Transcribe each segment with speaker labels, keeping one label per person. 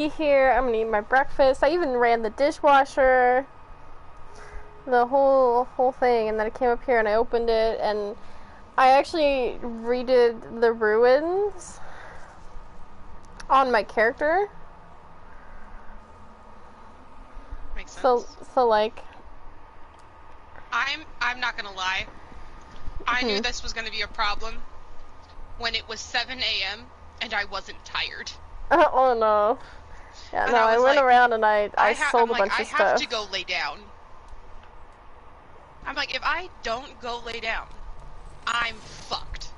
Speaker 1: here. I'm gonna eat my breakfast. I even ran the dishwasher, the whole thing, and then I came up here and I opened it, and I actually redid the ruins on my character.
Speaker 2: Makes sense.
Speaker 1: So like,
Speaker 2: I'm not gonna lie. I knew this was gonna be a problem when it was 7 a.m. and I wasn't tired.
Speaker 1: Oh no. Yeah,
Speaker 2: and
Speaker 1: no, I went around and I sold a bunch of stuff.
Speaker 2: I have to go lay down. I'm like, if I don't go lay down, I'm fucked.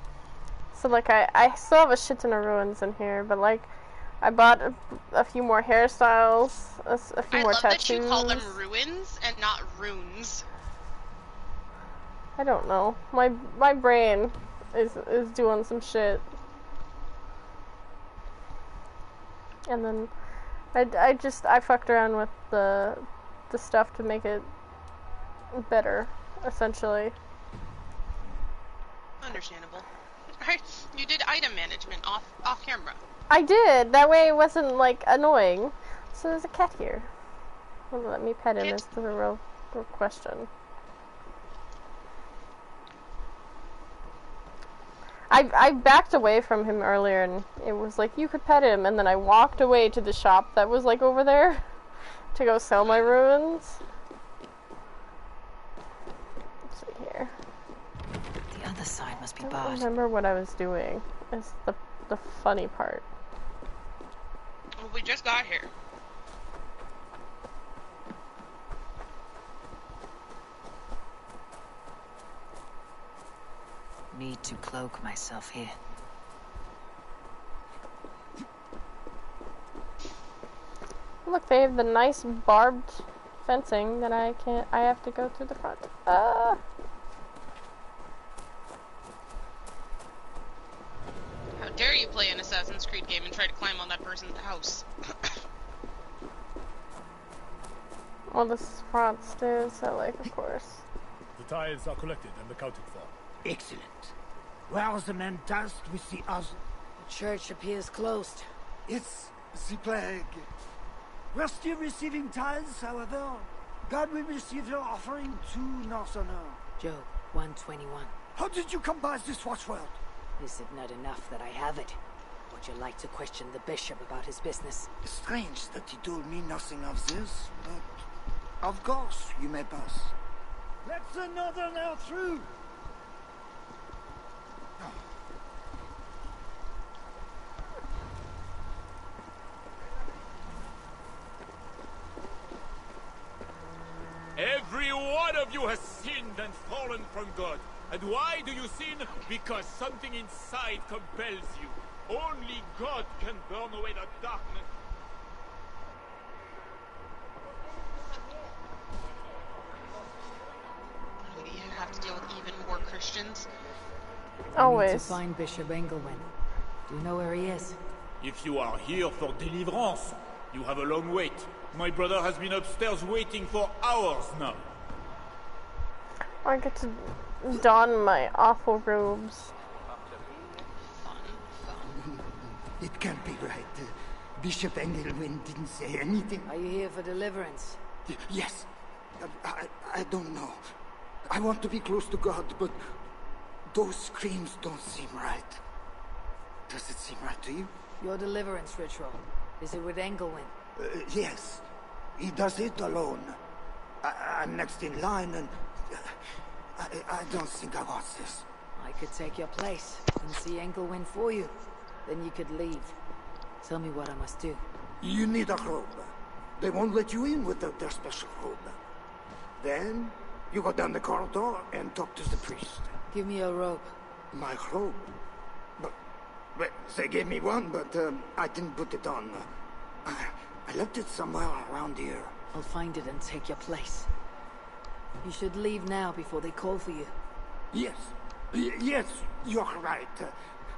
Speaker 1: So like, I still have a shit ton of ruins in here, but like, I bought a few more hairstyles, a few more tattoos. I love that you
Speaker 2: call them ruins and not runes.
Speaker 1: I don't know. My brain is doing some shit. And then I fucked around with the stuff to make it better, essentially.
Speaker 2: Understandable. Alright, you did item management off camera.
Speaker 1: I did. That way it wasn't like annoying. So there's a cat here. Well, let me pet him. Is the real question. I backed away from him earlier, and it was like, you could pet him, and then I walked away to the shop that was like over there to go sell my ruins. Let's see here.
Speaker 3: The other side must be
Speaker 1: I
Speaker 3: barred.
Speaker 1: don't remember what I was doing. It's the funny part.
Speaker 2: Well, we just got here.
Speaker 3: Need to cloak myself here.
Speaker 1: Look, they have the nice barbed fencing that I have to go through the front.
Speaker 2: How dare you play an Assassin's Creed game and try to climb on that person's house?
Speaker 1: Well, this is front stairs, so like, of course.
Speaker 4: The tiles are collected and accounted for.
Speaker 5: Excellent. Where are the men tasked with the other?
Speaker 3: The church appears closed.
Speaker 5: It's the plague. We're still receiving tithes, however. God will receive your offering to Northerner.
Speaker 3: Job 121.
Speaker 5: How did you come by this watchword?
Speaker 3: Is it not enough that I have it? Would you like to question the bishop about his business?
Speaker 5: Strange that he told me nothing of this, but of course you may pass. Let the Northerner through!
Speaker 4: Every one of you has sinned and fallen from God. And why do you sin? Because something inside compels you. Only God can burn away the darkness.
Speaker 2: We have to deal with even more Christians.
Speaker 1: Always.
Speaker 3: I need to find Bishop Engelwin. Do you know where he is?
Speaker 4: If you are here for deliverance, you have a long wait. My brother has been upstairs waiting for hours now.
Speaker 1: I get to don my awful robes.
Speaker 5: It can't be right. Bishop Engelwin didn't say anything.
Speaker 3: Are you here for deliverance?
Speaker 5: Yes. I don't know. I want to be close to God, but those screams don't seem right. Does it seem right to you?
Speaker 3: Your deliverance ritual. Is it with Engelwin?
Speaker 5: Yes. He does it alone. I'm next in line, and I don't think I want this.
Speaker 3: I could take your place and see Engelwin for you. Then you could leave. Tell me what I must do.
Speaker 5: You need a robe. They won't let you in without their special robe. Then, you go down the corridor and talk to the priest.
Speaker 3: Give me your robe.
Speaker 5: My robe? But they gave me one, but I didn't put it on. I left it somewhere around here.
Speaker 3: I'll find it and take your place. You should leave now before they call for you.
Speaker 5: Yes. Yes, you're right.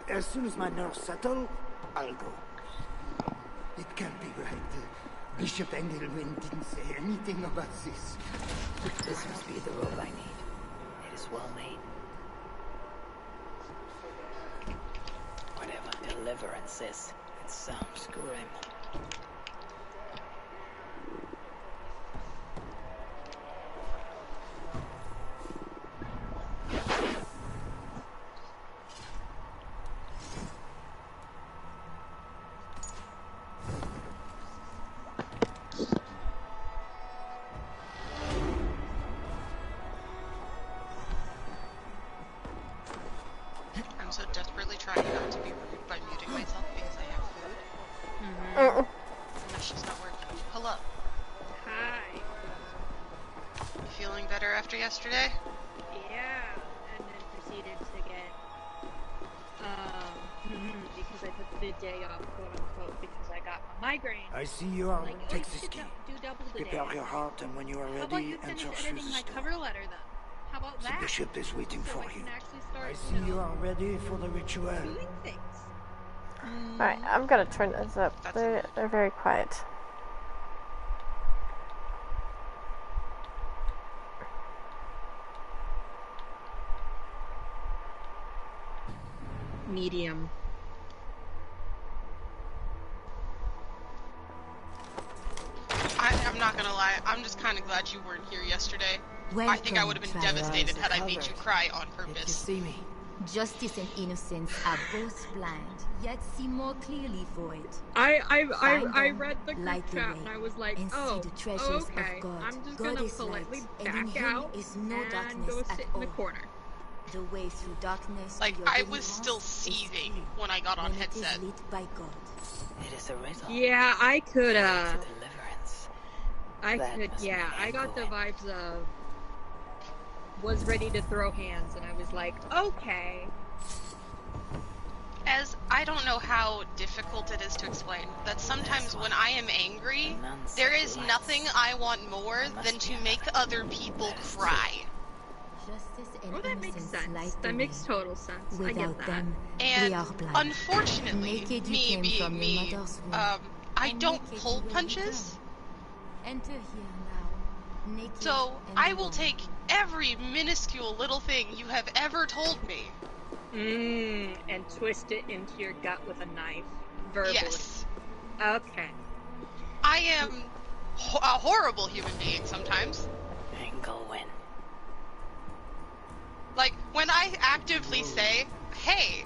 Speaker 5: As soon as my nerves settle, I'll go. It can't be right. Bishop Engelwin didn't say anything about this.
Speaker 3: This must be the robe I need. It is well made. Whatever deliverance is, it sounds grim.
Speaker 2: after yesterday?
Speaker 6: Yeah, and then proceeded to get, because I took the day off, quote unquote, because I got my migraine.
Speaker 5: I see you are
Speaker 6: Like, oh, you
Speaker 5: Texas
Speaker 6: should
Speaker 5: key.
Speaker 6: do double today.
Speaker 5: Prepare your heart, and when you are
Speaker 6: How about
Speaker 5: ready,
Speaker 6: you finish
Speaker 5: enter through
Speaker 6: editing
Speaker 5: the
Speaker 6: my
Speaker 5: store.
Speaker 6: cover letter then? How about
Speaker 5: The
Speaker 6: that?
Speaker 5: bishop is waiting
Speaker 6: So
Speaker 5: for
Speaker 6: I
Speaker 5: you.
Speaker 6: can actually start,
Speaker 5: I see you are ready for the ritual.
Speaker 6: doing things.
Speaker 1: Alright, I'm gonna turn this up.
Speaker 2: That's
Speaker 1: They're very quiet.
Speaker 6: Medium.
Speaker 2: I'm not gonna lie, I'm just kind of glad you weren't here yesterday. I think I would have been devastated had I made you cry on
Speaker 3: If you
Speaker 2: purpose.
Speaker 3: see me,
Speaker 7: Justice and innocence are both blind, yet see more clearly for it.
Speaker 6: I
Speaker 7: Find
Speaker 6: read the
Speaker 7: them,
Speaker 6: group
Speaker 7: light the
Speaker 6: chat
Speaker 7: way,
Speaker 6: and I was like,
Speaker 7: and
Speaker 6: oh,
Speaker 7: see the treasures
Speaker 6: okay.
Speaker 7: of God.
Speaker 6: I'm just
Speaker 7: God
Speaker 6: gonna
Speaker 7: is
Speaker 6: politely
Speaker 7: light, and in
Speaker 6: back
Speaker 7: him
Speaker 6: out
Speaker 7: is no
Speaker 6: and
Speaker 7: darkness
Speaker 6: go
Speaker 7: at
Speaker 6: sit in the
Speaker 7: all.
Speaker 6: corner.
Speaker 7: The way through darkness
Speaker 2: Like,
Speaker 7: to your
Speaker 2: I was
Speaker 7: deliverance
Speaker 2: still
Speaker 7: is
Speaker 2: seething
Speaker 7: clear
Speaker 2: when I got on
Speaker 7: when it is
Speaker 2: headset.
Speaker 7: lit by God.
Speaker 3: it is a riddle.
Speaker 6: Yeah, I could,
Speaker 3: It's a deliverance.
Speaker 6: I got the vibes of was ready to throw hands, and I was like, okay.
Speaker 2: As I don't know how difficult it is to explain, that sometimes when I am angry, there is nothing I want more than to make other people cry.
Speaker 7: Justice and
Speaker 6: Oh, that makes
Speaker 7: innocence
Speaker 6: sense.
Speaker 7: light the
Speaker 6: That makes
Speaker 7: way.
Speaker 6: total sense. I
Speaker 7: Without
Speaker 6: get that.
Speaker 7: them, we
Speaker 2: And
Speaker 7: are blind.
Speaker 2: unfortunately,
Speaker 7: Naked you
Speaker 2: me
Speaker 7: came
Speaker 2: being
Speaker 7: from your
Speaker 2: me,
Speaker 7: mother's womb,
Speaker 2: I
Speaker 7: and
Speaker 2: don't
Speaker 7: naked
Speaker 2: pull
Speaker 7: you will
Speaker 2: punches,
Speaker 7: return. Enter here now, naked
Speaker 2: so
Speaker 7: and
Speaker 2: I will
Speaker 7: alone.
Speaker 2: take every minuscule little thing you have ever told me.
Speaker 6: And twist it into your gut with a knife. Verbally.
Speaker 2: Yes.
Speaker 6: Okay.
Speaker 2: I am a horrible human being sometimes.
Speaker 3: Engelwin.
Speaker 2: Like, when I actively say, hey,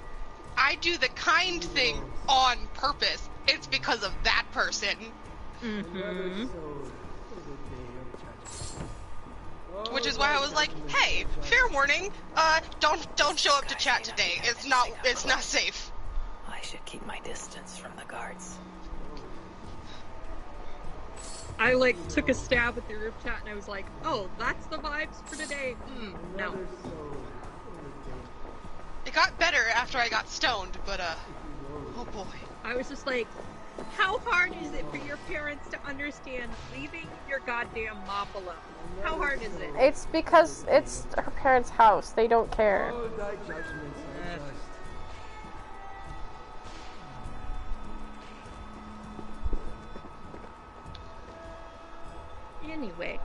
Speaker 2: I do the kind thing on purpose, it's because of that person.
Speaker 6: Mm-hmm.
Speaker 2: Which is why I was like, hey, fair warning, don't show up to chat today. It's not safe.
Speaker 3: I should keep my distance from the guards.
Speaker 6: I took a stab at the group chat and I was like, oh, that's the vibes for today. No.
Speaker 2: It got better after I got stoned, but oh boy.
Speaker 6: I was just like, how hard is it for your parents to understand leaving your goddamn mop alone? How hard is it?
Speaker 1: It's because it's her parents' house. They don't care.
Speaker 6: Anyway,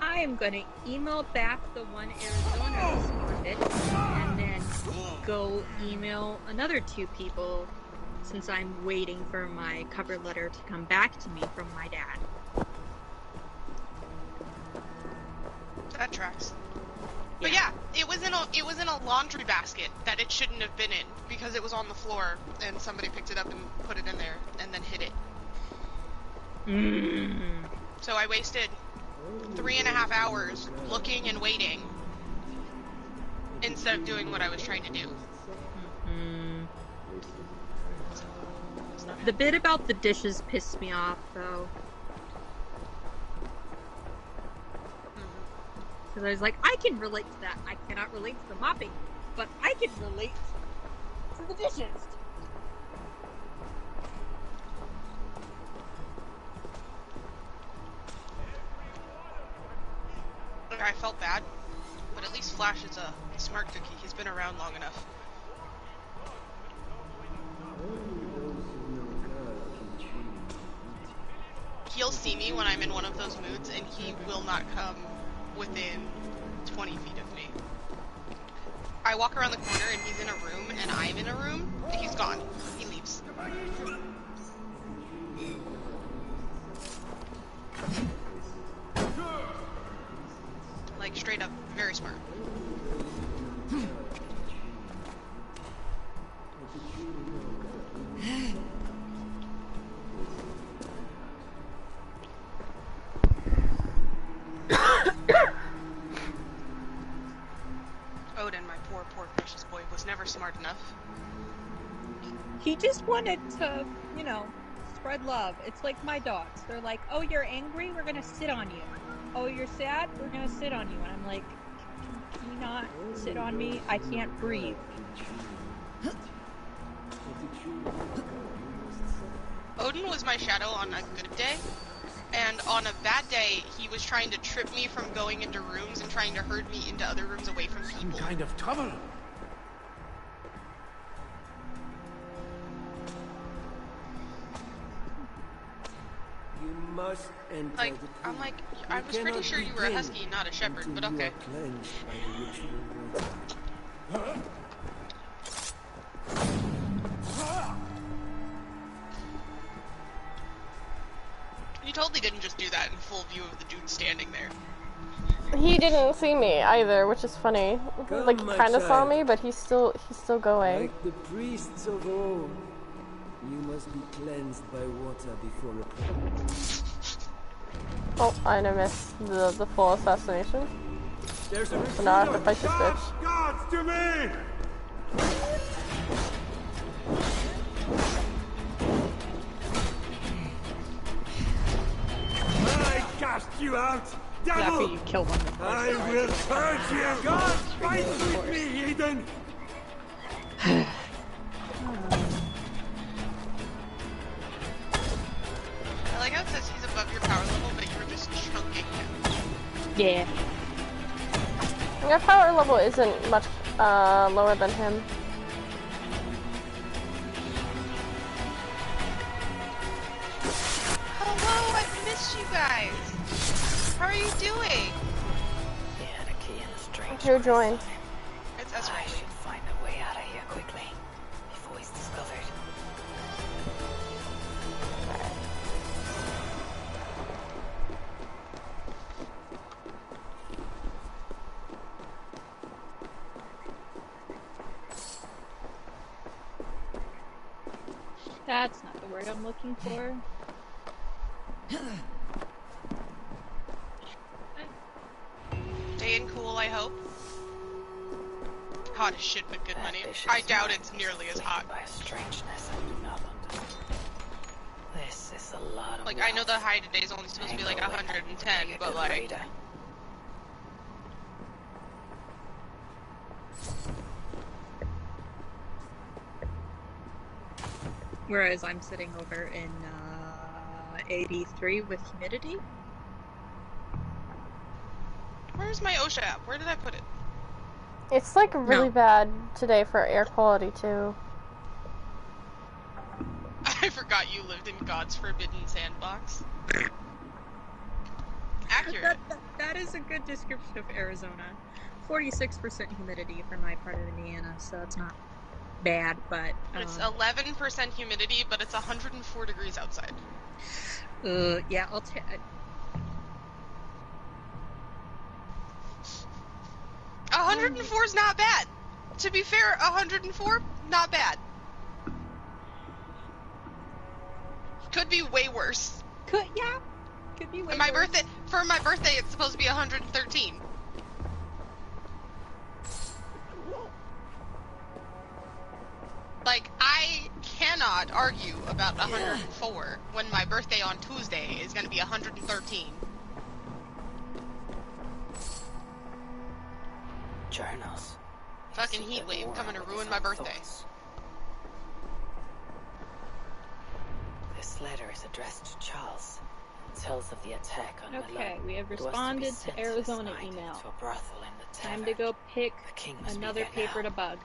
Speaker 6: I am gonna email back the one Arizona responded, and then go email another 2 people since I'm waiting for my cover letter to come back to me from my dad.
Speaker 2: That tracks. But yeah, it was in a laundry basket that it shouldn't have been in because it was on the floor and somebody picked it up and put it in there and then hid it. So I wasted 3.5 hours looking and waiting instead of doing what I was trying to do.
Speaker 6: The bit about the dishes pissed me off, though. Because I was like, I can relate to that. I cannot relate to the mopping, but I can relate to the dishes.
Speaker 2: I felt bad, but at least Flash is a smart cookie. He's been around long enough. He'll see me when I'm in one of those moods, and he will not come within 20 feet of me. I walk around the corner, and he's in a room, and I'm in a room, and he's gone. He leaves. Like, straight up, very smart. Odin, my poor precious boy, was never smart enough.
Speaker 6: He just wanted to, spread love. It's like my dogs. They're like, oh, you're angry? We're gonna sit on you. oh, you're sad? We're gonna sit on you. And I'm like, can you not sit on me? I can't breathe.
Speaker 2: Odin was my shadow on a good day, and on a bad day, he was trying to trip me from going into rooms and trying to herd me into other rooms away from people.
Speaker 5: Some kind of trouble.
Speaker 8: You must enter
Speaker 2: Like,
Speaker 8: the
Speaker 2: I'm
Speaker 8: pool.
Speaker 2: like, I was pretty
Speaker 8: cannot
Speaker 2: sure you were a
Speaker 8: begin
Speaker 2: husky, not a shepherd,
Speaker 8: until
Speaker 2: but
Speaker 8: you
Speaker 2: okay.
Speaker 8: are cleansed by the ritual water.
Speaker 2: You totally didn't just do that in full view of the dude standing there.
Speaker 1: He didn't see me either, which is funny.
Speaker 8: Come,
Speaker 1: Like, he
Speaker 8: my
Speaker 1: kind of saw
Speaker 8: child.
Speaker 1: me, but he's still going.
Speaker 8: Like the priests of old, you must be cleansed by water before a prayer.
Speaker 1: Oh, I missed the full assassination.
Speaker 5: There's a
Speaker 1: So now I have to fight this bitch.
Speaker 5: Gods to me! I cast you out!
Speaker 6: After
Speaker 5: Devil!
Speaker 6: you kill one.
Speaker 5: I will purge you! God, fight with me, Eden!
Speaker 2: I like how it says he's above your power level, but you were just chunking him.
Speaker 6: Yeah.
Speaker 1: Your power level isn't much lower than him.
Speaker 2: Hello, I've missed you guys. How are you doing?
Speaker 3: The anarchy and the strange.
Speaker 1: Who joined?
Speaker 2: It's Ezra.
Speaker 3: I should find a way out of here quickly before he's discovered.
Speaker 6: That's not the word I'm looking for.
Speaker 2: Staying cool, I hope. Hot as shit, but good money.
Speaker 3: Ambitious
Speaker 2: I doubt
Speaker 3: mind
Speaker 2: it's nearly as
Speaker 3: afflicted
Speaker 2: hot.
Speaker 3: by a strangeness I do not understand. This is a lot of
Speaker 2: Like, I know
Speaker 3: wealth.
Speaker 2: the high today is only supposed to be like
Speaker 3: Angle would
Speaker 2: 110,
Speaker 3: make a
Speaker 2: but
Speaker 3: good
Speaker 2: like,
Speaker 3: raider.
Speaker 6: Whereas I'm sitting over in 83 with humidity.
Speaker 2: where's my OSHA app? Where did I put it?
Speaker 1: It's like really
Speaker 6: No.
Speaker 1: bad today for air quality too.
Speaker 2: I forgot you lived in God's forbidden sandbox. Accurate.
Speaker 6: That is a good description of Arizona. 46% humidity for my part of Indiana, so it's not bad, but
Speaker 2: It's 11% humidity, but it's 104 degrees outside.
Speaker 6: yeah, I'll take.
Speaker 2: 104 is not bad. To be fair, 104, not bad. Could be way worse.
Speaker 6: Could be way
Speaker 2: And my
Speaker 6: worse.
Speaker 2: birthday, for my birthday, it's supposed to be 113. Like, I cannot argue about 104 when my birthday on Tuesday is going to be 113.
Speaker 3: Journals.
Speaker 2: Fucking heat wave coming to ruin my birthday.
Speaker 3: This letter is addressed to Charles. It tells of the attack on
Speaker 6: Okay,
Speaker 3: Malone.
Speaker 6: we have
Speaker 3: It was to be
Speaker 6: responded to
Speaker 3: sent this
Speaker 6: Arizona
Speaker 3: night
Speaker 6: email.
Speaker 3: to a brothel in the
Speaker 6: Time to
Speaker 3: tavern.
Speaker 6: go pick
Speaker 3: The king must be
Speaker 6: another
Speaker 3: there
Speaker 6: paper
Speaker 3: now.
Speaker 6: to bug.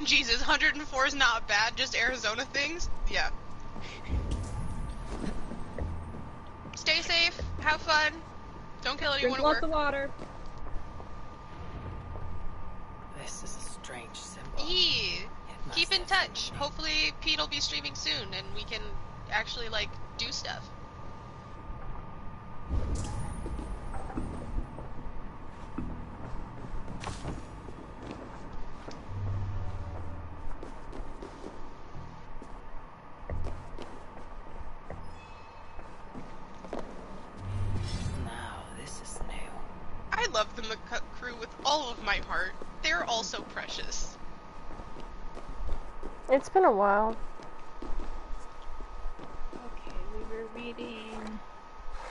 Speaker 2: Jesus, 104 is not bad, just Arizona things? Yeah. Stay safe, have fun, don't kill anyone
Speaker 6: Drink
Speaker 2: at
Speaker 6: lots
Speaker 2: work.
Speaker 6: of water.
Speaker 3: This is a strange symbol.
Speaker 2: Yee.
Speaker 3: It must
Speaker 2: Keep in
Speaker 3: have
Speaker 2: touch.
Speaker 3: meaning.
Speaker 2: Hopefully Pete will be streaming soon and we can actually, like, do stuff.
Speaker 3: Now, this is new.
Speaker 2: I love the McCut crew with all of my heart. They're all so precious.
Speaker 1: It's been a while.
Speaker 6: Okay, we were reading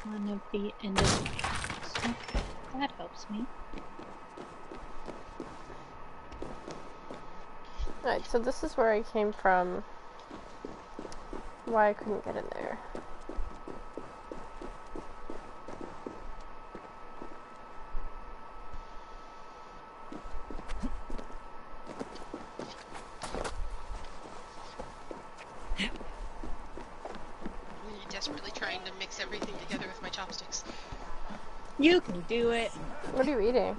Speaker 6: one of the individuals. Okay, that helps me.
Speaker 1: Alright, so this is where I came from. Why I couldn't get in there.
Speaker 2: I'm desperately trying to mix everything together with my chopsticks.
Speaker 6: You can do it.
Speaker 1: What are you eating?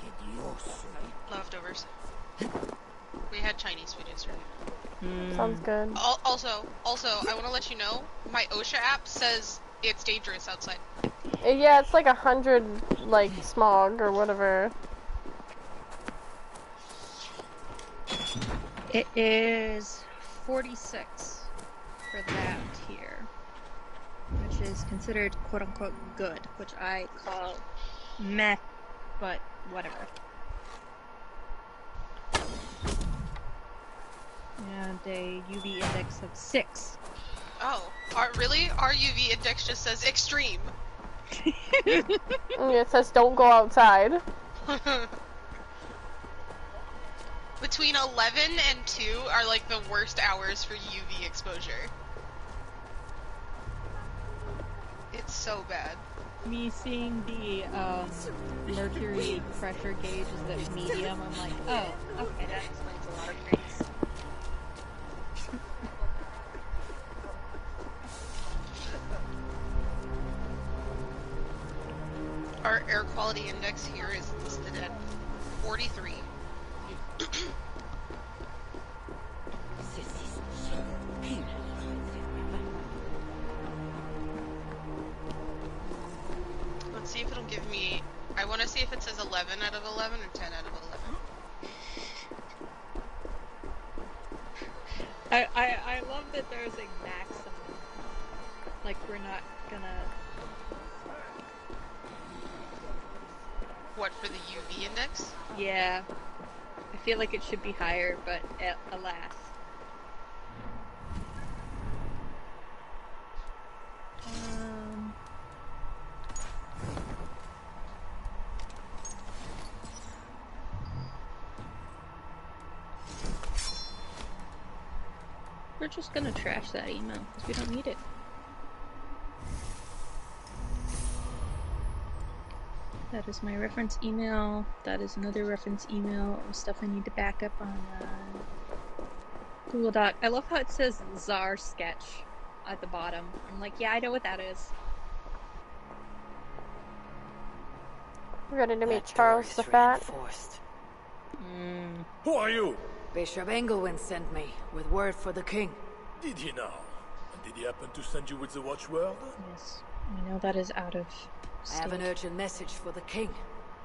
Speaker 2: Leftovers. We had Chinese food yesterday.
Speaker 1: Sounds good.
Speaker 2: Also, I want to let you know, my OSHA app says it's dangerous outside.
Speaker 1: Yeah, it's like 100, like, smog or whatever.
Speaker 6: It is 46 for that here, which is considered quote-unquote good, which I call meh, but whatever. And a UV index of 6.
Speaker 2: Oh, really? Our UV index just says extreme.
Speaker 1: It says don't go outside.
Speaker 2: Between 11 and 2 are like the worst hours for UV exposure. It's so bad.
Speaker 6: Me seeing the mercury pressure gauge is the medium, I'm like, oh, okay, that explains a lot of things.
Speaker 2: Our air quality index here is listed at 43. Let's see if it'll give me... I want to see if it says 11 out of 11 or 10 out of 11.
Speaker 6: I love that there's a maximum. Like, we're not gonna...
Speaker 2: What, for the UV index?
Speaker 6: Yeah. I feel like it should be higher, but alas. We're just gonna trash that email, because we don't need it. That is my reference email. That is another reference email of stuff I need to back up on Google Doc. I love how it says Czar sketch at the bottom. I'm like, yeah, I know what that is.
Speaker 1: We're ready to meet Charles the Fat.
Speaker 4: Who are you?
Speaker 3: Bishop Engelwin sent me with word for the king.
Speaker 4: Did he now? And did he happen to send you with the watchword?
Speaker 6: Yes, I know that is out of
Speaker 3: I have an urgent message for the king.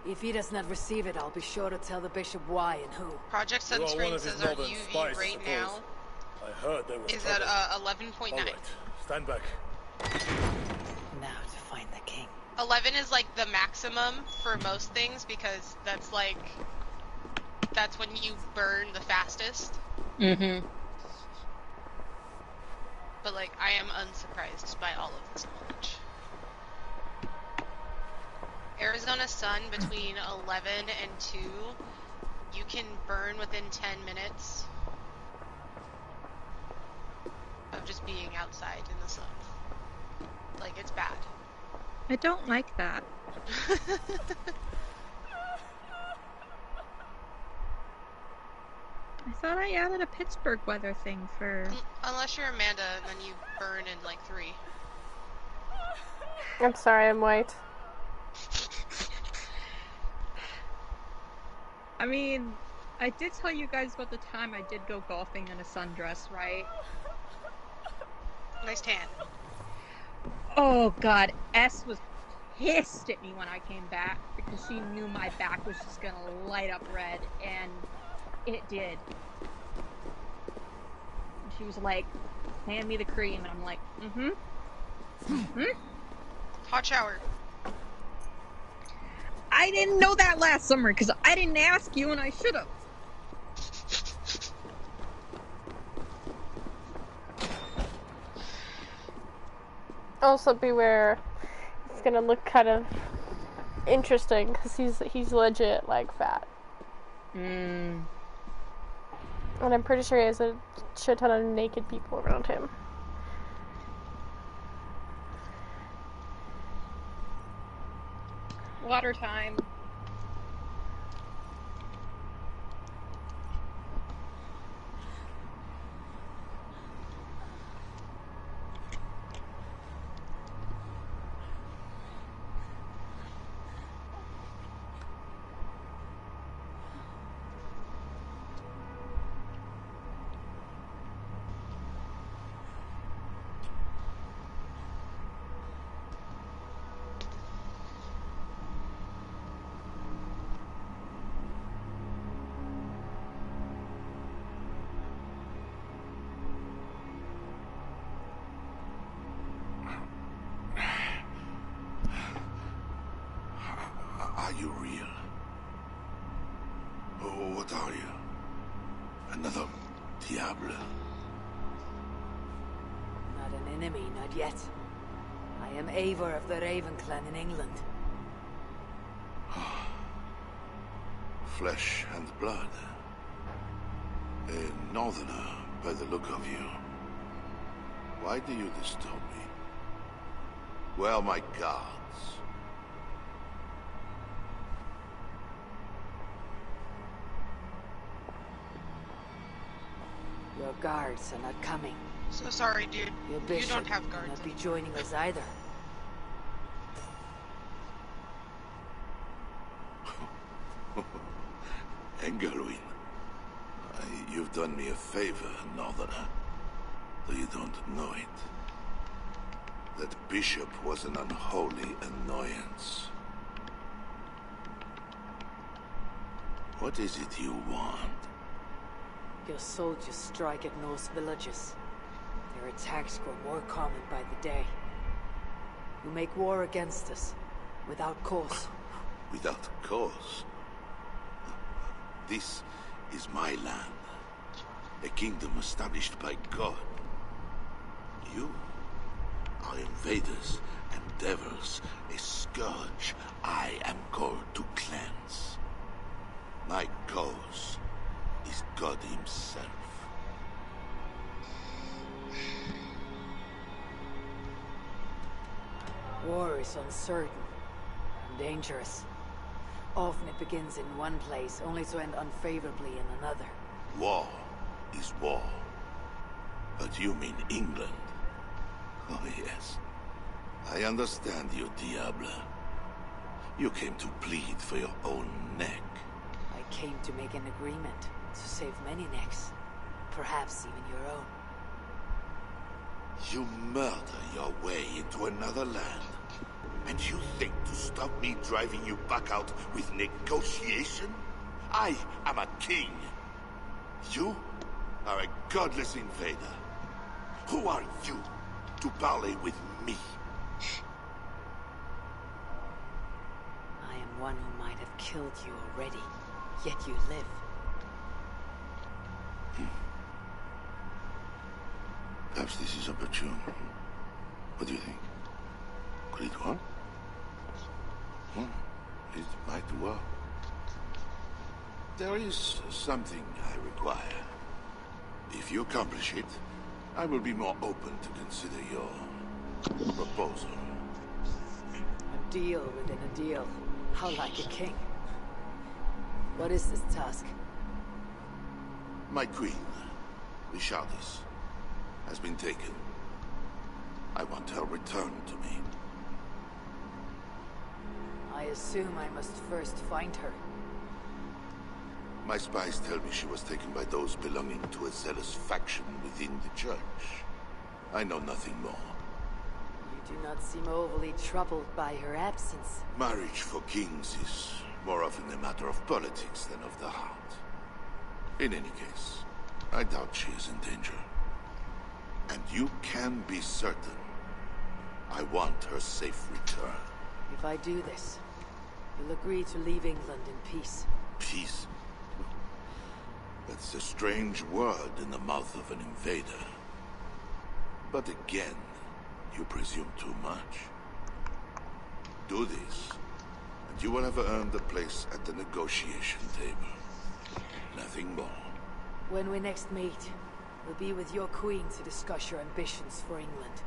Speaker 3: If he does not receive it, I'll be sure to tell the bishop why and who.
Speaker 2: Project
Speaker 4: You are one
Speaker 2: Sunscreen
Speaker 4: of his
Speaker 2: says our
Speaker 4: northern
Speaker 2: UV
Speaker 4: spies,
Speaker 2: right
Speaker 4: suppose.
Speaker 2: now
Speaker 4: I heard there was
Speaker 2: is
Speaker 4: trouble.
Speaker 2: at 11.9.
Speaker 4: All right, stand back.
Speaker 3: Now to find the king.
Speaker 2: 11 is like the maximum for most things because that's like... That's when you burn the fastest.
Speaker 6: Mm-hmm.
Speaker 2: But like, I am unsurprised by all of this knowledge. Arizona sun between 11 and 2, you can burn within 10 minutes of just being outside in the sun. Like, it's bad.
Speaker 6: I don't like that. I thought I added a Pittsburgh weather thing for...
Speaker 2: Unless you're Amanda, then you burn in like 3.
Speaker 1: I'm sorry, I'm white.
Speaker 6: I mean, I did tell you guys about the time I did go golfing in a sundress, right?
Speaker 2: Nice tan.
Speaker 6: Oh god, S was pissed at me when I came back because she knew my back was just gonna light up red, and it did. And she was like, hand me the cream, and I'm like, mm-hmm. Mm-hmm.
Speaker 2: Hot shower.
Speaker 6: I didn't know that last summer because I didn't ask you and I should have.
Speaker 1: Also beware, gonna look kind of interesting because he's legit like fat. And I'm pretty sure he has a shit ton of naked people around him.
Speaker 6: Water time.
Speaker 9: Are you real? Oh, what are you? Another Diable?
Speaker 3: Not an enemy, not yet. I am Eivor of the Raven clan in England.
Speaker 9: Flesh and blood. A northerner, by the look of you. Why do you disturb me? Where are my guards?
Speaker 3: Your guards are not coming.
Speaker 2: So sorry, dude.
Speaker 3: Your
Speaker 2: You
Speaker 3: bishop
Speaker 2: don't have
Speaker 3: will
Speaker 2: guards.
Speaker 3: not be joining us either.
Speaker 9: Engelwin. You've done me a favor, northerner. Though you don't know it. That bishop was an unholy annoyance. What is it you want?
Speaker 3: Your soldiers strike at Norse villages. Their attacks grow more common by the day. You make war against us, without cause.
Speaker 9: Without cause? This is my land. A kingdom established by God. You are invaders and devils, a scourge I am called to cleanse. My cause is God himself.
Speaker 3: War is uncertain and dangerous. Often it begins in one place, only to end unfavorably in another.
Speaker 9: War is war. But you mean England? Oh yes. I understand you, Diable. You came to plead for your own neck.
Speaker 3: I came to make an agreement to save many necks. Perhaps even your own.
Speaker 9: You murder your way into another land. And you think to stop me driving you back out with negotiation? I am a king. You are a godless invader. Who are you to parley with me?
Speaker 3: I am one who might have killed you already, yet you live.
Speaker 9: Perhaps this is opportune. What do you think? Could it work? It might work. There is something I require. If you accomplish it, I will be more open to consider your proposal.
Speaker 3: A deal within a deal. How like a king. What is this task?
Speaker 9: My queen, Richardis, has been taken. I want her returned to me.
Speaker 3: I assume I must first find her.
Speaker 9: My spies tell me she was taken by those belonging to a zealous faction within the church. I know nothing more.
Speaker 3: You do not seem overly troubled by her absence.
Speaker 9: Marriage for kings is more often a matter of politics than of the heart. In any case, I doubt she is in danger. And you can be certain I want her safe return.
Speaker 3: If I do this, you'll agree to leave England in peace.
Speaker 9: Peace? That's a strange word in the mouth of an invader. But again, you presume too much. Do this, and you will have earned a place at the negotiation table. Nothing more.
Speaker 3: When we next meet, we'll be with your queen to discuss your ambitions for England.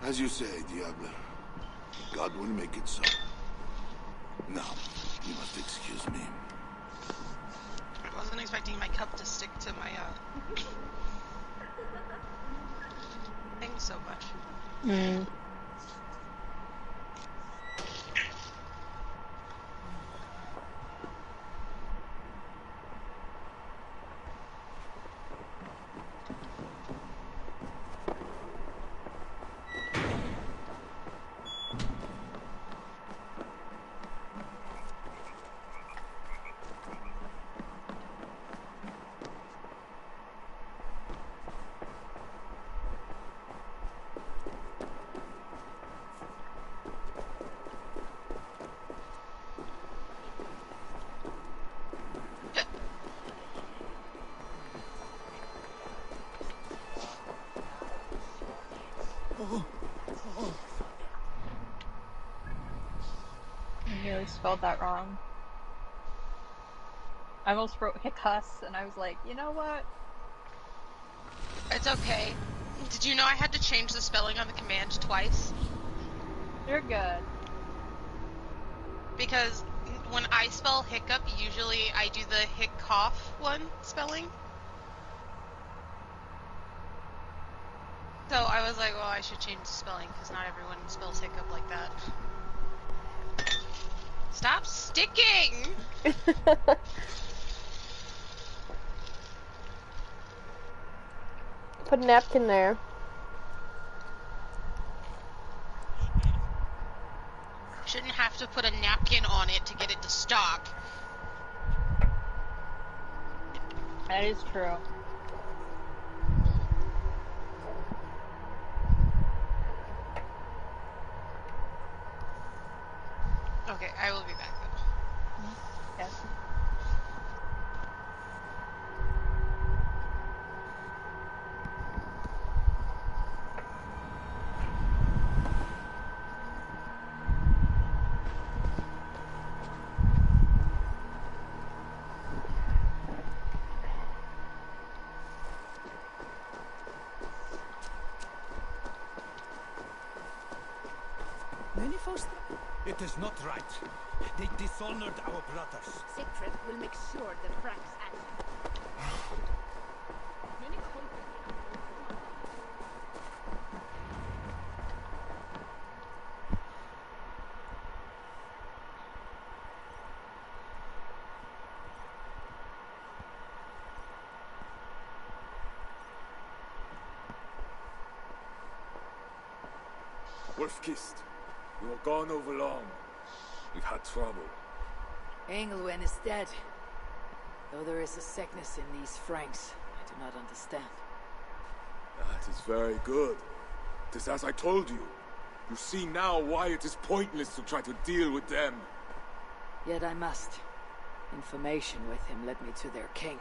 Speaker 9: As you say, Diable. God will make it so. Now, you must excuse me.
Speaker 2: I wasn't expecting my cup to stick to my, thing so much.
Speaker 6: I nearly spelled that wrong. I almost wrote Hiccuss, and I was like, you know what?
Speaker 2: It's okay. Did you know I had to change the spelling on the command twice?
Speaker 6: You're good.
Speaker 2: Because when I spell hiccup, usually I do the hic-cough one spelling. So I was like, well, I should change the spelling, because not everyone spells hiccup like that. Stop sticking!
Speaker 1: Put a napkin there.
Speaker 2: Shouldn't have to put a napkin on it to get it to stop.
Speaker 6: That is true.
Speaker 2: Okay, I will be back though.
Speaker 6: Yes.
Speaker 4: It is not right. They dishonored our brothers.
Speaker 7: Siegfried will make sure the Franks act.
Speaker 4: Wolf-Kissed, you were gone over long. We've had trouble.
Speaker 3: Engelwin is dead. Though there is a sickness in these Franks, I do not understand.
Speaker 4: That is very good. It is as I told you. You see now why it is pointless to try to deal with them.
Speaker 3: Yet I must. Information with him led me to their king.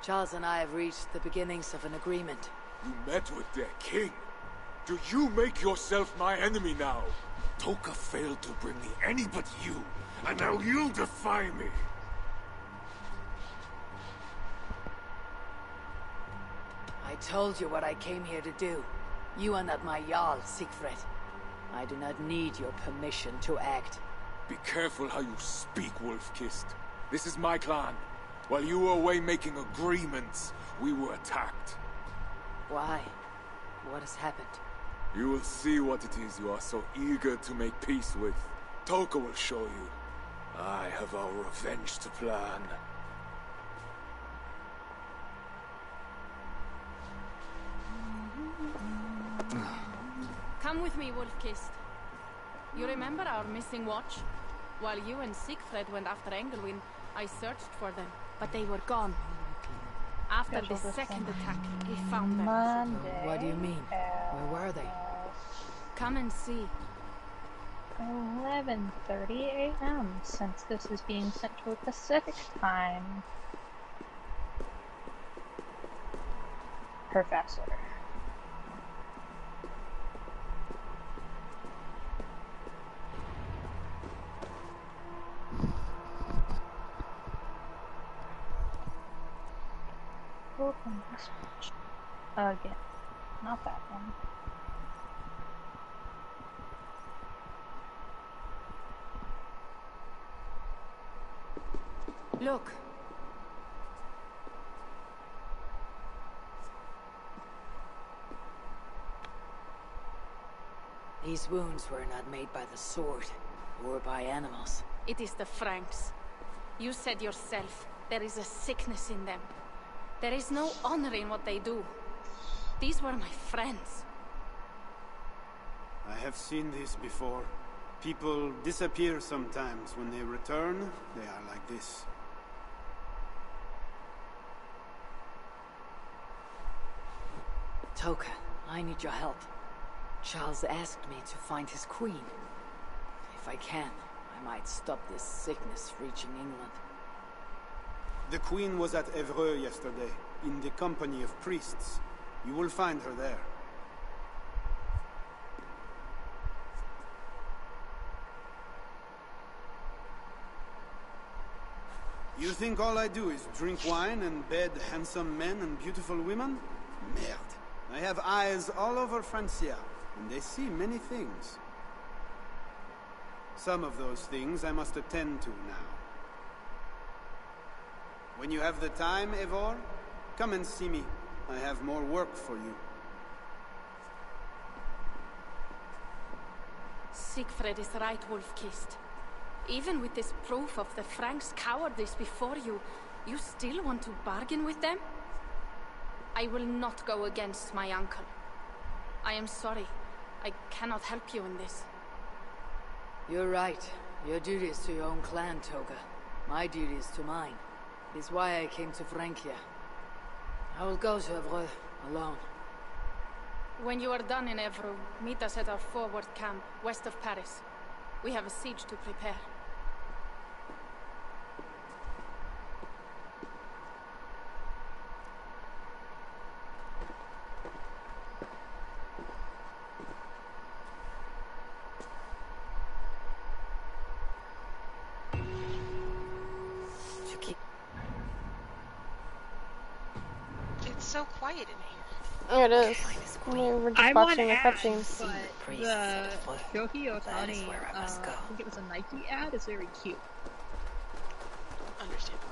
Speaker 3: Charles and I have reached the beginnings of an agreement.
Speaker 4: You met with their king? Do you make yourself my enemy now? Toka failed to bring me any but you, and now you defy me!
Speaker 3: I told you what I came here to do. You are not my Jarl, Siegfried. I do not need your permission to act.
Speaker 4: Be careful how you speak, Wolf-Kissed. This is my clan. While you were away making agreements, we were attacked.
Speaker 3: Why? What has happened?
Speaker 4: You will see what it is you are so eager to make peace with. Toka will show you. I have our revenge to plan.
Speaker 10: Come with me, Wolf-Kissed. You remember our missing watch? While you and Siegfried went after Engelwin, I searched for them, but they were gone. After the second attack, we found them.
Speaker 3: What do you mean? Where were they?
Speaker 10: Come and see.
Speaker 6: 11:30 a.m. since this is being sent to a Pacific time. Professor.
Speaker 11: Open this again. Not that one.
Speaker 3: Look. These wounds were not made by the sword, or by animals.
Speaker 10: It is the Franks. You said yourself, there is a sickness in them. There is no honor in what they do. These were my friends.
Speaker 12: I have seen this before. People disappear sometimes. When they return, they are like this.
Speaker 3: Toka, I need your help. Charles asked me to find his queen. If I can, I might stop this sickness reaching England.
Speaker 12: The queen was at Evreux yesterday, in the company of priests. You will find her there. You think all I do is drink wine and bed handsome men and beautiful women? Merde. I have eyes all over Francia, and they see many things. Some of those things I must attend to now. When you have the time, Eivor, come and see me. I have more work for you.
Speaker 10: Siegfried is right, Wolf-Kissed. Even with this proof of the Franks' cowardice before you, you still want to bargain with them? I will not go against my uncle. I am sorry. I cannot help you in this.
Speaker 3: You're right. Your duty is to your own clan, Toga. My duty is to mine. It is why I came to Francia. I will go to Evreux, alone.
Speaker 10: When you are done in Evreux, meet us at our forward camp, west of Paris. We have a siege to prepare.
Speaker 2: It's so quiet in here.
Speaker 1: Oh, it is. We're just
Speaker 11: I'm
Speaker 1: watching
Speaker 11: on
Speaker 1: a
Speaker 11: ads,
Speaker 1: cutscene.
Speaker 11: but the Shohei Otani, I think it was a Nike ad, is very cute.
Speaker 2: Understandable.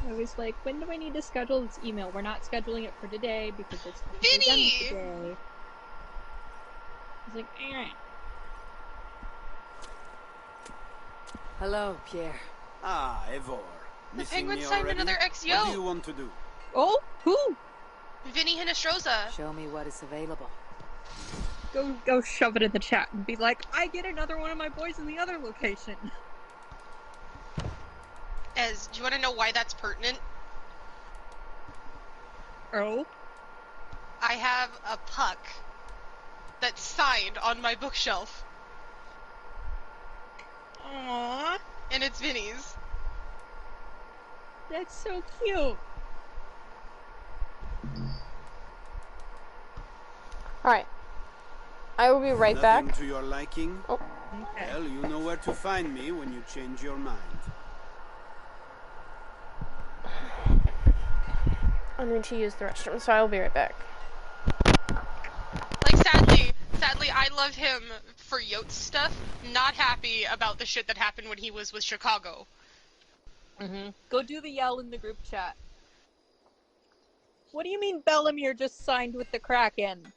Speaker 11: I was like, when do I need to schedule this email? We're not scheduling it for today because it's
Speaker 2: Vinny!
Speaker 11: done today. I was like, eh.
Speaker 3: Hello, Pierre.
Speaker 12: Ah, Eivor.
Speaker 2: The
Speaker 12: Missing
Speaker 2: penguin
Speaker 12: me
Speaker 2: signed
Speaker 12: already?
Speaker 2: another XYO.
Speaker 12: What do you want to do?
Speaker 11: Oh, who?
Speaker 2: Vinny Hinestroza.
Speaker 3: Show me what is available.
Speaker 11: Go shove it in the chat and be like, I get another one of my boys in the other location.
Speaker 2: Ez, do you want to know why that's pertinent?
Speaker 11: Oh?
Speaker 2: I have a puck that's signed on my bookshelf.
Speaker 11: Aww.
Speaker 2: And it's Vinny's.
Speaker 11: That's so cute.
Speaker 1: Alright. I will be right
Speaker 12: Nothing
Speaker 1: back.
Speaker 12: to your liking?
Speaker 1: Oh.
Speaker 11: Okay.
Speaker 12: Well, you know where to find me when you change your mind.
Speaker 1: I need to use the restroom, so I will be right back.
Speaker 2: Like, sadly, I love him for Yote stuff. Not happy about the shit that happened when he was with Chicago.
Speaker 11: Mm-hmm. Go do the yell in the group chat. What do you mean Bellamere just signed with the Kraken?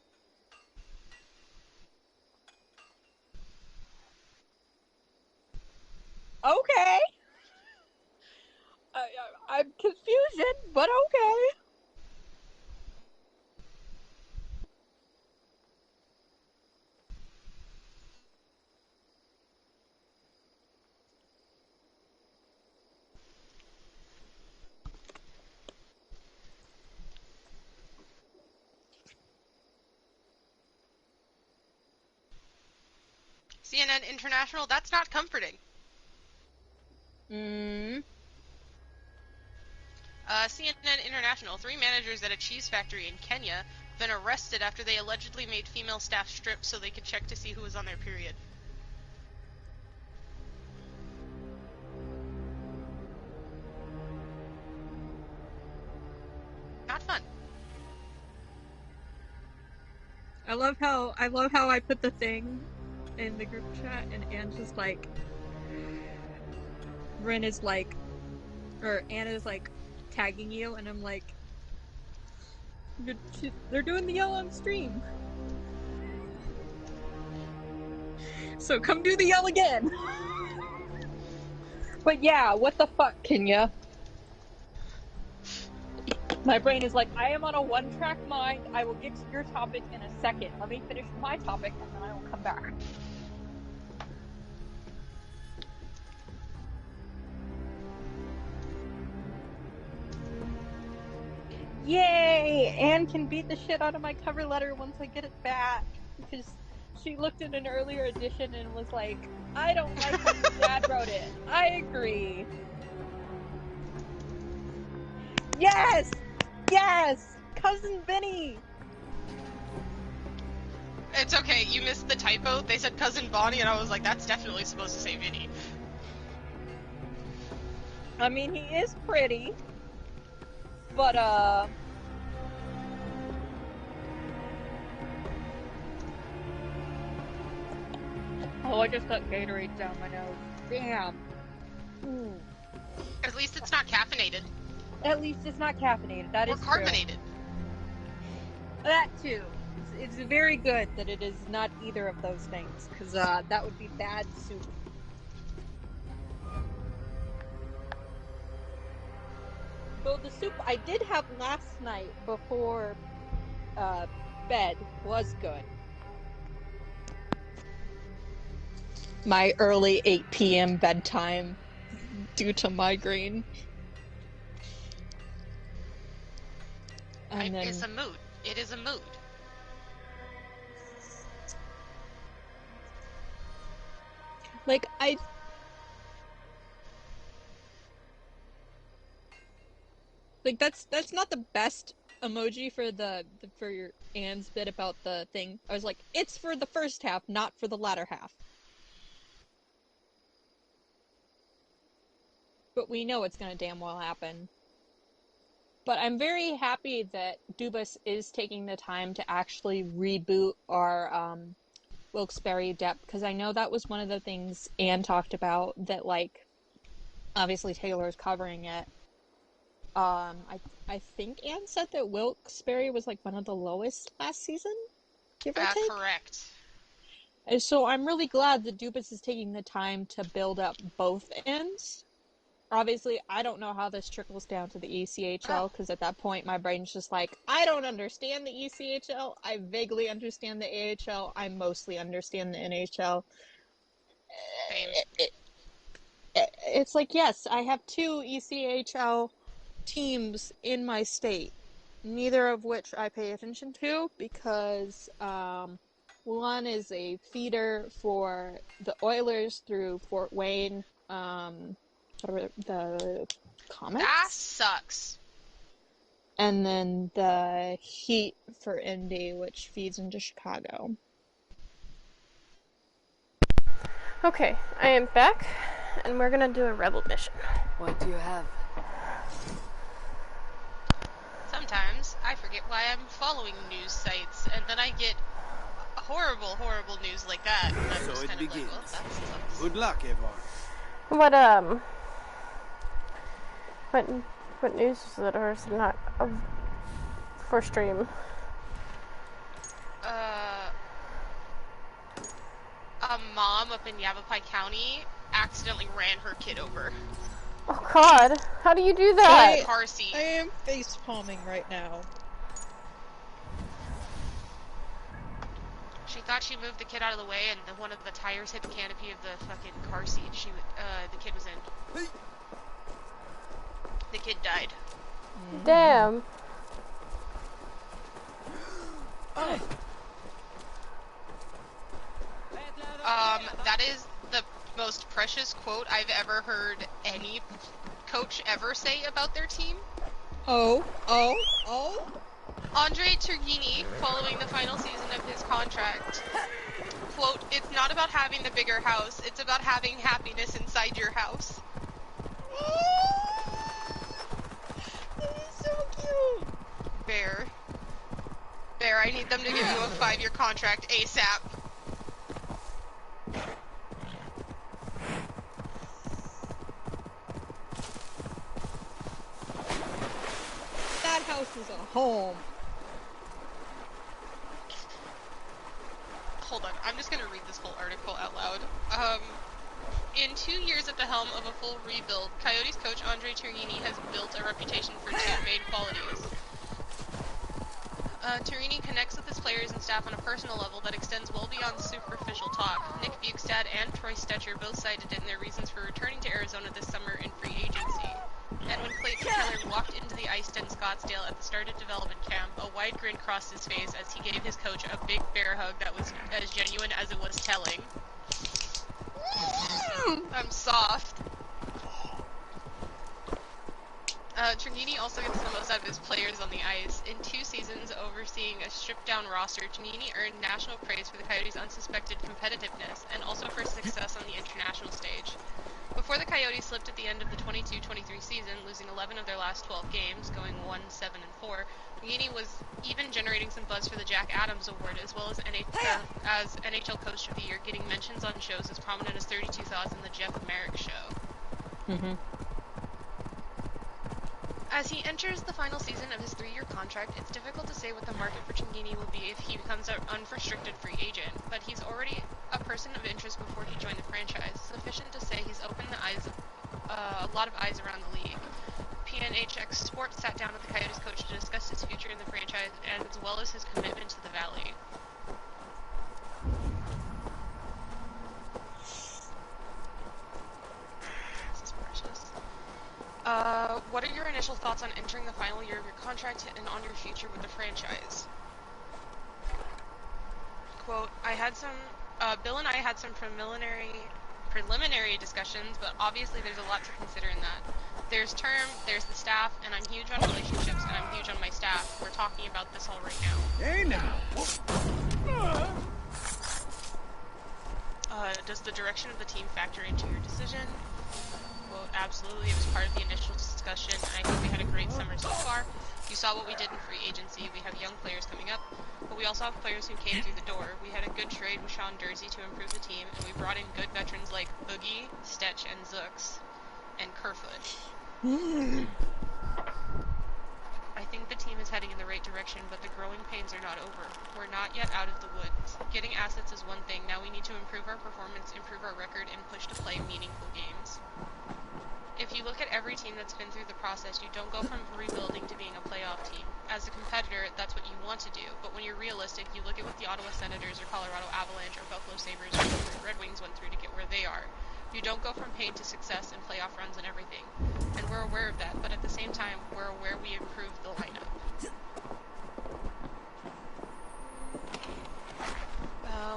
Speaker 11: Okay. I'm confusion, but okay.
Speaker 2: CNN International, that's not comforting.
Speaker 11: Mm.
Speaker 2: CNN International, 3 managers at a cheese factory in Kenya have been arrested after they allegedly made female staff strip so they could check to see who was on their period. not fun.
Speaker 11: I love how I put the thing in the group chat and Anne's just like, Ren is like, or Anna is like tagging you, and I'm like, they're doing the yell on stream. So come do the yell again. But yeah, what the fuck, Kenya? My brain is like, I am on a one-track mind. I will get to your topic in a second. Let me finish my topic, and then I will come back. Yay! Anne can beat the shit out of my cover letter once I get it back. Because she looked at an earlier edition and was like, I don't like how your dad wrote it. I agree. Yes! Yes! Cousin Vinny!
Speaker 2: It's okay, you missed the typo. They said Cousin Bonnie, and I was like, that's definitely supposed to say Vinny.
Speaker 11: I mean, he is pretty. But, oh, I just got Gatorade down my nose. Damn.
Speaker 2: At least it's not caffeinated.
Speaker 11: At least it's not caffeinated. That is
Speaker 2: carbonated.
Speaker 11: True. That too. It's very good that it is not either of those things, because that would be bad soup. Though the soup I did have last night before bed was good. My early 8 p.m. bedtime due to migraine. And then...
Speaker 2: It's a mood. It is a mood.
Speaker 11: Like, like that's not the best emoji for your Anne's bit about the thing. I was like, it's for the first half, not for the latter half. But we know it's gonna damn well happen. But I'm very happy that Dubas is taking the time to actually reboot our Wilkes-Barre depth, because I know that was one of the things Anne talked about, that, like, obviously Taylor's covering it. I think Anne said that Wilkes-Barre was, like, one of the lowest last season, give or take?
Speaker 2: Correct.
Speaker 11: And so I'm really glad that Dubas is taking the time to build up both ends. Obviously, I don't know how this trickles down to the ECHL, because at that point my brain's just like, I don't understand the ECHL, I vaguely understand the AHL, I mostly understand the NHL. It's like, yes, I have 2 ECHL teams in my state, neither of which I pay attention to, because one is a feeder for the Oilers through Fort Wayne, the Comets?
Speaker 2: That sucks.
Speaker 11: And then the Heat for Indy, which feeds into Chicago.
Speaker 1: Okay, I am back, and we're gonna do a rebel mission.
Speaker 3: What do you have?
Speaker 2: Sometimes I forget why I'm following news sites, and then I get horrible, horrible news like that. And I'm
Speaker 12: So
Speaker 2: just
Speaker 12: it
Speaker 2: kind of
Speaker 12: begins.
Speaker 2: like, well, that sucks.
Speaker 12: Good luck, Evar.
Speaker 1: What news is it, or is it not for stream?
Speaker 2: A mom up in Yavapai County accidentally ran her kid over.
Speaker 1: Oh God, how do you do that?
Speaker 2: Car seat.
Speaker 11: I am face palming right now.
Speaker 2: She thought she moved the kid out of the way, and one of the tires hit the canopy of the fucking car seat the kid was in. The kid died.
Speaker 1: Damn.
Speaker 2: That is the most precious quote I've ever heard any coach ever say about their team.
Speaker 11: Oh.
Speaker 2: Andre Turgini, following the final season of his contract, quote, "It's not about having the bigger house, it's about having happiness inside your house."
Speaker 11: That is so cute.
Speaker 2: need them to give you a 5-year contract ASAP.
Speaker 11: That house is a home.
Speaker 2: Hold on, I'm just gonna read this whole article out loud. In 2 years at the helm of a full rebuild, Coyotes coach Andre Turini has built a reputation for two main qualities. Turini connects with his players and staff on a personal level that extends well beyond superficial talk. Nick Bukestad and Troy Stetcher both cited it in their reasons for returning to Arizona this summer in free agency. And when Clayton Keller walked into the ice den Scottsdale at the start of development camp, a wide grin crossed his face as he gave his coach a big bear hug that was as genuine as it was telling. I'm soft. Trinini also gets the most out of his players on the ice. In 2 seasons overseeing a stripped-down roster, Trinini earned national praise for the Coyotes' unsuspected competitiveness and also for success on the international stage. Before the Coyotes slipped at the end of the 22-23 season, losing 11 of their last 12 games, going 1-7-4, Trinini was even generating some buzz for the Jack Adams Award, as well as NHL Coach of the Year, getting mentions on shows as prominent as 32 Thoughts and the Jeff Merrick Show.
Speaker 11: Mm-hmm.
Speaker 2: As he enters the final season of his 3-year contract, it's difficult to say what the market for Cingini will be if he becomes an unrestricted free agent, but he's already a person of interest before he joined the franchise. Sufficient to say he's opened the eyes of a lot of eyes around the league. PNHX Sports sat down with the Coyotes coach to discuss his future in the franchise as well as his commitment to the Valley. This is precious. What are your initial thoughts on entering the final year of your contract and on your future with the franchise? Quote, Bill and I had some preliminary discussions, but obviously there's a lot to consider in that. There's term, there's the staff, and I'm huge on relationships, and I'm huge on my staff. We're talking about this all right now.
Speaker 5: Hey now!
Speaker 2: Does the direction of the team factor into your decision? Well, absolutely. It was part of the initial discussion, and I think we had a great summer so far. You saw what we did in free agency. We have young players coming up, but we also have players who came through the door. We had a good trade with Sean Dursey to improve the team, and we brought in good veterans like Boogie, Stetch, and Zooks, and Kerfoot. I think the team is heading in the right direction, but the growing pains are not over. We're not yet out of the woods. Getting assets is one thing. Now we need to improve our performance, improve our record, and push to play meaningful games. If you look at every team that's been through the process, you don't go from rebuilding to being a playoff team. As a competitor, that's what you want to do, but when you're realistic, you look at what the Ottawa Senators or Colorado Avalanche or Buffalo Sabres or the Red Wings went through to get where they are. You don't go from pain to success and playoff runs and everything. And we're aware of that, but at the same time, we're aware we improved the lineup.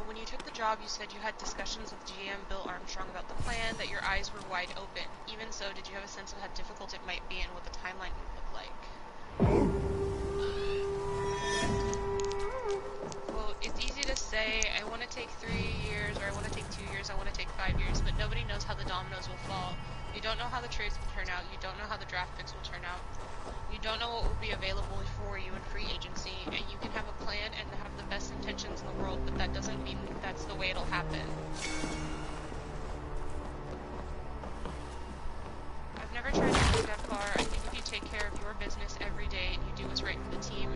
Speaker 2: When you took the job, you said you had discussions with GM Bill Armstrong about the plan, that your eyes were wide open. Even so, did you have a sense of how difficult it might be and what the timeline would look like? Well, it's easy to say, I want to take 3 years, or I want to take 2 years, I want to take 5 years, but nobody knows how the dominoes will fall. You don't know how the trades will turn out, you don't know how the draft picks will turn out. You don't know what will be available for you in free agency, and you can have a plan and have the best intentions in the world, but that doesn't mean that's the way it'll happen. I've never tried to go that far. I think if you take care of your business every day and you do what's right for the team,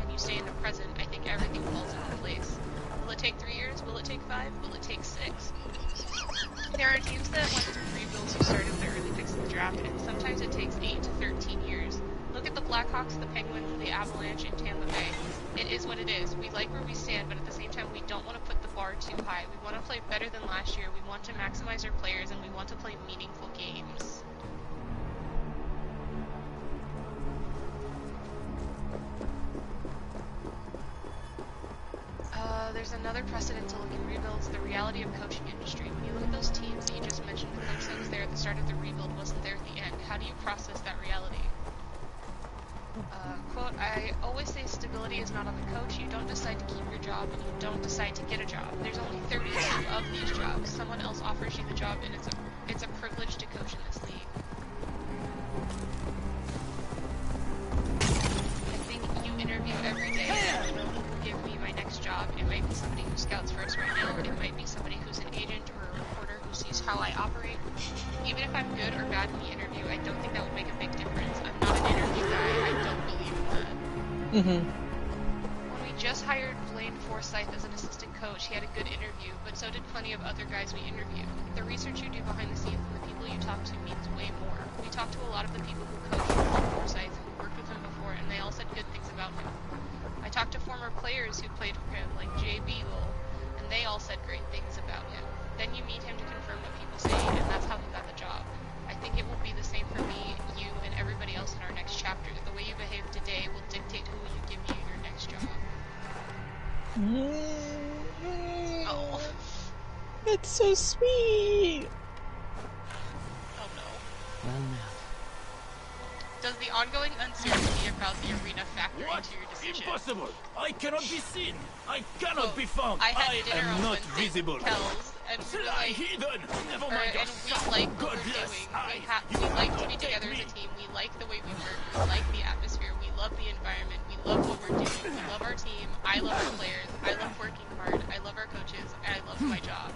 Speaker 2: and you stay in the present, I think everything falls into place. Will it take 3 years? Will it take 5? Will it take 6? There are teams that went through rebuilds who started with the early picks in the draft, and sometimes it takes 8 to 13 years. Look at the Blackhawks, the Penguins, the Avalanche, and Tampa Bay. It is what it is. We like where we stand, but at the same time, we don't want to put the bar too high. We want to play better than last year. We want to maximize our players, and we want to play meaningful games. There's another precedent to look in rebuilds, the reality of coaching industry. When you look at those teams that you just mentioned, the coach that was there at the start of the rebuild wasn't there at the end. How do you process that reality? Quote, I always say stability is not on the coach. You don't decide to keep your job, and you don't decide to get a job. There's only 32 of these jobs. Someone else offers you the job, and it's a privilege to coach in this league. I think you interview every day, and give me my
Speaker 11: Mm-hmm.
Speaker 2: When we just hired Blaine Forsyth as an assistant coach, he had a good interview, but so did plenty of other guys we interviewed. The research you do behind the scenes and the people you talk to means way more. We talked to a lot of the people who coached Forsyth, who worked with him before, and they all said good things about him. I talked to former players who played for him, like Jay Beagle, and they all said great things about him. Then you meet him to confirm what people say, and that's how he got the job. I think it will be the same for me, you, and everybody else in our next chapter. The way you behave today will dictate who you give you your next job. Oh.
Speaker 11: That's so sweet.
Speaker 2: Oh no.
Speaker 8: Well now.
Speaker 2: Does the ongoing uncertainty about the arena factor into your decision?
Speaker 4: Impossible! I cannot be seen! I cannot be found!
Speaker 2: I had dinner
Speaker 4: am
Speaker 2: on
Speaker 4: not
Speaker 2: Wednesday
Speaker 4: visible!
Speaker 2: with Kells, and we were like,
Speaker 4: Heathen! Never mind
Speaker 2: and we like what we're doing. We like to be together as a team. We like the way we work. We like the atmosphere. We love the environment. We love what we're doing. We love our team. I love our players. I love working hard. I love our coaches, and I love my job.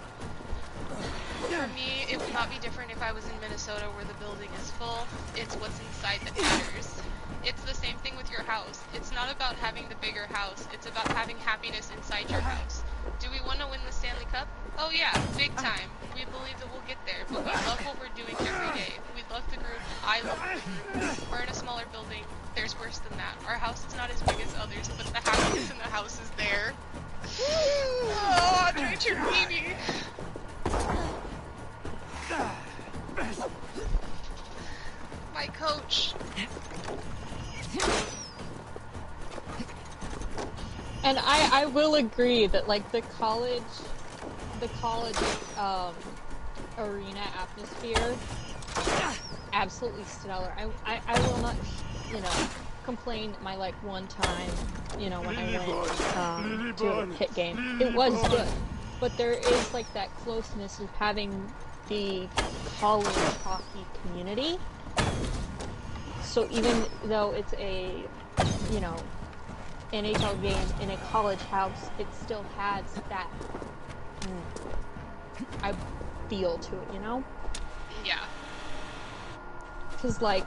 Speaker 2: For me, it would not be different if I was in Minnesota where the building is full. It's what's inside that matters. It's the same thing with your house. It's not about having the bigger house. It's about having happiness inside your house. Do we want to win the Stanley Cup? Oh yeah, big time. We believe that we'll get there, but we love what we're doing every day. We love the group. I love the group. We're in a smaller building. There's worse than that. Our house is not as big as others, but the happiness in the house is there. Oh, Andre turned baby. My coach.
Speaker 11: And I will agree that like the college arena atmosphere, absolutely stellar. I will not, complain my like one time, when I went to a hit game. It was good. But there is like that closeness of having the college hockey community. So even though it's a, NHL game in a college house, it still has that I feel to it,
Speaker 2: Yeah.
Speaker 11: Because like,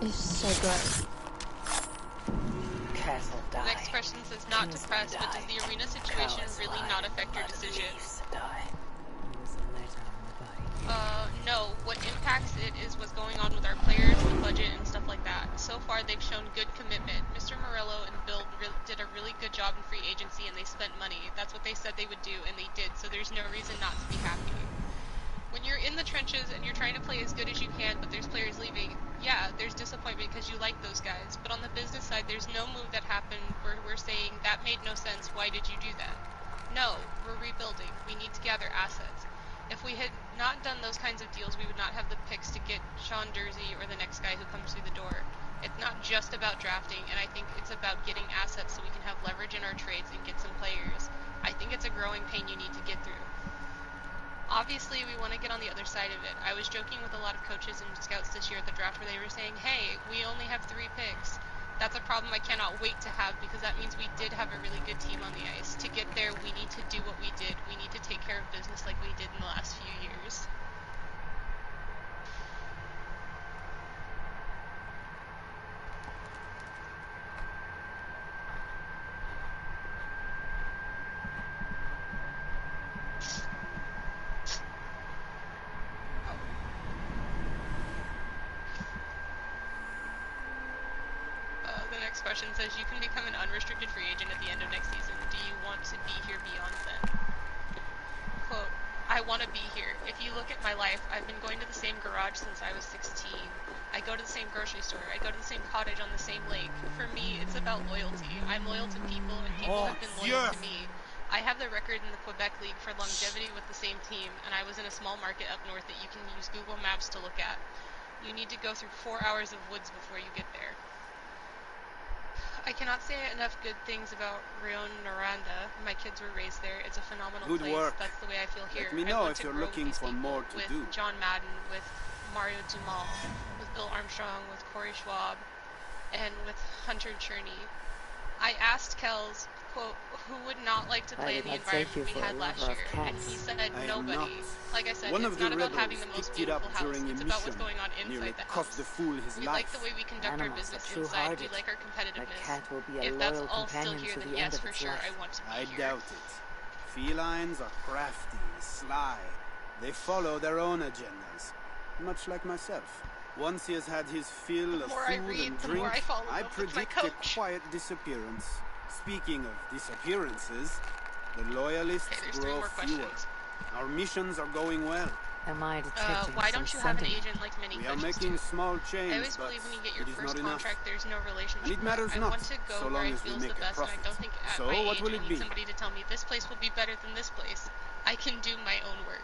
Speaker 11: it's so good.
Speaker 2: The next question says not to press, but does the arena situation really not affect your decision? No. What impacts it is what's going on with our players, the budget, and stuff like that. So far, they've shown good commitment. Mr. Morello and Bill did a really good job in free agency, and they spent money. That's what they said they would do, and they did, so there's no reason not to be happy. When you're in the trenches and you're trying to play as good as you can, but there's players leaving, yeah, there's disappointment because you like those guys. But on the business side, there's no move that happened where we're saying, that made no sense, why did you do that? No, we're rebuilding. We need to gather assets. If we had not done those kinds of deals, we would not have the picks to get Sean Dursey or the next guy who comes through the door. It's not just about drafting, and I think it's about getting assets so we can have leverage in our trades and get some players. I think it's a growing pain you need to get through. Obviously, we want to get on the other side of it. I was joking with a lot of coaches and scouts this year at the draft where they were saying, hey, we only have 3 picks. That's a problem I cannot wait to have because that means we did have a really good team on the ice. To get there, we need to do what we did. We need to take care of business like we did in the last few years. Question says you can become an unrestricted free agent at the end of next season. Do you want to be here beyond then? Quote, I want to be here. If you look at my life, I've been going to the same garage since I was 16. I go to the same grocery store. I go to the same cottage on the same lake. For me, it's about loyalty. I'm loyal to people, and people have been loyal to me. I have the record in the Quebec League for longevity with the same team, and I was in a small market up north that you can use Google Maps to look at. You need to go through 4 hours of woods before you get there. I cannot say enough good things about Rio Noranda. My kids were raised there. It's a phenomenal place.
Speaker 12: Work.
Speaker 2: That's the way I feel here.
Speaker 12: Let me know if you're looking for more to
Speaker 2: with
Speaker 12: do.
Speaker 2: John Madden, with Mario Dumal, with Bill Armstrong, with Corey Schwab, and with Hunter Cherney. I asked Kells quote, who would not like to
Speaker 3: I
Speaker 2: play
Speaker 3: did
Speaker 2: in the
Speaker 3: not take
Speaker 2: environment
Speaker 3: you
Speaker 2: we
Speaker 3: for a
Speaker 2: had last
Speaker 3: lover of
Speaker 2: year? And he
Speaker 3: cats.
Speaker 2: said
Speaker 12: I am
Speaker 2: nobody.
Speaker 12: not.
Speaker 2: Like I said,
Speaker 12: One
Speaker 2: it's
Speaker 12: of the
Speaker 2: not about
Speaker 12: rebels
Speaker 2: having the most
Speaker 12: picked it up
Speaker 2: beautiful house.
Speaker 12: during a
Speaker 2: It's about what's
Speaker 12: mission.
Speaker 2: going on
Speaker 12: Nearly
Speaker 2: inside the
Speaker 12: cost
Speaker 2: house.
Speaker 12: the fool his
Speaker 2: We
Speaker 12: life.
Speaker 2: like the way we conduct our
Speaker 3: Animals
Speaker 2: business
Speaker 3: are
Speaker 2: inside. We
Speaker 3: true-hearted.
Speaker 2: like our competitiveness.
Speaker 3: That cat will be a
Speaker 2: If that's
Speaker 3: loyal
Speaker 2: all still
Speaker 3: companion
Speaker 2: here,
Speaker 3: to
Speaker 2: then
Speaker 3: the
Speaker 2: yes,
Speaker 3: end of
Speaker 2: for
Speaker 3: its
Speaker 2: sure,
Speaker 3: life.
Speaker 2: I want to be
Speaker 12: I
Speaker 2: here.
Speaker 12: doubt it. Felines are crafty, sly. They follow their own agendas. Much like myself. Once he has had his fill
Speaker 2: The
Speaker 12: of
Speaker 2: more
Speaker 12: food
Speaker 2: I read,
Speaker 12: and
Speaker 2: the
Speaker 12: drink,
Speaker 2: more I fall in
Speaker 12: I
Speaker 2: love with my
Speaker 12: predict a
Speaker 2: coach.
Speaker 12: quiet disappearance. Speaking of disappearances, the loyalists
Speaker 2: Okay, there's 3
Speaker 12: grow
Speaker 2: more
Speaker 12: fewer.
Speaker 2: questions.
Speaker 12: Our missions are going well.
Speaker 3: Am I detecting
Speaker 2: Why
Speaker 3: some
Speaker 2: don't you have an
Speaker 3: sentiment?
Speaker 2: agent like many
Speaker 12: We are
Speaker 2: coaches
Speaker 12: making
Speaker 2: do?
Speaker 12: small
Speaker 2: I
Speaker 12: change,
Speaker 2: always
Speaker 12: but
Speaker 2: believe when you get your
Speaker 12: it is
Speaker 2: first
Speaker 12: not enough.
Speaker 2: contract, there's no relationship.
Speaker 12: And it matters
Speaker 2: I
Speaker 12: not,
Speaker 2: want to go
Speaker 12: so
Speaker 2: where
Speaker 12: long
Speaker 2: it
Speaker 12: as we
Speaker 2: feels
Speaker 12: make
Speaker 2: the
Speaker 12: a
Speaker 2: best, and I
Speaker 12: profit.
Speaker 2: don't think at
Speaker 12: So,
Speaker 2: my
Speaker 12: what
Speaker 2: age
Speaker 12: will
Speaker 2: I
Speaker 12: it
Speaker 2: need
Speaker 12: be?
Speaker 2: somebody to tell me this place will be better than this place. I can do my own work.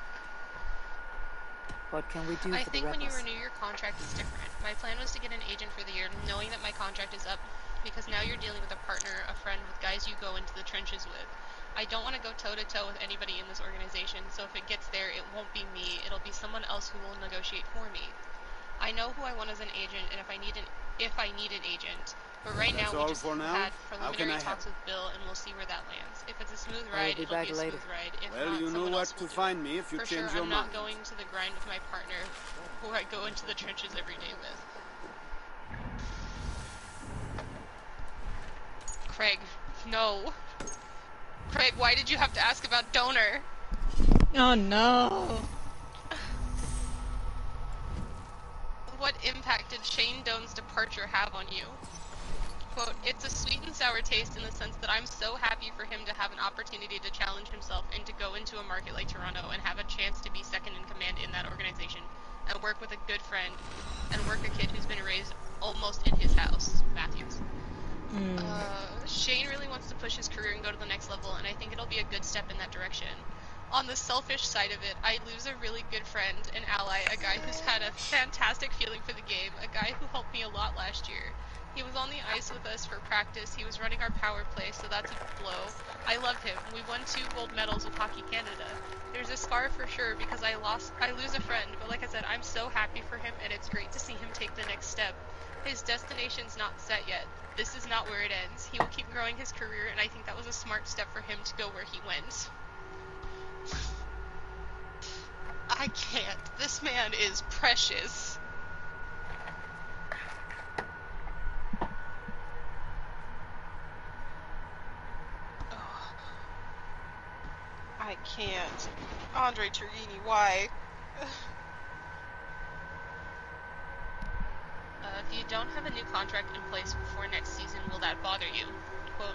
Speaker 3: What can we do
Speaker 2: I
Speaker 3: for the
Speaker 2: think when you
Speaker 3: rebels?
Speaker 2: renew your contract, it's different. My plan was to get an agent for the year, knowing that my contract is up, because now you're dealing with a partner, a friend, with guys you go into the trenches with. I don't want to go toe-to-toe with anybody in this organization, so if it gets there, it won't be me. It'll be someone else who will negotiate for me. I know who I want as an agent, and if I need an agent. But right
Speaker 12: That's
Speaker 2: now,
Speaker 12: all
Speaker 2: we just
Speaker 12: for now?
Speaker 2: had
Speaker 12: How can
Speaker 2: preliminary
Speaker 12: I
Speaker 2: talks
Speaker 12: help?
Speaker 2: with Bill, and we'll see where that lands. If it's a smooth
Speaker 3: I'll
Speaker 2: ride,
Speaker 3: be
Speaker 2: it'll
Speaker 3: back
Speaker 2: be a
Speaker 3: later.
Speaker 2: smooth ride. If
Speaker 12: Well,
Speaker 2: not,
Speaker 12: you know
Speaker 2: someone
Speaker 12: where
Speaker 2: else
Speaker 12: to
Speaker 2: will do
Speaker 12: find
Speaker 2: it.
Speaker 12: me if you
Speaker 2: For
Speaker 12: change
Speaker 2: sure,
Speaker 12: your
Speaker 2: I'm
Speaker 12: mind.
Speaker 2: not going to the grind with my partner, who I go into the trenches every day with. Craig, no. Craig, why did you have to ask about donor?
Speaker 11: Oh no.
Speaker 2: What impact did Shane Doan's departure have on you? Quote, it's a sweet and sour taste in the sense that I'm so happy for him to have an opportunity to challenge himself and to go into a market like Toronto and have a chance to be second in command in that organization and work with a good friend and work a kid who's been raised almost in his house, Matthews. Shane really wants to push his career and go to the next level, and I think it'll be a good step in that direction. On the selfish side of it, I lose a really good friend, an ally, a guy who's had a fantastic feeling for the game, a guy who helped me a lot last year. He was on the ice with us for practice, he was running our power play, so that's a blow. I love him. We won 2 gold medals with Hockey Canada. There's a scar for sure because I lose a friend, but like I said, I'm so happy for him, and it's great to see him take the next step. His destination's not set yet. This is not where it ends. He will keep growing his career, and I think that was a smart step for him to go where he went. I can't. This man is precious. Oh, I can't. Andre Turini, why? If you don't have a new contract in place before next season, will that bother you? Quote,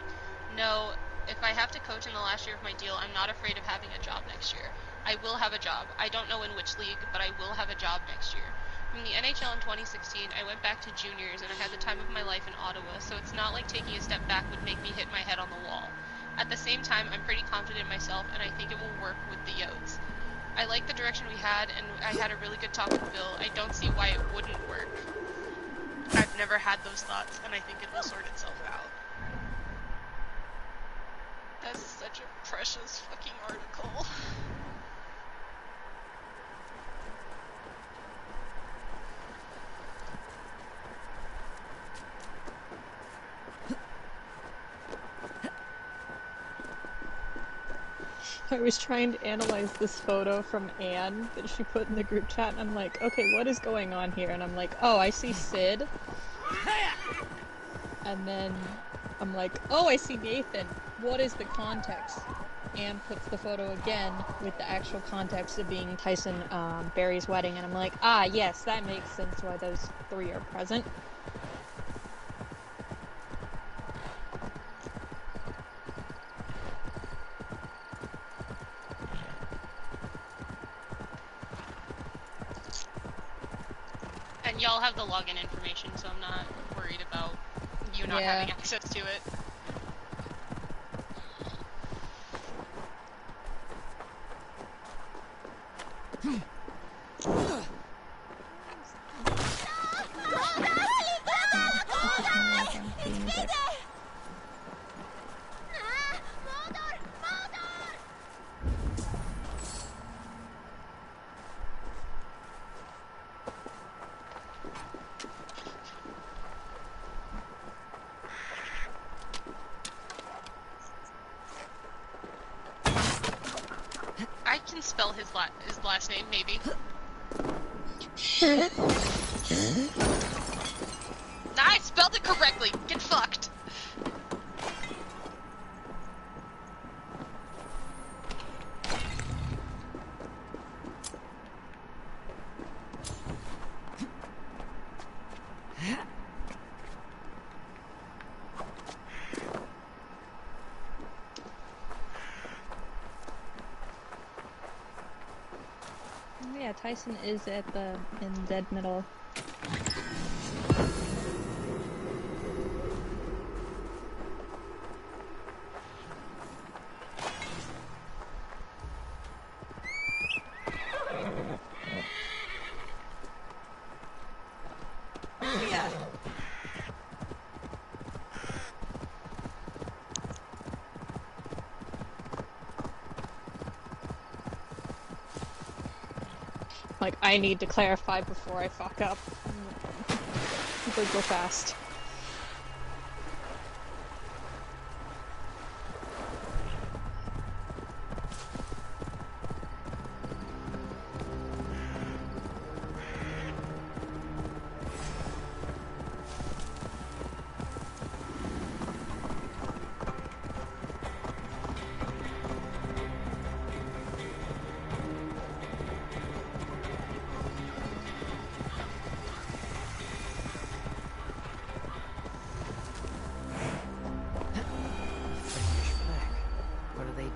Speaker 2: no, if I have to coach in the last year of my deal, I'm not afraid of having a job next year. I will have a job. I don't know in which league, but I will have a job next year. From the NHL in 2016, I went back to juniors and I had the time of my life in Ottawa, so it's not like taking a step back would make me hit my head on the wall. At the same time, I'm pretty confident in myself and I think it will work with the Yotes. I like the direction we had, and I had a really good talk with Bill. I don't see why it wouldn't work. I've never had those thoughts, and I think it will sort itself out. That's such a precious fucking article.
Speaker 11: I was trying to analyze this photo from Anne that she put in the group chat, and I'm like, okay, what is going on here? And I'm like, oh, I see Sid. And then I'm like, oh, I see Nathan. What is the context? Anne puts the photo again with the actual context of being Tyson Barry's wedding, and I'm like, ah, yes, that makes sense why those 3 are present.
Speaker 2: And y'all have the login information, so I'm not worried about you not having access to it. can spell his last name, maybe. Nah, I spelled it correctly. Get fucked.
Speaker 11: Yeah, Tyson is in dead middle. Like, I need to clarify before I fuck up. Go fast.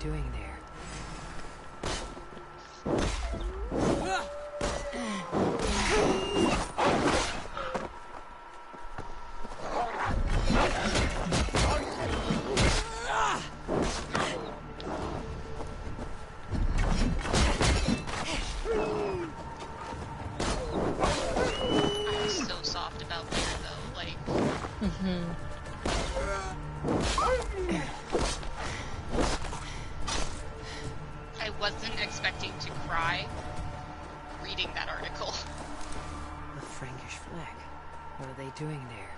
Speaker 3: Doing there?
Speaker 2: I'm so soft about that, though. Like. I wasn't expecting to cry reading that article.
Speaker 3: The Frankish flag. What are they doing there?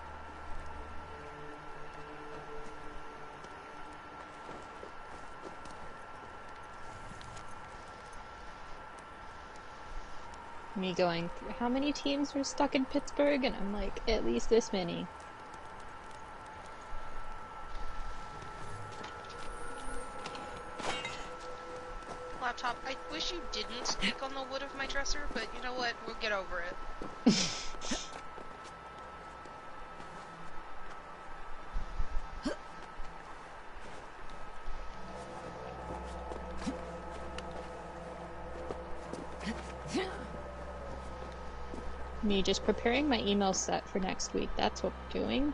Speaker 11: Me going, how many teams were stuck in Pittsburgh? And I'm like, at least this many.
Speaker 2: Laptop, I wish you didn't squeak on the wood of my dresser, but you know what? We'll get over it.
Speaker 11: Me just preparing my email set for next week. That's what we're doing.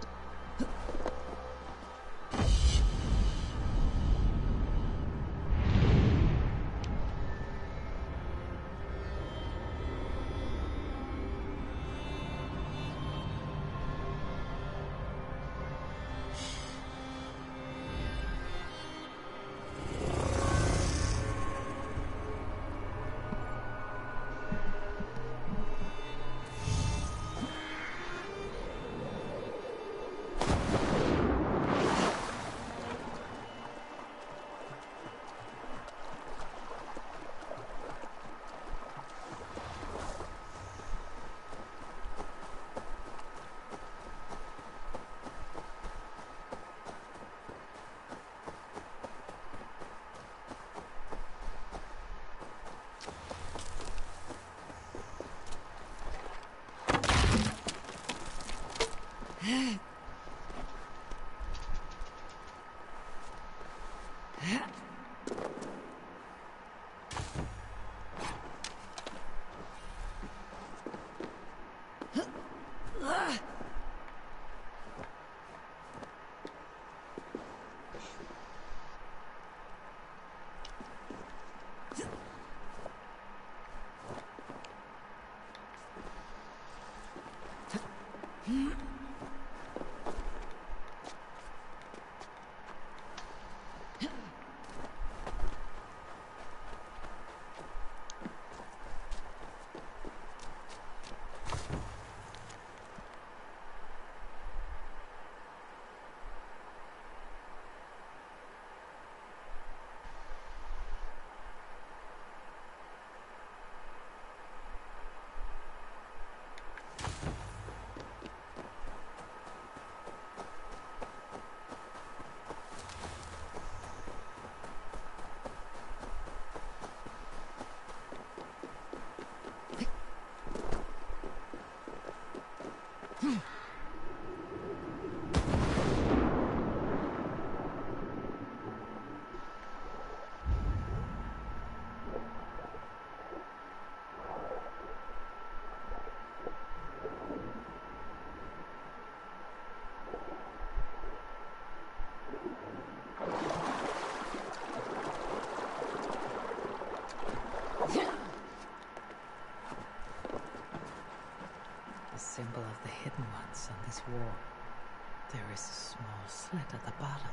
Speaker 3: There is a small slit at the bottom.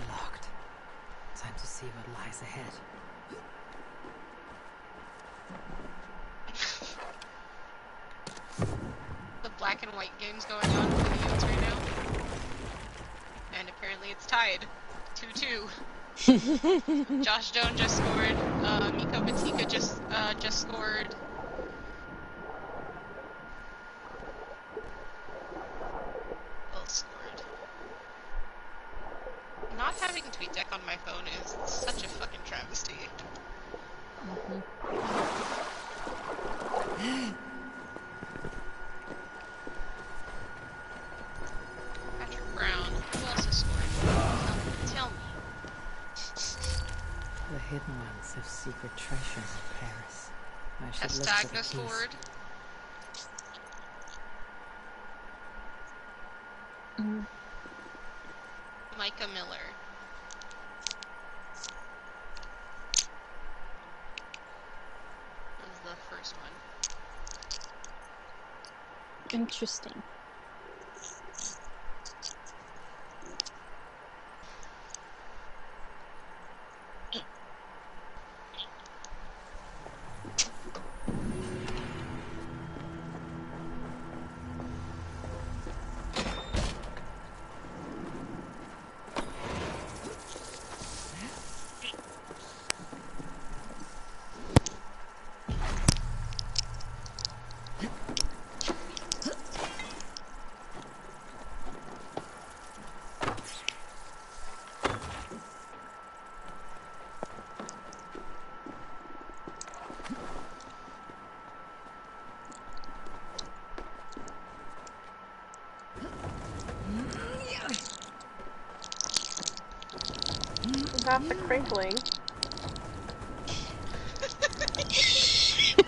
Speaker 3: Locked. Time to see what lies ahead.
Speaker 2: The black and white game's going on with the units right now. And apparently it's tied. 2-2. Josh Doan just scored. Miko Batika just scored. Both scored. Not having TweetDeck on my phone is such a fucking travesty. Patrick Brown. Who else has scored? Tell me.
Speaker 3: The hidden ones have secret treasure in Paris. I should look for the
Speaker 2: Estagna
Speaker 3: keys.
Speaker 2: scored. Micah Miller. Was the first one.
Speaker 11: Interesting.
Speaker 1: Not the crinkling.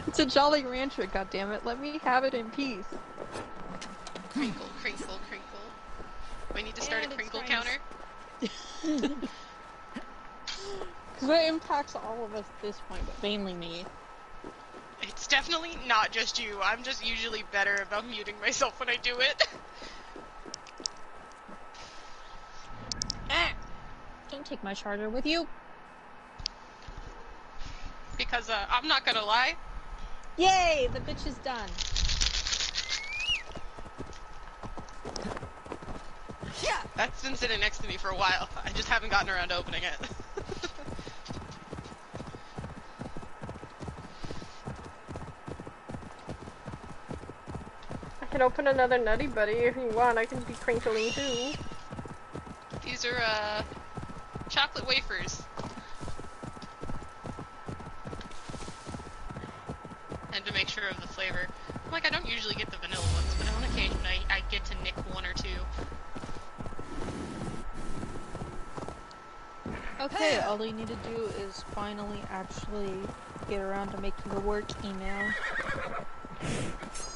Speaker 11: It's a Jolly Rancher, goddammit. Let me have it in peace.
Speaker 2: Crinkle, crinkle, crinkle. We need to start a crinkle counter.
Speaker 11: Because it impacts all of us at this point, but mainly me.
Speaker 2: It's definitely not just you. I'm just usually better about muting myself when I do it.
Speaker 11: Don't take my charger with you.
Speaker 2: Because, I'm not gonna lie.
Speaker 11: Yay! The bitch is done.
Speaker 2: Yeah. That's been sitting next to me for a while. I just haven't gotten around to opening it.
Speaker 1: I can open another Nutty Buddy if you want. I can be crinkling too.
Speaker 2: These are, chocolate wafers. And to make sure of the flavor. Like, I don't usually get the vanilla ones, but on occasion I get to nick one or two.
Speaker 11: Okay, all you need to do is finally actually get around to making a work email.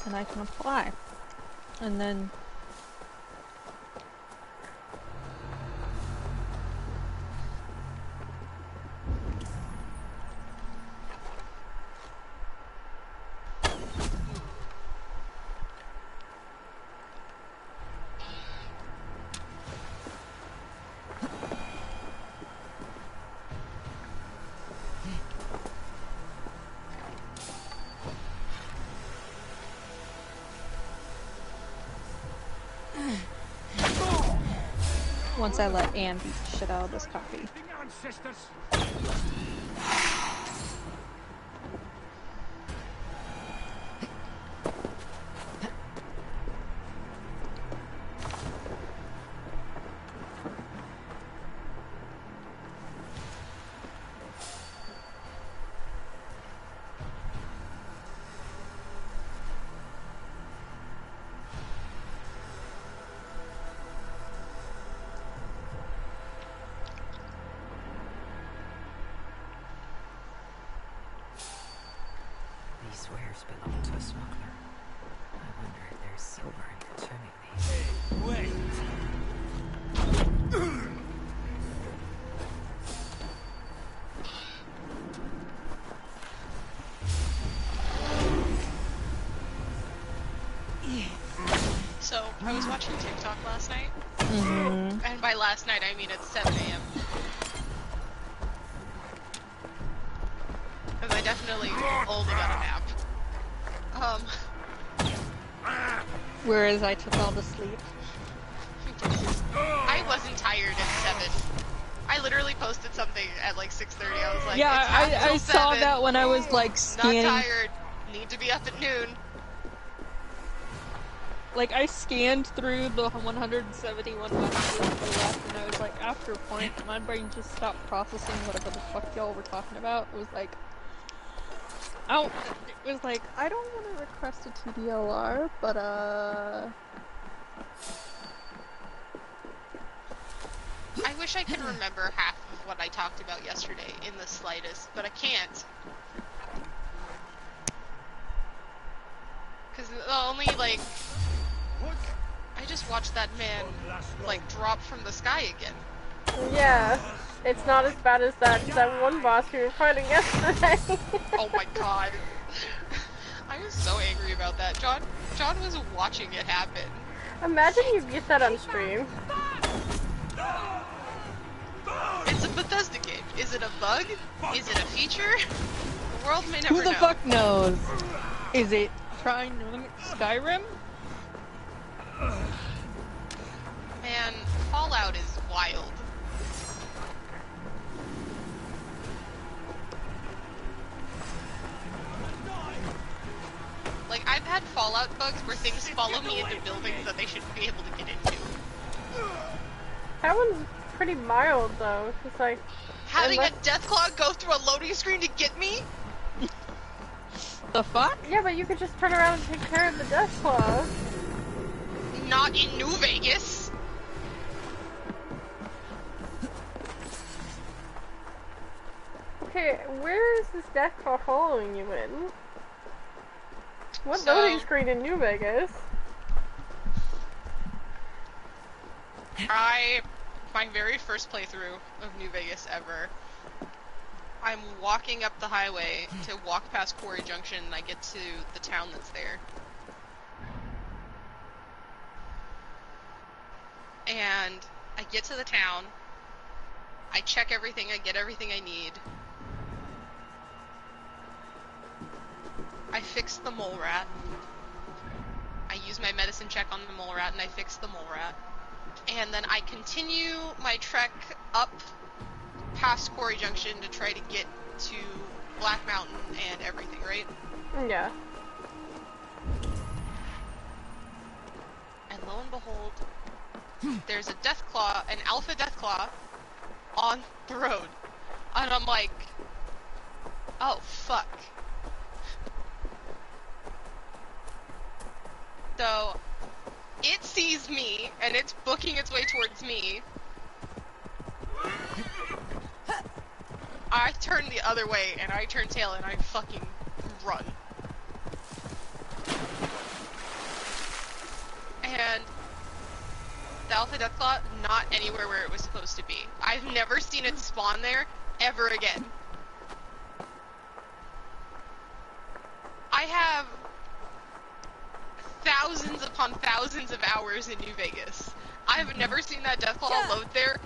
Speaker 11: And I can apply. And then... once I let Anne beat the shit out of this copy.
Speaker 3: These wares belong to a smuggler. I wonder if there's silver in consuming these.
Speaker 4: Hey, wait!
Speaker 2: watching TikTok last night.
Speaker 11: Mm-hmm.
Speaker 2: And by last night, I mean it's 7 a.m. Because I definitely only got a nap.
Speaker 11: Whereas I took all the sleep.
Speaker 2: I wasn't tired at 7. I literally posted something at like 6:30. I was like,
Speaker 11: Yeah,
Speaker 2: it's not till
Speaker 11: I saw
Speaker 2: 7.
Speaker 11: that when I was like
Speaker 2: Not
Speaker 11: scanning.
Speaker 2: tired. Need to be up at noon.
Speaker 11: Like, I scanned through the 171 messages I left, and I was like, after a point, my brain just stopped processing whatever the fuck y'all were talking about. It was like, I don't want to request a TDLR, but
Speaker 2: I wish I could remember half of what I talked about yesterday in the slightest, but I can't. Because the only, like... I just watched that man, like, drop from the sky again.
Speaker 1: Yeah, it's not as bad as that one boss we were fighting yesterday.
Speaker 2: Oh my god. I was so angry about that. John was watching it happen.
Speaker 1: Imagine you get that on stream.
Speaker 2: It's a Bethesda game. Is it a bug? Is it a feature? The world may never know.
Speaker 11: who the fuck knows? Is it trying to limit Skyrim?
Speaker 2: Man, Fallout is wild. Like, I've had Fallout bugs where things follow me into buildings that they shouldn't be able to get into.
Speaker 1: That one's pretty mild though. It's like
Speaker 2: Having a Deathclaw go through a loading screen to get me?
Speaker 11: The fuck?
Speaker 1: Yeah, but you could just turn around and take care of the Deathclaw.
Speaker 2: Not in New Vegas.
Speaker 1: Okay, where is this Deathclaw following you in? What loading screen in New Vegas?
Speaker 2: My very first playthrough of New Vegas ever, I'm walking up the highway to walk past Quarry Junction, and I get to the town that's there. And I get to the town, I check everything, I get everything I need. I fix the mole rat. I use my medicine check on the mole rat, and I fix the mole rat. And then I continue my trek up past Quarry Junction to try to get to Black Mountain and everything, right?
Speaker 1: Yeah.
Speaker 2: And lo and behold, there's a Deathclaw, an Alpha Deathclaw, on the road. And I'm like, oh fuck. So, it sees me, and it's booking its way towards me. I turn the other way, and I turn tail, and I fucking run. And the Alpha Deathclaw, not anywhere where it was supposed to be. I've never seen it spawn there, ever again. I have thousands upon thousands of hours in New Vegas. I've never seen that Deathclaw load there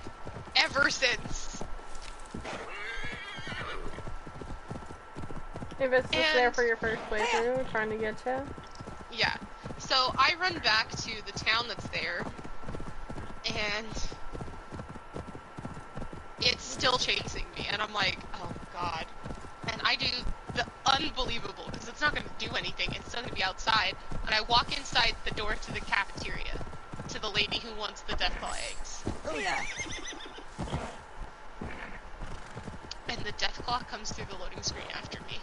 Speaker 2: ever since.
Speaker 1: If it's just there for your first playthrough, trying to get you.
Speaker 2: Yeah. So I run back to the town that's there, and it's still chasing me, and I'm like, oh god. And I do the unbelievable, because it's not going to do anything, it's still going to be outside, and I walk inside the door to the cafeteria, to the lady who wants the Deathclaw eggs.
Speaker 8: Oh yeah.
Speaker 2: And the Deathclaw comes through the loading screen after me.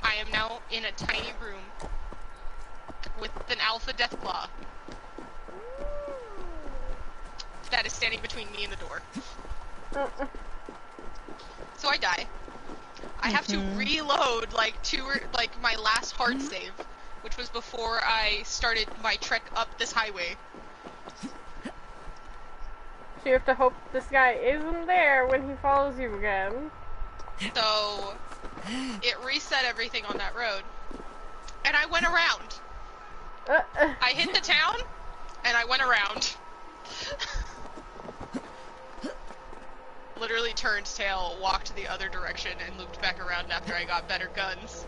Speaker 2: I am now in a tiny room with an Alpha Deathclaw that is standing between me and the door. So I die. I have to reload like my last hard save, which was before I started my trek up this highway.
Speaker 1: So you have to hope this guy isn't there when he follows you again.
Speaker 2: So it reset everything on that road. And I went around. I hit the town, and I went around. Literally turned tail, walked the other direction, and looped back around after I got better guns.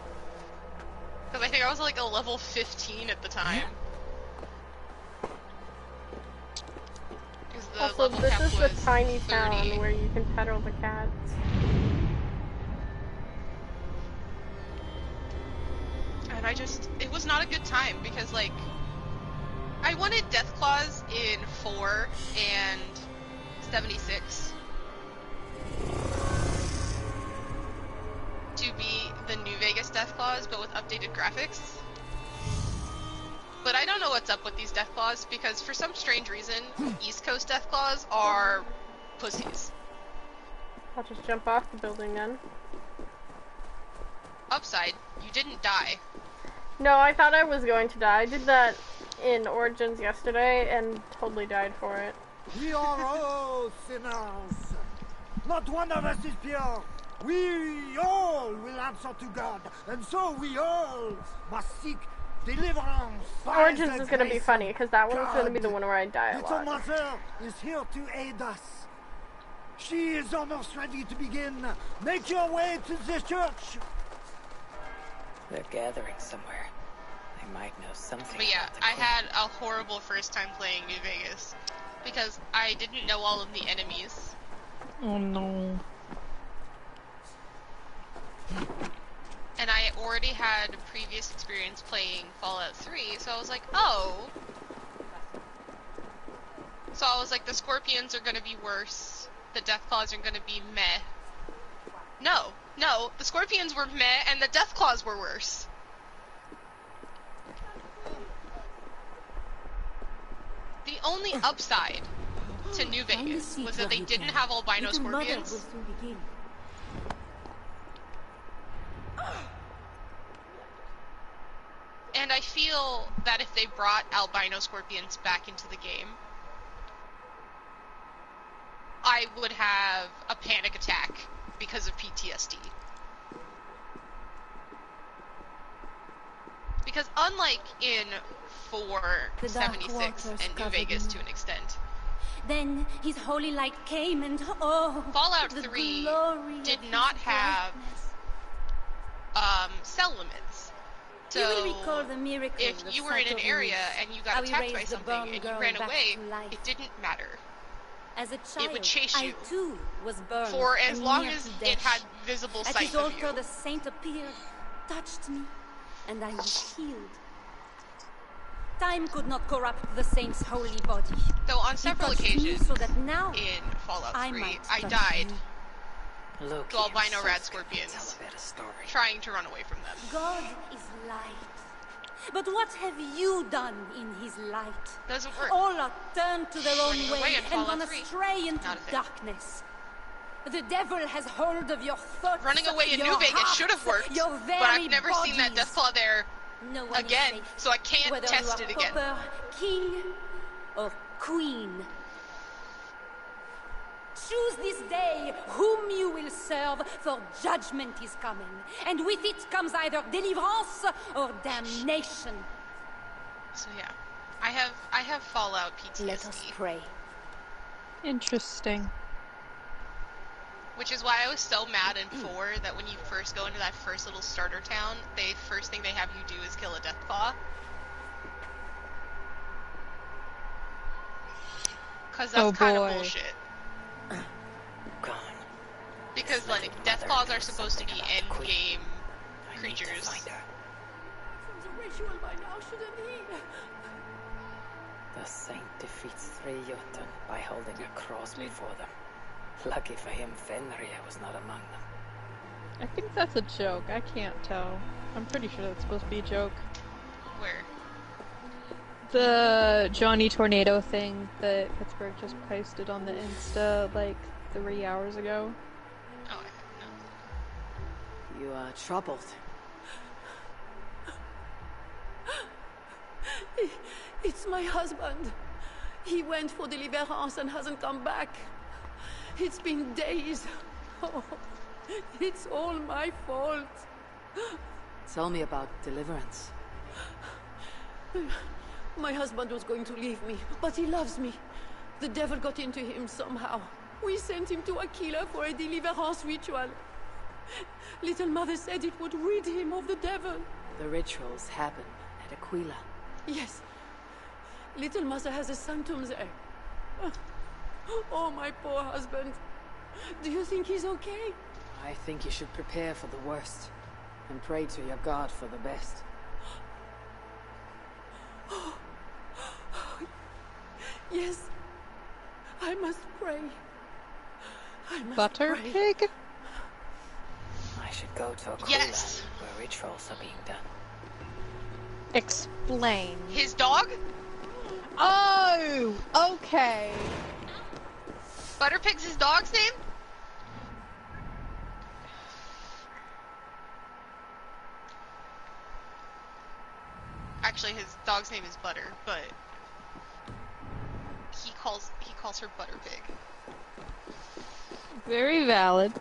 Speaker 2: Because I think I was like a level 15 at the time.
Speaker 1: Also, this is the tiny town where you can pet all the cats.
Speaker 2: And it was not a good time, because, like, I wanted Deathclaws in 4 and 76 to be the New Vegas Deathclaws, but with updated graphics. But I don't know what's up with these Deathclaws, because for some strange reason, East Coast Deathclaws are pussies.
Speaker 1: I'll just jump off the building then.
Speaker 2: Upside, you didn't die.
Speaker 1: No, I thought I was going to die. I did that in Origins yesterday and totally died for it.
Speaker 5: We are all sinners. Not one of us is pure. We all will answer to God, and so we all must seek deliverance.
Speaker 1: Origins is going to be funny, because that one's going to be the one where I die a
Speaker 5: Little
Speaker 1: lot.
Speaker 5: Mother is here to aid us. She is almost ready to begin. Make your way to the church.
Speaker 13: They're gathering somewhere. They might know something.
Speaker 2: But yeah, I had a horrible first time playing New Vegas, because I didn't know all of the enemies.
Speaker 11: Oh no.
Speaker 2: And I already had previous experience playing Fallout 3, so I was like, oh. So I was like, the Scorpions are gonna be worse. The Deathclaws are gonna be meh. No, the Scorpions were meh, and the Deathclaws were worse. The only upside to New Vegas was that they didn't have albino Scorpions. And I feel that if they brought albino Scorpions back into the game, I would have a panic attack because of PTSD. Because unlike in 476 and New Vegas to an extent,
Speaker 14: then his holy light came and
Speaker 2: Fallout 3 did not have cell limits. So if you were in an area and you got attacked by something and you ran away, it didn't matter.
Speaker 14: As a child,
Speaker 2: it would chase you.
Speaker 14: I too was burned
Speaker 2: for as long as it had visible sight of you.
Speaker 14: At his altar, the saint appeared, touched me, and I was healed. Time could not corrupt the saint's holy body.
Speaker 2: Though on several occasions
Speaker 14: so that now
Speaker 2: in Fallout 3, I died to albino rad scorpions trying to run away from them.
Speaker 14: God is light. But what have you done in his light?
Speaker 2: Doesn't work.
Speaker 14: All are turned to their own way and gone
Speaker 2: 3.
Speaker 14: astray into darkness. The devil has hold of your thoughts.
Speaker 2: Running away in New Vegas should have worked, but I've never seen that Deathclaw there again, so I can't test it again.
Speaker 14: Whether king or queen. Choose this day whom you will serve, for judgment is coming, and with it comes either deliverance or damnation.
Speaker 2: So yeah, I have Fallout PTSD.
Speaker 14: Let us pray.
Speaker 11: Interesting.
Speaker 2: Which is why I was so mad in 4 that when you first go into that first little starter town, the first thing they have you do is kill a Deathclaw. Cause that's kind of bullshit.
Speaker 13: Gone.
Speaker 2: Because like Deathclaws are supposed to be end-game creatures.
Speaker 13: The saint defeats 3 Jotun by holding a cross before them. Lucky for him, Fenrir was not among them.
Speaker 11: I think that's a joke. I can't tell. I'm pretty sure that's supposed to be a joke.
Speaker 2: Where?
Speaker 11: The Johnny Tornado thing that Pittsburgh just posted on the Insta like 3 hours ago.
Speaker 2: Oh, I know.
Speaker 13: You are troubled.
Speaker 15: It's my husband. He went for deliverance and hasn't come back. It's been days. Oh, it's all my fault.
Speaker 13: Tell me about deliverance.
Speaker 15: My husband was going to leave me, but he loves me. The devil got into him somehow. We sent him to Aquila for a deliverance ritual. Little Mother said it would rid him of the devil.
Speaker 13: The rituals happen at Aquila.
Speaker 15: Yes. Little Mother has a sanctum there. Oh, my poor husband. Do you think he's okay?
Speaker 13: I think you should prepare for the worst and pray to your God for the best.
Speaker 15: Yes. I must pray. I must
Speaker 11: Butter
Speaker 15: pray.
Speaker 11: pig?
Speaker 13: I should go to Aquila,
Speaker 2: Yes.
Speaker 13: where rituals are being done.
Speaker 11: Explain.
Speaker 2: His dog?
Speaker 11: Oh, okay.
Speaker 2: Butterpig's his dog's name? Actually, his dog's name is Butter, but he calls her Butterpig.
Speaker 11: Very valid.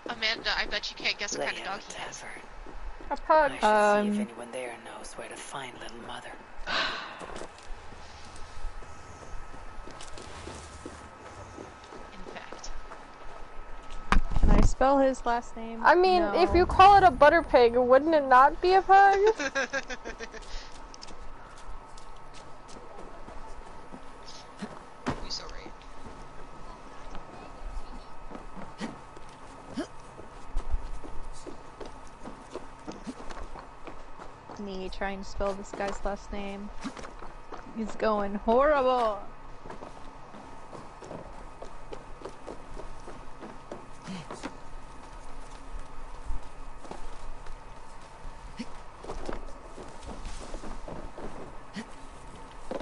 Speaker 2: Amanda, I bet you can't guess what kind of dog he has.
Speaker 1: A pug.
Speaker 13: I should see if anyone there knows where to find little mother.
Speaker 2: In fact.
Speaker 11: Can I spell his last name?
Speaker 1: I mean,
Speaker 11: No.
Speaker 1: if you call it a butter pig, wouldn't it not be a pug?
Speaker 2: You're so right.
Speaker 11: Me trying to spell this guy's last name. He's going horrible.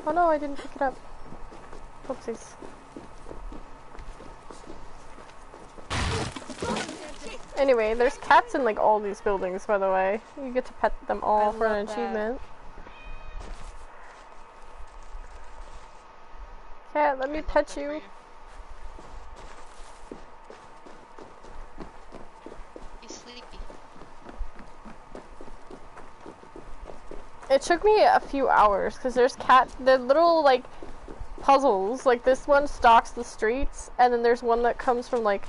Speaker 1: Oh no, I didn't pick it up. Oopsies. Anyway, there's cats in like all these buildings, by the way. You get to pet them all for an achievement. Cat, let me pet you.
Speaker 2: He's sleepy.
Speaker 1: It took me a few hours because there's the little like puzzles. Like this one stalks the streets, and then there's one that comes from like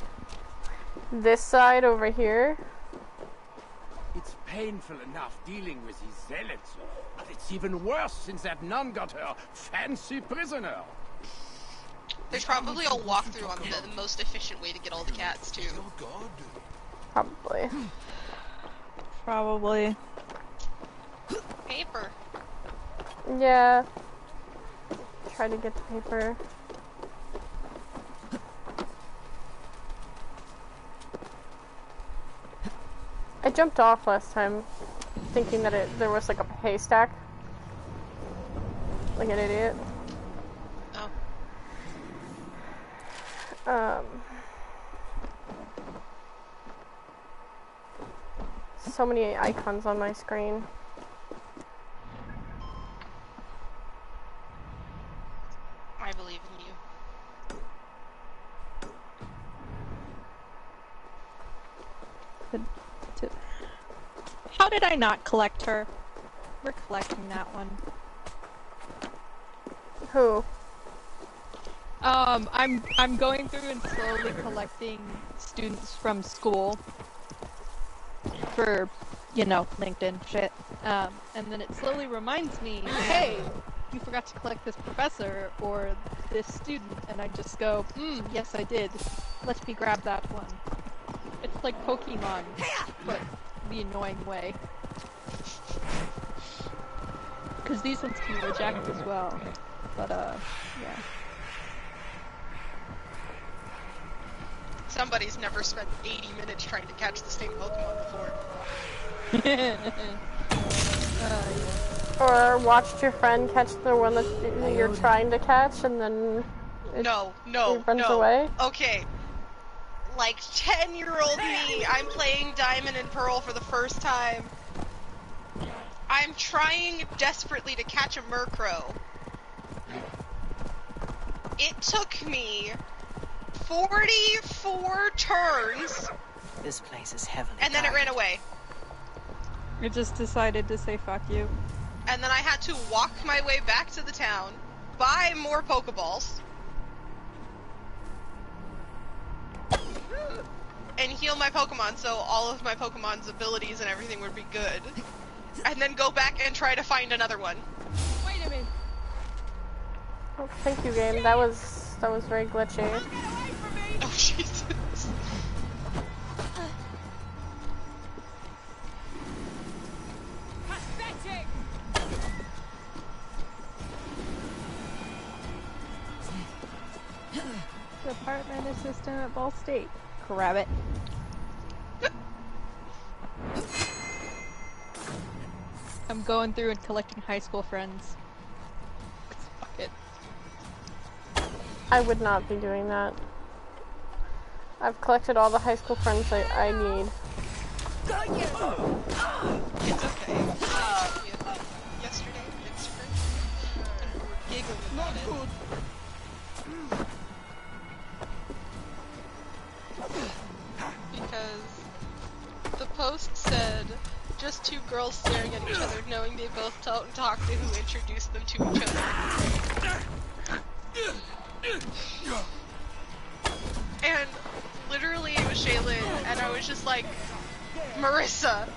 Speaker 1: this side over here.
Speaker 4: It's painful enough dealing with these zealots, but it's even worse since that nun got her fancy prisoner.
Speaker 2: There's probably a walkthrough on the most efficient way to get all the cats, too.
Speaker 1: Probably.
Speaker 11: Probably.
Speaker 2: Paper.
Speaker 1: Yeah. Try to get the paper. I jumped off last time, thinking that there was like a haystack. Like an idiot.
Speaker 2: Oh.
Speaker 1: So many icons on my screen.
Speaker 2: I believe in you.
Speaker 11: How did I not collect her? We're collecting that one.
Speaker 1: Who?
Speaker 11: I'm going through and slowly collecting students from school for, you know, LinkedIn shit. And then it slowly reminds me, hey, you forgot to collect this professor or this student, and I just go, yes I did. Let me grab that one. It's like Pokemon, but the annoying way. Because these ones can reject as well. But, yeah.
Speaker 2: Somebody's never spent 80 minutes trying to catch the same Pokemon before.
Speaker 1: Or watched your friend catch the one that you're trying to catch, and then it runs away?
Speaker 2: Okay. Like 10-year-old me, I'm playing Diamond and Pearl for the first time. I'm trying desperately to catch a Murkrow. It took me 44 turns.
Speaker 13: This place is heavily
Speaker 2: And then it ran
Speaker 13: guarded.
Speaker 2: away.
Speaker 11: It just decided to say fuck you.
Speaker 2: And then I had to walk my way back to the town, buy more Pokeballs, and heal my Pokemon so all of my Pokemon's abilities and everything would be good. And then go back and try to find another one.
Speaker 6: Wait a minute.
Speaker 1: Oh, thank you, game. That was very glitchy.
Speaker 2: Oh, Jesus.
Speaker 11: Department assistant at Ball State. Grab it. I'm going through and collecting high school friends. Fuck it.
Speaker 1: I would not be doing that. I've collected all the high school friends I need.
Speaker 2: It's okay. Yesterday on Instagram, and we were giggling about it. Because the post said, just two girls staring at each other, knowing they both talked to who introduced them to each other. And literally it was Shaylin, and I was just like, Marissa!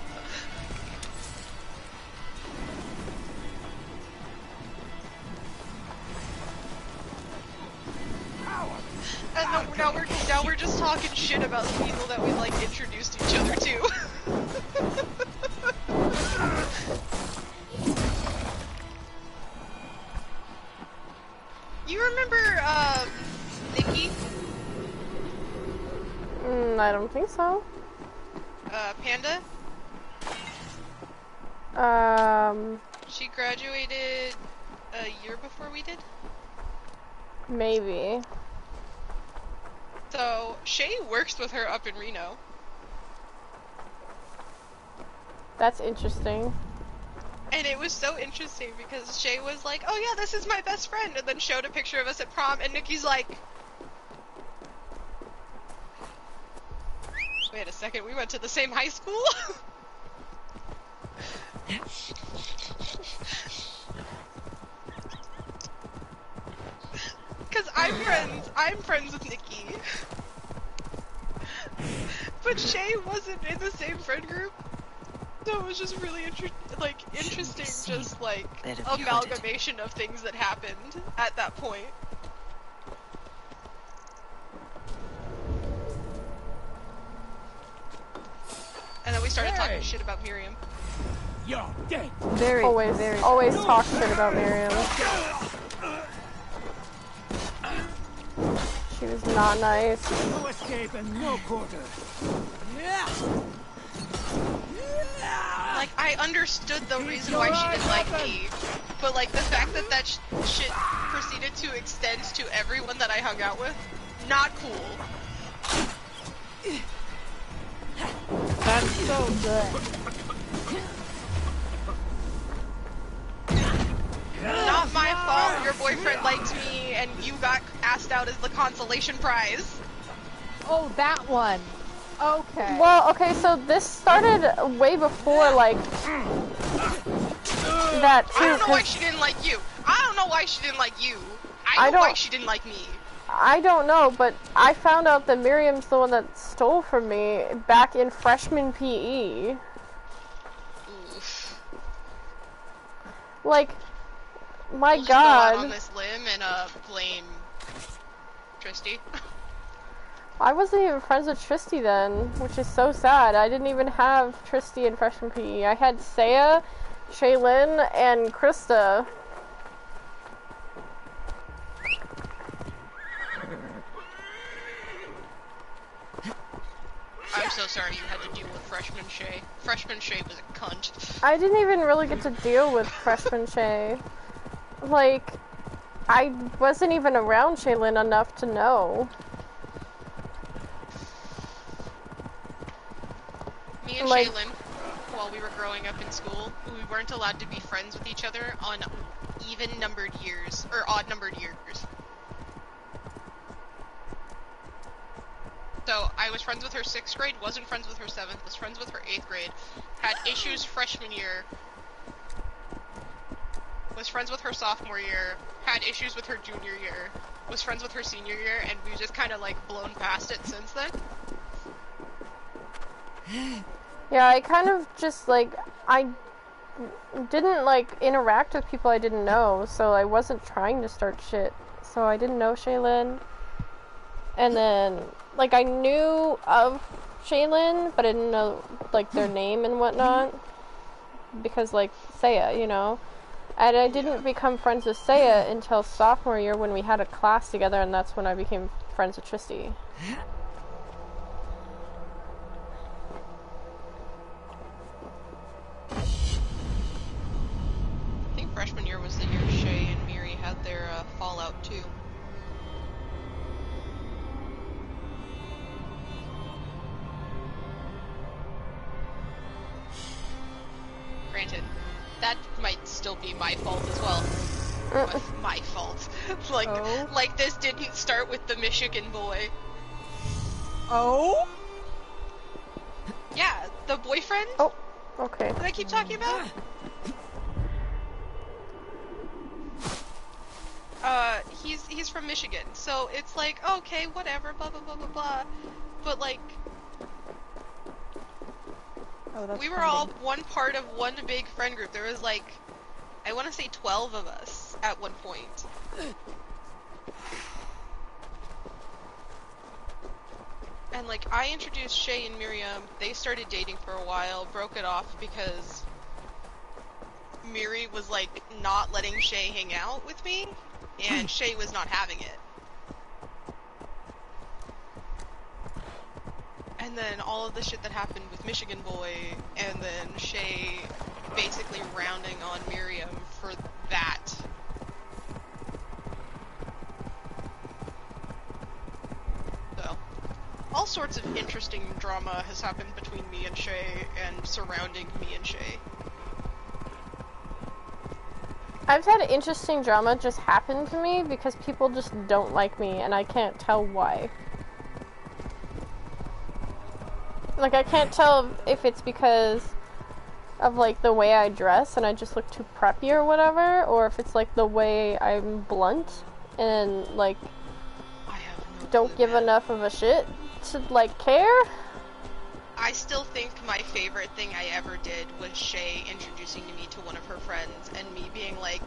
Speaker 2: And then now we're just talking shit about the people that we like introduced each other to. You remember Nikki?
Speaker 1: I don't think so.
Speaker 2: Panda? She graduated a year before we did?
Speaker 1: Maybe.
Speaker 2: So, Shay works with her up in Reno.
Speaker 1: That's interesting.
Speaker 2: And it was so interesting because Shay was like, oh yeah, this is my best friend, and then showed a picture of us at prom, and Nikki's like, wait a second, we went to the same high school? Because I'm friends with Nikki. But Shay wasn't in the same friend group. So it was just really interesting, just like amalgamation of things that happened at that point. And then we started talking shit about Miriam.
Speaker 4: You're dead.
Speaker 1: Always talk shit about Miriam. She was not nice.
Speaker 5: No escape and no quarter.
Speaker 2: Like, I understood the reason why she didn't like me, but like the fact that that shit proceeded to extend to everyone that I hung out with, not cool.
Speaker 11: That's so good.
Speaker 2: Not my fault your boyfriend liked me and you got asked out as the consolation prize.
Speaker 11: Oh, that one. Okay.
Speaker 1: Well, okay, so this started way before, like, that too.
Speaker 2: I don't know why she didn't like you. I don't know why she didn't like you. I know why she didn't like me.
Speaker 1: I don't know, but I found out that Miriam's the one that stole from me back in freshman PE.
Speaker 2: Oof.
Speaker 1: Like, my
Speaker 2: we'll
Speaker 1: God.
Speaker 2: Just go out on this limb and blame Tristy.
Speaker 1: I wasn't even friends with Tristy then, which is so sad. I didn't even have Tristy in freshman PE. I had Saya, Shaylin, and Krista.
Speaker 2: I'm so sorry you had to deal with freshman Shay. Freshman Shay was a cunt.
Speaker 1: I didn't even really get to deal with freshman Shay. Like, I wasn't even around Shaylin enough to know.
Speaker 2: Me and Shaylin, while we were growing up in school, we weren't allowed to be friends with each other on even-numbered years, or odd-numbered years. So I was friends with her 6th grade, wasn't friends with her 7th, was friends with her 8th grade, had issues freshman year, was friends with her sophomore year, had issues with her junior year, was friends with her senior year, and we've just kind of like blown past it since then.
Speaker 1: Yeah, I kind of just like, I didn't like interact with people I didn't know, so I wasn't trying to start shit. So I didn't know Shaylin. And then, like, I knew of Shaylin, but I didn't know, like, their name and whatnot. Because, like, Saya, you know? And I didn't become friends with Saya until sophomore year when we had a class together, and that's when I became friends with Tristy.
Speaker 2: I think freshman year was the year Shay and Miri had their fallout too. Granted, that might still be my fault as well. My fault. Like this didn't start with the Michigan boy.
Speaker 11: Oh?
Speaker 2: Yeah, the boyfriend.
Speaker 1: Oh, okay.
Speaker 2: That I keep talking about. He's from Michigan, so it's like, okay, whatever, blah blah blah blah blah. But like, we were all one part of one big friend group. There was like, I want to say 12 of us at one point. And like, I introduced Shay and Miriam. They started dating for a while, broke it off because Miri was like not letting Shay hang out with me, and Shay was not having it. And then all of the shit that happened with Michigan Boy, and then Shay basically rounding on Miriam for that. So, all sorts of interesting drama has happened between me and Shay, and surrounding me and Shay.
Speaker 1: I've had interesting drama just happen to me because people just don't like me, and I can't tell why. Like, I can't tell if it's because of, like, the way I dress and I just look too preppy or whatever, or if it's, like, the way I'm blunt and, like, don't give enough of a shit to, like, care.
Speaker 2: I still think my favorite thing I ever did was Shay introducing me to one of her friends and me being like,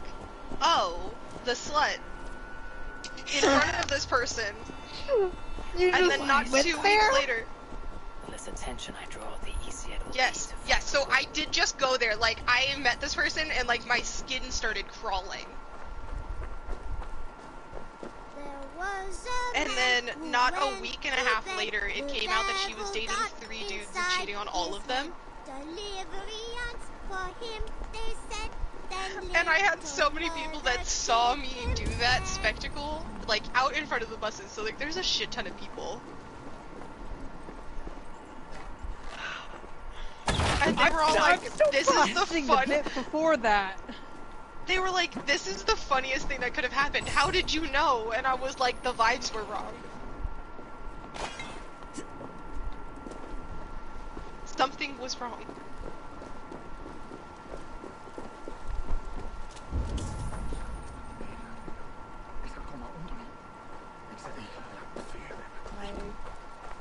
Speaker 2: oh, the slut. In front of this person. And then not 2 weeks later.
Speaker 13: Less attention I draw, the easier it will
Speaker 2: Yes, yes, so I did just go there. Like, I met this person and, like, my skin started crawling. And then, not a week and a half later, it came out that she was dating 3 dudes and cheating on all of them. And I had so many people that saw me do that spectacle, like, out in front of the buses, so, like, there's a shit ton of people. And they were all like, this is the fun...
Speaker 11: before that.
Speaker 2: They were like, this is the funniest thing that could have happened. How did you know? And I was like, the vibes were wrong. Something was wrong.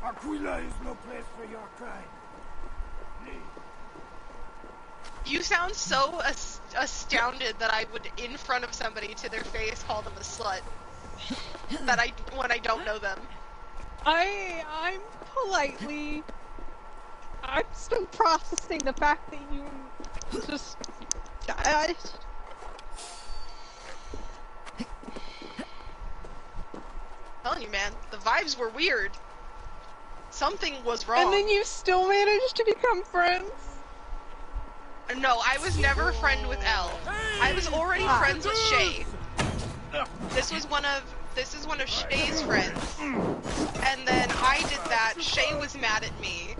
Speaker 5: Aquila is no place for your kind.
Speaker 2: You sound so astounded that I would, in front of somebody to their face, call them a slut. When I don't know them.
Speaker 11: I'm politely... I'm still processing the fact that you just... I'm
Speaker 2: telling you, man, the vibes were weird. Something was wrong.
Speaker 11: And then you still managed to become friends?
Speaker 2: No, I was never a friend with Elle. I was already friends with Shay. This is one of Shay's friends. And then I did that. Shay was mad at me.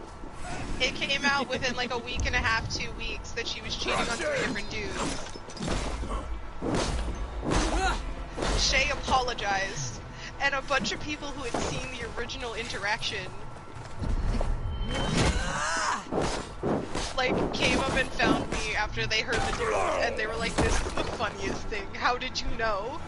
Speaker 2: It came out within like a week and a half, 2 weeks, that she was cheating on 3 different dudes. Shay apologized, and a bunch of people who had seen the original interaction like, came up and found me after they heard the news, and they were like, this is the funniest thing. How did you know?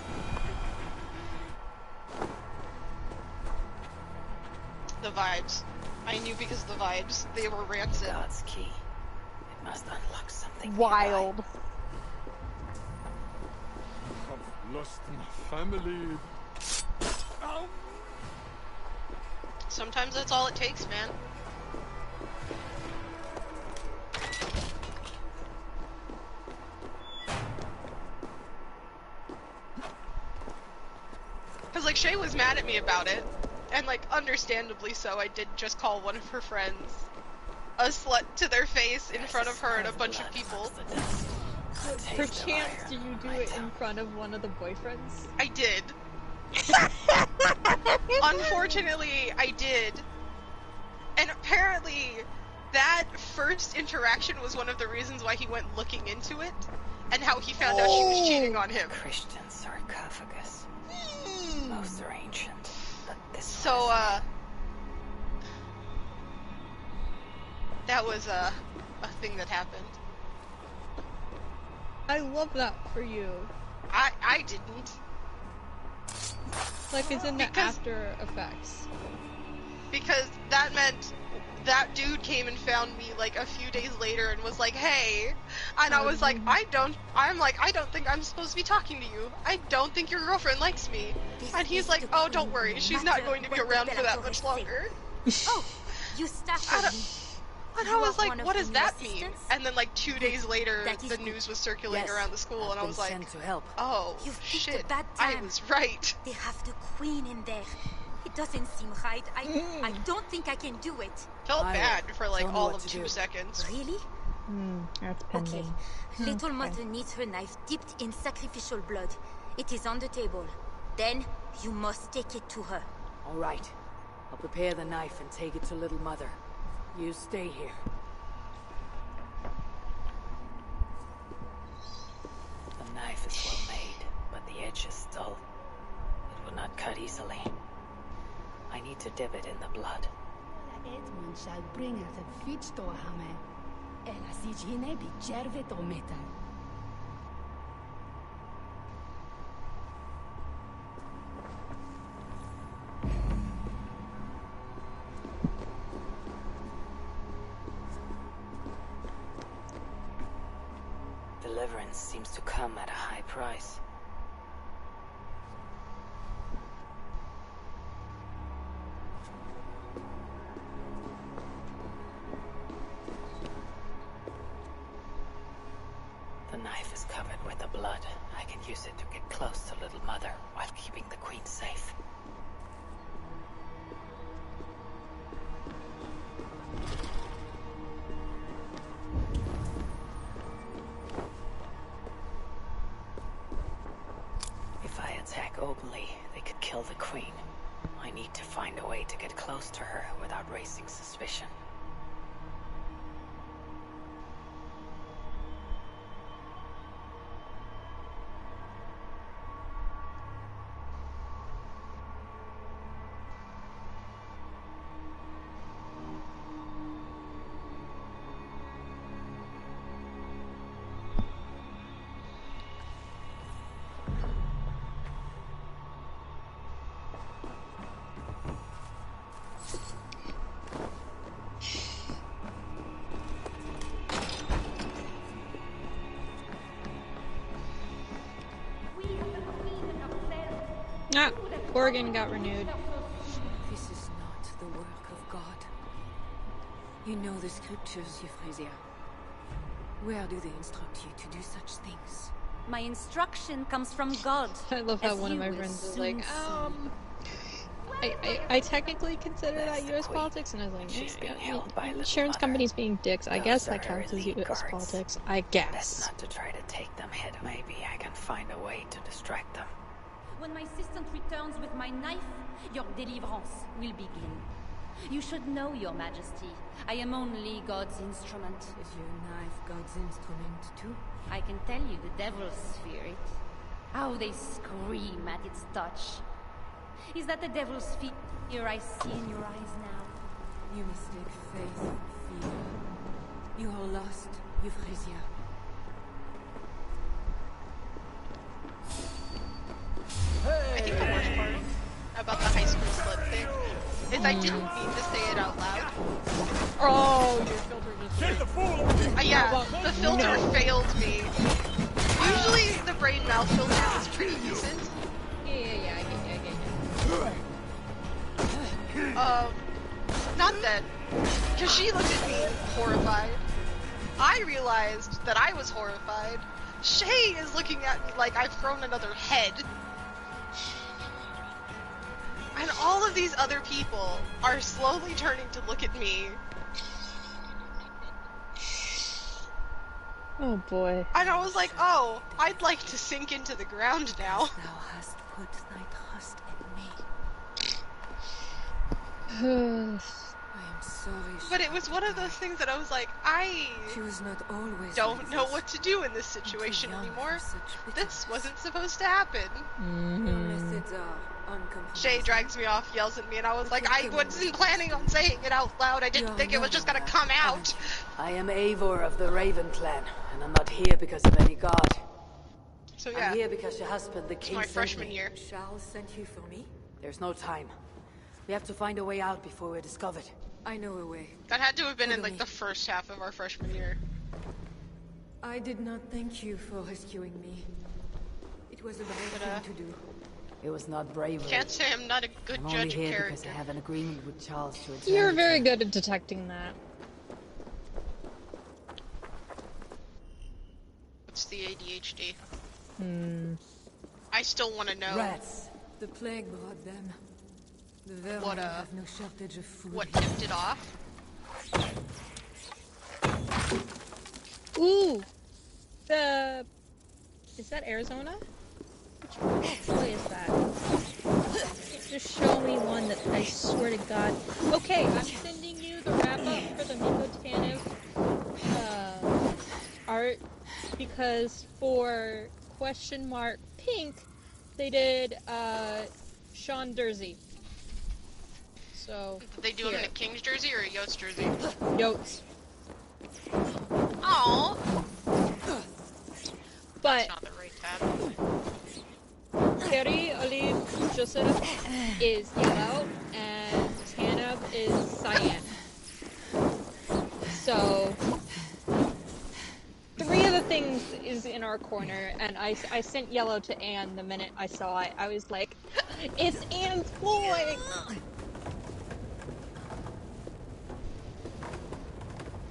Speaker 2: The vibes. I knew because of the vibes. They were rancid.
Speaker 13: God's key. It must unlock something.
Speaker 11: Wild.
Speaker 4: I've lost my family. Ow.
Speaker 2: Sometimes that's all it takes, man. Cause like Shay was mad at me about it, and like understandably so. I did just call one of her friends a slut to their face in front of her and a bunch of people.
Speaker 11: Perchance, did you do it in front of one of the boyfriends?
Speaker 2: I did. Unfortunately, I did. And apparently, that first interaction was one of the reasons why he went looking into it, and how he found out she was cheating on him.
Speaker 13: Christian sarcophagus. Most are ancient, but this
Speaker 2: So, that was a thing that happened.
Speaker 11: I love that for you.
Speaker 2: I didn't.
Speaker 11: Like, it's in the after effects.
Speaker 2: Because that meant that dude came and found me like a few days later and was like, hey, and I was like, I don't think I'm supposed to be talking to you. I don't think your girlfriend likes me. And he's like, oh, don't worry, she's not going to be around for that much longer.
Speaker 14: Oh, you started me.
Speaker 2: And I was like, what does that mean? And then like 2 days later, the news was circulating around the school, and I was like, oh, shit, I was right.
Speaker 14: They have the queen in there. It doesn't seem right. I don't think I can do it.
Speaker 2: Felt bad for like all of 2 seconds.
Speaker 14: Really?
Speaker 11: That's pending.
Speaker 14: Okay. Little mother needs her knife dipped in sacrificial blood. It is on the table. Then you must take it to her.
Speaker 3: All right. I'll prepare the knife and take it to Little Mother. You stay here.
Speaker 13: The knife is well made, but the edge is dull. It will not cut easily. I need to dip it in the blood.
Speaker 16: Edmund shall bring her the feet to Hame. Ela sigine bi cerve to metal.
Speaker 13: Deliverance seems to come at a high price. The knife is covered with the blood. I can use it to get close to Little Mother while keeping the Queen safe. If I attack openly, they could kill the Queen. I need to find a way to get close to her without raising suspicion.
Speaker 11: Ah, Oregon got renewed.
Speaker 3: This is not the work of God. You know the scriptures, Euphrasia. Where do they instruct you to do such things?
Speaker 14: My instruction comes from God.
Speaker 11: I love how one of my friends is like, I technically consider that U.S. politics, and I was like, insurance companies being dicks. I guess that counts as U.S. politics. I guess.
Speaker 13: Best not to try to take them head. Maybe I can find a way to distract them.
Speaker 14: When my assistant returns with my knife, your deliverance will begin. You should know, Your Majesty. I am only God's instrument.
Speaker 3: Is your knife God's instrument too?
Speaker 14: I can tell you the devils fear it. How they scream at its touch. Is that the devil's fear I see in your eyes now?
Speaker 15: You mistake faith for fear. You are lost, Euphrasia.
Speaker 2: I think the worst part about the high school slut thing is I didn't mean to say it out loud.
Speaker 11: Oh, your filter just...
Speaker 4: Get the fool!
Speaker 2: Yeah, the filter failed me. Usually the brain mouth filter is pretty decent.
Speaker 11: Yeah, I get you.
Speaker 2: Not then. Because she looked at me horrified. I realized that I was horrified. Shay is looking at me like I've thrown another head. And all of these other people are slowly turning to look at me.
Speaker 11: Oh boy.
Speaker 2: And I was like, oh, I'd like to sink into the ground now.
Speaker 15: Thou hast put thy trust in me. I am sorry.
Speaker 2: But it was one of those things that I was like,
Speaker 15: She was not always
Speaker 2: don't know what to do in this situation anymore. This wasn't supposed to happen.
Speaker 15: Your methods are uncompromising.
Speaker 2: Shay drags me off, yells at me, and I was like, I wasn't planning on saying it out loud. I didn't think it was just gonna come out.
Speaker 13: I am Eivor of the Raven clan, and I'm not here because of any god.
Speaker 2: So yeah,
Speaker 13: I'm here because your husband, the king,
Speaker 2: my
Speaker 13: sent
Speaker 2: freshman
Speaker 13: me.
Speaker 2: year.
Speaker 15: Charles sent you for me?
Speaker 13: There's no time. We have to find a way out before we're discovered.
Speaker 15: I know a way.
Speaker 2: That had to have been in like the first half of our freshman year.
Speaker 15: I did not thank you for rescuing me. It was a brave thing to do.
Speaker 13: It was not bravery.
Speaker 2: Can't say I'm not a good
Speaker 13: I'm
Speaker 2: judge
Speaker 13: only
Speaker 2: of
Speaker 13: here
Speaker 2: character.
Speaker 13: because I have an agreement with Charles to return.
Speaker 11: You're very good at detecting that.
Speaker 2: It's the ADHD.
Speaker 11: I
Speaker 2: still want to know.
Speaker 15: Rats. The plague brought them. The vermin have no shortage of food.
Speaker 2: What tipped it off?
Speaker 11: Ooh! Is that Arizona? Which boy is that? Just show me one that I swear to God. Okay, I'm sending you the wrap-up for the Miko Tanev art, because for question mark pink, they did Sean Dursey. So
Speaker 2: Did they do him in a King's jersey or a Yotes jersey?
Speaker 11: Yotes.
Speaker 2: Aww.
Speaker 11: But
Speaker 2: That's not the right tab.
Speaker 11: Kerry Olive Joseph is yellow and Tanev is cyan. So 3 of the things is in our corner, and I sent yellow to Anne the minute I saw it. I was like, it's Anne's boy!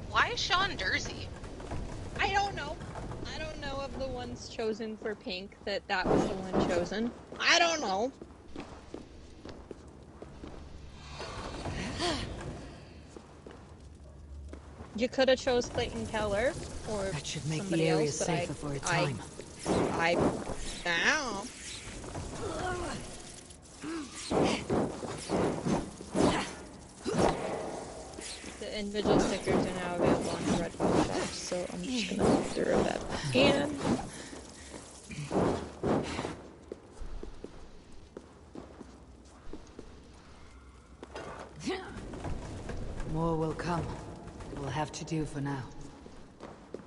Speaker 2: Why is Sean Dursey?
Speaker 11: I don't know. I don't know of the ones chosen for pink that was the one chosen. I don't know. You could have chose Clayton Keller or
Speaker 13: that should make
Speaker 11: somebody
Speaker 13: the area
Speaker 11: else, but
Speaker 13: safer for a time.
Speaker 11: Ow. The individual stickers are now available on the Redbox shop, so I'm just gonna throw that in.
Speaker 13: More will come. It will have to do for now.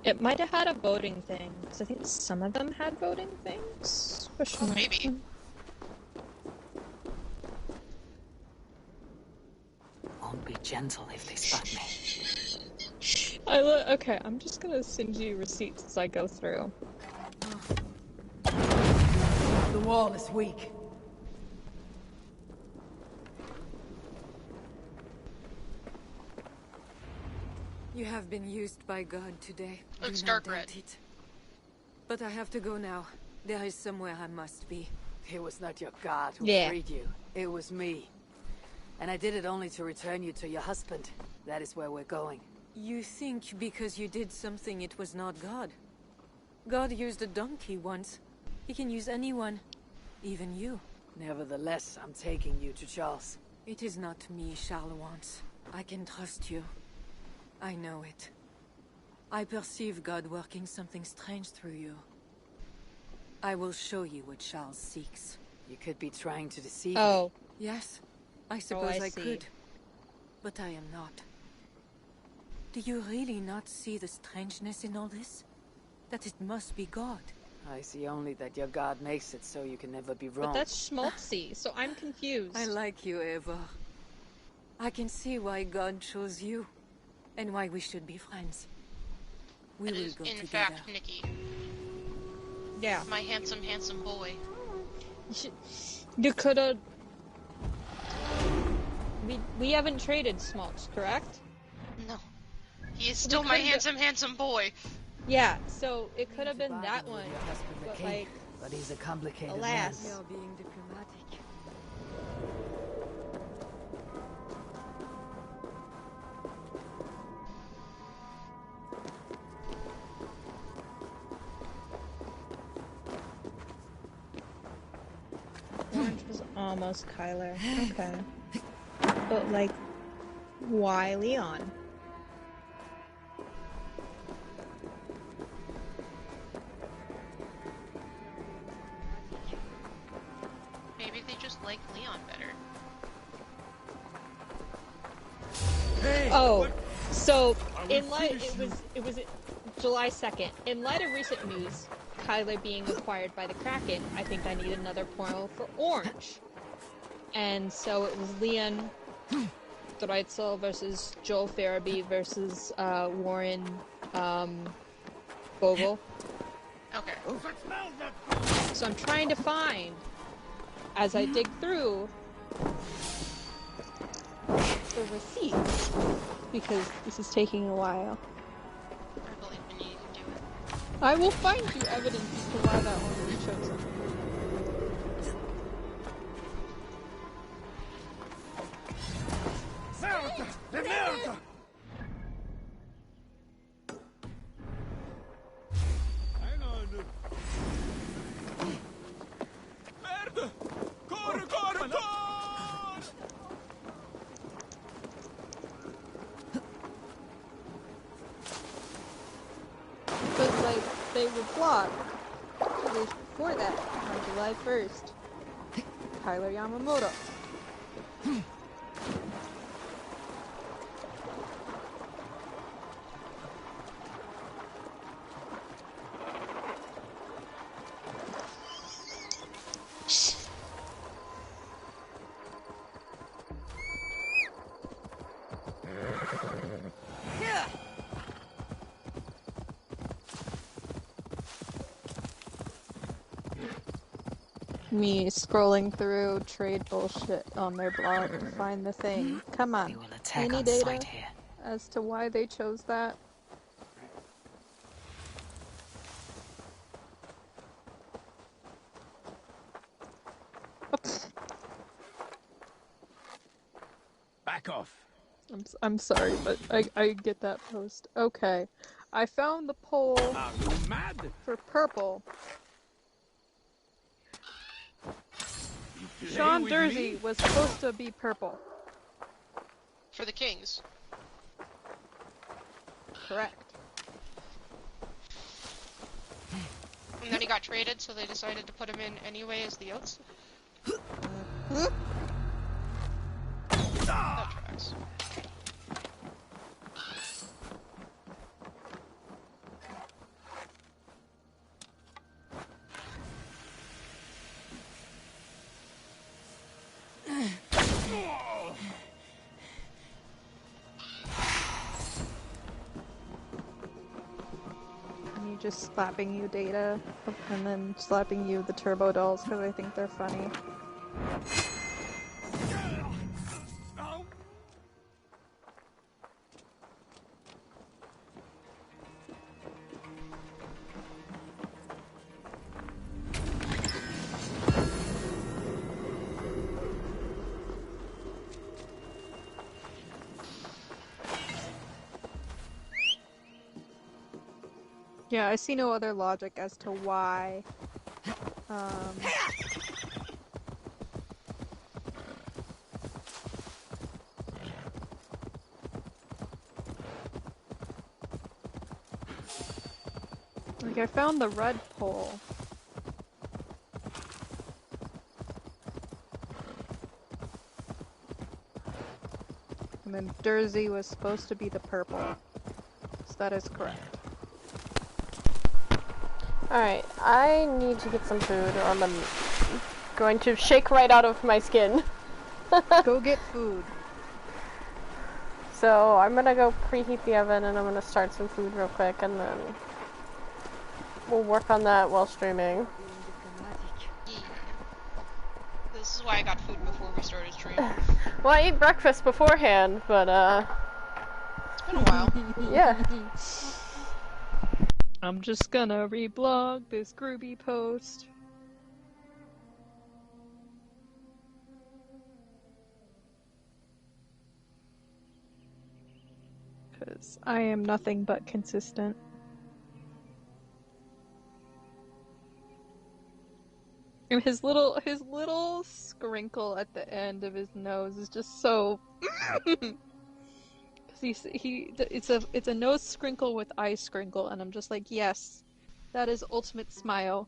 Speaker 11: It might have had a voting thing, because I think some of them had voting things. Question mark.
Speaker 2: Maybe.
Speaker 13: Won't be gentle if they spot me.
Speaker 11: Okay, I'm just gonna send you receipts as I go through.
Speaker 13: The wall is weak.
Speaker 15: You have been used by God today.
Speaker 2: Looks
Speaker 15: Do not
Speaker 2: dark red.
Speaker 15: doubt it. But I have to go now. There is somewhere I must be.
Speaker 13: It was not your God who
Speaker 11: Yeah.
Speaker 13: freed you. It was me. And I did it only to return you to your husband. That is where we're going.
Speaker 15: You think because you did something it was not God? God used a donkey once. He can use anyone. Even you.
Speaker 13: Nevertheless, I'm taking you to Charles.
Speaker 15: It is not me Charles wants. I can trust you. I know it. I perceive God working something strange through you. I will show you what Charles seeks.
Speaker 13: You could be trying to deceive
Speaker 11: Oh.
Speaker 15: Yes, I suppose I
Speaker 11: see.
Speaker 15: could.
Speaker 17: But I am not. Do you really not see the strangeness in all this? That it must be God.
Speaker 13: I see only that your god makes it so you can never be wrong.
Speaker 11: But that's schmaltzy, so I'm confused.
Speaker 17: I like you, Eva. I can see why God chose you, and why we should be friends. We will go
Speaker 2: in
Speaker 17: together.
Speaker 2: fact Nikki.
Speaker 11: Yeah.
Speaker 2: My handsome, handsome boy.
Speaker 11: You could've... We haven't traded Smokes, correct?
Speaker 2: No. He is still my handsome, handsome boy.
Speaker 11: Yeah, so it could have been that one, but like...
Speaker 13: But he's a complicated
Speaker 11: alas.
Speaker 17: We are being diplomatic.
Speaker 11: Orange was almost Kyler. Okay. But like, why Leon?
Speaker 2: Maybe they just like Leon better.
Speaker 4: Hey,
Speaker 11: oh, so in light, it was July 2nd. In light of recent news, Kyler being acquired by the Kraken, I think I need another portal for Orange. And so it was Leon Dreitzel versus Joel Farabee versus Warren Bogle.
Speaker 2: Okay.
Speaker 11: So I'm trying to find, as I dig through, the receipts, because this is taking a while.
Speaker 2: I believe in you, you can do it.
Speaker 11: I will find you evidence as to why that one was chosen.
Speaker 4: Merda! De merda! Hang on. Merda! Corre, corre, corre!
Speaker 11: But like, they were blocked 2 days before that, on July 1st. Tyler Yamamoto. Me scrolling through trade bullshit on their blog to find the thing. Come on. Any data as to why they chose that?
Speaker 4: Back off.
Speaker 11: I'm sorry, but I get that post. Okay. I found the poll
Speaker 4: Are you mad?
Speaker 11: for purple.
Speaker 4: You play
Speaker 11: Sean
Speaker 4: with
Speaker 11: Dursey
Speaker 4: me?
Speaker 11: was supposed to be purple.
Speaker 2: For the Kings.
Speaker 11: Correct.
Speaker 2: And then he got traded, so they decided to put him in anyway as the Oats. That tracks.
Speaker 11: Me just slapping you data, and then slapping you the turbo dolls because I think they're funny. Yeah, I see no other logic as to why. Like, I found the red pole. And then Jersey was supposed to be the purple. So that is correct.
Speaker 1: Alright, I need to get some food or I'm going to shake right out of my skin.
Speaker 11: Go get food.
Speaker 1: So I'm gonna go preheat the oven and I'm gonna start some food real quick and then we'll work on that while streaming.
Speaker 2: This is why I got food before we started streaming.
Speaker 1: Well, I ate breakfast beforehand, but
Speaker 2: it's been a while.
Speaker 1: Yeah.
Speaker 11: I'm just gonna reblog this Groovy post. Because I am nothing but consistent. And his little scrinkle at the end of his nose is just so. It's a nose sprinkle with eye sprinkle, and I'm just like, yes, that is ultimate smile.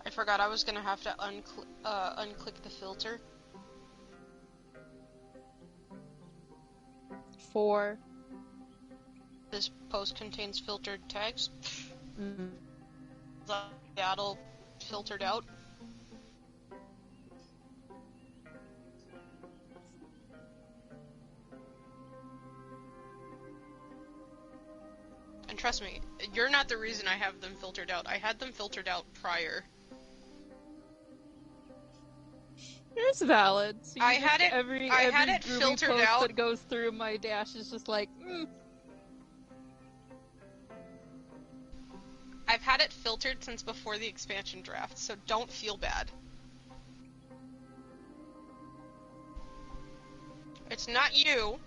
Speaker 2: I forgot I was gonna have to unclick the filter.
Speaker 11: For
Speaker 2: this post contains filtered tags.
Speaker 11: Mm-hmm.
Speaker 2: That'll filtered out. And trust me, you're not the reason I have them filtered out. I had them filtered out prior.
Speaker 11: It's valid. So
Speaker 2: I had it filtered
Speaker 11: post
Speaker 2: out
Speaker 11: that goes through my dash is just like.
Speaker 2: I've had it filtered since before the expansion draft, so don't feel bad. It's not you.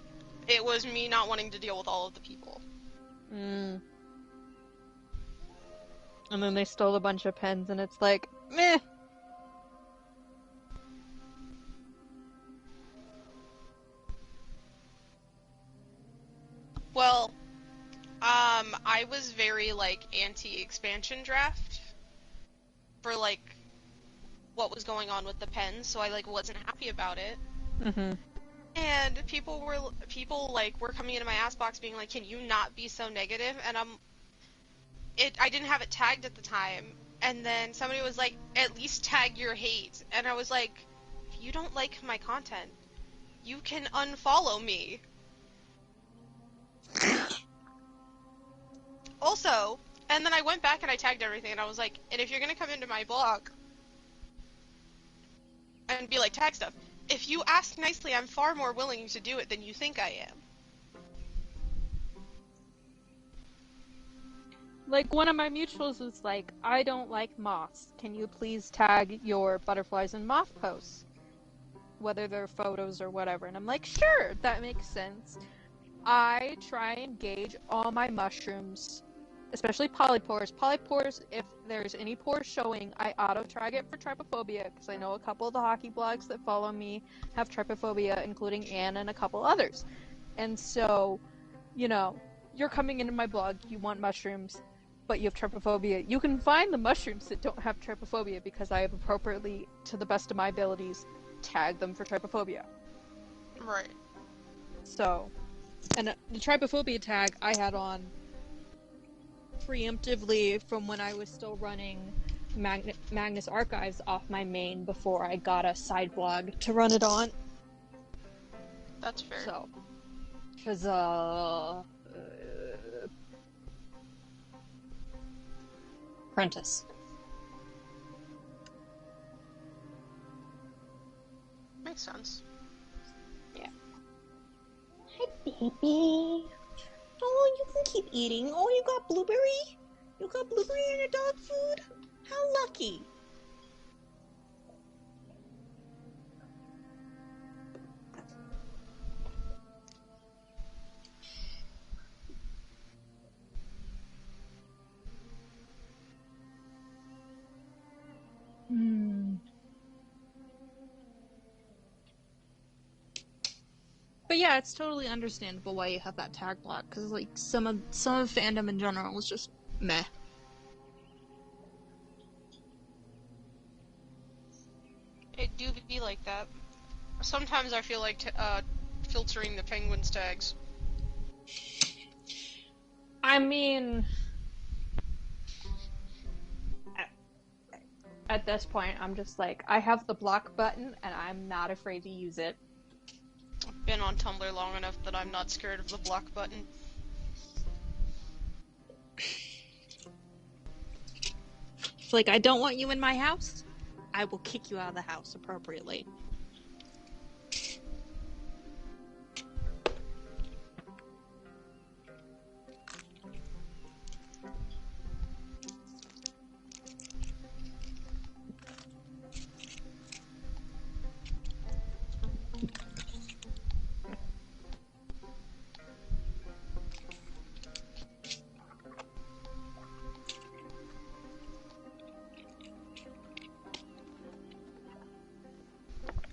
Speaker 2: It was me not wanting to deal with all of the people.
Speaker 11: And then they stole a bunch of pens, and it's like, meh.
Speaker 2: Well, I was very, anti-expansion draft for, what was going on with the pens, so I, wasn't happy about it.
Speaker 11: Mm-hmm.
Speaker 2: And people were coming into my ass box being like, can you not be so negative? And I didn't have it tagged at the time. And then somebody was like, at least tag your hate. And I was like, if you don't like my content, you can unfollow me. Also, and then I went back and I tagged everything, and I was like, and if you're gonna come into my blog and be like, tag stuff, if you ask nicely, I'm far more willing to do it than you think I am.
Speaker 11: Like, one of my mutuals was like, I don't like moths. Can you please tag your butterflies and moth posts? Whether they're photos or whatever. And I'm like, sure, that makes sense. I try and gauge all my mushrooms, especially polypores. Polypores, if there's any pores showing, I auto-tag it for trypophobia, because I know a couple of the hockey blogs that follow me have trypophobia, including Anne and a couple others. And so, you're coming into my blog, you want mushrooms, but you have trypophobia. You can find the mushrooms that don't have trypophobia, because I have appropriately, to the best of my abilities, tagged them for trypophobia.
Speaker 2: Right.
Speaker 11: So, and the trypophobia tag I had on preemptively from when I was still running Magnus Archives off my main before I got a side blog to run it on.
Speaker 2: That's fair.
Speaker 11: So, because Prentice.
Speaker 2: Makes sense.
Speaker 11: Yeah. Hi, baby. Oh, you can keep eating. Oh, you got blueberry? You got blueberry in your dog food? How lucky. But yeah, it's totally understandable why you have that tag block, because like some of fandom in general was just meh.
Speaker 2: It do be like that. Sometimes I feel like filtering the penguins tags.
Speaker 11: I mean, at this point, I'm just like, I have the block button, and I'm not afraid to use it.
Speaker 2: I've been on Tumblr long enough that I'm not scared of the block button.
Speaker 11: It's like, I don't want you in my house, I will kick you out of the house appropriately.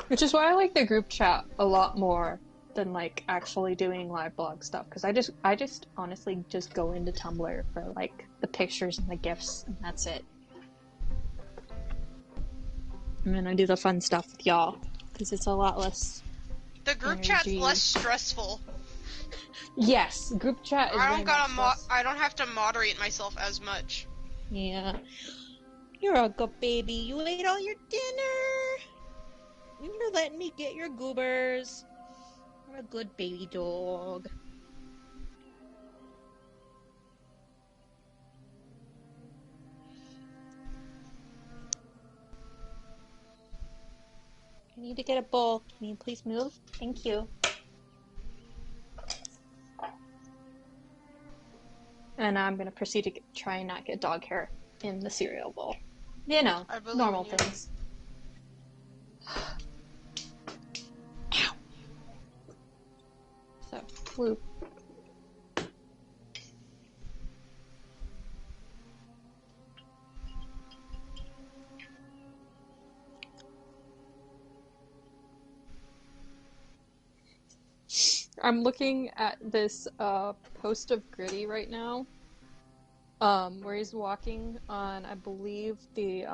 Speaker 11: Which is why I like the group chat a lot more than like actually doing live blog stuff, because I just honestly just go into Tumblr for like the pictures and the GIFs, and that's it. And then I do the fun stuff with y'all, because it's a lot less
Speaker 2: The group
Speaker 11: energy.
Speaker 2: chat's less stressful.
Speaker 11: Yes, group chat is
Speaker 2: I don't have to moderate myself as much.
Speaker 11: Yeah. You're a good baby. You ate all your dinner. You're letting me get your goobers. You're a good baby dog. I need to get a bowl. Can you please move? Thank you. And I'm going to proceed to try and not get dog hair in the cereal bowl. You know, normal things. Ow. So, whoop. I'm looking at this post of Gritty right now, where he's walking on, I believe, the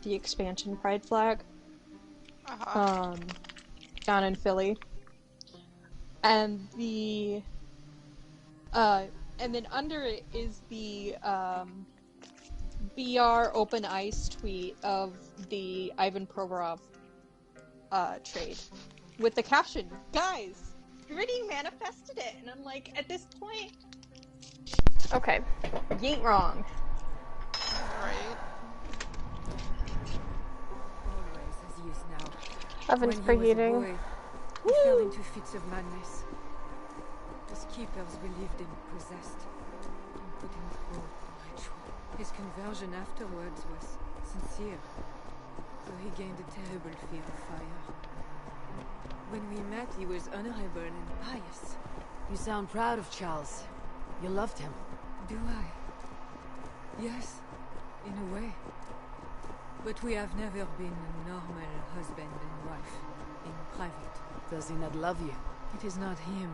Speaker 11: expansion pride flag, down in Philly, and and then under it is the BR Open Ice tweet of the Ivan Provorov trade. With the caption, guys, Gritty manifested it, and I'm like, at this point,
Speaker 1: okay,
Speaker 11: you ain't wrong.
Speaker 2: Right.
Speaker 17: Always as he is now.
Speaker 1: Oven's
Speaker 17: When he was a
Speaker 1: preheating.
Speaker 17: boy, he fell into fits of madness. His keepers believed him possessed and put him through the ritual. His conversion afterwards was sincere, though he gained a terrible fear of fire. When we met, he was honorable and pious.
Speaker 18: You sound proud of Charles. You loved him.
Speaker 17: Do I? Yes, in a way. But we have never been a normal husband and wife in private.
Speaker 18: Does he not love you?
Speaker 17: It is not him.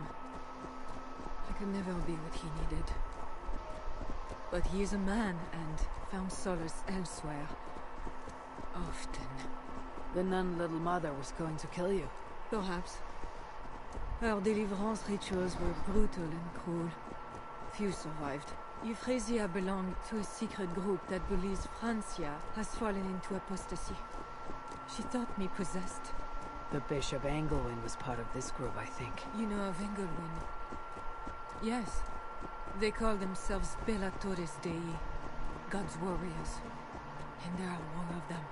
Speaker 17: I could never be what he needed. But he is a man and found solace elsewhere. Often.
Speaker 18: The nun Little Mother was going to kill you.
Speaker 17: Perhaps. Our deliverance rituals were brutal and cruel. Few survived. Euphrasia belonged to a secret group that believes Francia has fallen into apostasy. She thought me possessed.
Speaker 18: The Bishop Engelwin was part of this group, I think.
Speaker 17: You know of Engelwin? Yes. They call themselves Bellatores Dei, God's warriors. And there are more of them.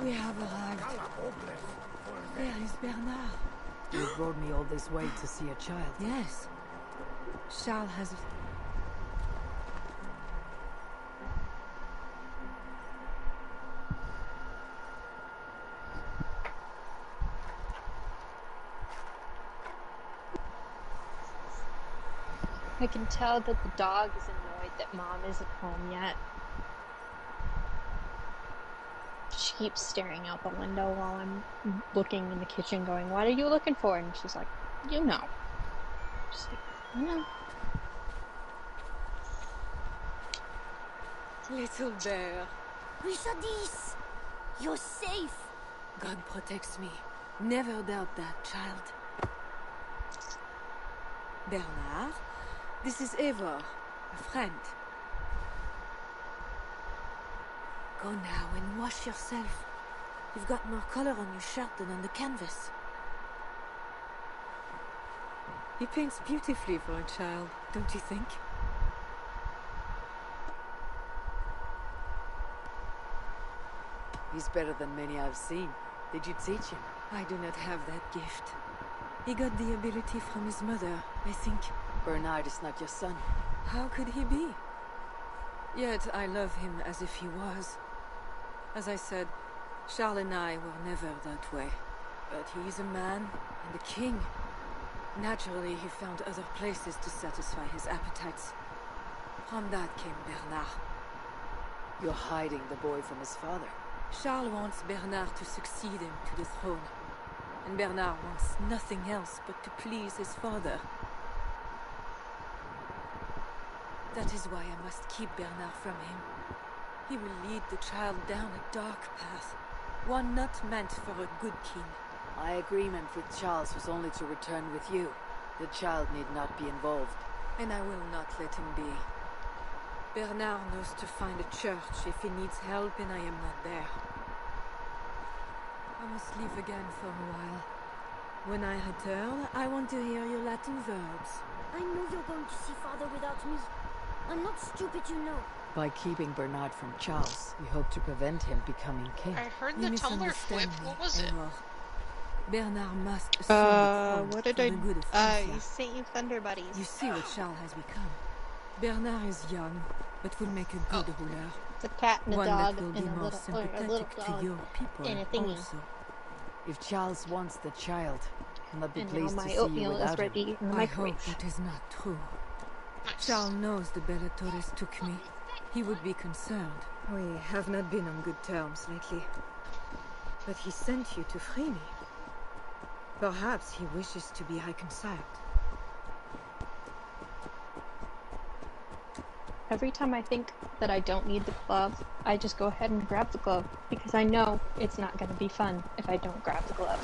Speaker 5: We have arrived.
Speaker 17: There is Bernard.
Speaker 18: You brought me all this way to see a child.
Speaker 17: Yes. Charles has...
Speaker 11: I can tell that the dog is annoyed that Mom isn't home yet. She keeps staring out the window while I'm looking in the kitchen going, what are you looking for? And she's like, you know. She's like, I know.
Speaker 17: Little bear.
Speaker 14: Richardis, you're safe.
Speaker 17: God protects me. Never doubt that, child. Bernard, this is Eivor, a friend. Go now and wash yourself. You've got more color on your shirt than on the canvas. He paints beautifully for a child, don't you think?
Speaker 18: He's better than many I've seen. Did you teach him?
Speaker 17: I do not have that gift. He got the ability from his mother, I think.
Speaker 18: Bernard is not your son.
Speaker 17: How could he be? Yet I love him as if he was. As I said, Charles and I were never that way. But he is a man and a king. Naturally, he found other places to satisfy his appetites. From that came Bernard.
Speaker 18: You're hiding the boy from his father.
Speaker 17: Charles wants Bernard to succeed him to the throne. And Bernard wants nothing else but to please his father. That is why I must keep Bernard from him. He will lead the child down a dark path, one not meant for a good king.
Speaker 18: My agreement with Charles was only to return with you. The child need not be involved.
Speaker 17: And I will not let him be. Bernard knows to find a church if he needs help and I am not there. I must leave again for a while. When I return, I want to hear your Latin verbs.
Speaker 14: I know you're going to see Father without me. I'm not stupid, you know.
Speaker 18: By keeping Bernard from Charles, you hope to prevent him becoming king.
Speaker 2: I heard the tumbler flip. What was it?
Speaker 17: Bernard must assume the throne
Speaker 1: What did
Speaker 17: for the good of Francia.
Speaker 1: Save Thunder Buddies.
Speaker 17: You see what Charles has become. Bernard is young, but will make a good ruler.
Speaker 1: It's a cat and a
Speaker 17: One
Speaker 1: dog
Speaker 17: that will
Speaker 1: and
Speaker 17: be
Speaker 1: a
Speaker 17: more
Speaker 1: little
Speaker 17: sympathetic
Speaker 1: dog
Speaker 17: to your people
Speaker 1: and a thingy.
Speaker 17: also.
Speaker 18: If Charles wants the child, he'll not be
Speaker 1: And now
Speaker 18: pleased to
Speaker 1: my
Speaker 18: see you
Speaker 1: oatmeal is
Speaker 18: without him.
Speaker 1: ready in the
Speaker 17: I
Speaker 1: microwave.
Speaker 17: hope that is not true. Charles knows the Bellatores took me. He would be concerned. We have not been on good terms lately. But he sent you to free me. Perhaps he wishes to be reconciled.
Speaker 11: Every time I think that I don't need the glove, I just go ahead and grab the glove, because I know it's not going to be fun if I don't grab the glove.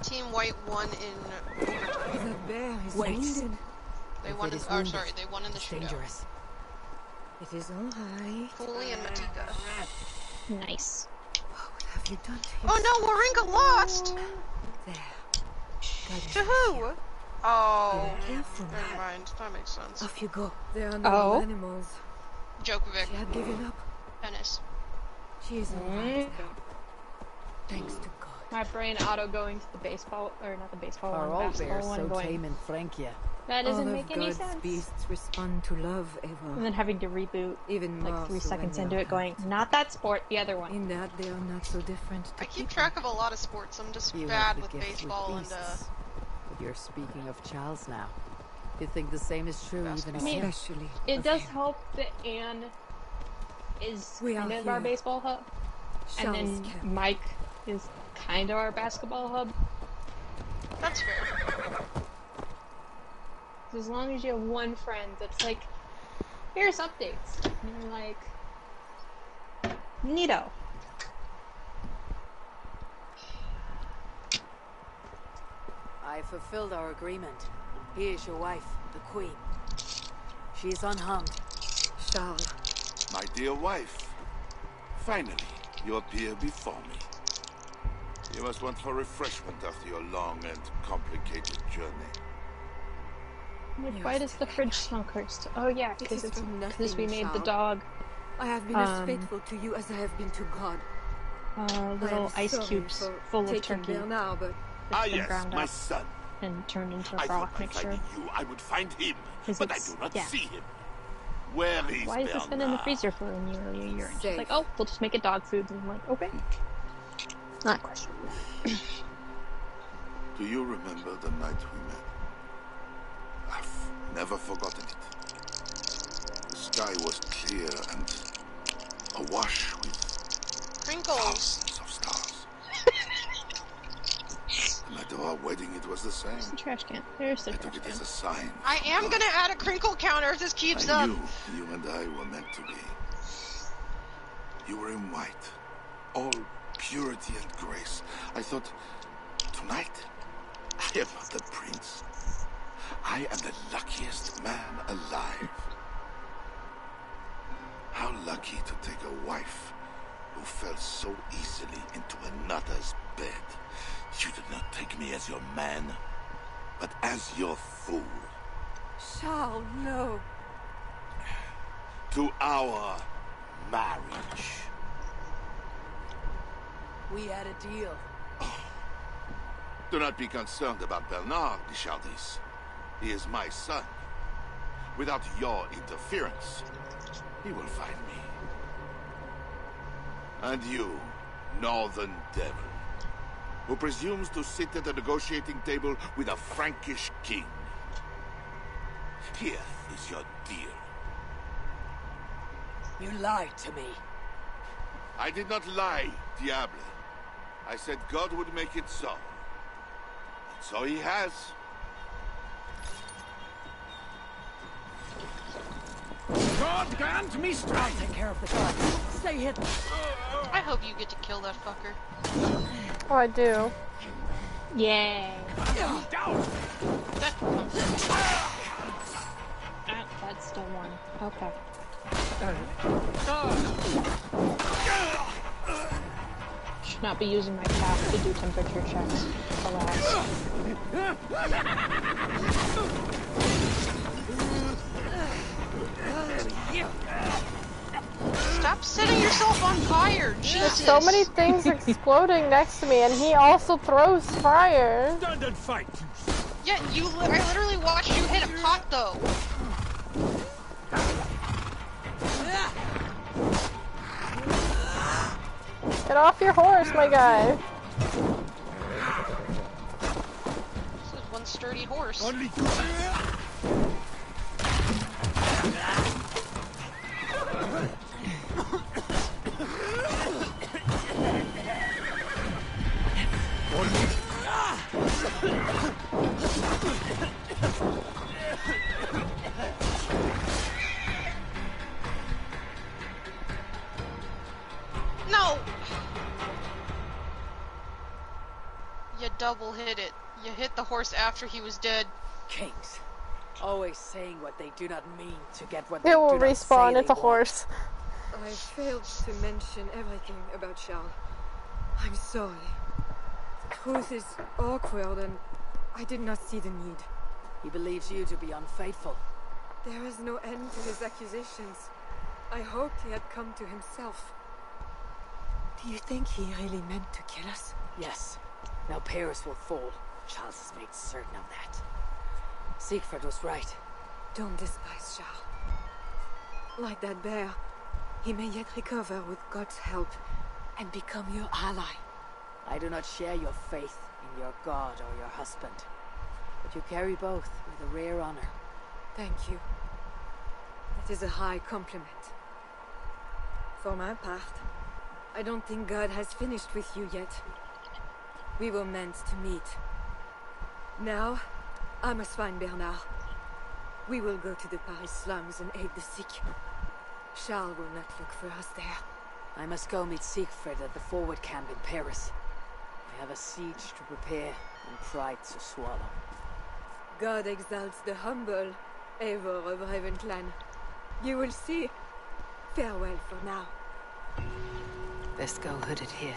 Speaker 2: Team White won in overtime.
Speaker 17: The bear is
Speaker 18: Wait.
Speaker 17: wounded.
Speaker 2: They won in the they won in the shootout.
Speaker 18: Dangerous.
Speaker 17: It is all right.
Speaker 2: Cooley and Matika.
Speaker 11: Nice.
Speaker 17: What have you done to
Speaker 2: Oh no, Waringa lost!
Speaker 17: There.
Speaker 2: To who? Oh,
Speaker 17: Careful.
Speaker 2: never mind. That makes sense.
Speaker 17: Off you go. There are no animals.
Speaker 2: Djokovic.
Speaker 17: She had given up.
Speaker 2: Tennis.
Speaker 17: She is alive. Thanks to God.
Speaker 11: My brain auto going to the baseball, or not the baseball
Speaker 18: Are
Speaker 11: one,
Speaker 18: all
Speaker 11: basketball
Speaker 18: bears
Speaker 11: one,
Speaker 18: so
Speaker 11: going,
Speaker 18: tame in Francia?
Speaker 11: that doesn't
Speaker 17: All
Speaker 11: make
Speaker 17: of
Speaker 11: any
Speaker 17: God's
Speaker 11: sense.
Speaker 17: beasts respond to love, Eivor.
Speaker 11: And then having to reboot
Speaker 17: Even
Speaker 11: like
Speaker 17: more
Speaker 11: 3
Speaker 17: so
Speaker 11: seconds
Speaker 17: when
Speaker 11: into
Speaker 17: they
Speaker 11: it
Speaker 17: are
Speaker 11: going, not that sport, the other one.
Speaker 17: In that they are not so different to
Speaker 2: I keep
Speaker 17: people.
Speaker 2: track of a lot of sports. I'm just
Speaker 18: You
Speaker 2: bad
Speaker 18: have
Speaker 2: with
Speaker 18: the gift
Speaker 2: baseball and
Speaker 18: beasts. But you're speaking of Charles now. You think the same is true even of him?
Speaker 17: Especially
Speaker 11: It
Speaker 17: of
Speaker 11: does
Speaker 17: him.
Speaker 11: help that Anne is
Speaker 17: We
Speaker 11: kind
Speaker 17: are
Speaker 11: of our
Speaker 17: here.
Speaker 11: baseball hub, and
Speaker 17: Charles
Speaker 11: then
Speaker 17: camp.
Speaker 11: Mike is kind of our basketball hub.
Speaker 2: That's fair.
Speaker 11: As long as you have one friend that's like, here's updates, and you're like, neato.
Speaker 18: I fulfilled our agreement. Here is your wife, the Queen. She is unharmed.
Speaker 17: Charles.
Speaker 9: My dear wife, finally you appear before me. You must want for refreshment after your long and complicated journey.
Speaker 11: Like, why does the fridge smell cursed? Oh yeah, because we made the dog
Speaker 17: I have been as faithful to you as I have been to God.
Speaker 11: Little ice cubes full of turkey.
Speaker 17: Bernard, but
Speaker 11: It's been
Speaker 9: yes,
Speaker 11: ground
Speaker 9: my
Speaker 11: up
Speaker 9: son.
Speaker 11: and turned into
Speaker 9: I
Speaker 11: a
Speaker 9: thought
Speaker 11: broth
Speaker 9: by
Speaker 11: mixture.
Speaker 9: finding you, I would find him, but I do not see him. Where is
Speaker 11: Why has this been in the freezer for nearly a year? And she's like, oh, we'll just make it dog food. And I'm like, okay. Not questionable.
Speaker 9: Do you remember the night we met? I've never forgotten it. The sky was clear and awash with
Speaker 2: crinkles.
Speaker 9: Thousands of stars. The night of our wedding, it was the same.
Speaker 11: There's the trash can. There's the
Speaker 9: I
Speaker 11: trash
Speaker 9: took it
Speaker 11: can.
Speaker 9: as a sign.
Speaker 2: I am gonna add a crinkle counter if this keeps
Speaker 9: I
Speaker 2: up.
Speaker 9: knew you and I were meant to be. You were in white, all purity and grace. I thought, tonight, I am not the prince. I am the luckiest man alive. How lucky to take a wife who fell so easily into another's bed. You did not take me as your man, but as your fool.
Speaker 17: Charles, no.
Speaker 9: To our marriage.
Speaker 18: We had a deal.
Speaker 9: Do not be concerned about Bernard, Richardis. He is my son. Without your interference, he will find me. And you, northern devil, who presumes to sit at a negotiating table with a Frankish king. Here is your deal.
Speaker 18: You lied to me.
Speaker 9: I did not lie, Diable. I said God would make it so. And so he has.
Speaker 5: God grant me strength.
Speaker 18: I'll take care of the guard. Stay hidden.
Speaker 2: I hope you get to kill that fucker.
Speaker 1: Oh, I do.
Speaker 11: Yay.
Speaker 5: Down.
Speaker 11: That's still one. Okay. Should not be using my cap to do temperature checks. Alas.
Speaker 2: Stop setting yourself on fire, Jesus.
Speaker 1: There's so many things exploding next to me, and he also throws fire.
Speaker 4: Stand and fight.
Speaker 2: Yeah, I literally watched you hit a pot, though.
Speaker 1: Get off your horse, my guy.
Speaker 2: This is one sturdy horse.
Speaker 4: Only
Speaker 2: No! You double hit it. You hit the horse after he was dead.
Speaker 18: Kings, always saying what they do not mean to get what they
Speaker 1: It
Speaker 18: do
Speaker 1: will
Speaker 18: not
Speaker 1: respawn
Speaker 18: say
Speaker 1: as
Speaker 18: they
Speaker 1: a horse.
Speaker 17: I failed to mention everything about Charles. I'm sorry. Truth is awkward and I did not see the need.
Speaker 18: He believes you to be unfaithful.
Speaker 17: There is no end to his accusations. I hoped he had come to himself. Do you think he really meant to kill us?
Speaker 18: Yes. Now Paris will fall. Charles has made certain of that. Siegfried was right.
Speaker 17: Don't despise Charles. Like that bear, he may yet recover with God's help and become your ally.
Speaker 18: I do not share your faith in your god or your husband. But you carry both with a rare honor.
Speaker 17: Thank you. That is a high compliment. For my part, I don't think God has finished with you yet. We were meant to meet. Now, I must find Bernard. We will go to the Paris slums and aid the sick. Charles will not look for us there.
Speaker 18: I must go meet Siegfried at the forward camp in Paris. I have a siege to prepare and pride to swallow.
Speaker 17: God exalts the humble, ever of Ravenclan. You will see. Farewell for now.
Speaker 18: Best go hooded here.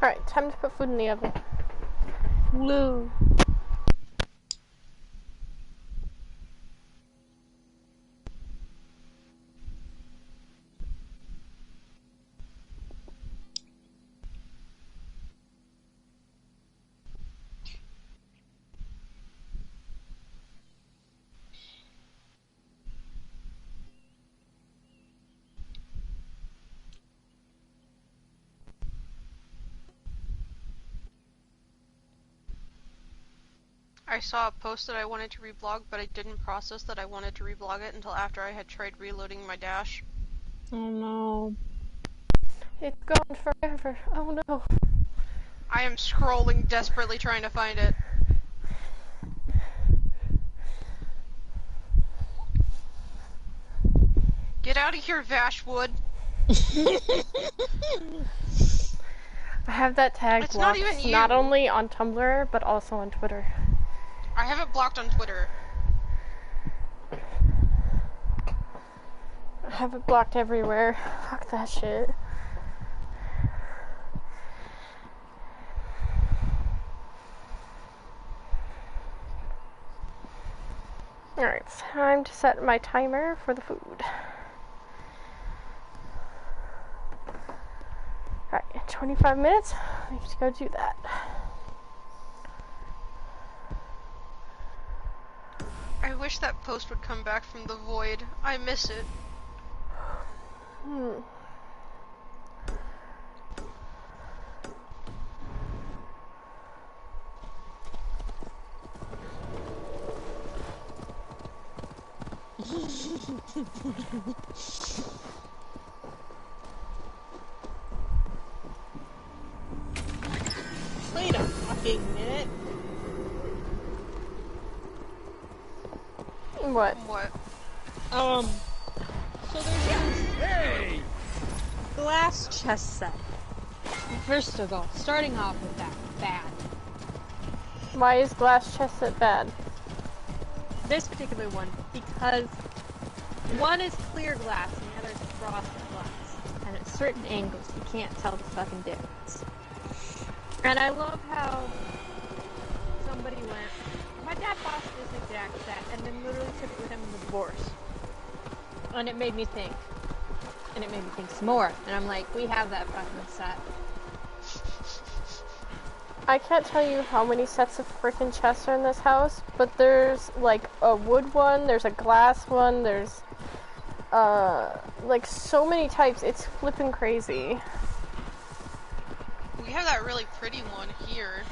Speaker 1: Alright, time to put food in the oven.
Speaker 11: Woo.
Speaker 2: I saw a post that I wanted to reblog, but I didn't process that I wanted to reblog it until after I had tried reloading my dash.
Speaker 11: Oh no.
Speaker 1: It's gone forever. Oh no.
Speaker 2: I am scrolling desperately trying to find it. Get out of here, Vashwood.
Speaker 1: I have that tag
Speaker 2: It's
Speaker 1: blocked,
Speaker 2: not even you.
Speaker 1: not only on Tumblr, but also on Twitter.
Speaker 2: I have it blocked on Twitter.
Speaker 1: I have it blocked everywhere. Fuck that shit. Alright, it's time to set my timer for the food. Alright, 25 minutes. I need to go do that.
Speaker 2: I wish that post would come back from the void. I miss it.
Speaker 11: Wait a fucking minute.
Speaker 1: What?
Speaker 2: What?
Speaker 11: So there's this glass chest set. First of all, starting off with that, bad.
Speaker 1: Why is glass chest set bad?
Speaker 11: This particular one, because one is clear glass and the other is frosted glass. And at certain angles, you can't tell the fucking difference. And I love how somebody went, my dad bought this exact set, and then literally took it with him in the divorce. And it made me think. And it made me think some more. And I'm like, we have that fucking set.
Speaker 1: I can't tell you how many sets of freaking chests are in this house, but there's like a wood one, there's a glass one, there's like so many types, it's flipping crazy.
Speaker 2: We have that really pretty one here.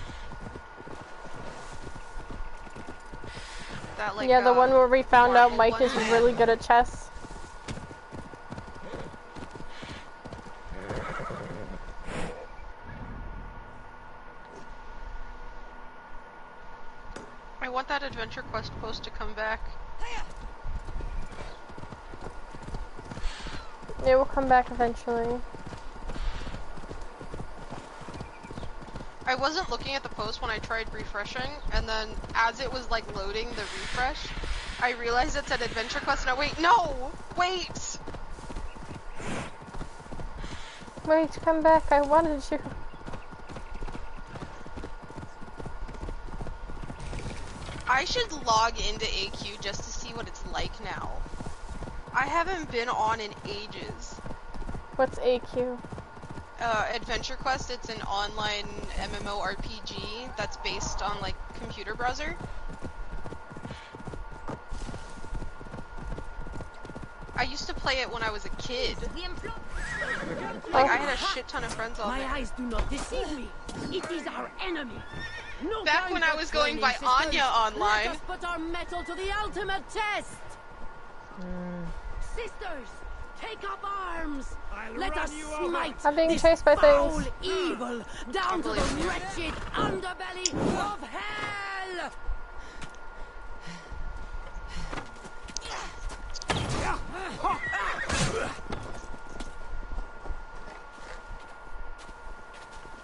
Speaker 2: That, like,
Speaker 1: yeah, the one where we found out Mike is
Speaker 2: one.
Speaker 1: really good at chess.
Speaker 2: I want that Adventure Quest post to come back.
Speaker 1: It will come back eventually.
Speaker 2: I wasn't looking at the post when I tried refreshing, and then as it was like loading the refresh, I realized it said Adventure Quest, and I wait, no! Wait!
Speaker 1: Wait, come back, I wanted you.
Speaker 2: I should log into AQ just to see what it's like now. I haven't been on in ages.
Speaker 1: What's AQ?
Speaker 2: Adventure Quest, it's an online MMORPG that's based on, like, computer browser. I used to play it when I was a kid. Like, I had a shit ton of friends on there.
Speaker 14: My eyes do not deceive me. It is our enemy. No
Speaker 2: Back when I was going by Anya online.
Speaker 14: Let us put our metal to the ultimate test. Sisters, take up arms. Let us smite
Speaker 1: I'm being
Speaker 14: this
Speaker 1: chased by
Speaker 14: foul
Speaker 1: things.
Speaker 14: evil down to the wretched underbelly of hell.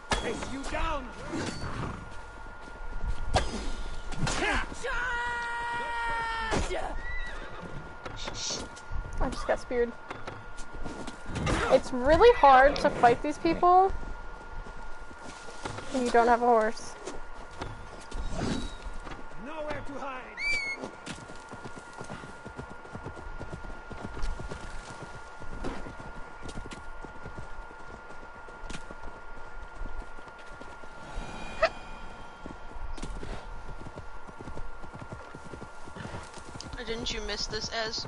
Speaker 4: Face you down.
Speaker 1: I just got speared. It's really hard to fight these people You don't have a horse.
Speaker 4: Nowhere to hide.
Speaker 2: Didn't you miss this, Ez?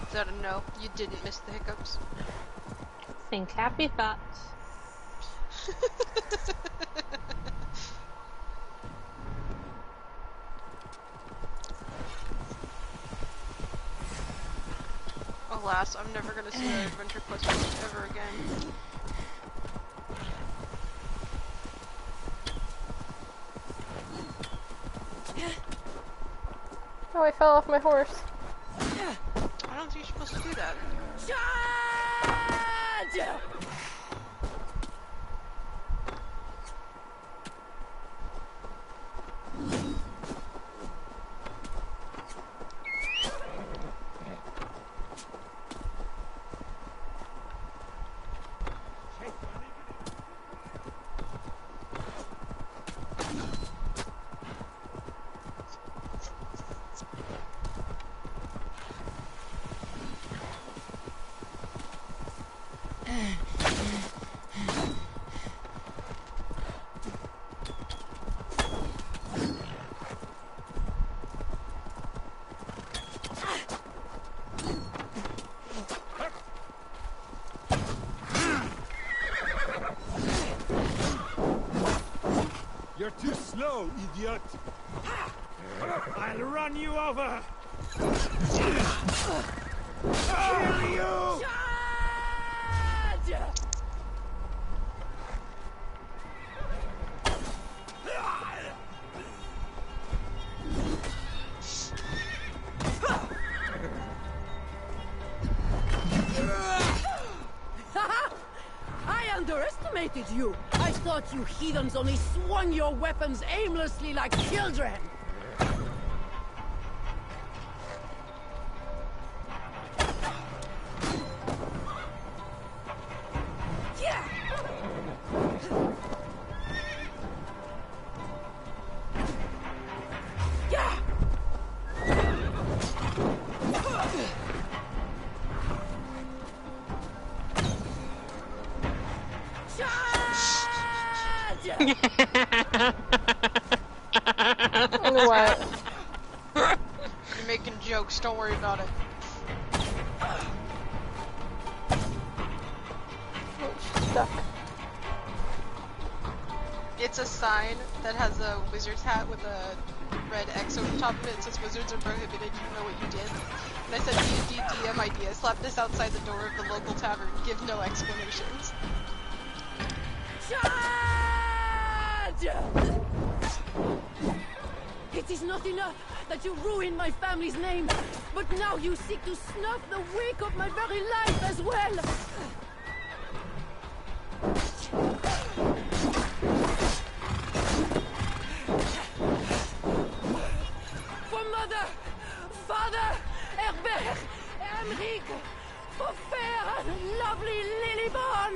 Speaker 2: Is that a no? You didn't miss the hiccups?
Speaker 11: Think happy thoughts.
Speaker 2: Alas, I'm never gonna see that adventure quest ever again.
Speaker 1: Oh, I fell off my horse.
Speaker 2: I don't think you're supposed to do that.
Speaker 15: Charge!
Speaker 4: You're too slow, idiot! I'll run you over! Kill you!
Speaker 15: Charge! I underestimated you. I thought you heathens only swung your weapons aimlessly like children.
Speaker 1: What?
Speaker 2: You're making jokes, don't worry about it.
Speaker 1: It's stuck.
Speaker 2: It's a sign that has a wizard's hat with a red X over the top of it. It says wizards are prohibited, you know what you did. And I said D&D DM idea, slap this outside the door of the local tavern, give no explanations.
Speaker 15: Charge! It is not enough that you ruined my family's name, but now you seek to snuff the wake of my very life as well! For mother, father, Herbert, Emmerich, for fair and lovely Lilybon!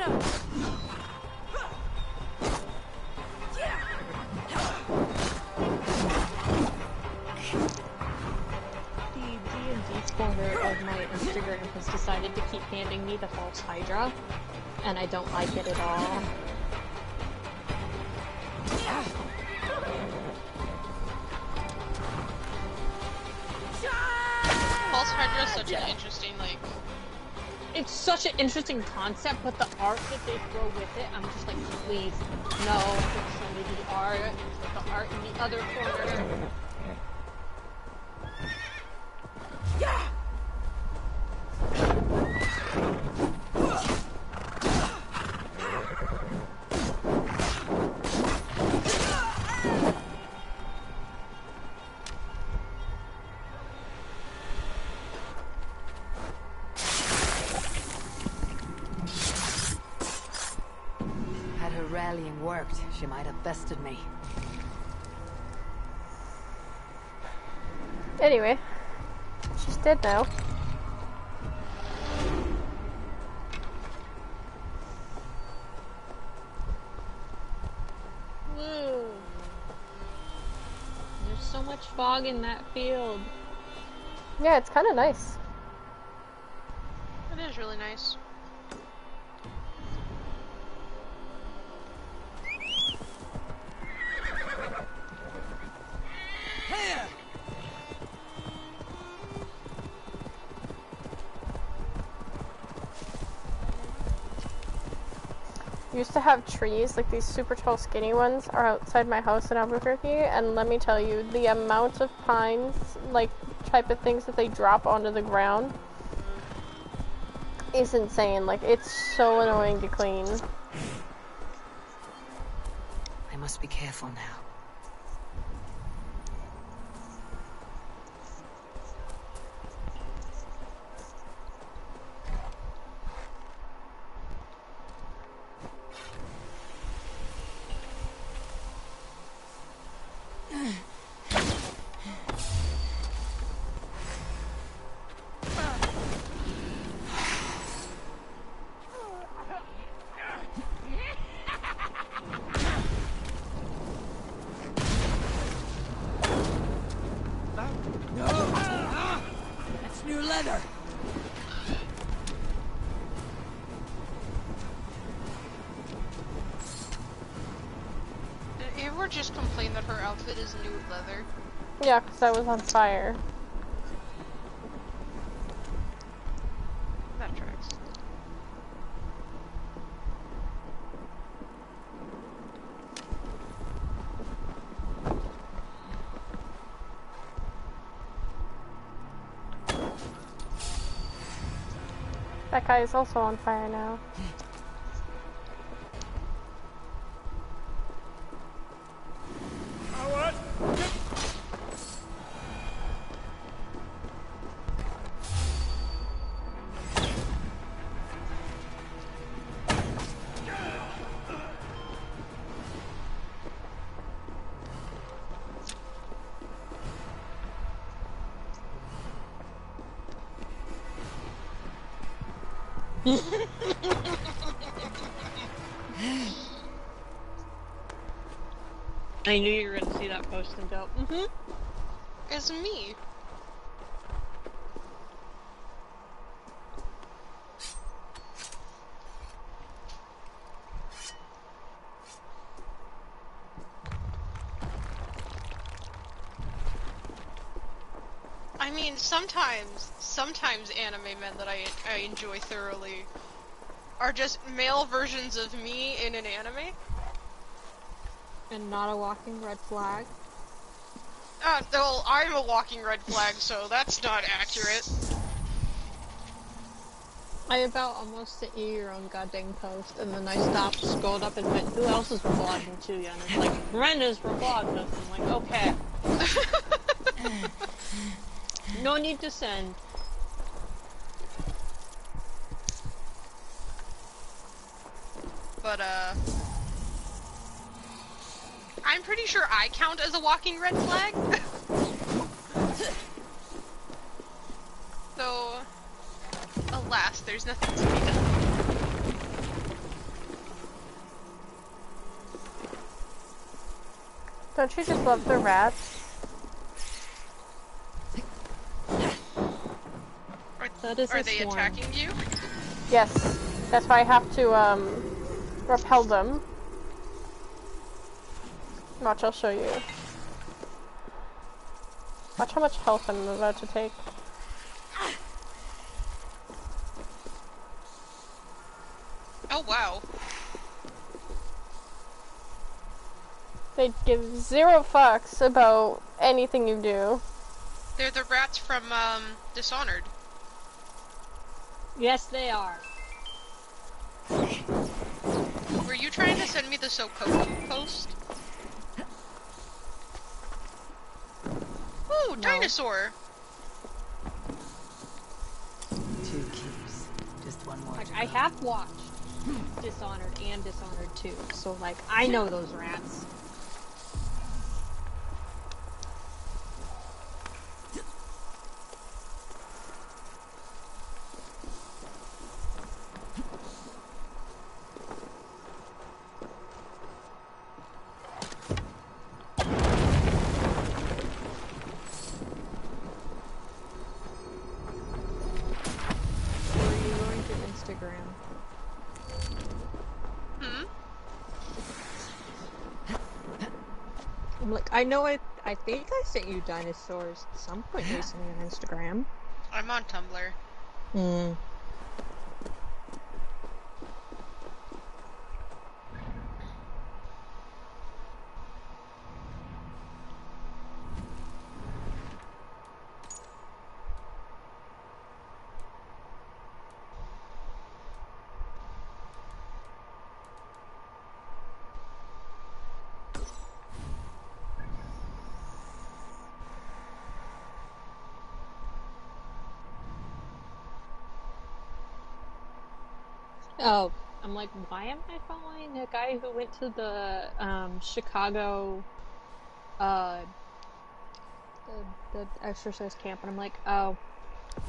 Speaker 11: The D&D corner of my Instagram has decided to keep handing me the false Hydra, and I don't like it at all.
Speaker 2: False Hydra is such an interesting, like...
Speaker 11: It's such an interesting concept, but the art that they throw with it, I'm just like, please, no, show me the art in the other corner.
Speaker 18: Had her rallying worked, she might have bested me.
Speaker 1: Anyway, she's dead now.
Speaker 11: Woo. There's so much fog in that field.
Speaker 1: Yeah, it's kind of nice.
Speaker 2: It is really nice.
Speaker 1: Used to have trees, like these super tall skinny ones, are outside my house in Albuquerque, and let me tell you, the amount of pines, like, type of things that they drop onto the ground is insane. Like, it's so annoying to clean.
Speaker 18: I must be careful now.
Speaker 3: That's new leather.
Speaker 2: Did Eivor just complain that her outfit is new leather?
Speaker 1: Yeah, because I was on fire.
Speaker 2: That tracks.
Speaker 1: That guy is also on fire now.
Speaker 11: I knew you were gonna see that post and go,
Speaker 2: It's me. I mean, sometimes anime men that I enjoy thoroughly are just male versions of me in an anime.
Speaker 11: And not a walking red flag.
Speaker 2: Well, I'm a walking red flag, so that's not accurate.
Speaker 11: I about almost sent you your own goddamn post, and then I stopped, scrolled up, and went, who else is replogging to you? And it's like, Brenda's replogged us. I'm like, okay. No need to send.
Speaker 2: But, I'm pretty sure I count as a walking red flag. So, alas, there's nothing to be done.
Speaker 1: Don't you just love the rats?
Speaker 2: Are they attacking you?
Speaker 1: Yes. That's why I have to, repel them. Watch, I'll show you. Watch how much health I'm about to take.
Speaker 2: Oh, wow.
Speaker 1: They give zero fucks about anything you do.
Speaker 2: They're the rats from, Dishonored.
Speaker 11: Yes, they are.
Speaker 2: Were you trying to send me the Sokoku post? Ooh,
Speaker 11: No.
Speaker 2: dinosaur!
Speaker 18: 2 keys. Just one more.
Speaker 11: Like, I have watched. Dishonored and Dishonored 2, so like I know those rats. I'm like, I know I think I sent you dinosaurs at some point recently on Instagram.
Speaker 2: I'm on Tumblr.
Speaker 11: Hmm. Oh, I'm like, why am I following a guy who went to the Chicago the exercise camp? And I'm like, oh,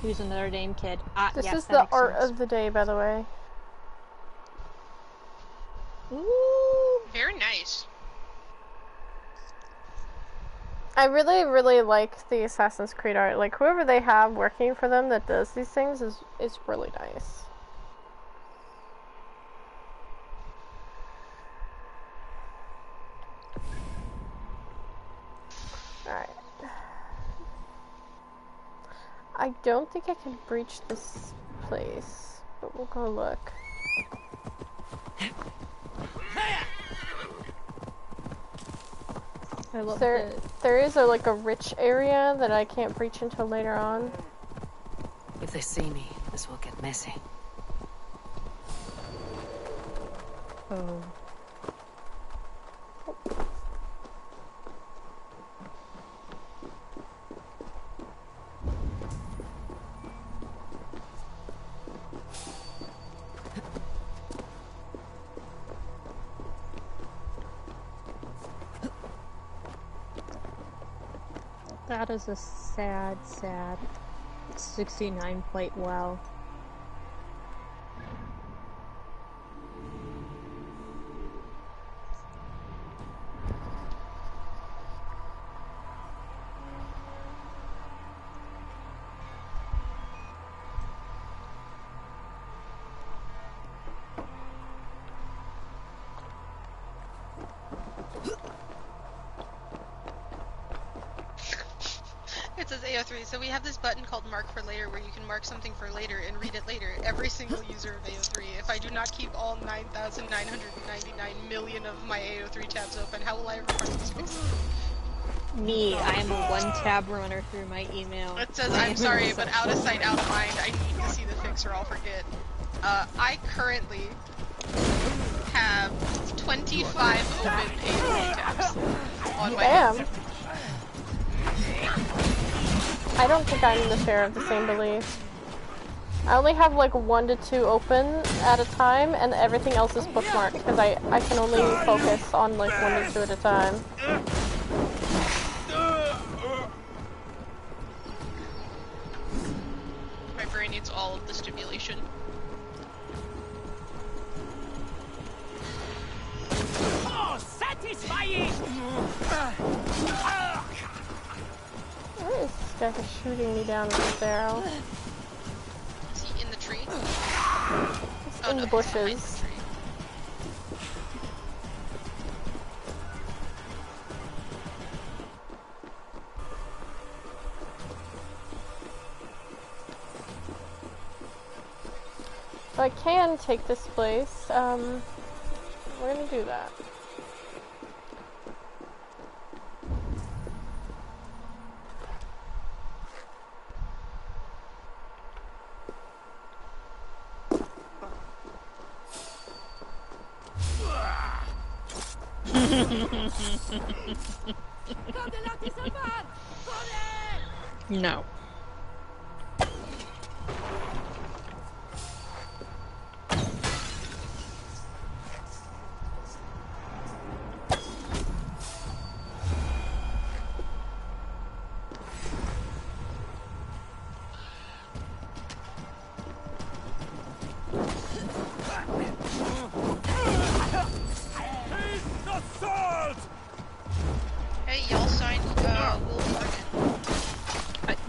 Speaker 11: he's a Notre Dame kid.
Speaker 1: This
Speaker 11: Yes,
Speaker 1: is
Speaker 11: that
Speaker 1: the
Speaker 11: makes
Speaker 1: art
Speaker 11: sense.
Speaker 1: of the day, by the way.
Speaker 11: Ooh.
Speaker 2: Very nice.
Speaker 1: I really, really like the Assassin's Creed art. Like, whoever they have working for them that does these things is really nice. Alright. I don't think I can breach this place, but we'll go look.
Speaker 11: I love
Speaker 1: there is like a rich area that I can't breach until later on.
Speaker 13: If they see me, this will get messy.
Speaker 11: Oh. That is a sad, sad 69 plate well.
Speaker 2: It says AO3, so we have this button called Mark for Later where you can mark something for later and read it later. Every single user of AO3. If I do not keep all 9,999 million of my AO3 tabs open, how will I ever find this space?
Speaker 11: Me, I am a one-tab runner through my email.
Speaker 2: It says, I'm sorry, but out of sight, out of mind, I need to see the fix or I'll forget. I currently have 25 open AO3 tabs on my
Speaker 1: Damn. I don't think I'm in the share of the same belief. I only have like 1 to 2 open at a time, and everything else is bookmarked because I can only focus on like 1 to 2 at a time.
Speaker 2: My brain needs all of the stimulation.
Speaker 4: Oh, satisfying!
Speaker 1: Where is this guy shooting me down with this arrow?
Speaker 2: Is he in the tree?
Speaker 1: He's in the bushes. So I can take this place. We're gonna do that.
Speaker 11: No.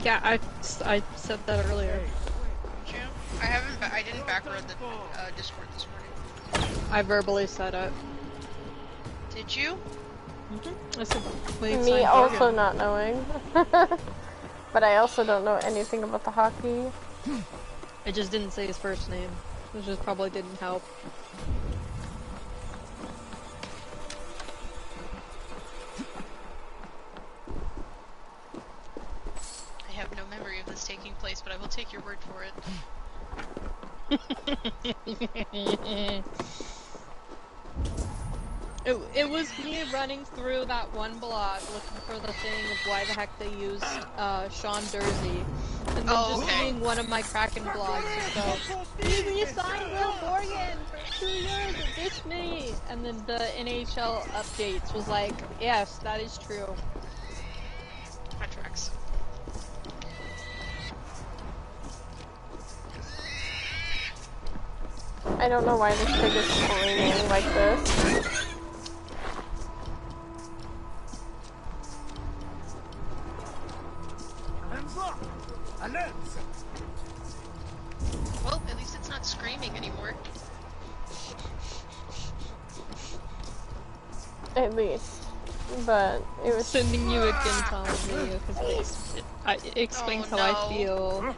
Speaker 11: Yeah, I said that earlier.
Speaker 2: Did you? I didn't backread the Discord this morning.
Speaker 11: I verbally said it.
Speaker 2: Did you?
Speaker 11: I said, please
Speaker 1: Me
Speaker 11: sign
Speaker 1: also
Speaker 11: Morgan.
Speaker 1: not knowing. But I also don't know anything about the hockey.
Speaker 11: I just didn't say his first name, which just probably didn't help.
Speaker 2: I have no memory of this taking place, but I will take your word for it.
Speaker 11: It was me running through that one blog looking for the thing of why the heck they used Sean Dursey. And then just seeing one of my Kraken blogs just go, we re-signed Will Morgan for 2 years at this many! And then the NHL updates was like, yes, that is true.
Speaker 2: That tracks.
Speaker 1: I don't know why this pig is screaming like this.
Speaker 2: Well, at least it's not screaming anymore.
Speaker 1: At least. But it was
Speaker 11: sending you a Gintama video because it explains how I feel.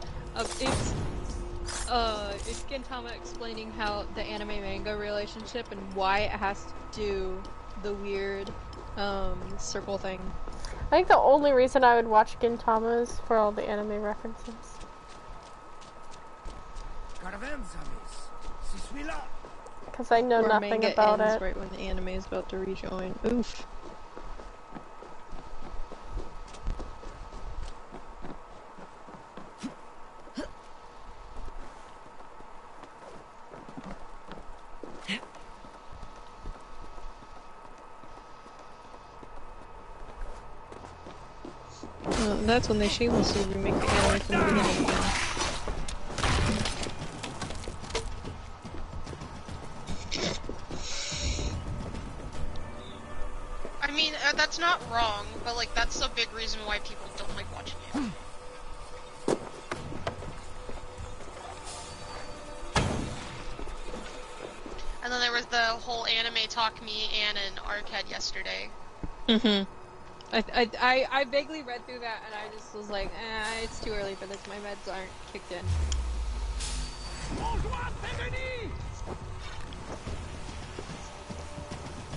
Speaker 11: It's Gintama explaining how the anime-manga relationship and why it has to do the weird circle thing.
Speaker 1: I think the only reason I would watch Gintama is for all the anime references. Because I know nothing about it.
Speaker 11: Right when the anime is about to rejoin. Oof. That's when they shamelessly remake the anime from the beginning again.
Speaker 2: I mean, that's not wrong, but like that's a big reason why people don't like watching it. And then there was the whole anime talk me, Anna, and Ark had yesterday.
Speaker 11: Mm-hmm. I vaguely read through that and I just was like, it's too early for this. My meds aren't kicked in.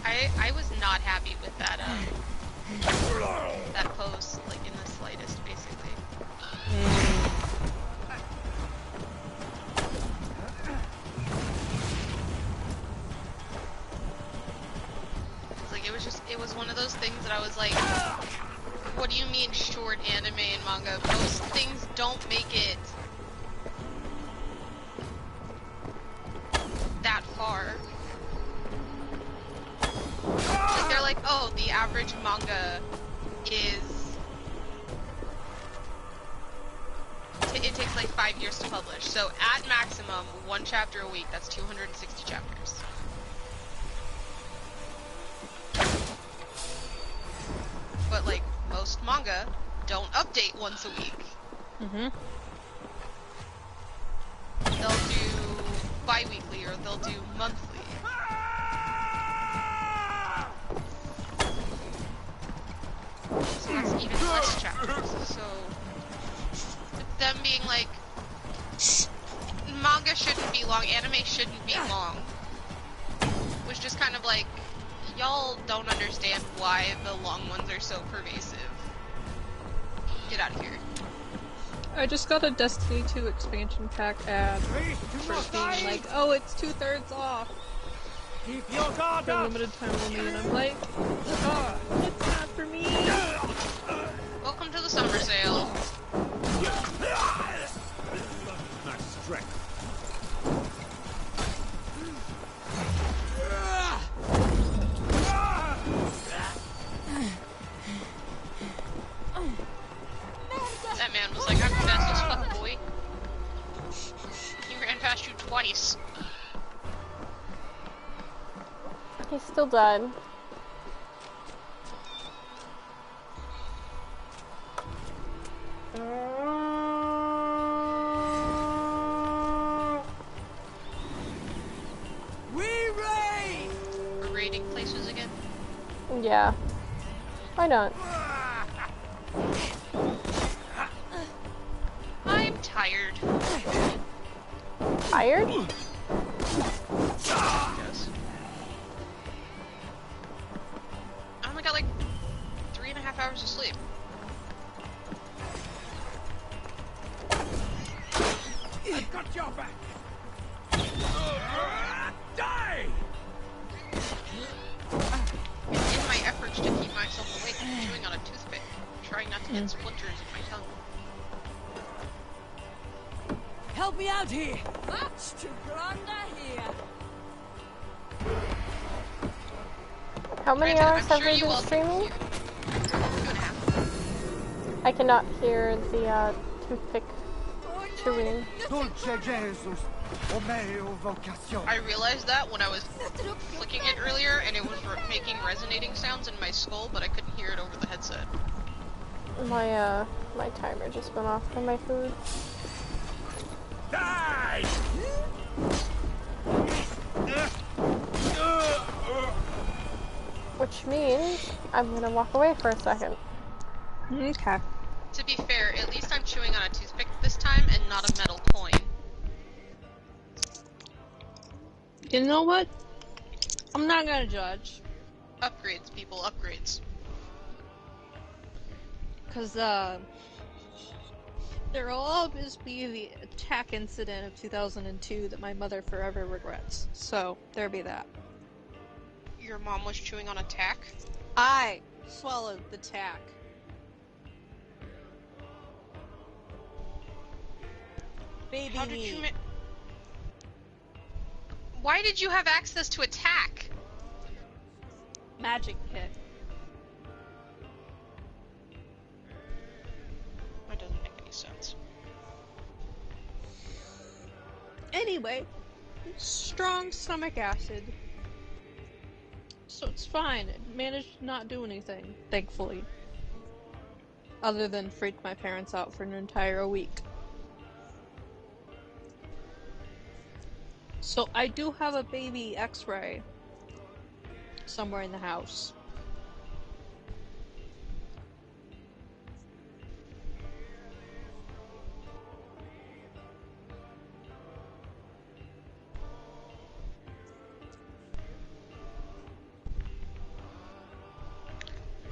Speaker 2: I was not happy with that that post, like in the slightest, basically. Like it was one of those things that I was like, what do you mean short anime and manga? Most things don't make it that far. Like they're like, oh, the average manga is it takes like 5 years to publish. So at maximum, 1 chapter a week. That's 260 chapters. But like most manga don't update once a week.
Speaker 11: Mm-hmm.
Speaker 2: They'll do bi-weekly or they'll do monthly. So that's even less chapters. So them being like, manga shouldn't be long, anime shouldn't be long, was just kind of like, y'all don't understand why the long ones are so pervasive. Get out of here.
Speaker 11: I just got a Destiny 2 expansion pack ad for being like, oh, it's 2/3 off.
Speaker 4: Keep your guard
Speaker 11: for
Speaker 4: up.
Speaker 11: limited time only, and I'm like, oh, it's not for me.
Speaker 2: Welcome to the summer sale.
Speaker 4: Nice strength.
Speaker 2: That man was like, I'm fast as fuck, boy. He ran past you twice.
Speaker 1: He's still dead. Yeah. Why not?
Speaker 2: I'm tired.
Speaker 1: Tired?
Speaker 2: Yes. I only got like 3.5 hours of sleep.
Speaker 4: I got your back. Die!
Speaker 2: In my efforts to keep myself awake, I'm chewing on a toothpick, trying not to get splinters in my tongue.
Speaker 17: Help me out here! Much to plunder here!
Speaker 1: How many
Speaker 2: Granted,
Speaker 1: hours
Speaker 2: I'm
Speaker 1: have
Speaker 2: sure
Speaker 1: we
Speaker 2: you
Speaker 1: been
Speaker 2: all can
Speaker 1: streaming?
Speaker 2: hear. 2.5.
Speaker 1: I cannot hear the toothpick chewing.
Speaker 5: Dulce Jesus, o meo vocación.
Speaker 2: I realized that when I was flicking it earlier, and it was making resonating sounds in my skull, but I couldn't hear it over the headset.
Speaker 1: My my timer just went off for my food.
Speaker 4: Die!
Speaker 1: Which means I'm gonna walk away for a second.
Speaker 11: Okay.
Speaker 2: To be fair, at least I'm chewing on a toothpick this time and not a metal coin.
Speaker 11: You know what? I'm not gonna judge.
Speaker 2: Upgrades, people, upgrades.
Speaker 11: Because, there will always be the attack incident of 2002 that my mother forever regrets. So, there be that.
Speaker 2: Your mom was chewing on a tack?
Speaker 11: I swallowed the tack. Baby
Speaker 2: How did
Speaker 11: me.
Speaker 2: you Why did you have access to a tack?
Speaker 11: Magic kit.
Speaker 2: That doesn't make any sense.
Speaker 11: Anyway, strong stomach acid. So it's fine. It managed to not do anything, thankfully. Other than freak my parents out for an entire week. So I do have a baby x-ray somewhere in the house.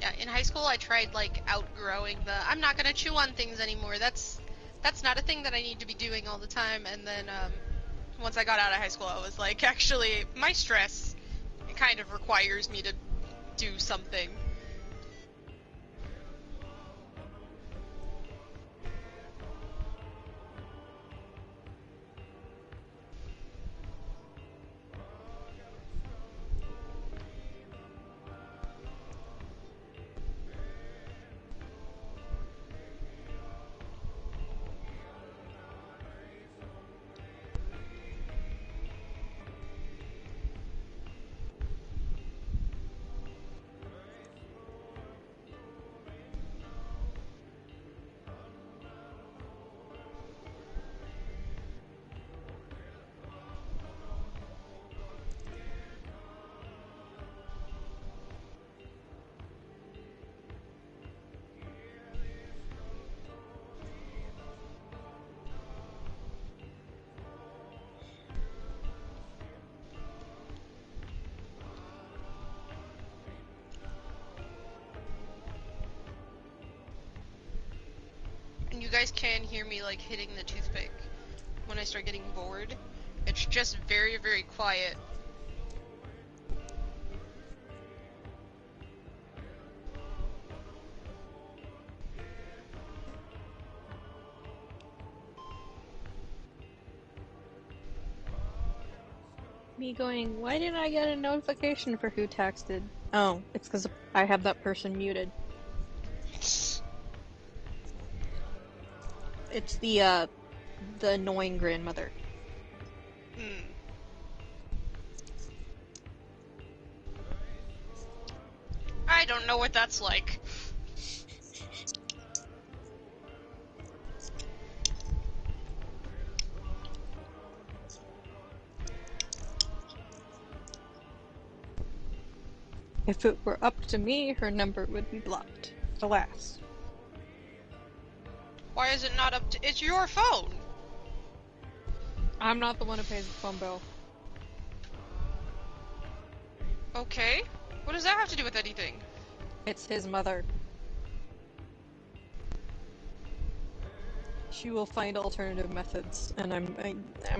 Speaker 2: Yeah, in high school I tried like outgrowing the I'm not gonna chew on things anymore. That's not a thing that I need to be doing all the time. And then once I got out of high school, I was like, actually, my stress kind of requires me to do something. And you guys can hear me like hitting the toothpick when I start getting bored. It's just very, very quiet.
Speaker 11: Me going, why didn't I get a notification for who texted? Oh, it's because I have that person muted. It's the annoying grandmother.
Speaker 2: I don't know what that's like.
Speaker 11: If it were up to me, her number would be blocked. Alas.
Speaker 2: Why is it not up to... It's your phone!
Speaker 11: I'm not the one who pays the phone bill.
Speaker 2: Okay. What does that have to do with anything?
Speaker 11: It's his mother. She will find alternative methods, and I'm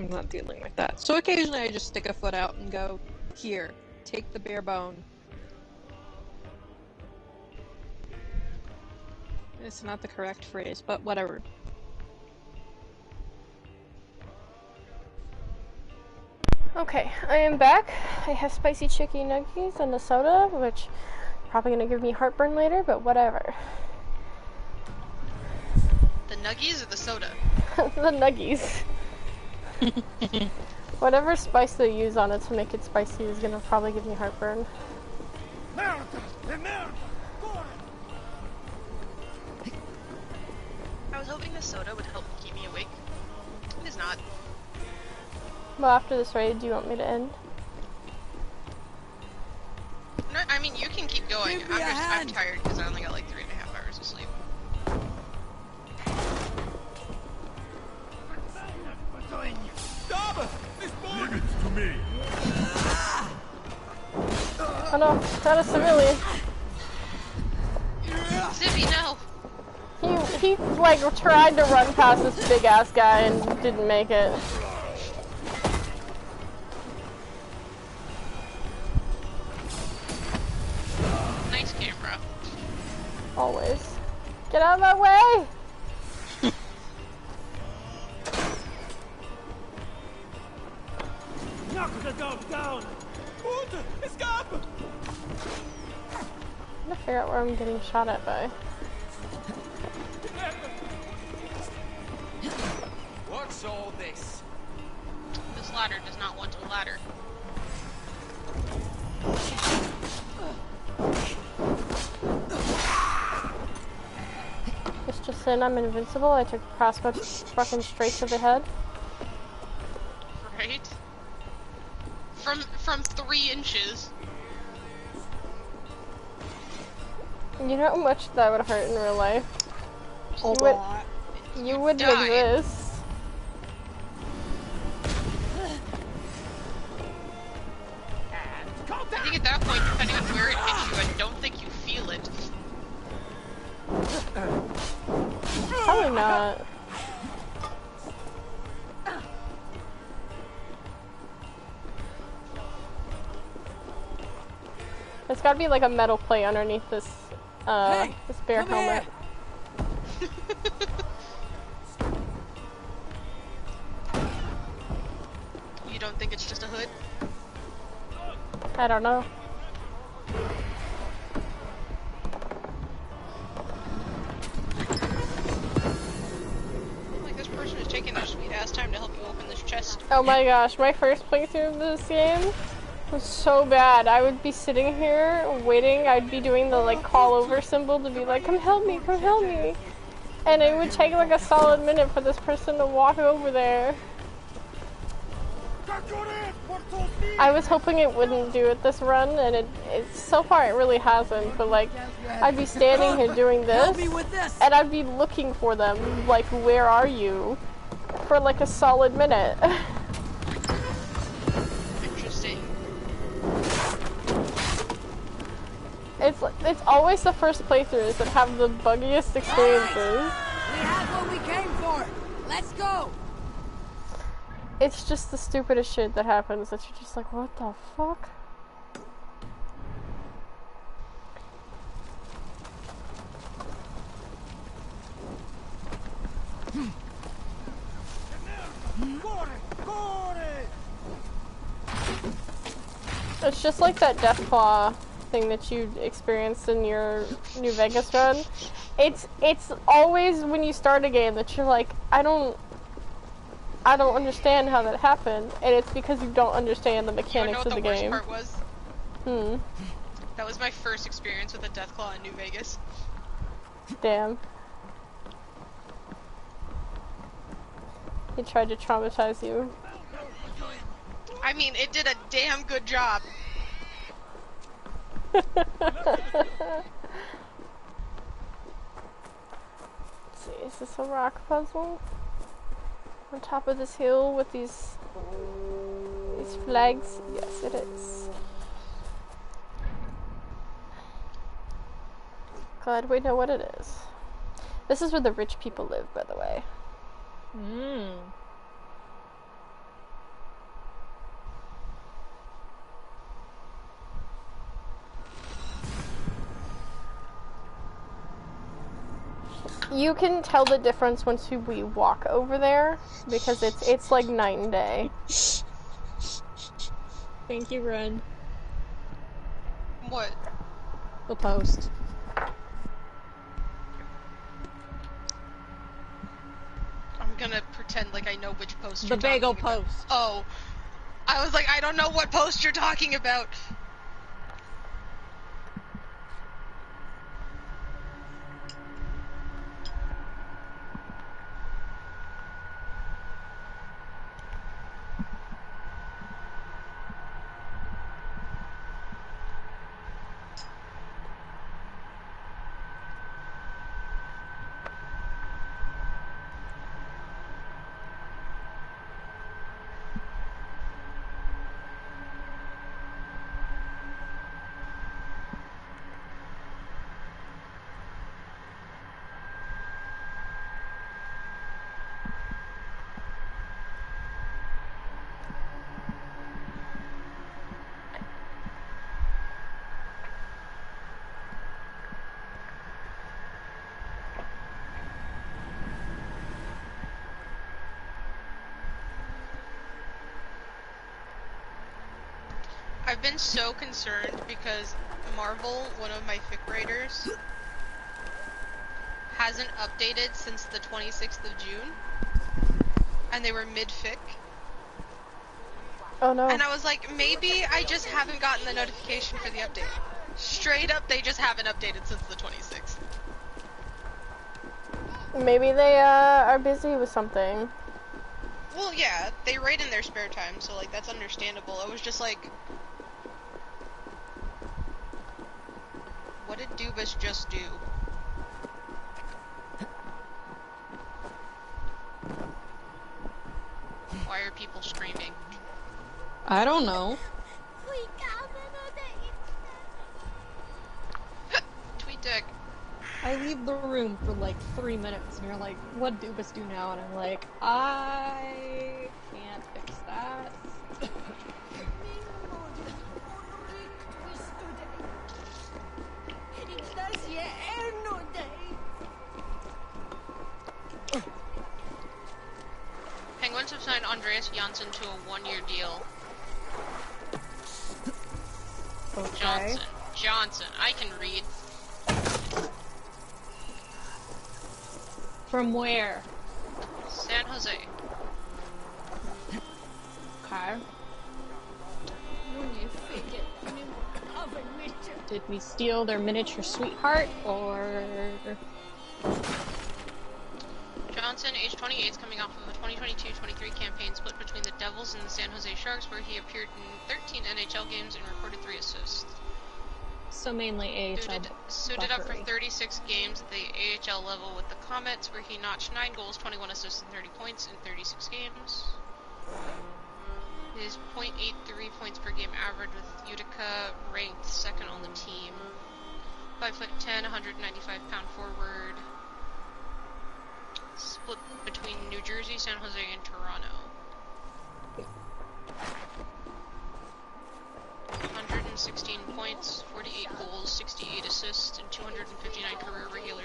Speaker 11: not dealing with that. So occasionally I just stick a foot out and go, here, take the bare bone. It's not the correct phrase, but whatever.
Speaker 1: Okay, I am back. I have spicy chicken nuggets and a soda, which probably gonna give me heartburn later, but whatever.
Speaker 2: The nuggies or the soda?
Speaker 1: The nuggies. Whatever spice they use on it to make it spicy is gonna probably give me heartburn.
Speaker 2: I was hoping the soda would help keep me awake. It is not.
Speaker 1: Well, after this raid, do you want me to end?
Speaker 2: No, I mean, you can keep going. I'm tired because I only got like 3.5 hours of sleep.
Speaker 4: Stop! Leave it to me.
Speaker 1: Oh no, not a civilian.
Speaker 2: Zippy, no!
Speaker 1: He like tried to run past this big ass guy and didn't make it.
Speaker 2: Nice camera.
Speaker 1: Always. Get out of my way!
Speaker 4: Knock the dog down! Gut! Escape!
Speaker 1: I'm gonna figure out where I'm getting shot at by.
Speaker 4: What's all this?
Speaker 2: This ladder does not want a ladder.
Speaker 1: It's just saying I'm invincible. I took a crossbow fucking straight to the head.
Speaker 2: Right? From 3 inches.
Speaker 1: You know how much that would hurt in real life? You wouldn't exist.
Speaker 2: I think at that point, depending on where it hits you, I don't think you feel it.
Speaker 1: Probably not. There's gotta be like a metal plate underneath this, this bear helmet.
Speaker 2: You don't think it's just a hood?
Speaker 1: I don't know.
Speaker 2: Like this person is taking their sweet ass time to help you open this chest.
Speaker 1: Oh my gosh, my first playthrough of this game was so bad. I would be sitting here waiting, I'd be doing the like call over symbol to be like, come help me, come help me. And it would take like a solid minute for this person to walk over there. I was hoping it wouldn't do it this run, and it so far it really hasn't, but like, I'd be standing here doing this, and I'd be looking for them, like, where are you? For like a solid minute.
Speaker 2: Interesting.
Speaker 1: It's always the first playthroughs that have the buggiest experiences.
Speaker 18: We have what we came for! Let's go!
Speaker 1: It's just the stupidest shit that happens that you're just like, what the fuck? It's just like that Deathclaw thing that you experienced in your New Vegas run. It's always when you start a game that you're like, I don't understand how that happened, and it's because you don't understand the mechanics of the game.
Speaker 2: You know what the worst part was? That was my first experience with a Deathclaw in New Vegas.
Speaker 1: Damn. He tried to traumatize you.
Speaker 2: I mean, it did a damn good job.
Speaker 1: See, is this a rock puzzle? On top of this hill with these flags? Yes, it is. Glad we know what it is. This is where the rich people live, by the way. You can tell the difference once we walk over there, because it's like night and day.
Speaker 11: Thank you, Ren.
Speaker 2: What?
Speaker 11: The post.
Speaker 2: I'm gonna pretend like I know which post
Speaker 11: The
Speaker 2: you're talking
Speaker 11: bagel
Speaker 2: about.
Speaker 11: post.
Speaker 2: Oh. I was like, I don't know what post you're talking about. I've been so concerned because Marvel, one of my fic writers, hasn't updated since the 26th of June. And they were mid-fic.
Speaker 1: Oh no.
Speaker 2: And I was like, maybe I just haven't gotten the notification for the update. Straight up, they just haven't updated since the 26th.
Speaker 1: Maybe they are busy with something.
Speaker 2: Well, yeah, they write in their spare time, so like that's understandable. I was just like, what did Dubas just do? Why are people screaming?
Speaker 11: I don't know.
Speaker 2: Tweet deck.
Speaker 11: I leave the room for like 3 minutes and you're like, what Dubas do now? And I'm like, I can't fix that.
Speaker 2: Penguins have signed Andreas Janssen to a 1-year deal.
Speaker 11: Okay.
Speaker 2: Johnson. I can read.
Speaker 11: From where?
Speaker 2: San Jose.
Speaker 11: Okay. Did we steal their miniature sweetheart, or...
Speaker 2: Johnson, age 28, is coming off of a 2022-23 campaign split between the Devils and the San Jose Sharks, where he appeared in 13 NHL games and recorded 3 assists.
Speaker 11: So mainly AHL.
Speaker 2: Suited up for 36 games at the AHL level with the Comets, where he notched 9 goals, 21 assists, and 30 points in 36 games. His .83 points per game average with Utica ranked second on the team. 5'10", 195-pound forward. Split between New Jersey, San Jose, and Toronto. 116 points, 48 goals, 68 assists, and 259 career regular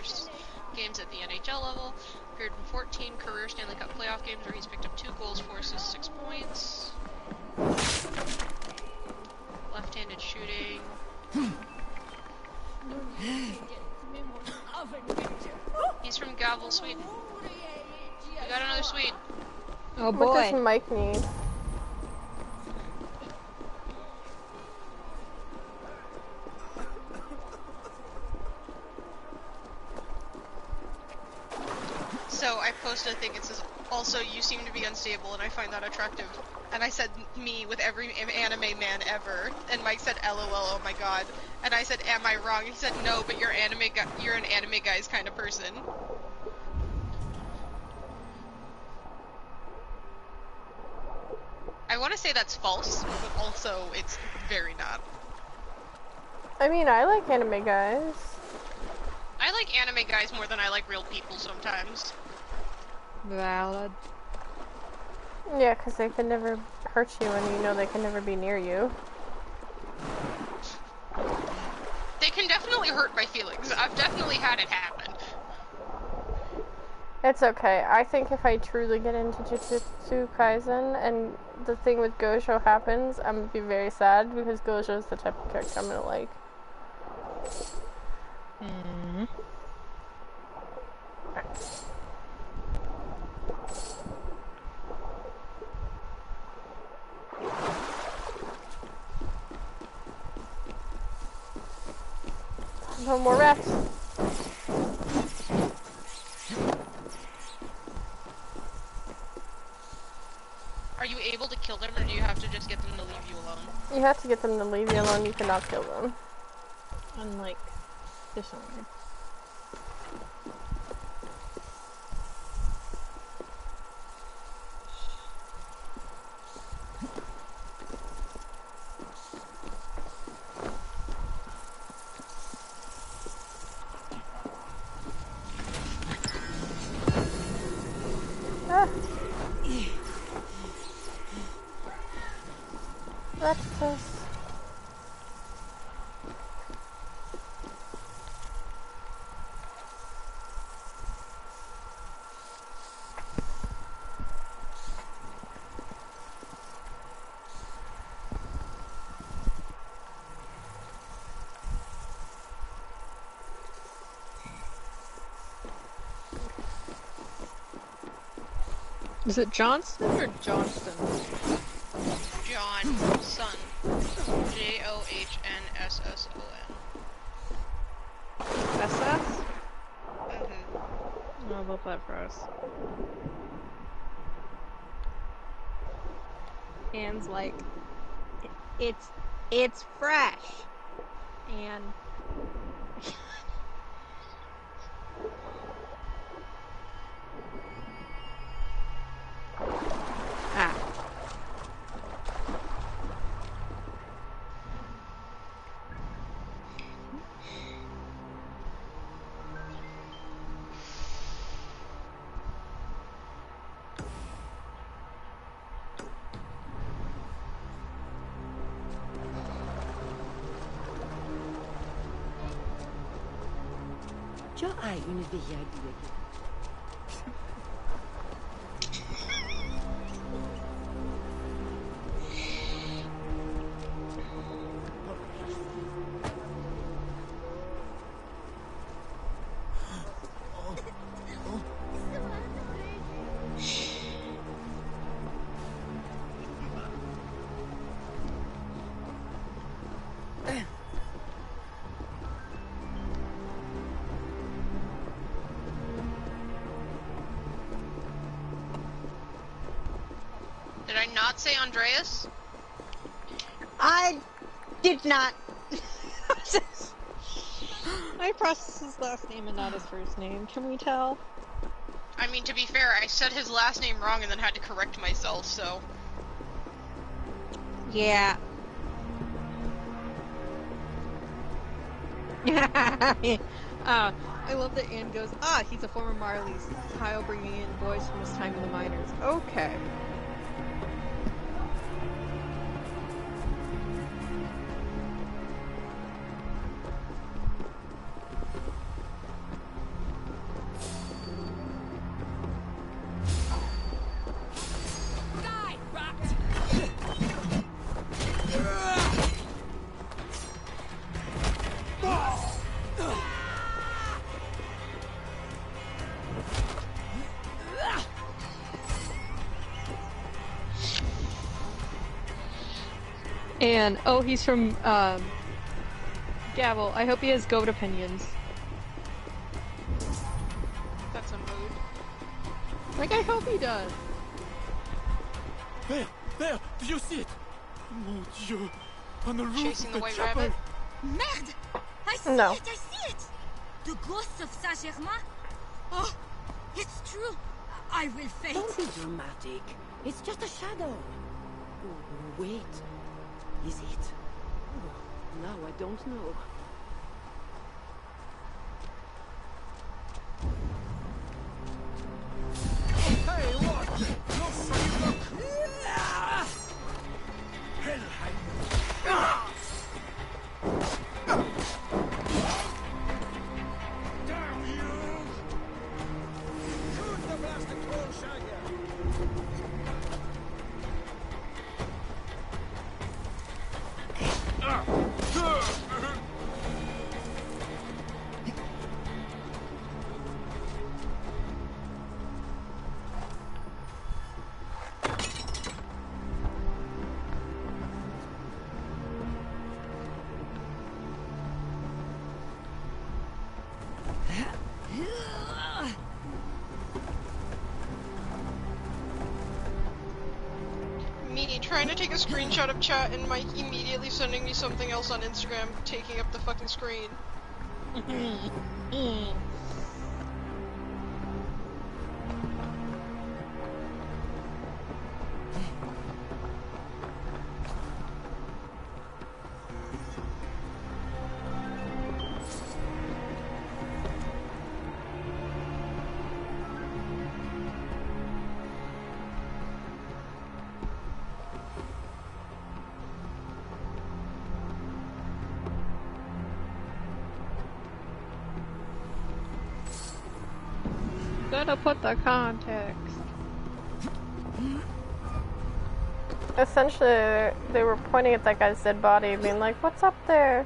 Speaker 2: games at the NHL level. Appeared in 14 career Stanley Cup playoff games where he's picked up 2 goals, 4 assists, 6 points. Left-handed shooting. He's from Gavel, Sweden. We got another Swede.
Speaker 11: Oh boy.
Speaker 1: What does Mike need?
Speaker 2: So I posted a thing, it says, Also, you seem to be unstable, and I find that attractive. And I said me with every anime man ever, and Mike said LOL, oh my god. And I said, am I wrong? He said, no, but you're an anime guy's kind of person. I want to say that's false, but also it's very not.
Speaker 1: I mean, I like anime guys.
Speaker 2: I like anime guys more than I like real people sometimes.
Speaker 11: Valid.
Speaker 1: Yeah, because they can never hurt you and you know they can never be near you.
Speaker 2: They can definitely hurt my feelings. I've definitely had it happen.
Speaker 1: It's okay. I think if I truly get into Jujutsu Kaisen and the thing with Gojo happens, I'm gonna be very sad because Gojo is the type of character I'm gonna like.
Speaker 11: Hmm.
Speaker 1: No more rats.
Speaker 2: Are you able to kill them, or do you have to just get them to leave you alone?
Speaker 1: You have to get them to leave you alone. You cannot kill them.
Speaker 11: Unlike Dishonored.
Speaker 1: Ah. Rectus.
Speaker 11: Is it Johnston or Johnston?
Speaker 2: Johnson. Johnsson.
Speaker 11: SS?
Speaker 2: Mm-hmm.
Speaker 11: I love that for us. Anne's like, it's fresh. And ah.
Speaker 16: Già hai une vieille idea.
Speaker 2: Did I not say Andreas?
Speaker 11: I did not. I processed his last name and not his first name. Can we tell?
Speaker 2: I mean, to be fair, I said his last name wrong and then had to correct myself, so...
Speaker 11: Yeah. I love that Anne goes, he's a former Marley's. Kyle bringing in boys from his time in the miners. Okay. And, he's from, Gavel. I hope he has goat opinions.
Speaker 2: That's a mood.
Speaker 11: Like, I hope he does.
Speaker 4: There! Do you see it? Mon Dieu! On the roof
Speaker 2: Chasing
Speaker 4: of
Speaker 2: the
Speaker 4: the
Speaker 2: white
Speaker 4: chapel!
Speaker 2: rabbit?
Speaker 19: Merde! I see
Speaker 1: No.
Speaker 19: it! I see it! The ghosts of Saint-Germain? Oh, it's true! I will faint.
Speaker 15: Don't be dramatic. It's just a shadow. Oh, wait. Is it? Oh, now I don't know.
Speaker 4: Hey, what? Look, Sonny, look! Damn you! Shoot the blasted troll, Shaggy!
Speaker 2: Me trying to take a screenshot of chat and Mike immediately sending me something else on Instagram, taking up the fucking screen.
Speaker 11: Gotta put the context.
Speaker 1: Essentially, they were pointing at that guy's dead body, being like, "What's up there?"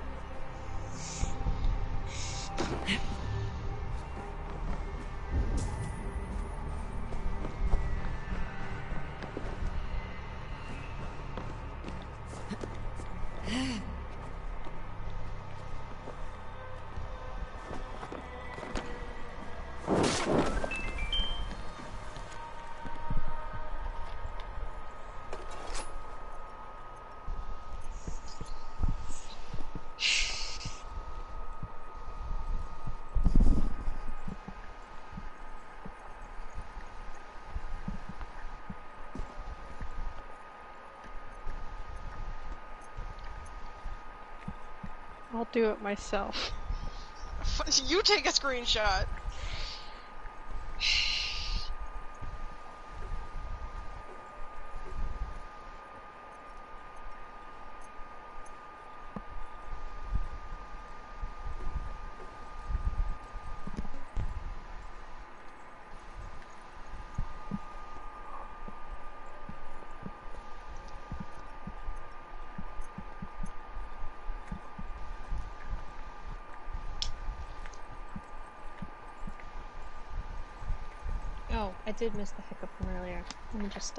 Speaker 11: I'll do it myself.
Speaker 2: You take a screenshot.
Speaker 11: Oh, I did miss the hiccup from earlier. Let me just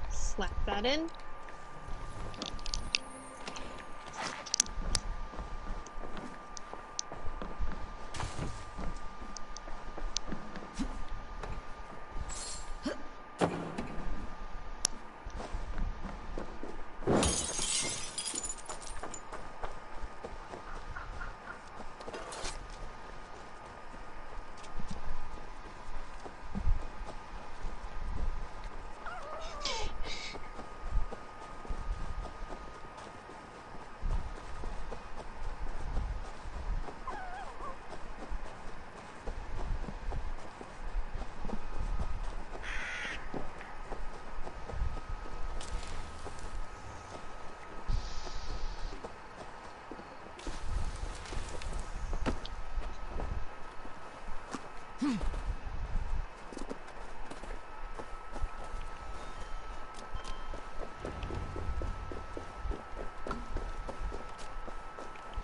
Speaker 11: slap that in.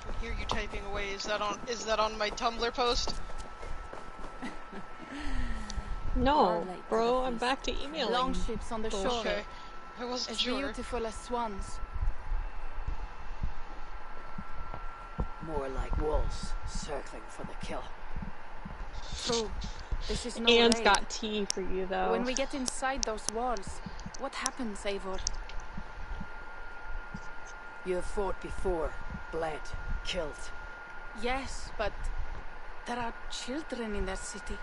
Speaker 11: I hear you typing away. Is that on my Tumblr post? No, bro, I'm back to emailing.
Speaker 10: Long ships on the shore.
Speaker 2: Okay. I wasn't
Speaker 10: As
Speaker 2: sure.
Speaker 10: beautiful as swans.
Speaker 18: More like wolves, circling for the kill.
Speaker 10: True. This is no
Speaker 11: Anne's
Speaker 10: raid.
Speaker 11: got tea for you, though.
Speaker 10: When we get inside those walls, what happens, Eivor?
Speaker 18: You have fought before, bled, killed.
Speaker 10: Yes, but there are children in that city.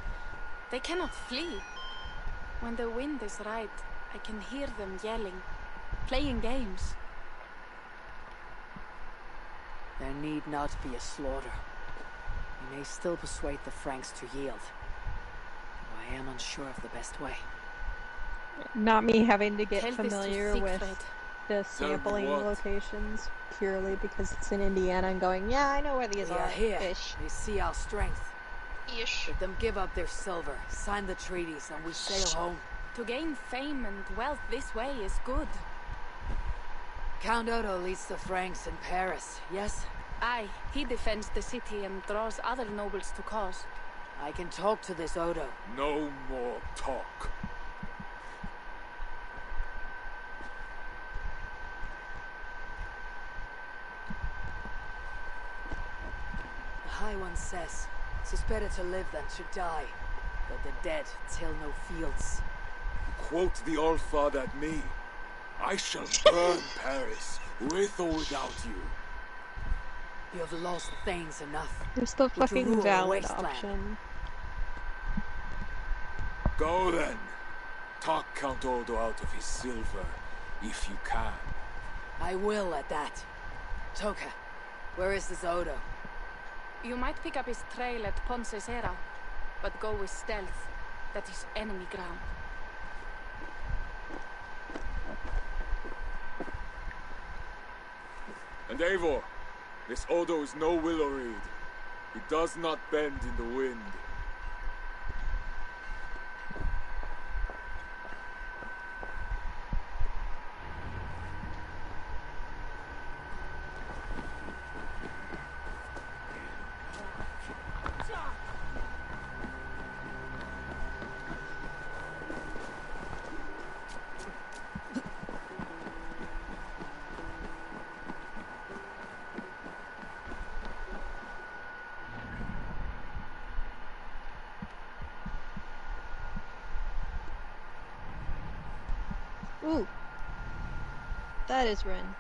Speaker 10: They cannot flee. When the wind is right, I can hear them yelling, playing games.
Speaker 18: There need not be a slaughter. You may still persuade the Franks to yield. Though I am unsure of the best way.
Speaker 11: Not me having to get
Speaker 10: Tell this to
Speaker 11: familiar with
Speaker 10: Siegfried.
Speaker 11: the sampling
Speaker 4: what?
Speaker 11: locations purely because it's in Indiana and going, yeah, I know where these
Speaker 18: They
Speaker 11: are.
Speaker 18: are here.
Speaker 11: Ish.
Speaker 18: They see our strength.
Speaker 2: Ish.
Speaker 18: Let them give up their silver, sign the treaties, and we sail home.
Speaker 10: To gain fame and wealth this way is good.
Speaker 18: Count Otto leads the Franks in Paris, yes?
Speaker 10: Aye, he defends the city and draws other nobles to cause.
Speaker 18: I can talk to this Odo.
Speaker 4: No more talk.
Speaker 18: The High One says, 'tis better to live than to die, but the dead till no fields.
Speaker 4: Quote the All-Father at me. I shall burn Paris, with or without you.
Speaker 18: You have lost Thanes enough.
Speaker 11: There's the
Speaker 18: Would you
Speaker 11: fucking
Speaker 18: rule a
Speaker 11: valid
Speaker 18: wasteland?
Speaker 11: option.
Speaker 4: Go then. Talk Count Odo out of his silver, if you can.
Speaker 18: I will at that. Toka, where is this Odo?
Speaker 10: You might pick up his trail at Ponce Serra, but go with stealth. That is enemy ground.
Speaker 4: And Eivor, this Odo is no willow reed. He does not bend in the wind.
Speaker 11: Ooh. That is Rin.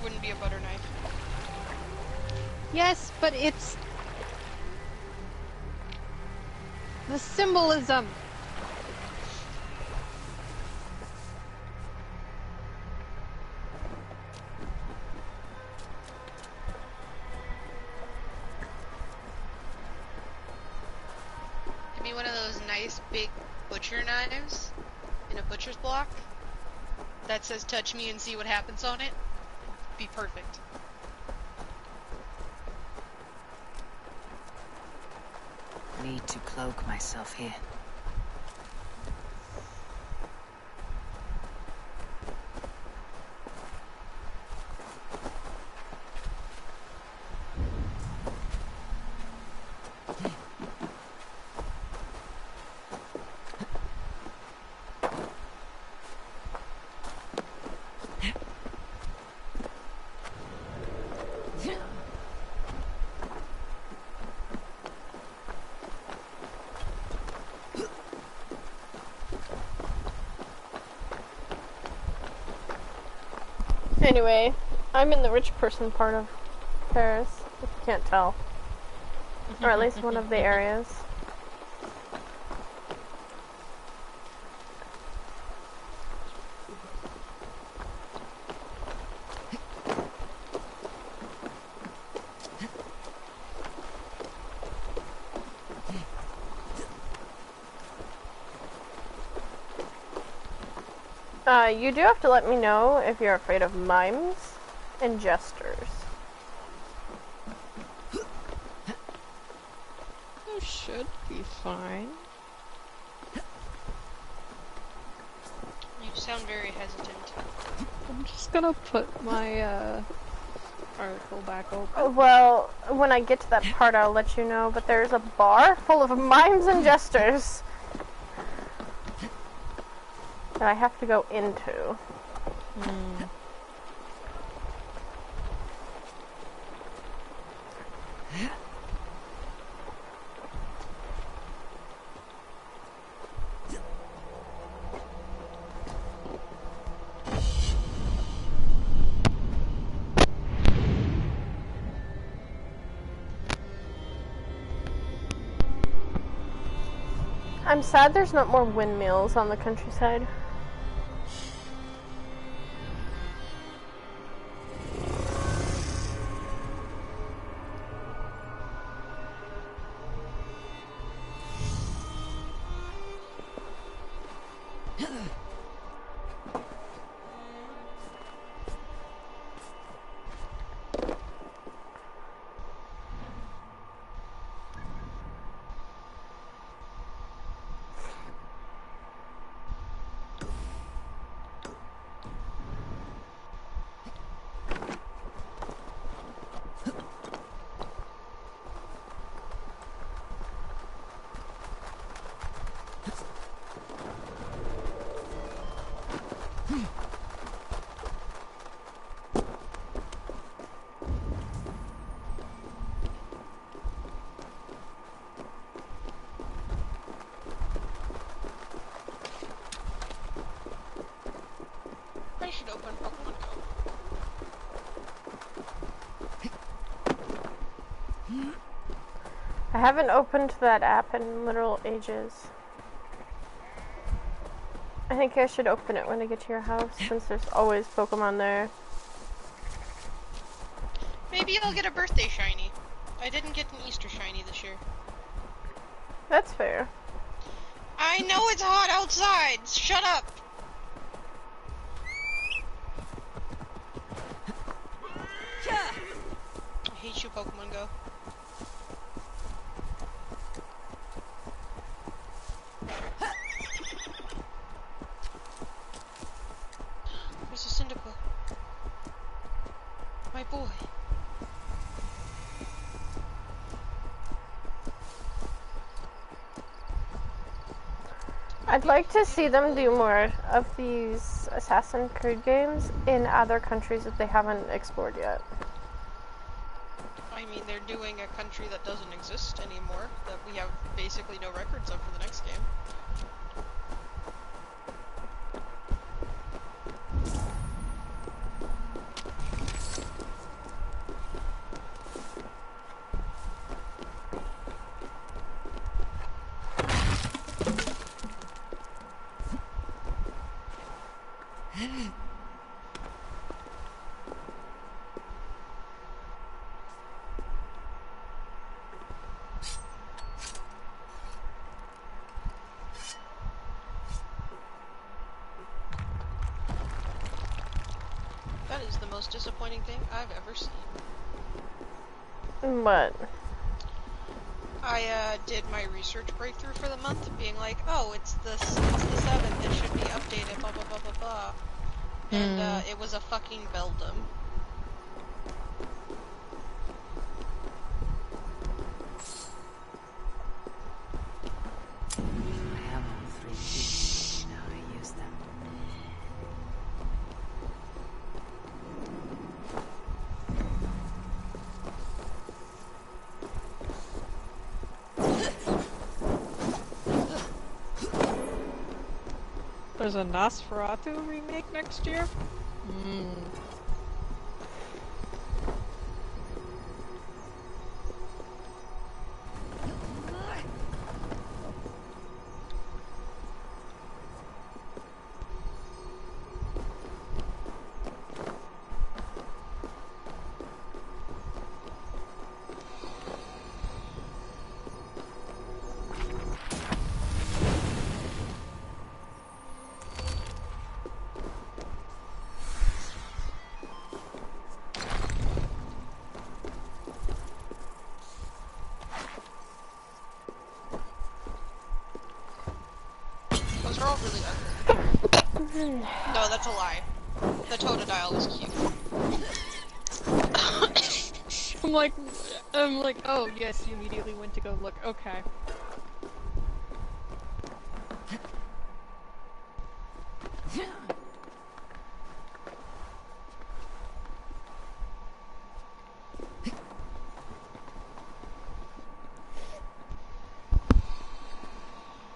Speaker 2: Wouldn't be a butter knife.
Speaker 11: Yes, but it's the symbolism.
Speaker 2: Give me one of those nice big butcher knives in a butcher's block that says touch me and see what happens on it. Be perfect.
Speaker 13: Need to cloak myself here.
Speaker 1: Anyway, I'm in the rich person part of Paris, if you can't tell. Or at least one of the areas. You do have to let me know if you're afraid of mimes and jesters.
Speaker 11: You should be fine.
Speaker 2: You sound very hesitant.
Speaker 11: I'm just gonna put my article back open.
Speaker 1: Well, when I get to that part, I'll let you know. But there's a bar full of mimes and jesters that I have to go into. I'm sad there's not more windmills on the countryside.
Speaker 2: I should open Pokemon Go.
Speaker 1: I haven't opened that app in literal ages. I think I should open it when I get to your house, since there's always Pokemon there.
Speaker 2: Maybe I'll get a birthday shiny. I didn't get an Easter shiny this year.
Speaker 1: That's fair.
Speaker 2: I know it's hot outside! Shut up! I hate you, Pokemon Go. Where's the Cyndaquil? My boy.
Speaker 1: I'd like to see them do more of these Assassin's Creed games in other countries that they haven't explored yet.
Speaker 2: I mean, they're doing a country that doesn't exist anymore, that we have basically no records of for the next game. That is the most disappointing thing I've ever seen.
Speaker 1: What?
Speaker 2: I did my research breakthrough for the month, being like, oh, it's the 7th, it should be updated, blah blah blah blah blah. And it was a fucking Beldum.
Speaker 13: I have all 3 keys. Now I use them.
Speaker 11: There's a Nosferatu remake next year?
Speaker 2: No, that's a lie. The Totodile was cute.
Speaker 11: I'm like, oh yes, you immediately went to go look. Okay.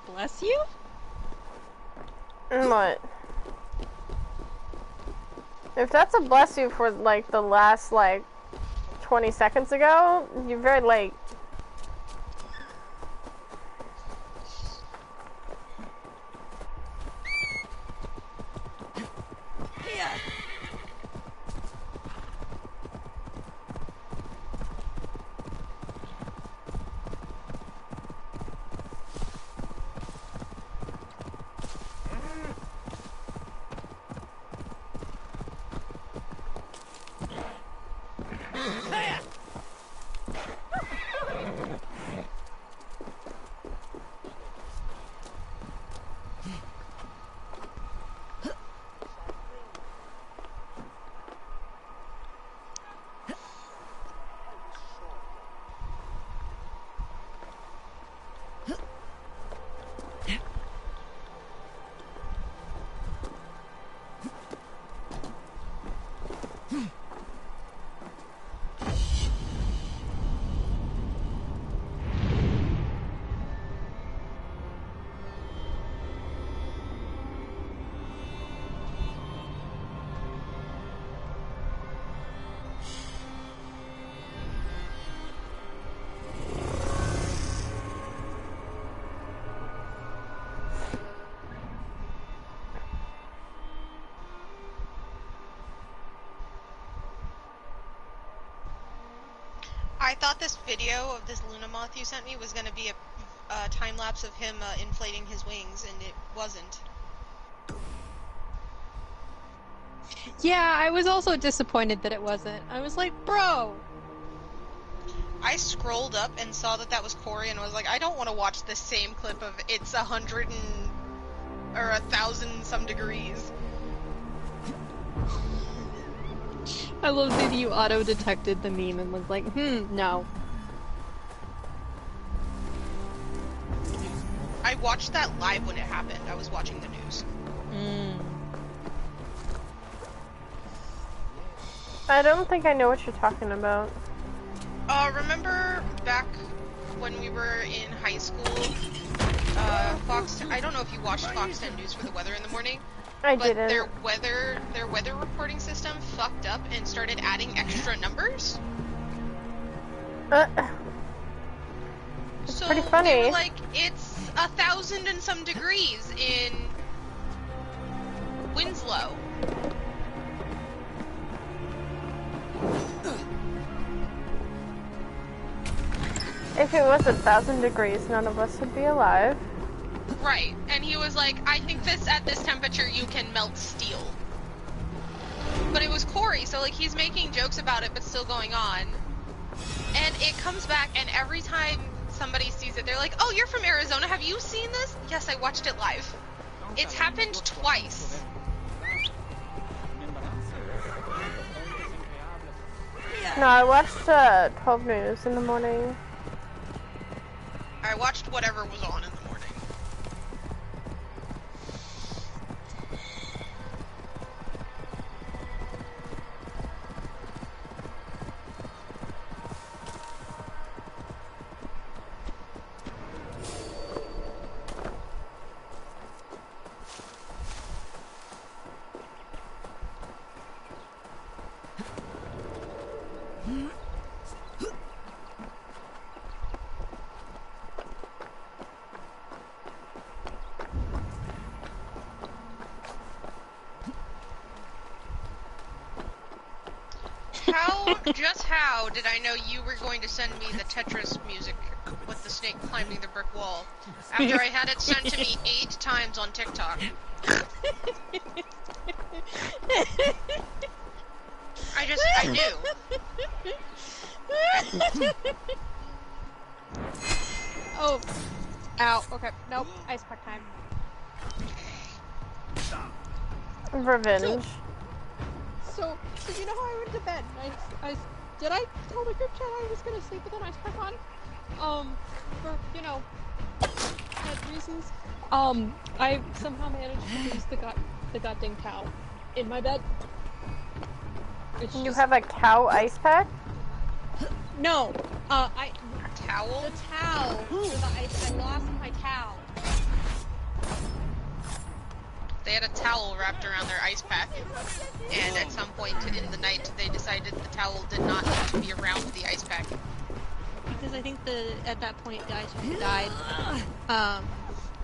Speaker 11: Bless you?
Speaker 1: What? If that's a bless you for, like, the last, like, 20 seconds ago, you're very late.
Speaker 2: I thought this video of this Luna moth you sent me was going to be a time lapse of him inflating his wings, and it wasn't.
Speaker 11: Yeah, I was also disappointed that it wasn't. I was like, bro!
Speaker 2: I scrolled up and saw that that was Corey, and I was like, I don't want to watch the same clip of it's 1,000 some degrees.
Speaker 11: I love that you auto-detected the meme and was like, no.
Speaker 2: I watched that live when it happened. I was watching the news.
Speaker 1: I don't think I know what you're talking about.
Speaker 2: Remember back when we were in high school, Fox, I don't know if you watched Fox 10 News for the weather in the morning.
Speaker 1: I
Speaker 2: but
Speaker 1: didn't.
Speaker 2: Their weather reporting system fucked up and started adding extra numbers.
Speaker 1: It's
Speaker 2: So
Speaker 1: pretty funny.
Speaker 2: they were like, it's 1,000 and some degrees in Winslow.
Speaker 1: If it was 1,000 degrees, none of us would be alive.
Speaker 2: Right, and he was like, I think this at this temperature you can melt steel. But it was Corey, so like he's making jokes about it but still going on. And it comes back, and every time somebody sees it, they're like, oh, you're from Arizona, have you seen this? Yes, I watched it live. It's happened twice.
Speaker 1: No, I watched 12 News in the morning.
Speaker 2: I watched whatever was on in the morning. How did I know you were going to send me the Tetris music with the snake climbing the brick wall after I had it sent to me 8 times on TikTok? I knew.
Speaker 11: Oh. Ow. Okay. Nope. Ice pack time.
Speaker 1: Revenge.
Speaker 11: So you know how I went to bed? Did I tell the group chat I was gonna sleep with an ice pack on? For, you know, health reasons. I somehow managed to lose the goddamn cow in my bed.
Speaker 1: You have a cow ice pack?
Speaker 11: No.
Speaker 2: Towel?
Speaker 11: The towel for the ice. I lost my towel.
Speaker 2: They had a towel wrapped around their ice pack, and at some point in the night, they decided the towel did not need to be around the ice pack.
Speaker 11: Because I think at that point the ice pack died.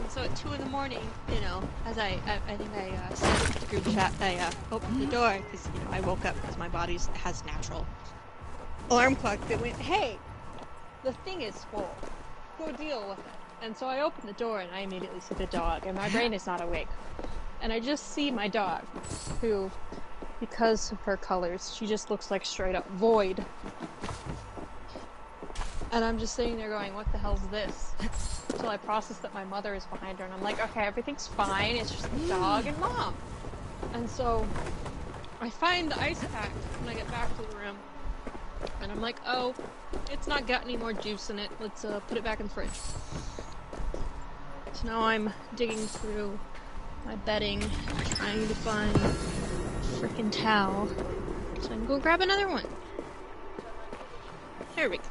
Speaker 11: And so at 2 in the morning, you know, as I think I said to the group chat, I opened the door because, you know, I woke up because my body has natural alarm clock that went, hey, the thing is full. Go deal with it. And so I opened the door and I immediately see the dog, and my brain is not awake. And I just see my dog, who, because of her colors, she just looks like straight up void. And I'm just sitting there going, what the hell's this? Until I process that my mother is behind her, and I'm like, okay, everything's fine, it's just the dog and mom. And so I find the ice pack when I get back to the room, and I'm like, oh, it's not got any more juice in it, let's put it back in the fridge. So now I'm digging through my bedding, trying to find a freaking towel, so I can go grab another one. There we go.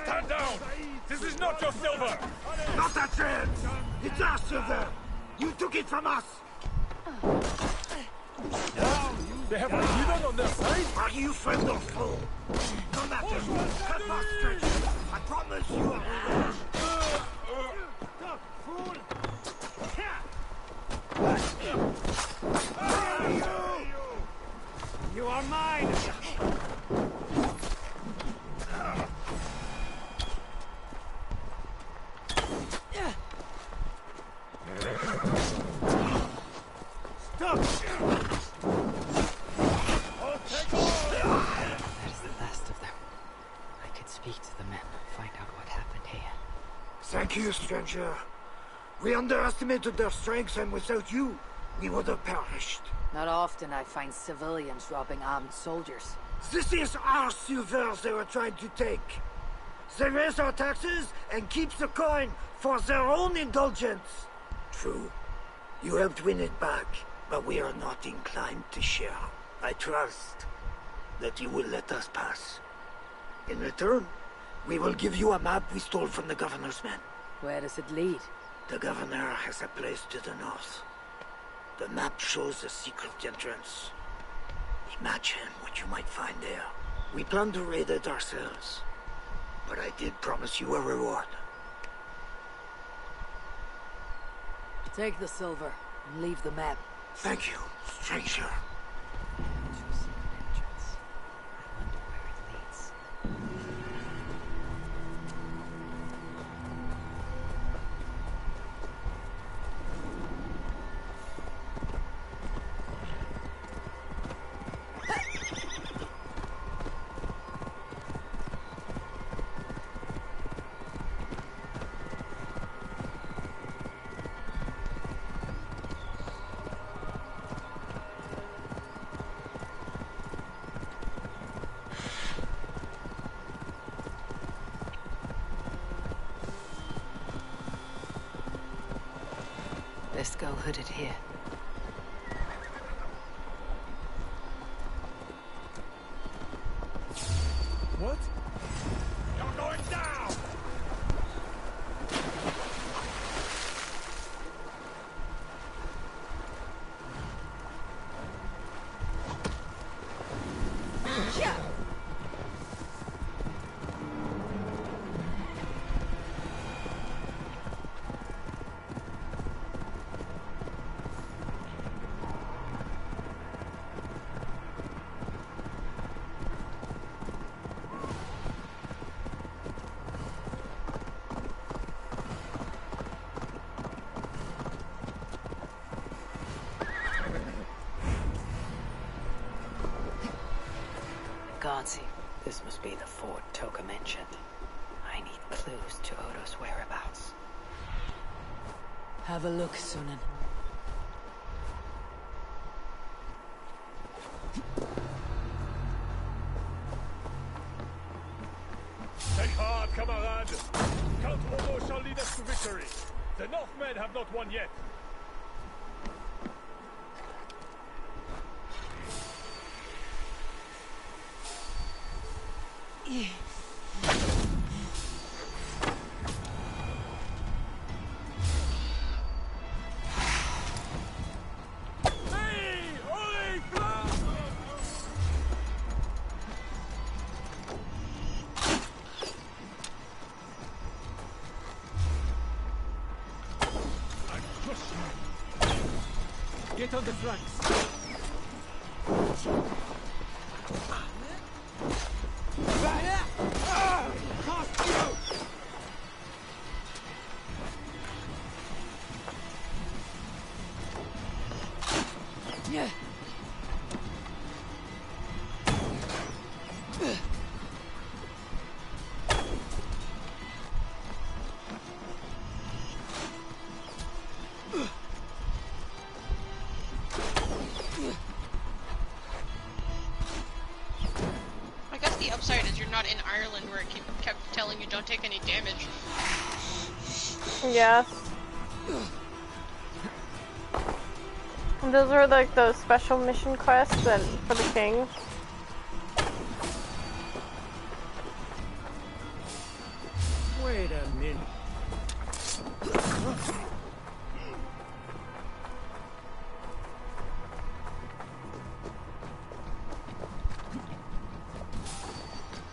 Speaker 4: Stand down! This is not your silver!
Speaker 5: Not a chance! It's our silver! You took it from us!
Speaker 4: They have a heathen on their side?
Speaker 5: Are you friend or foe? No matter. Cut my stretch. I promise you I will.
Speaker 4: You are mine!
Speaker 5: Stop!
Speaker 13: That is the last of them. I could speak to the men, find out what happened here.
Speaker 5: Thank you, stranger. We underestimated their strength, and without you, we would have perished.
Speaker 18: Not often I find civilians robbing armed soldiers.
Speaker 5: This is our silver they were trying to take. They raise our taxes and keep the coin for their own indulgence. True, you helped win it back, but we are not inclined to share. I trust that you will let us pass. In return, we will give you a map we stole from the governor's men.
Speaker 18: Where does it lead?
Speaker 5: The governor has a place to the north. The map shows a secret entrance. Imagine what you might find there. We plan to raid it ourselves, but I did promise you a reward.
Speaker 18: Take the silver and leave the map.
Speaker 5: Thank you, stranger.
Speaker 18: Let's go hooded here.
Speaker 4: What? You're going down!
Speaker 13: gods. This must be the fort Toka mentioned. I need clues to Odo's whereabouts.
Speaker 3: Have a look, Sunan.
Speaker 4: Take heart, camarade! Count Odo shall lead us to victory. The Northmen have not won yet.
Speaker 8: Get on the flanks.
Speaker 3: Yeah.
Speaker 2: I guess the upside is you're not in Ireland where it kept telling you don't take any damage.
Speaker 1: Yes. Those are like those special mission quests that for the king.
Speaker 8: Wait a minute.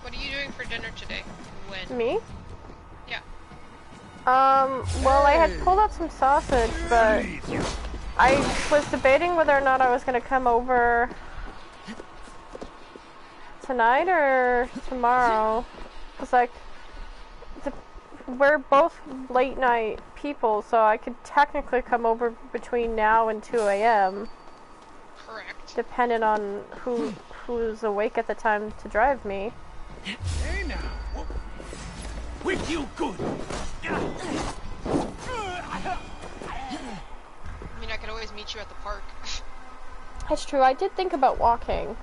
Speaker 2: What are you doing for dinner today? When?
Speaker 1: Me?
Speaker 2: Yeah.
Speaker 1: Well, I had pulled up some sausage, but I was debating whether or not I was gonna come over tonight or tomorrow. Cause like, we're both late night people, so I could technically come over between now and 2 a.m.
Speaker 2: Correct.
Speaker 1: Depending on who's awake at the time to drive me.
Speaker 8: Hey now. With you good.
Speaker 2: I mean, I could always meet you at the park.
Speaker 1: That's true. I did think about walking.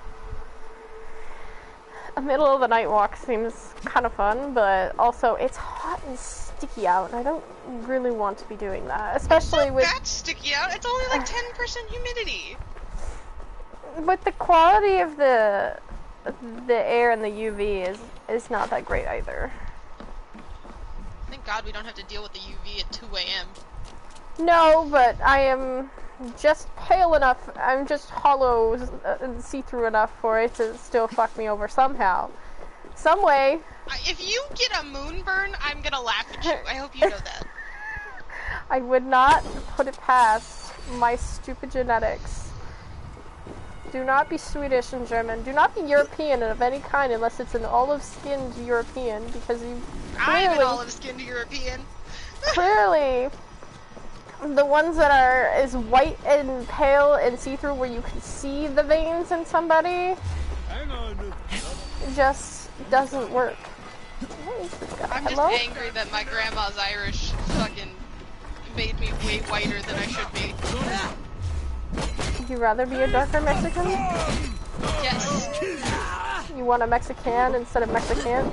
Speaker 1: A middle of the night walk seems kind of fun, but also it's hot and sticky out, and I don't really want to be doing that, especially with
Speaker 2: That's sticky out. It's only like 10% humidity.
Speaker 1: With the quality of the air and the UV is not that great either.
Speaker 2: Thank God we don't have to deal with the UV at 2 a.m.
Speaker 1: No, but I am just pale enough. I'm just hollow and see-through enough for it to still fuck me over somehow. Some way.
Speaker 2: If you get a moonburn, I'm gonna laugh at you. I hope you know that.
Speaker 1: I would not put it past my stupid genetics. Do not be Swedish and German. Do not be European of any kind unless it's an olive-skinned European, because you clearly...
Speaker 2: I'm an olive-skinned European.
Speaker 1: Clearly, the ones that are as white and pale and see-through where you can see the veins in somebody just doesn't work. What is this guy?
Speaker 2: I'm just
Speaker 1: Hello?
Speaker 2: angry that my grandma's Irish fucking made me way whiter than I should be.
Speaker 1: Would you rather be a darker Mexican?
Speaker 2: Yes.
Speaker 1: You want a Mexican instead of Mexican?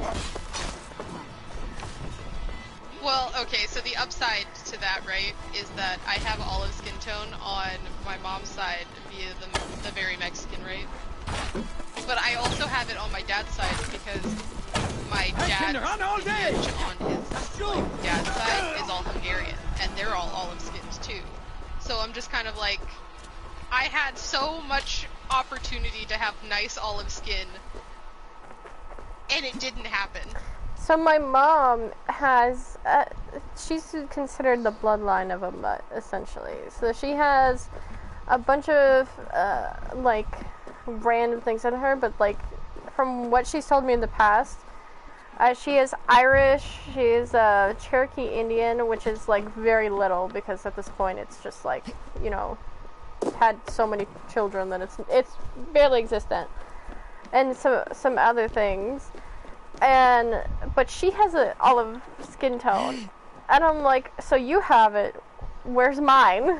Speaker 2: Well, okay, so the upside to that, right, is that I have olive skin tone on my mom's side via the very Mexican, right? But I also have it on my dad's side because my dad's lineage on his dad's side is all Hungarian, and they're all olive skins too. So I'm just kind of like, I had so much opportunity to have nice olive skin, and it didn't happen.
Speaker 1: So my mom has, she's considered the bloodline of a mutt, essentially. So she has a bunch of, like, random things in her, but, like, from what she's told me in the past, she is Irish, she is Cherokee Indian, which is, like, very little, because at this point it's just, like, you know, had so many children that it's barely existent. and some other things. But she has an olive skin tone. And I'm like, so you have it. Where's mine?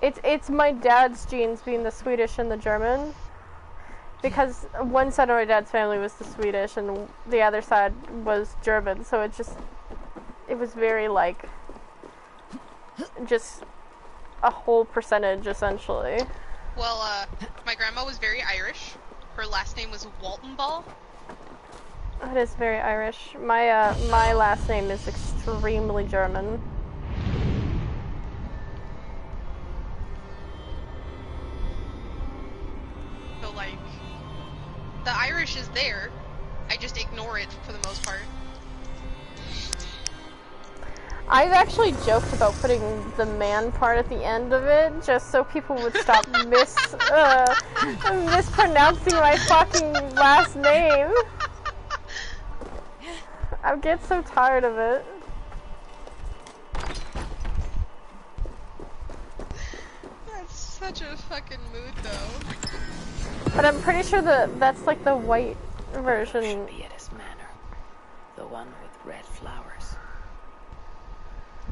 Speaker 1: It's my dad's genes being the Swedish and the German. Because one side of my dad's family was the Swedish and the other side was German. So it was very like, just a whole percentage essentially.
Speaker 2: Well, my grandma was very Irish. Her last name was Waltonball.
Speaker 1: It is very Irish. My last name is extremely German.
Speaker 2: So like, the Irish is there. I just ignore it for the most part.
Speaker 1: I've actually joked about putting the man part at the end of it, just so people would stop mispronouncing my fucking last name. I get so tired of it.
Speaker 2: That's such a fucking mood, though.
Speaker 1: But I'm pretty sure that's like the white version.
Speaker 13: Should be at his manor, the one with red flowers.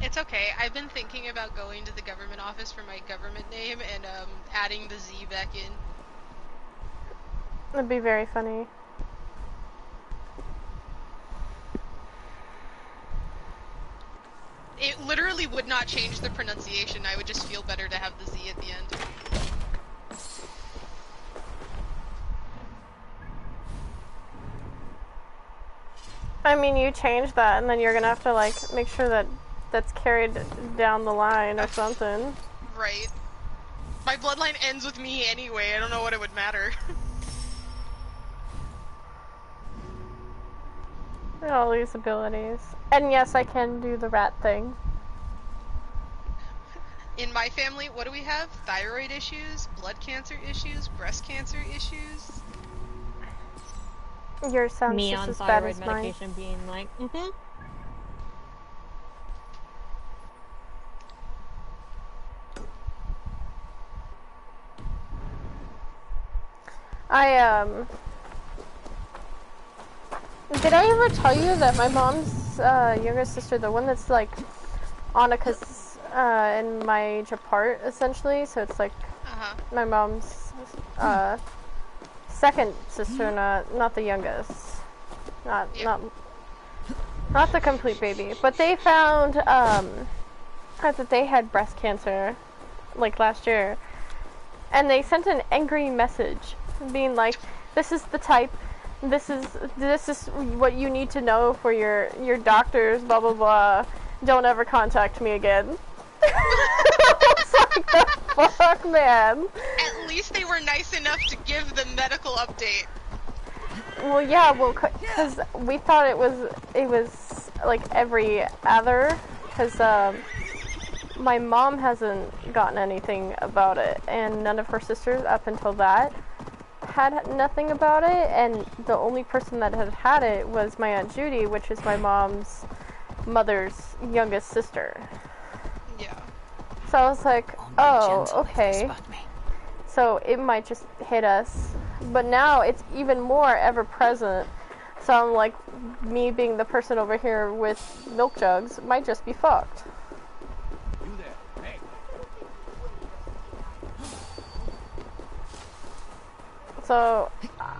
Speaker 2: It's okay. I've been thinking about going to the government office for my government name and adding the Z back in.
Speaker 1: That'd be very funny.
Speaker 2: It literally would not change the pronunciation. I would just feel better to have the Z at the end.
Speaker 1: I mean, you change that, and then you're gonna have to like make sure that that's carried down the line or something.
Speaker 2: Right. My bloodline ends with me anyway. I don't know what it would matter.
Speaker 1: All these abilities. And yes, I can do the rat thing.
Speaker 2: In my family, what do we have? Thyroid issues, blood cancer issues, breast cancer issues.
Speaker 1: Your sounds
Speaker 11: Me
Speaker 1: just
Speaker 11: on
Speaker 1: as bad
Speaker 11: thyroid
Speaker 1: as mine.
Speaker 11: medication being like,
Speaker 1: Did I ever tell you that my mom's younger sister, the one that's like Annika's and my age apart, essentially? So it's like my mom's second sister, not the youngest, not the complete baby. But they found that they had breast cancer like last year, and they sent an angry message being like, "This is the type. This is what you need to know for your doctors, blah blah blah. Don't ever contact me again." It's like, the fuck, man.
Speaker 2: At least they were nice enough to give the medical update.
Speaker 1: Well, yeah, because we thought it was like every other, because my mom hasn't gotten anything about it, and none of her sisters up until that had nothing about it, and the only person that had it was my Aunt Judy, which is my mom's mother's youngest sister.
Speaker 2: Yeah.
Speaker 1: So I was like, oh, okay. So it might just hit us. But now it's even more ever present. So I'm like, me being the person over here with milk jugs might just be fucked. So,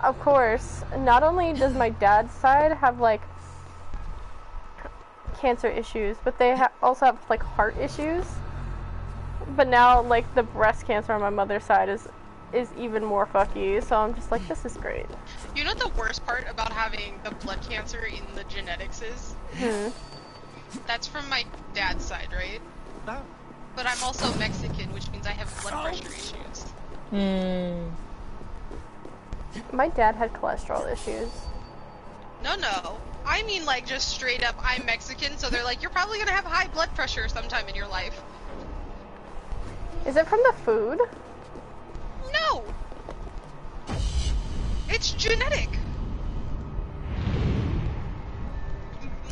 Speaker 1: of course, not only does my dad's side have like cancer issues, but they also have like heart issues. But now, like, the breast cancer on my mother's side is even more fucky. So I'm just like, this is great.
Speaker 2: You know what the worst part about having the blood cancer in the genetics is? That's from my dad's side, right? But I'm also Mexican, which means I have blood pressure issues.
Speaker 1: My dad had cholesterol issues.
Speaker 2: No. I mean, like, just straight up, I'm Mexican, so they're like, you're probably gonna have high blood pressure sometime in your life.
Speaker 1: Is it from the food?
Speaker 2: No! It's genetic!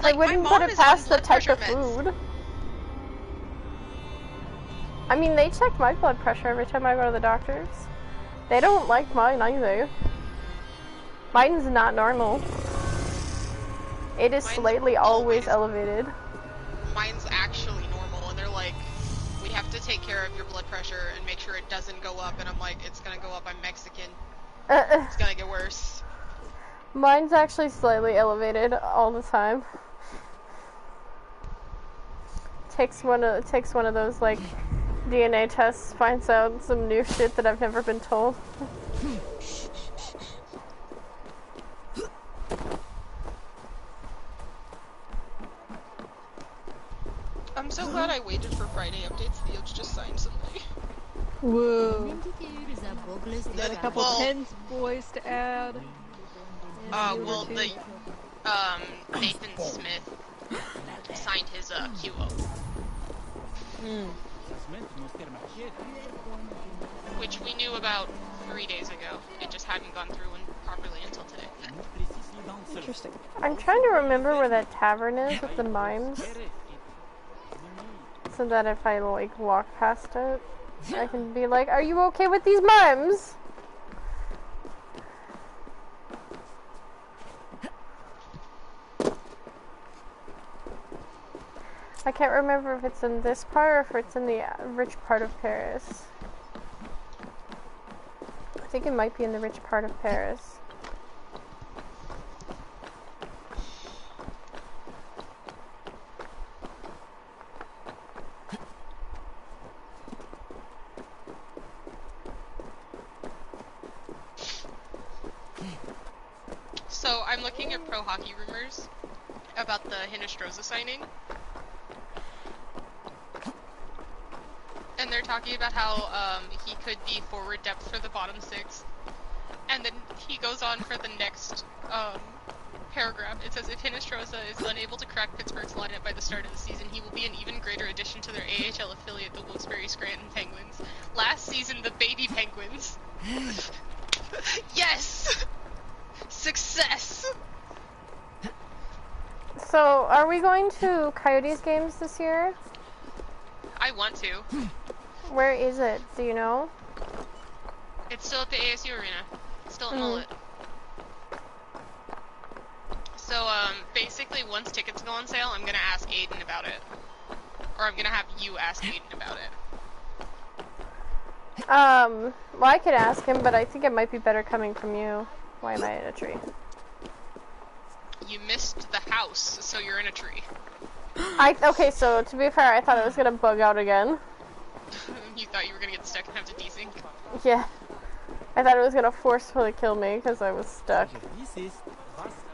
Speaker 1: I wouldn't put it past the type of food. I mean, they check my blood pressure every time I go to the doctors. They don't like mine either. Mine's not normal. It is slightly always elevated.
Speaker 2: Mine's actually normal, and they're like, we have to take care of your blood pressure and make sure it doesn't go up, and I'm like, it's gonna go up, I'm Mexican. It's gonna get worse.
Speaker 1: Mine's actually slightly elevated all the time. Takes one of those like DNA tests, finds out some new shit that I've never been told.
Speaker 2: I'm so glad I waited for Friday updates. Theo's just signed something.
Speaker 11: Whoa. Got a couple pins, boys, to add.
Speaker 2: Well, Nathan Smith signed his QO. Which we knew about 3 days ago. It just hadn't gone through properly until today.
Speaker 11: Interesting.
Speaker 1: I'm trying to remember where that tavern is with the mimes. So that if I like walk past it, I can be like, are you okay with these mimes? I can't remember if it's in this part or if it's in the rich part of Paris. I think it might be in the rich part of Paris.
Speaker 2: So I'm looking at pro hockey rumors about the Hinestroza signing. And they're talking about how he could be forward depth for the bottom six. And then he goes on for the next paragraph. It says, if Hinestroza is unable to crack Pittsburgh's lineup by the start of the season, he will be an even greater addition to their AHL affiliate, the Wilkes-Barre Scranton Penguins. Last season, the Baby Penguins. Yes! Success!
Speaker 1: So, are we going to Coyotes games this year?
Speaker 2: I want to.
Speaker 1: Where is it? Do you know?
Speaker 2: It's still at the ASU arena. It's still at Mullet. So, basically, once tickets go on sale, I'm gonna ask Aiden about it. Or I'm gonna have you ask Aiden about it.
Speaker 1: Well, I could ask him, but I think it might be better coming from you. Why am I in a tree?
Speaker 2: You missed the house, so you're in a tree.
Speaker 1: Okay, so to be fair, I thought it was gonna bug out again.
Speaker 2: You thought you were gonna get stuck and have to desync?
Speaker 1: Yeah. I thought it was gonna forcefully kill me because I was stuck.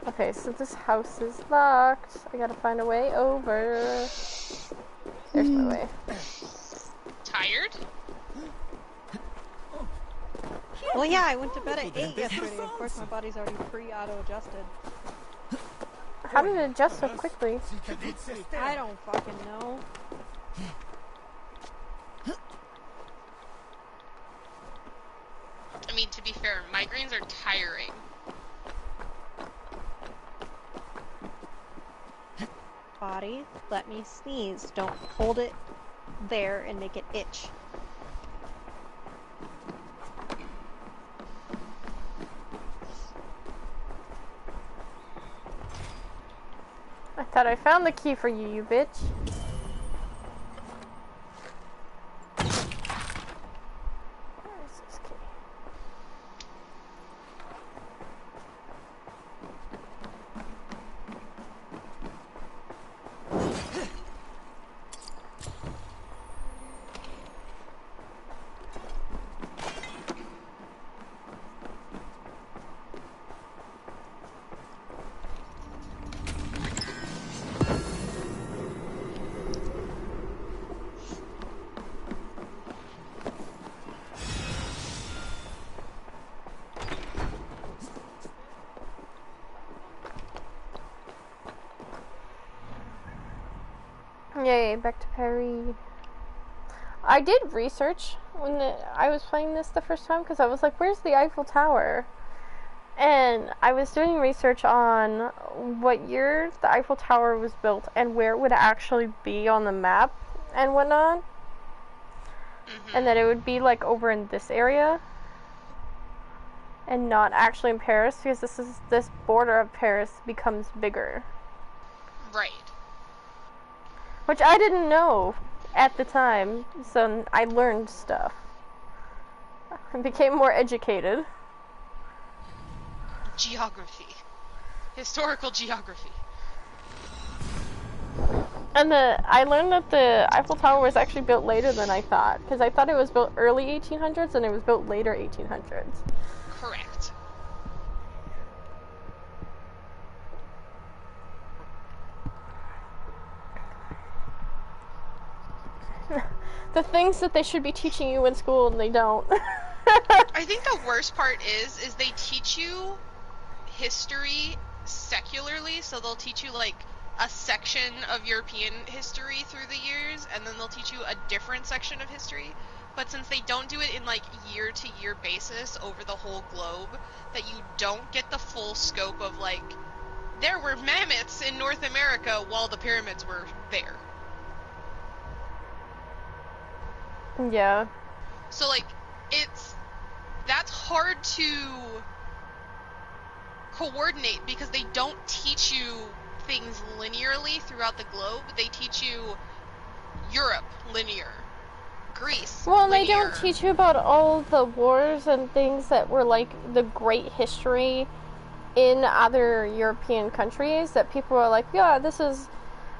Speaker 1: Okay, so this house is locked. I gotta find a way over. There's my way.
Speaker 2: Tired?
Speaker 11: Well, yeah, I went to bed at 8 yesterday. Of course, my body's already pre-auto-adjusted.
Speaker 1: How did it adjust so quickly?
Speaker 11: I don't fucking know.
Speaker 2: I mean, to be fair, migraines are tiring.
Speaker 11: Body, let me sneeze. Don't hold it there and make it itch.
Speaker 1: I thought I found the key for you, you bitch. Where is this key? Yay, back to Perry. I did research when I was playing this the first time because I was like, where's the Eiffel Tower? And I was doing research on what year the Eiffel Tower was built and where it would actually be on the map and whatnot. And that it would be like over in this area. and not actually in Paris, because this border of Paris becomes bigger.
Speaker 2: Right.
Speaker 1: Which I didn't know at the time, so I learned stuff. I became more educated.
Speaker 2: Geography. Historical geography.
Speaker 1: And I learned that the Eiffel Tower was actually built later than I thought, because I thought it was built early 1800s and it was built later 1800s.
Speaker 2: Correct.
Speaker 1: The things that they should be teaching you in school and they don't.
Speaker 2: I think the worst part is they teach you history secularly, so they'll teach you like a section of European history through the years, and then they'll teach you a different section of history. But since they don't do it in like year-to-year basis over the whole globe, that you don't get the full scope of like, there were mammoths in North America while the pyramids were there.
Speaker 1: Yeah.
Speaker 2: So like, that's hard to coordinate because they don't teach you things linearly throughout the globe. They teach you Europe linear, Greece
Speaker 1: well,
Speaker 2: linear.
Speaker 1: they don't teach you about all the wars and things that were like the great history in other European countries that people are like, yeah, this is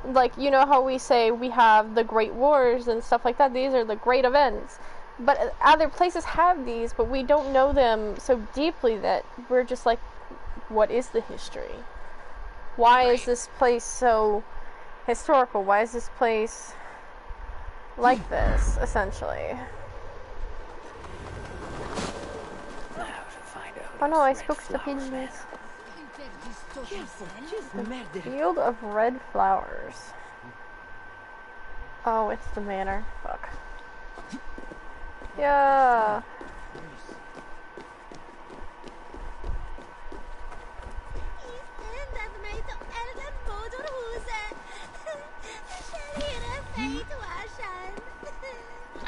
Speaker 1: like, you know how we say we have the great wars and stuff like that, these are the great events. But other places have these, but we don't know them so deeply that we're just like, what is the history? Why is this place so historical? Why is this place like this, essentially? Oh no, I spoke to pigeons. The field of red flowers. Oh, it's the manor. Fuck. Yeah.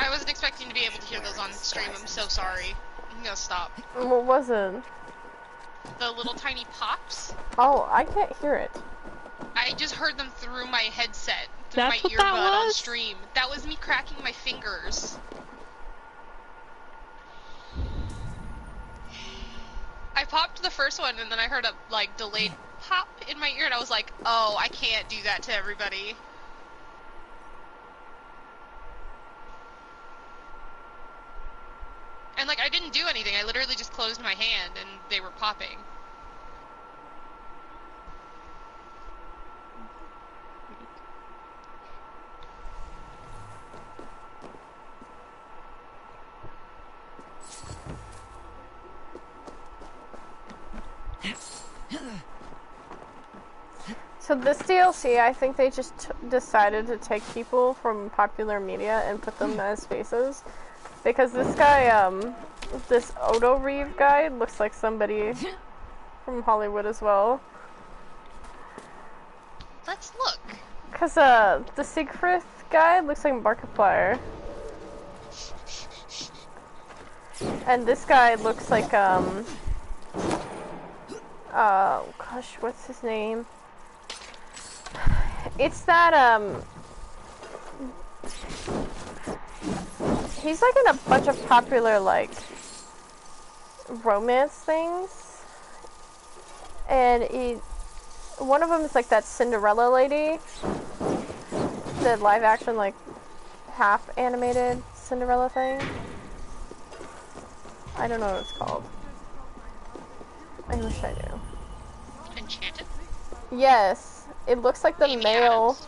Speaker 2: I wasn't expecting to be able to hear those on stream. I'm so sorry. I'm gonna stop.
Speaker 1: What was it?
Speaker 2: The little tiny pops.
Speaker 1: Oh, I can't hear it.
Speaker 2: I just heard them through my headset, through
Speaker 11: That's
Speaker 2: my
Speaker 11: what that
Speaker 2: earbud on
Speaker 11: was?
Speaker 2: stream. That was me cracking my fingers. I popped the first one and then I heard a like delayed pop in my ear and I was like, oh, I can't do that to everybody. And like, I didn't do anything. I literally just closed my hand and they were popping.
Speaker 1: So this DLC, I think they just decided to take people from popular media and put them as faces. Because this guy, this Odo Reeve guy looks like somebody from Hollywood as well.
Speaker 2: Let's look.
Speaker 1: Cause, the Siegfried guy looks like Markiplier. And this guy looks like, gosh, what's his name? It's that, he's like in a bunch of popular, like, romance things. And one of them is like that Cinderella lady. The live action, like, half animated Cinderella thing. I don't know what it's called. I wish I knew.
Speaker 2: Enchanted?
Speaker 1: Yes. It looks like the
Speaker 2: Amy
Speaker 1: male.
Speaker 2: Adams.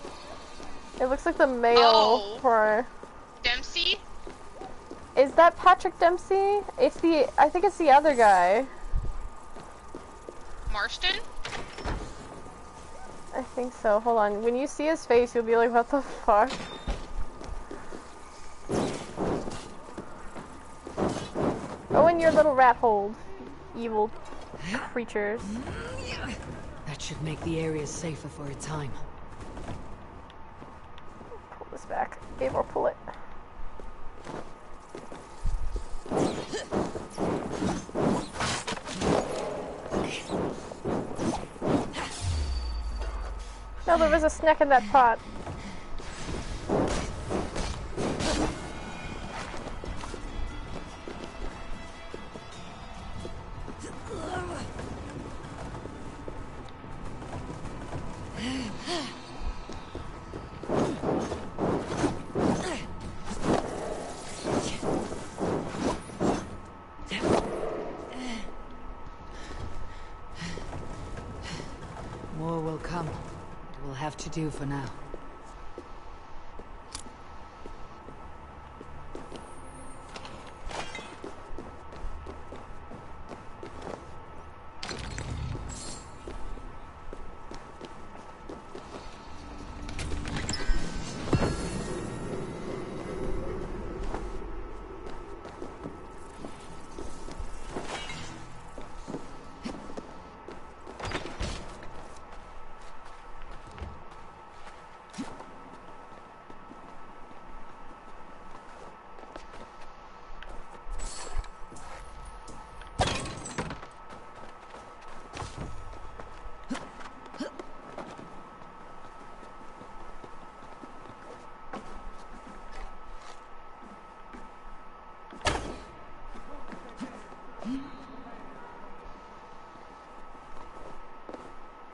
Speaker 1: It looks like the male for.
Speaker 2: Dempsey?
Speaker 1: Is that Patrick Dempsey? It's the. I think it's the other guy.
Speaker 2: Marston?
Speaker 1: I think so. Hold on. When you see his face, you'll be like, what the fuck? Go in your little rat hole, evil creatures.
Speaker 3: That should make the area safer for a time.
Speaker 1: Pull this back. Gabor, pull it. Oh, there was a snack in that pot.
Speaker 18: More will come. It will have to do for now.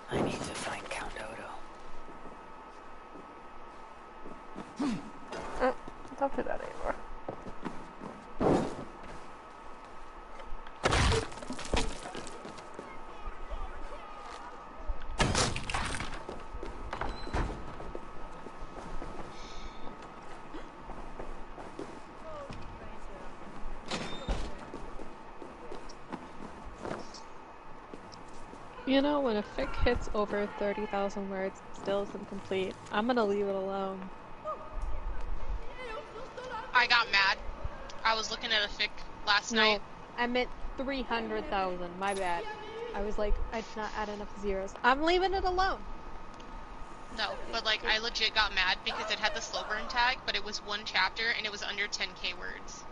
Speaker 13: I need to find Count Odo.
Speaker 1: Don't do that anymore.
Speaker 11: You know, when a fic hits over 30,000 words, it still isn't complete. I'm gonna leave it alone.
Speaker 2: I got mad. I was looking at a fic last night.
Speaker 11: I meant 300,000. My bad. I was like, I did not add enough zeros. I'm leaving it alone.
Speaker 2: No, but like, I legit got mad because it had the slow burn tag, but it was one chapter and it was under 10k words.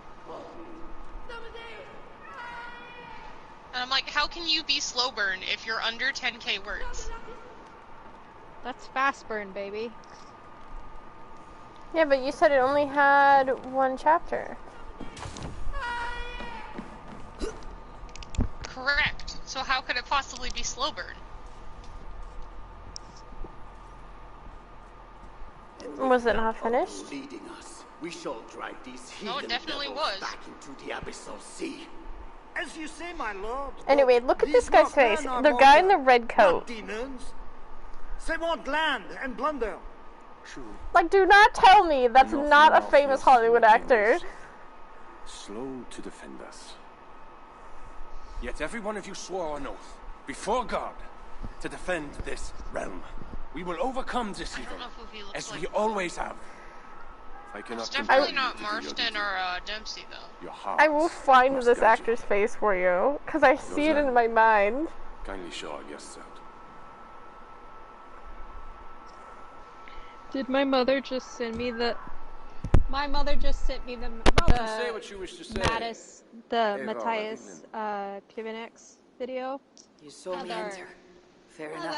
Speaker 2: And I'm like, how can you be slow burn if you're under 10k words?
Speaker 11: That's fast burn, baby.
Speaker 1: Yeah, but you said it only had one chapter.
Speaker 2: Correct. So how could it possibly be slow burn?
Speaker 1: Was it not finished?
Speaker 5: Leading us, we shall drive these
Speaker 2: No, it definitely was.
Speaker 5: back into the abyssal sea. As you say, my lord.
Speaker 1: Anyway, look at this guy's face. The guy in the red coat.
Speaker 5: Demons. They want land and plunder.
Speaker 1: Like, do not tell me that's not a famous Hollywood actor.
Speaker 20: Slow to defend us. Yet every one of you swore an oath, before God, to defend this realm. We will overcome this evil, as we always have.
Speaker 2: It's definitely not Marston or Dempsey, though.
Speaker 1: I will find this actor's face for you, because I see it in my mind.
Speaker 20: Kindly show our guests out.
Speaker 11: Did my mother just send me the... My mother just sent me the...
Speaker 20: say what you wish to say.
Speaker 11: Matthias Klivenex video.
Speaker 18: You saw me enter. Fair enough.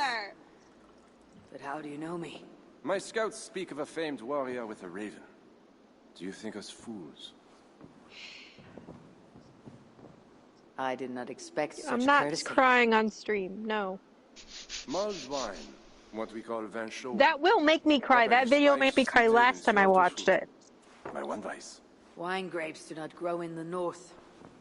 Speaker 18: But how do you know me?
Speaker 20: My scouts speak of a famed warrior with a raven. Do you think us fools?
Speaker 18: I did not expect such
Speaker 11: I'm not
Speaker 18: courtesy.
Speaker 11: crying on stream, no.
Speaker 20: Mulled wine, what we call vin chaud.
Speaker 11: That will make me cry. That video made me cry last time I watched it.
Speaker 20: My one vice.
Speaker 18: Wine grapes do not grow in the north.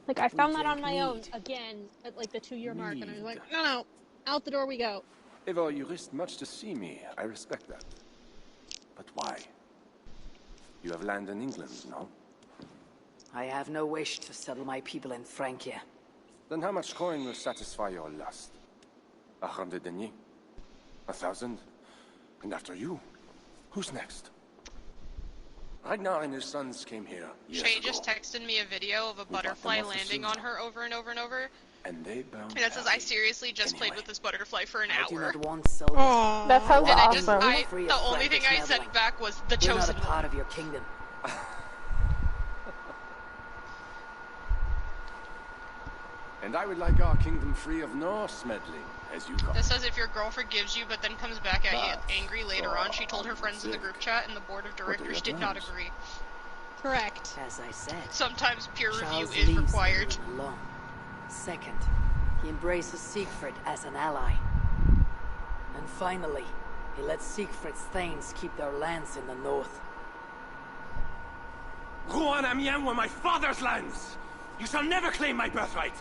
Speaker 11: Like, I found that on my own, again, at like the 2-year mark, and I was like, no, out the door we go.
Speaker 20: Eivor, you risked much to see me. I respect that. But why? You have land in England, no?
Speaker 18: I have no wish to settle my people in Francia.
Speaker 20: Then how much coin will satisfy your lust? 100 deniers? 1,000? And after you, who's next? Ragnar and his sons came here years
Speaker 2: Shay
Speaker 20: ago.
Speaker 2: just texted me a video of a butterfly landing on her over and over and over.
Speaker 20: And they bound
Speaker 2: And it says, I seriously just played with this butterfly for an hour.
Speaker 1: That sounds awesome.
Speaker 2: The only thing I sent back was the
Speaker 18: We're
Speaker 2: chosen
Speaker 18: not a part of your kingdom.
Speaker 20: And I would like our kingdom free of Norse meddling, as you call
Speaker 2: This
Speaker 20: it.
Speaker 2: says if your girl forgives you but then comes back at you angry later on, she told her friends in the group chat and the board of directors did not agree.
Speaker 11: Correct.
Speaker 18: As I said,
Speaker 2: Sometimes peer
Speaker 18: Charles
Speaker 2: review is
Speaker 18: leaves
Speaker 2: required.
Speaker 18: England alone. Second, he embraces Siegfried as an ally. And finally, he lets Siegfried's thanes keep their lands in the north.
Speaker 20: Rouen and Amiens were my father's lands! You shall never claim my birthright!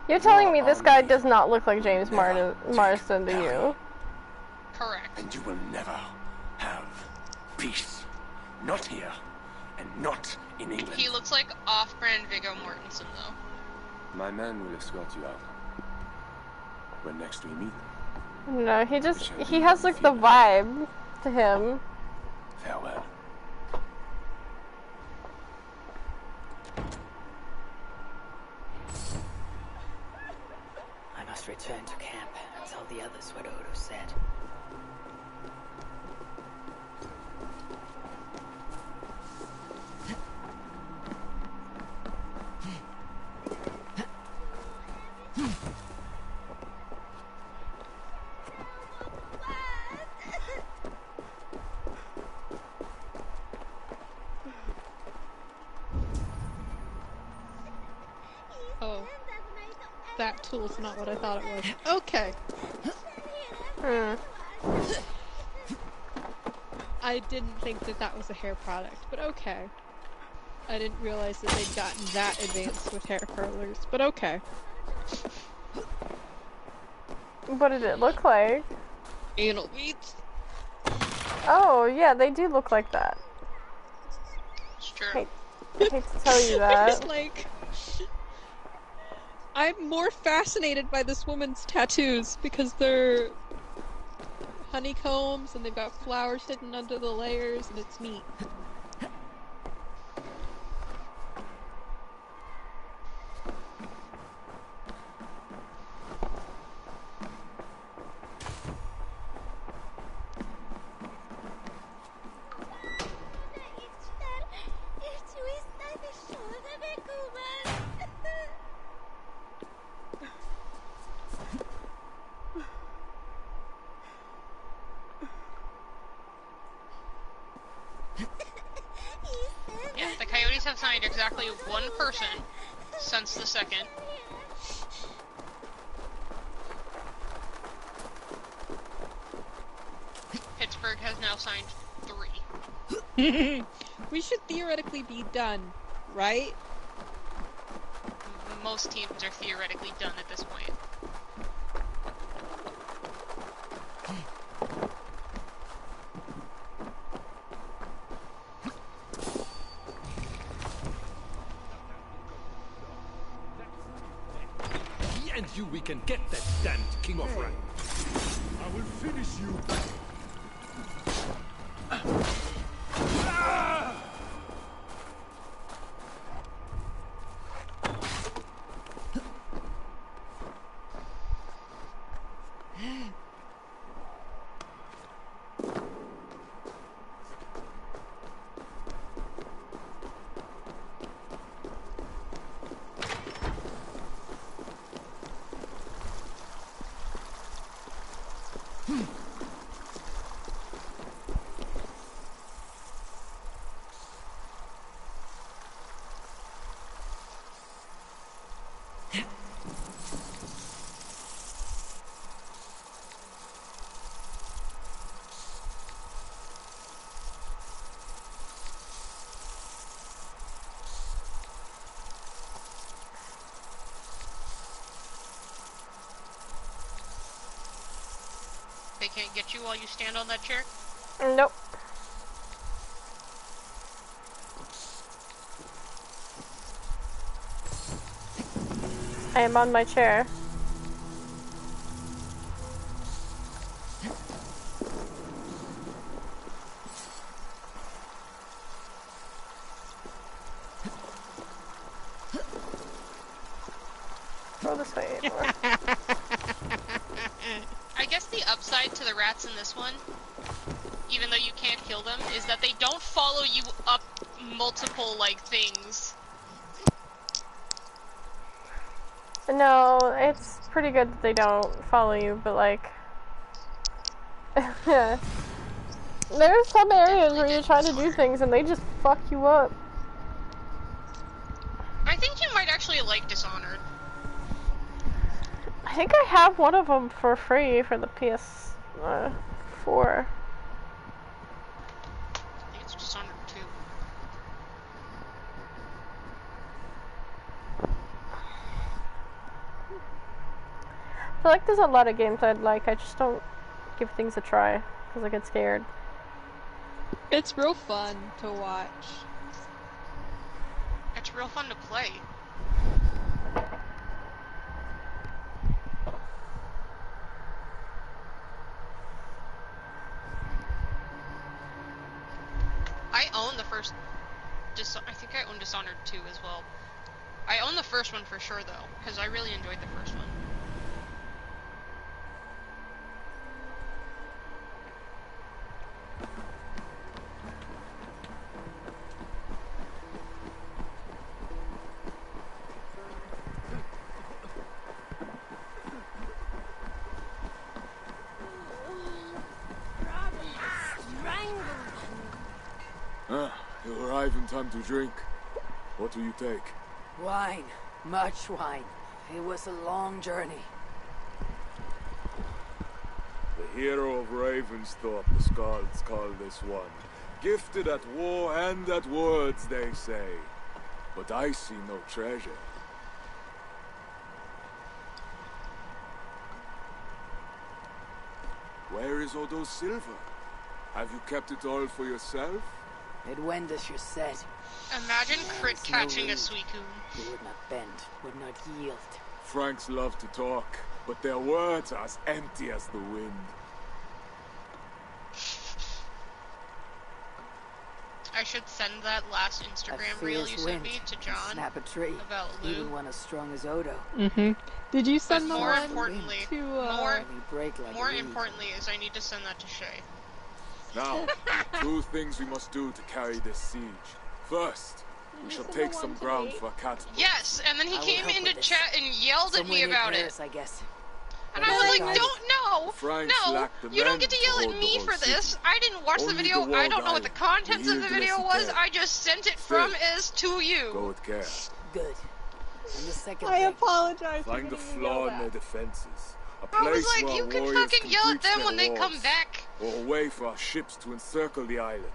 Speaker 1: You're telling me this guy does not look like James Marsden to you?
Speaker 2: Correct.
Speaker 20: And you will never have peace. Not here, and not in England.
Speaker 2: He looks like off-brand Viggo Mortensen, though.
Speaker 20: My men will escort you out. When next we meet.
Speaker 1: No, he has like the vibe to him.
Speaker 20: Farewell.
Speaker 13: I must return to camp and tell the others what Odo said.
Speaker 11: Oh. That tool's not what I thought it was. Okay. I didn't think that that was a hair product, but okay. I didn't realize that they'd gotten that advanced with hair curlers, but okay.
Speaker 1: What did it look like?
Speaker 11: Anal beads.
Speaker 1: Oh, yeah, they do look like that.
Speaker 2: It's true.
Speaker 1: I hate to tell you that.
Speaker 11: It's like... I'm more fascinated by this woman's tattoos because they're honeycombs and they've got flowers hidden under the layers and it's neat.
Speaker 2: Yeah, the Coyotes have signed exactly one person since the second. Pittsburgh has now signed 3.
Speaker 11: We should theoretically be done, right?
Speaker 2: Most teams are theoretically done at this point.
Speaker 4: And you, we can get that damned King of Rang. I will finish you.
Speaker 2: They can't get you while you stand on that chair?
Speaker 1: Nope. I am on my chair. Go this way.
Speaker 2: I guess the upside to the rats in this one, even though you can't kill them, is that they don't follow you up multiple, like, things.
Speaker 1: No, it's pretty good that they don't follow you, but like, there's some areas where you're trying to do things and they just fuck you up.
Speaker 2: I think you might actually like Dishonored.
Speaker 1: I think I have one of them for free for the PS4.
Speaker 2: I think it's Dishonored 2.
Speaker 1: I feel like there's a lot of games I'd like, I just don't give things a try, because I get scared.
Speaker 11: It's real fun to watch.
Speaker 2: It's real fun to play. I own the first... I think I own Dishonored 2 as well. I own the first one for sure, though, because I really enjoyed the first one.
Speaker 8: You arrive in time to drink. What will you take?
Speaker 18: Wine. Much wine. It was a long journey.
Speaker 8: The hero of Ravensthorpe, the Skalds call this one. Gifted at war and at words, they say. But I see no treasure. Where is Odo's silver? Have you kept it all for yourself?
Speaker 18: It went as you said.
Speaker 2: Imagine crit catching a Suicune.
Speaker 18: He would not bend, would not yield.
Speaker 8: Franks love to talk, but their words are as empty as the wind.
Speaker 2: I should send that last Instagram reel you sent me to John.
Speaker 18: Snap a tree.
Speaker 2: About Lou.
Speaker 18: Even one as strong as Odo.
Speaker 11: Did you send the
Speaker 2: more
Speaker 11: one
Speaker 2: importantly,
Speaker 11: to
Speaker 2: more importantly is I need to send that to Shay.
Speaker 8: Now, 2 things we must do to carry this siege. First, we shall take some ground for a cat.
Speaker 2: Yes, and then he came into chat and yelled at me about it.
Speaker 18: I guess.
Speaker 2: And I was like, no, you don't get to yell at me for this. I didn't watch the video, I don't know what the contents of the video was, I just sent it from as to you.
Speaker 8: Go with care.
Speaker 18: Good. And the second
Speaker 11: I apologize.
Speaker 8: Find the flaw in their defenses. A
Speaker 2: I
Speaker 8: place
Speaker 2: was like,
Speaker 8: where
Speaker 2: you can
Speaker 8: warriors
Speaker 2: fucking yell at
Speaker 8: breach
Speaker 2: them
Speaker 8: their
Speaker 2: when they come
Speaker 8: walls,
Speaker 2: back.
Speaker 8: or a way for our ships to encircle the island.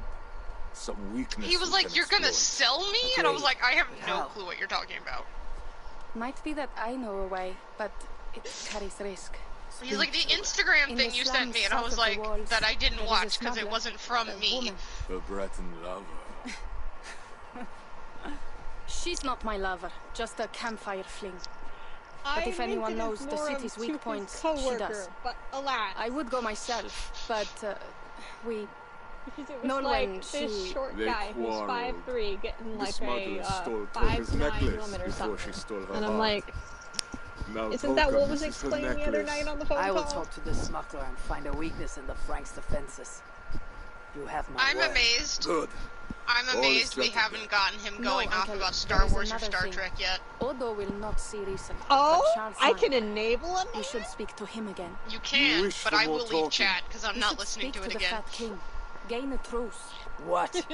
Speaker 8: Some weakness.
Speaker 2: He was like, you're gonna sell me? And I was like, I have no clue what you're talking about.
Speaker 10: Might be that I know a way, but it carries risk.
Speaker 2: He's like, the Instagram thing you sent me, and I was like, that I didn't watch because it wasn't from me.
Speaker 8: The Breton lover.
Speaker 10: She's not my lover, just a campfire fling. But if anyone knows the city's weak points, she does.
Speaker 11: But alas,
Speaker 10: I would go myself, but we.
Speaker 11: Because it was
Speaker 10: know
Speaker 11: like
Speaker 10: when
Speaker 11: this short
Speaker 8: They
Speaker 11: guy who's
Speaker 8: quarreled.
Speaker 11: 5'3" getting like
Speaker 8: smuggler stole
Speaker 11: a
Speaker 8: Toka's
Speaker 11: 5'9"
Speaker 8: necklace
Speaker 11: woman or
Speaker 8: before she
Speaker 11: something.
Speaker 8: stole her
Speaker 11: And I'm
Speaker 8: heart.
Speaker 11: like,
Speaker 8: Now
Speaker 11: isn't that what was
Speaker 8: misses her
Speaker 11: explained the other
Speaker 8: necklace.
Speaker 11: night on the phone
Speaker 18: I will
Speaker 11: call?
Speaker 18: talk to the smuggler and find a weakness in the Franks' defenses. You have my
Speaker 2: I'm
Speaker 18: word.
Speaker 2: amazed.
Speaker 8: Good.
Speaker 2: I'm
Speaker 8: All
Speaker 2: amazed we
Speaker 8: settled
Speaker 2: haven't gotten him going off
Speaker 10: Uncle,
Speaker 2: about
Speaker 10: there
Speaker 2: Star
Speaker 10: is
Speaker 2: Wars or
Speaker 10: another
Speaker 2: Star
Speaker 10: thing.
Speaker 2: Trek yet.
Speaker 10: Odo will not see reason.
Speaker 11: Oh,
Speaker 10: but Charles
Speaker 11: I
Speaker 10: might.
Speaker 11: can enable him.
Speaker 10: We should speak to him again.
Speaker 2: You can,
Speaker 8: wish
Speaker 2: but
Speaker 8: for
Speaker 2: I
Speaker 8: more
Speaker 2: will leave
Speaker 8: talking.
Speaker 2: chat because I'm
Speaker 10: We
Speaker 2: not
Speaker 10: should
Speaker 2: listening
Speaker 10: speak
Speaker 2: to it
Speaker 10: the
Speaker 2: again.
Speaker 10: Fat King. Gain a truce.
Speaker 18: What?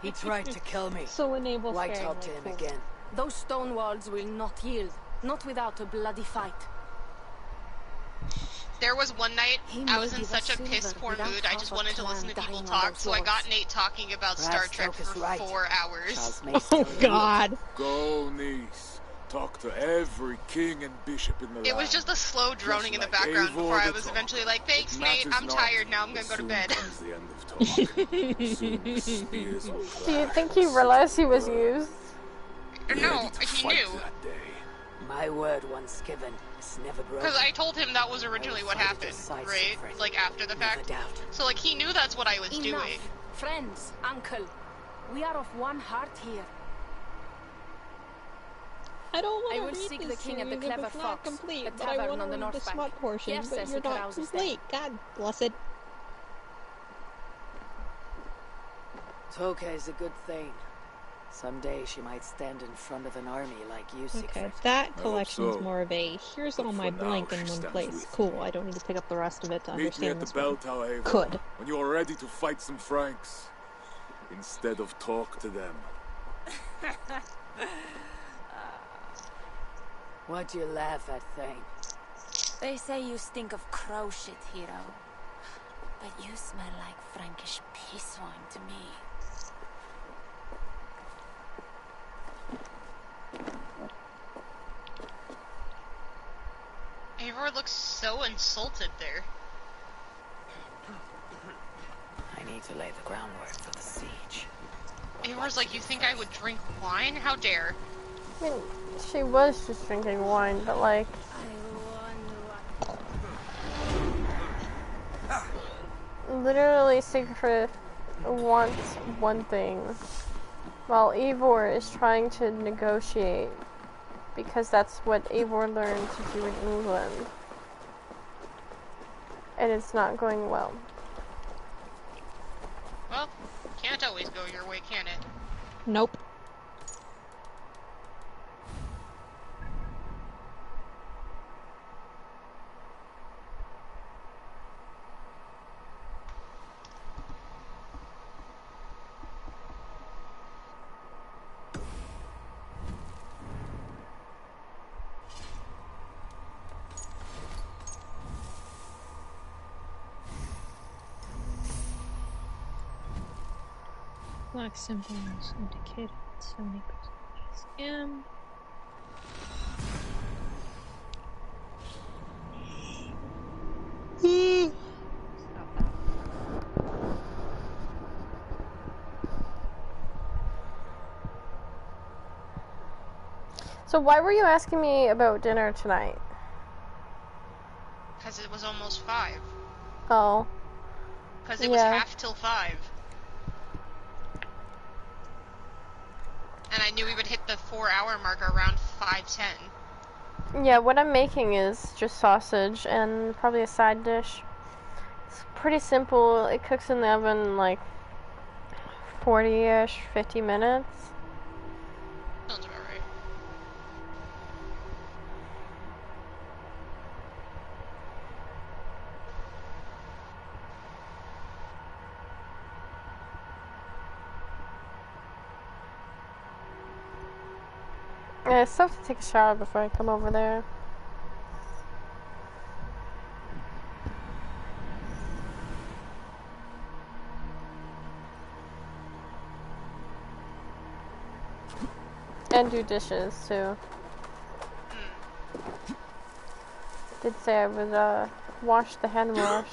Speaker 18: He tried to kill me.
Speaker 11: So enable
Speaker 18: Why
Speaker 11: sharing
Speaker 18: talk to
Speaker 11: like
Speaker 18: him
Speaker 11: cool.
Speaker 18: again?
Speaker 10: Those stone walls will not yield, not without a bloody fight.
Speaker 2: There was one night
Speaker 10: He
Speaker 2: I was
Speaker 10: may
Speaker 2: in
Speaker 10: give
Speaker 2: such
Speaker 10: us
Speaker 2: a piss
Speaker 10: silver
Speaker 2: poor
Speaker 10: without
Speaker 2: mood. I just
Speaker 10: half a
Speaker 2: wanted to
Speaker 10: clan
Speaker 2: listen to people
Speaker 10: dying on
Speaker 2: talk,
Speaker 10: those
Speaker 2: so I got
Speaker 10: walls.
Speaker 2: Nate talking about Star
Speaker 18: Perhaps
Speaker 2: Trek
Speaker 18: Stoke is
Speaker 2: for
Speaker 18: right.
Speaker 2: 4 hours.
Speaker 18: Charles may
Speaker 11: Oh
Speaker 18: still live.
Speaker 11: God.
Speaker 8: Go, niece. Talk to every king and bishop in the land.
Speaker 2: It was just a slow droning in the
Speaker 8: like
Speaker 2: background
Speaker 8: Eivor
Speaker 2: before I
Speaker 8: the
Speaker 2: was
Speaker 8: Talker.
Speaker 2: eventually like, thanks,
Speaker 8: It
Speaker 2: Nate,
Speaker 8: matters
Speaker 2: I'm
Speaker 8: not.
Speaker 2: tired now, I'm gonna go to
Speaker 8: Soon
Speaker 2: bed.
Speaker 8: comes the end of talk. Soon the spears will
Speaker 1: Do you
Speaker 8: clash
Speaker 1: think
Speaker 8: and
Speaker 1: he
Speaker 8: the
Speaker 1: realized he
Speaker 8: city
Speaker 1: was
Speaker 8: burn.
Speaker 1: used?
Speaker 2: No,
Speaker 8: Ready to
Speaker 2: he
Speaker 8: fight
Speaker 2: knew.
Speaker 8: that day.
Speaker 18: My word once given is never broken.
Speaker 2: Because I told him that was originally what happened, right? Like, after the fact. So, like, he knew that's what I was
Speaker 10: Enough.
Speaker 2: doing.
Speaker 10: Friends, uncle. We are of one heart here.
Speaker 11: I don't want
Speaker 10: I
Speaker 11: to
Speaker 10: will
Speaker 11: read
Speaker 10: seek
Speaker 11: this
Speaker 10: the king at the
Speaker 11: series if
Speaker 10: Clever
Speaker 11: it's not
Speaker 10: Fox,
Speaker 11: complete,
Speaker 10: the
Speaker 11: but I
Speaker 10: tavern
Speaker 11: want to
Speaker 10: on the
Speaker 11: read
Speaker 10: north
Speaker 11: the
Speaker 10: bank.
Speaker 11: smut portion,
Speaker 10: Yes,
Speaker 11: but
Speaker 10: as
Speaker 11: you're
Speaker 10: the
Speaker 11: not
Speaker 10: carouses there.
Speaker 11: complete. God bless it.
Speaker 18: Toka is a good thing.
Speaker 13: Someday she might stand in front of an army like you,
Speaker 11: Okay,
Speaker 13: Siegfried.
Speaker 11: that collection's
Speaker 8: so.
Speaker 11: more of a here's all my
Speaker 8: for
Speaker 11: blank
Speaker 8: now,
Speaker 11: in
Speaker 8: she
Speaker 11: one
Speaker 8: stands
Speaker 11: place.
Speaker 8: with
Speaker 11: Cool, I don't need to pick up the rest of it to
Speaker 8: Meet me
Speaker 11: understand
Speaker 8: at the
Speaker 11: this
Speaker 8: bell
Speaker 11: one.
Speaker 8: tower, Eivor,
Speaker 11: Could.
Speaker 8: when you are ready to fight some Franks. Instead of talk to them.
Speaker 13: Why'd you laugh at, Thane?
Speaker 14: They say you stink of crow shit, hero. But you smell like Frankish piss wine to me.
Speaker 2: Eivor looks so insulted there.
Speaker 13: I need to lay the groundwork for the siege.
Speaker 2: Eivor's like, you think I would drink wine? How dare?
Speaker 1: I mean, she was just drinking wine, but like... Literally, Siegfried wants one thing, while Eivor is trying to negotiate, because that's what Eivor learned to do in England. And it's not going well.
Speaker 2: Well, can't always go your way, can it?
Speaker 11: Nope. Black symbols indicate 70% scam.
Speaker 1: So why were you asking me about dinner tonight?
Speaker 2: Because it was almost 5.
Speaker 1: Oh.
Speaker 2: Because it was half till 5. And I knew we would hit the 4-hour marker around 5:10.
Speaker 1: Yeah, what I'm making is just sausage and probably a side dish. It's pretty simple. It cooks in the oven in like 40-ish, 50 minutes.
Speaker 2: Sounds about right.
Speaker 1: I still have to take a shower before I come over there. And do dishes too. Did say I would wash the hand wash.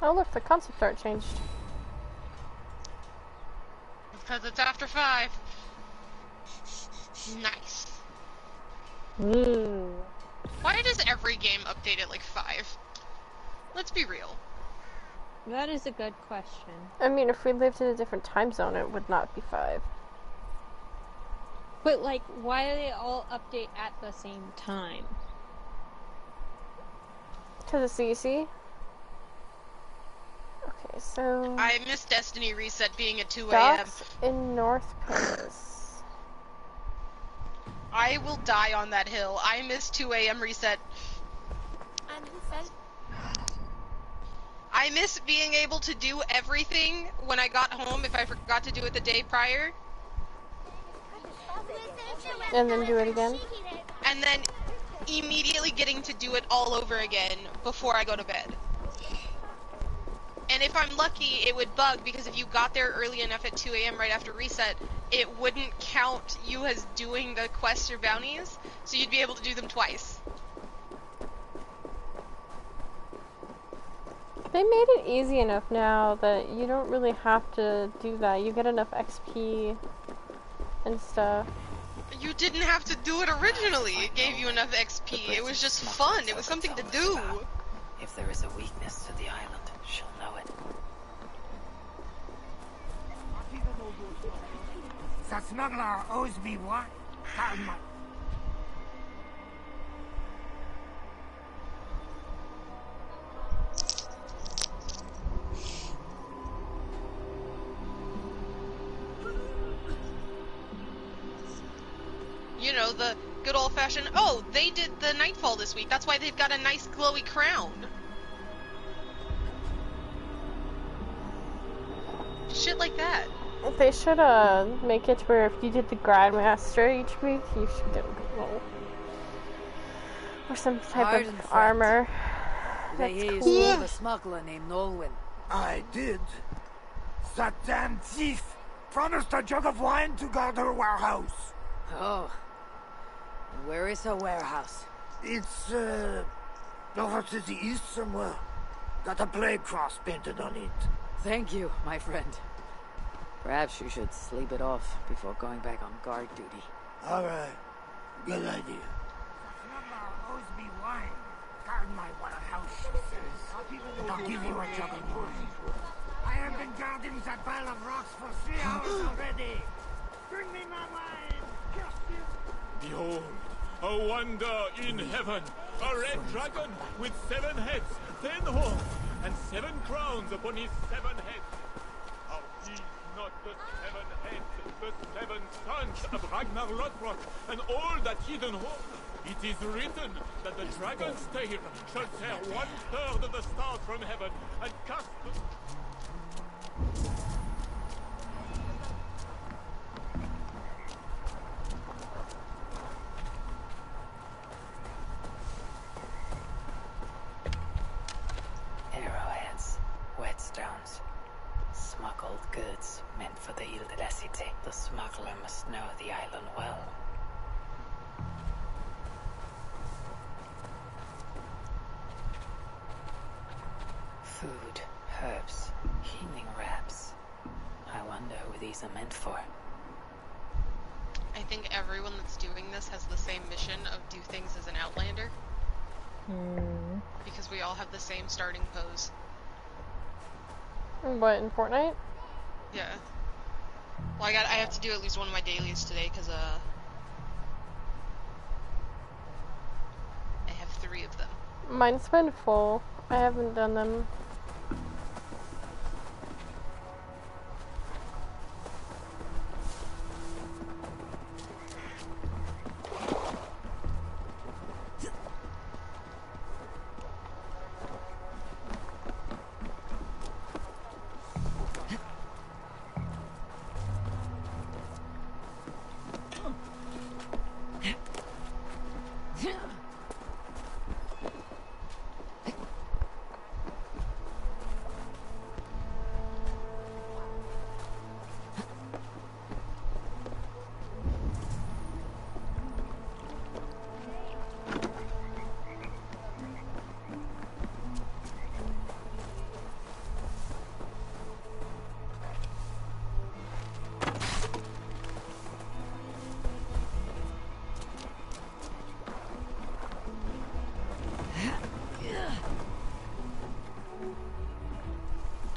Speaker 1: Oh look, the concept art changed.
Speaker 2: Because it's after 5. Nice.
Speaker 11: Ooh.
Speaker 2: Why does every game update at like 5? Let's be real.
Speaker 11: That is a good question.
Speaker 1: I mean, if we lived in a different time zone, it would not be 5.
Speaker 11: But like, why do they all update at the same time?
Speaker 1: Because it's easy. Okay, so...
Speaker 2: I miss Destiny Reset being at 2 a.m.
Speaker 1: Docks in North Paris.
Speaker 2: I will die on that hill. I miss 2 a.m. Reset.
Speaker 14: And who fell?
Speaker 2: I miss being able to do everything when I got home if I forgot to do it the day prior.
Speaker 1: And then do it again?
Speaker 2: And then immediately getting to do it all over again before I go to bed. And if I'm lucky, it would bug, because if you got there early enough at 2 a.m. right after reset, it wouldn't count you as doing the quests or bounties, so you'd be able to do them twice.
Speaker 1: They made it easy enough now that you don't really have to do that. You get enough XP and stuff.
Speaker 2: You didn't have to do it originally. It gave you enough XP. It was just fun. It was something to do.
Speaker 13: If there is a weakness to the island, she'll know it.
Speaker 5: The smuggler owes me what?
Speaker 2: You know, the good old-fashioned, oh, they did the Nightfall this week. That's why they've got a nice glowy crown. Shit like that.
Speaker 1: They should make it where if you did the Grandmaster each week, you should get a gold. Or some type of armor.
Speaker 18: They
Speaker 1: That's
Speaker 18: hear
Speaker 1: cool.
Speaker 18: you saw the smuggler named Nolwenn.
Speaker 5: I did. That damn thief promised a jug of wine to guard her warehouse.
Speaker 18: Oh. And where is her warehouse?
Speaker 5: It's, over to the east somewhere. Got a plague cross painted on it.
Speaker 18: Thank you, my friend. Perhaps you should sleep it off before going back on guard duty.
Speaker 5: Alright. Good idea. The smuggler owes me wine. Guard my warehouse, she says. And I'll give you a jug of wine. I have been guarding that pile of rocks for 3 hours already. Bring me my wine. Curse you.
Speaker 4: Behold, a wonder in heaven, a red dragon with 7 heads, 10 horns, and 7 crowns upon his 7 heads. Are these not the 7 heads, the 7 sons of Ragnar Lothbrok, and all that hidden hoard? It is written that the dragon's tail shall tear 1/3 of the stars from heaven, and cast the...
Speaker 13: Arrowheads, whetstones, smuggled goods meant for the Ile de la Cité. The smuggler must know the island well. Food, herbs, healing wraps. I wonder who these are meant for.
Speaker 2: I think everyone that's doing this has the same mission of do things as an Outlander. Because we all have the same starting pose.
Speaker 1: What, in Fortnite?
Speaker 2: Yeah. Well, I have to do at least one of my dailies today, because, I have 3 of them.
Speaker 1: Mine's been full. I haven't done them.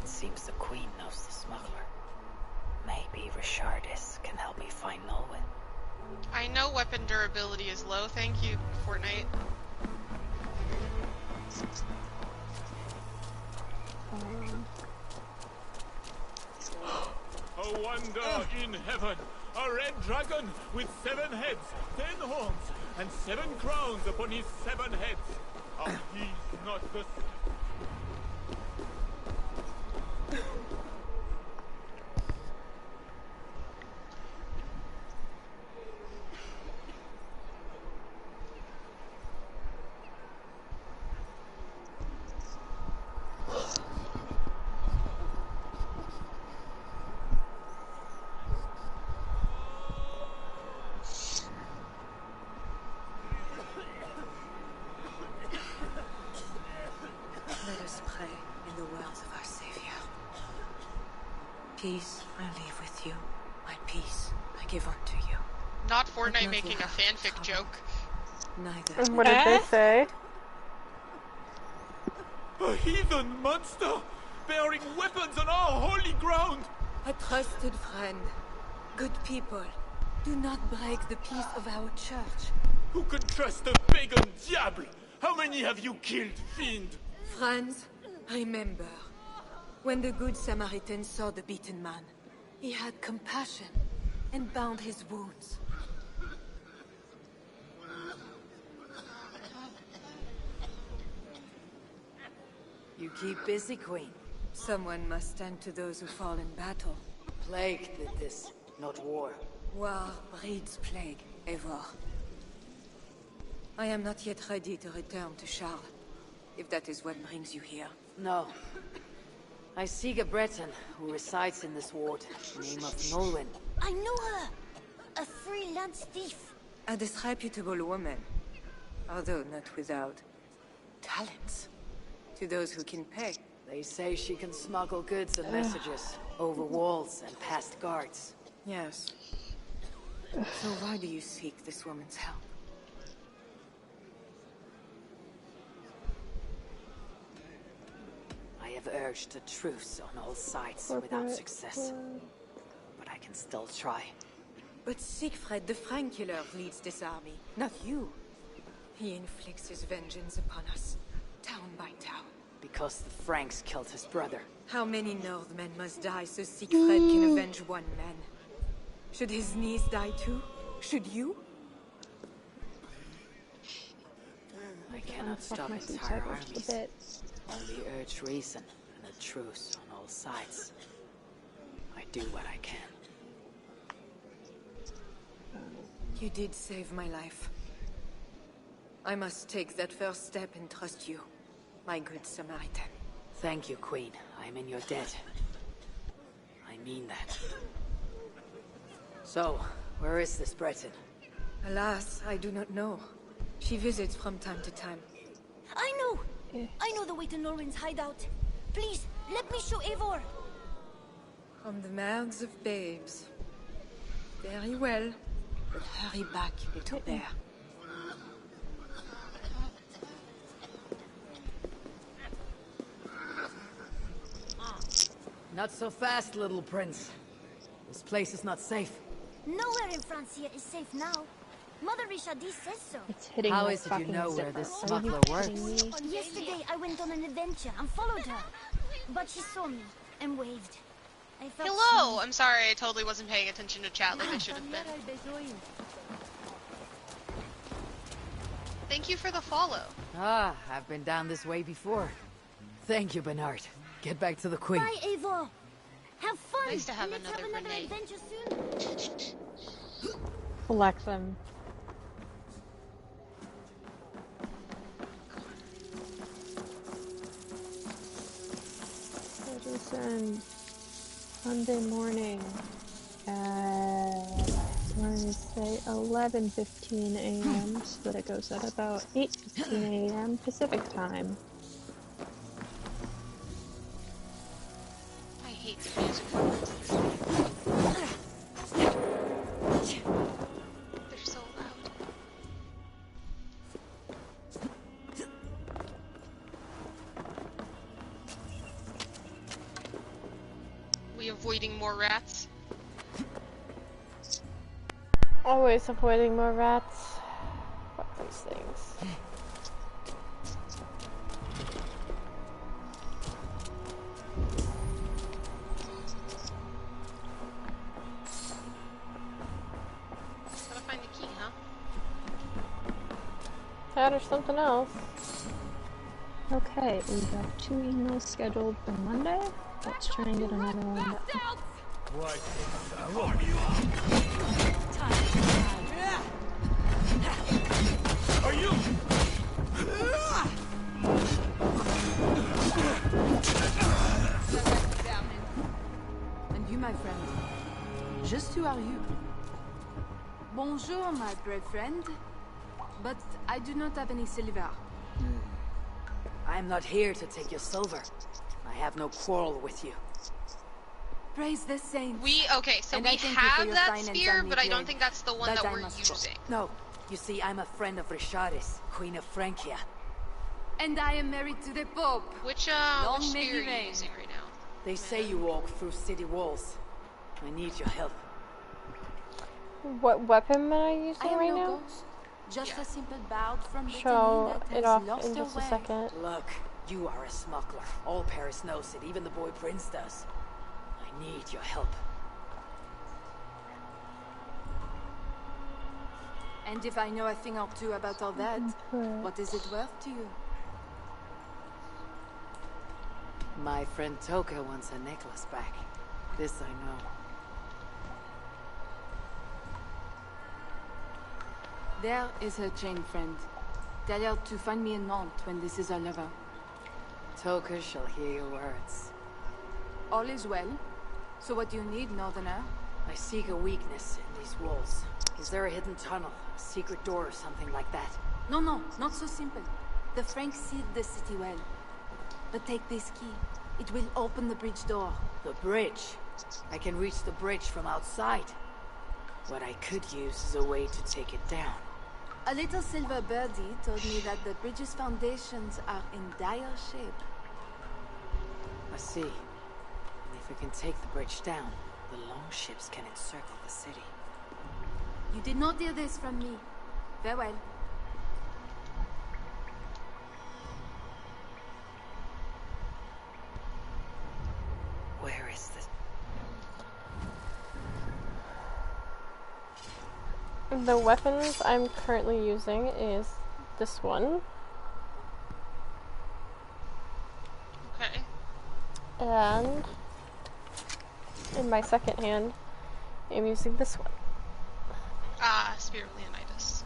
Speaker 13: Seems the Queen knows the smuggler. Maybe Richardis can help me find Nolwenn.
Speaker 2: I know weapon durability is low, thank you, Fortnite.
Speaker 4: A wonder in heaven, a red dragon with 7 heads, 10 horns, and 7 crowns upon his 7 heads. Are these not the...
Speaker 17: Let us pray in the peace I leave with you. My peace I give unto you.
Speaker 2: Not Fortnite making a fanfic joke.
Speaker 17: Neither.
Speaker 1: And what did they say?
Speaker 4: A heathen monster! Bearing weapons on our holy ground!
Speaker 17: A trusted friend. Good people. Do not break the peace of our church.
Speaker 4: Who can trust a pagan diable? How many have you killed, fiend?
Speaker 17: Friends, remember. When the good Samaritan saw the beaten man, he had compassion and bound his wounds.
Speaker 18: You keep busy, Queen.
Speaker 17: Someone must stand to those who fall in battle.
Speaker 18: Plague did this, not war.
Speaker 17: War breeds plague, Eivor. I am not yet ready to return to Charles, if that is what brings you here.
Speaker 18: No. I seek a Breton who resides in this ward, name of Nolwenn.
Speaker 19: I know her! A freelance thief.
Speaker 17: A disreputable woman, although not without talents. To those who can pay.
Speaker 18: They say she can smuggle goods and messages over walls and past guards.
Speaker 17: Yes. So why do you seek this woman's help?
Speaker 18: I have urged a truce on all sides without success. But I can still try.
Speaker 17: But Siegfried the Frank Killer leads this army, not you. He inflicts his vengeance upon us, town by town.
Speaker 18: Because the Franks killed his brother.
Speaker 17: How many Northmen must die so Siegfried can avenge one man? Should his niece die too? Should you?
Speaker 18: I cannot stop entire armies. Only urge reason and a truce on all sides. I do what I can.
Speaker 17: You did save my life. I must take that first step and trust you, my good Samaritan.
Speaker 18: Thank you, Queen. I am in your debt. I mean that. So, where is this Breton?
Speaker 17: Alas, I do not know. She visits from time to time.
Speaker 19: I know! I know the way to Norwin's hideout. Please, let me show Eivor.
Speaker 17: From the mouths of babes. Very well. But hurry back, little bear.
Speaker 18: Not so fast, little prince. This place is not safe.
Speaker 19: Nowhere in Francia is safe now. Mother Richardie says so.
Speaker 18: How is it you know where this smuggler works?
Speaker 19: Yesterday I went on an adventure and followed her. But she saw me and waved. I felt
Speaker 2: Hello! I'm sorry, I totally wasn't paying attention to chat like I should have been. Thank you for the follow.
Speaker 18: Ah, I've been down this way before. Thank you, Bernard. Get back to the Queen.
Speaker 19: Bye, Eivor. Have fun.
Speaker 2: Nice to have
Speaker 19: Let's
Speaker 2: another
Speaker 19: have another
Speaker 2: Renee.
Speaker 19: adventure soon.
Speaker 11: Select them. Send Sunday morning at, I want to say 11:15 a.m. so that it goes at about 8:15 a.m. Pacific time.
Speaker 2: I hate the music. They're so loud. We avoiding more rats?
Speaker 1: Always avoiding more rats. Fuck these things.
Speaker 2: Gotta find the key, huh?
Speaker 1: That or something else.
Speaker 11: Okay, we have 2 emails scheduled for Monday. Let's try and get another one done.
Speaker 4: Right. Are you?
Speaker 10: And you, my friend, just who are you? Bonjour, my brave friend. But I do not have any silver.
Speaker 18: I am not here to take your silver. I have no quarrel with you.
Speaker 17: Praise the saints.
Speaker 2: Okay, so
Speaker 17: and
Speaker 2: we
Speaker 17: I thank you for
Speaker 2: have
Speaker 17: your
Speaker 2: that
Speaker 17: sign and
Speaker 2: spear,
Speaker 17: send me
Speaker 2: but I don't
Speaker 17: plague.
Speaker 2: think that's the one
Speaker 17: That
Speaker 2: that
Speaker 17: I
Speaker 2: we're
Speaker 17: must go.
Speaker 2: using.
Speaker 18: No, you see, I'm a friend of Risharis, Queen of Francia.
Speaker 17: And I am married to the Pope.
Speaker 2: Which
Speaker 17: Long
Speaker 2: spear
Speaker 17: may he
Speaker 2: are you
Speaker 17: reign.
Speaker 2: using right now?
Speaker 18: They say you walk through city walls. I need your help.
Speaker 1: What weapon am I using
Speaker 17: I am
Speaker 1: right
Speaker 17: no
Speaker 1: now?
Speaker 17: ghost. Just a simple bard from
Speaker 1: Show
Speaker 17: Brittany that
Speaker 1: it
Speaker 17: has
Speaker 1: off
Speaker 17: lost
Speaker 1: in
Speaker 17: her
Speaker 1: just a
Speaker 17: way.
Speaker 1: second.
Speaker 18: Look, you are a smuggler. All Paris knows it, even the boy Prince does. I need your help.
Speaker 17: And if I know a thing or two about all that, what is it worth to you?
Speaker 18: My friend Toka wants her necklace back. This I know.
Speaker 17: There is her chain, friend. Tell her to find me in Nantes when this is all over.
Speaker 18: Toka shall hear your words.
Speaker 17: All is well. So what do you need, Northerner?
Speaker 18: I seek a weakness in these walls. Is there a hidden tunnel, a secret door or something like that?
Speaker 17: No, not so simple. The Franks sealed the city well. But take this key. It will open the bridge door.
Speaker 18: The bridge? I can reach the bridge from outside. What I could use is a way to take it down.
Speaker 17: A little silver birdie told me that the bridge's foundations are in dire shape.
Speaker 18: I see. And if we can take the bridge down, the longships can encircle the city.
Speaker 17: You did not hear this from me. Farewell.
Speaker 18: Where is this?
Speaker 1: The weapons I'm currently using is this one.
Speaker 2: Okay.
Speaker 1: And in my second hand, I'm using this one.
Speaker 2: Spear of Leonidas.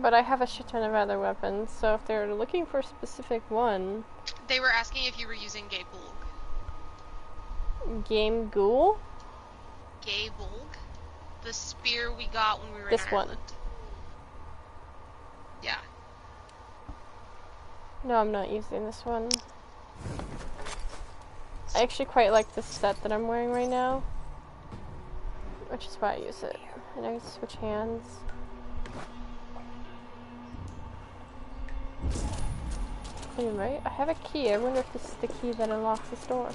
Speaker 1: But I have a shit ton of other weapons, so if they're looking for a specific one...
Speaker 2: They were asking if you were using Gay Bulg.
Speaker 1: Game Ghoul?
Speaker 2: Gay Bulg? The spear we got when we were
Speaker 1: This
Speaker 2: in
Speaker 1: one.
Speaker 2: Ireland. Yeah.
Speaker 1: No, I'm not using this one. I actually quite like this set that I'm wearing right now, which is why I use it. And I can switch hands. Anyway, I have a key. I wonder if this is the key that unlocks this door.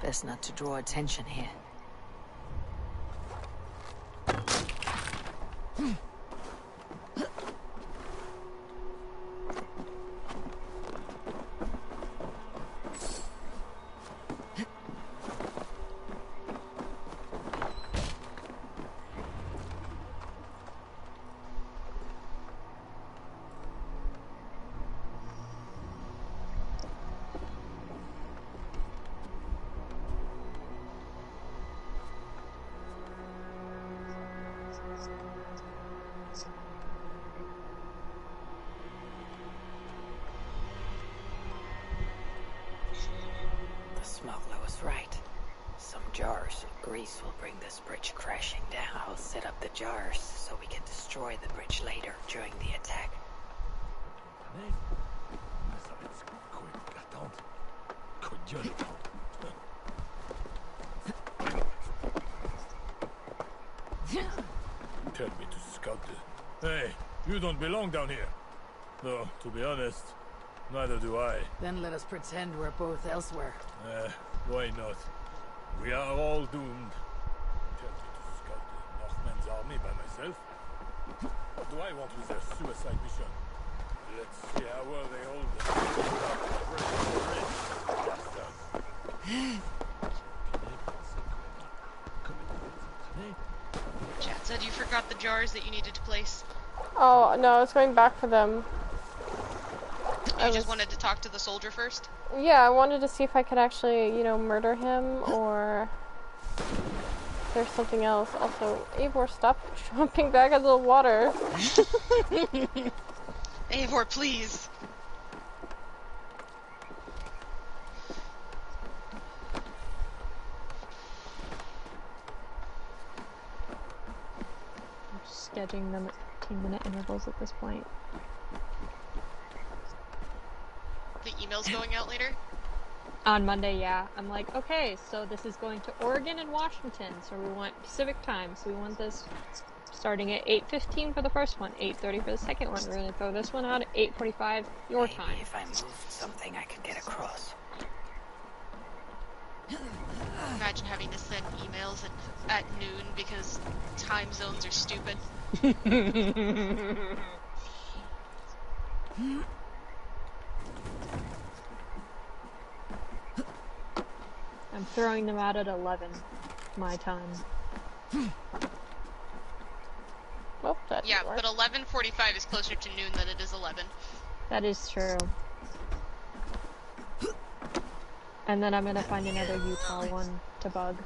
Speaker 18: Best not to draw attention here.
Speaker 13: Grease will bring this bridge crashing down. I'll set up the jars so we can destroy the bridge later during the attack.
Speaker 4: Tell me to scout it. Hey, you don't belong down here. Though, to be honest, neither do I.
Speaker 18: Then let us pretend we're both elsewhere.
Speaker 4: Why not? We are all doomed. Tell me to scout the Northmen's army by myself? What do I want with their suicide mission? Let's see how well they hold
Speaker 2: the Chat said you forgot the jars that you needed to place.
Speaker 1: Oh, no, I was going back for them.
Speaker 2: You just wanted to talk to the soldier first?
Speaker 1: Yeah, I wanted to see if I could actually, you know, murder him, or if there's something else. Also, Eivor, stop jumping back into the water.
Speaker 2: Eivor, please.
Speaker 11: I'm just scheduling them at 15-minute intervals at this point.
Speaker 2: The email's going out later?
Speaker 11: On Monday, yeah. I'm like, okay, so this is going to Oregon and Washington, so we want Pacific time, so we want this starting at 8:15 for the first one, 8:30 for the second one. We're going to throw this one out at 8:45 your time.
Speaker 13: Maybe if I moved something, I could get across.
Speaker 2: Imagine having to send emails at noon because time zones are stupid.
Speaker 11: I'm throwing them out at 11 my time.
Speaker 1: Oh, that
Speaker 2: yeah, but 11:45 is closer to noon than it is 11.
Speaker 11: That is true. And then I'm gonna find another Utah one to bug.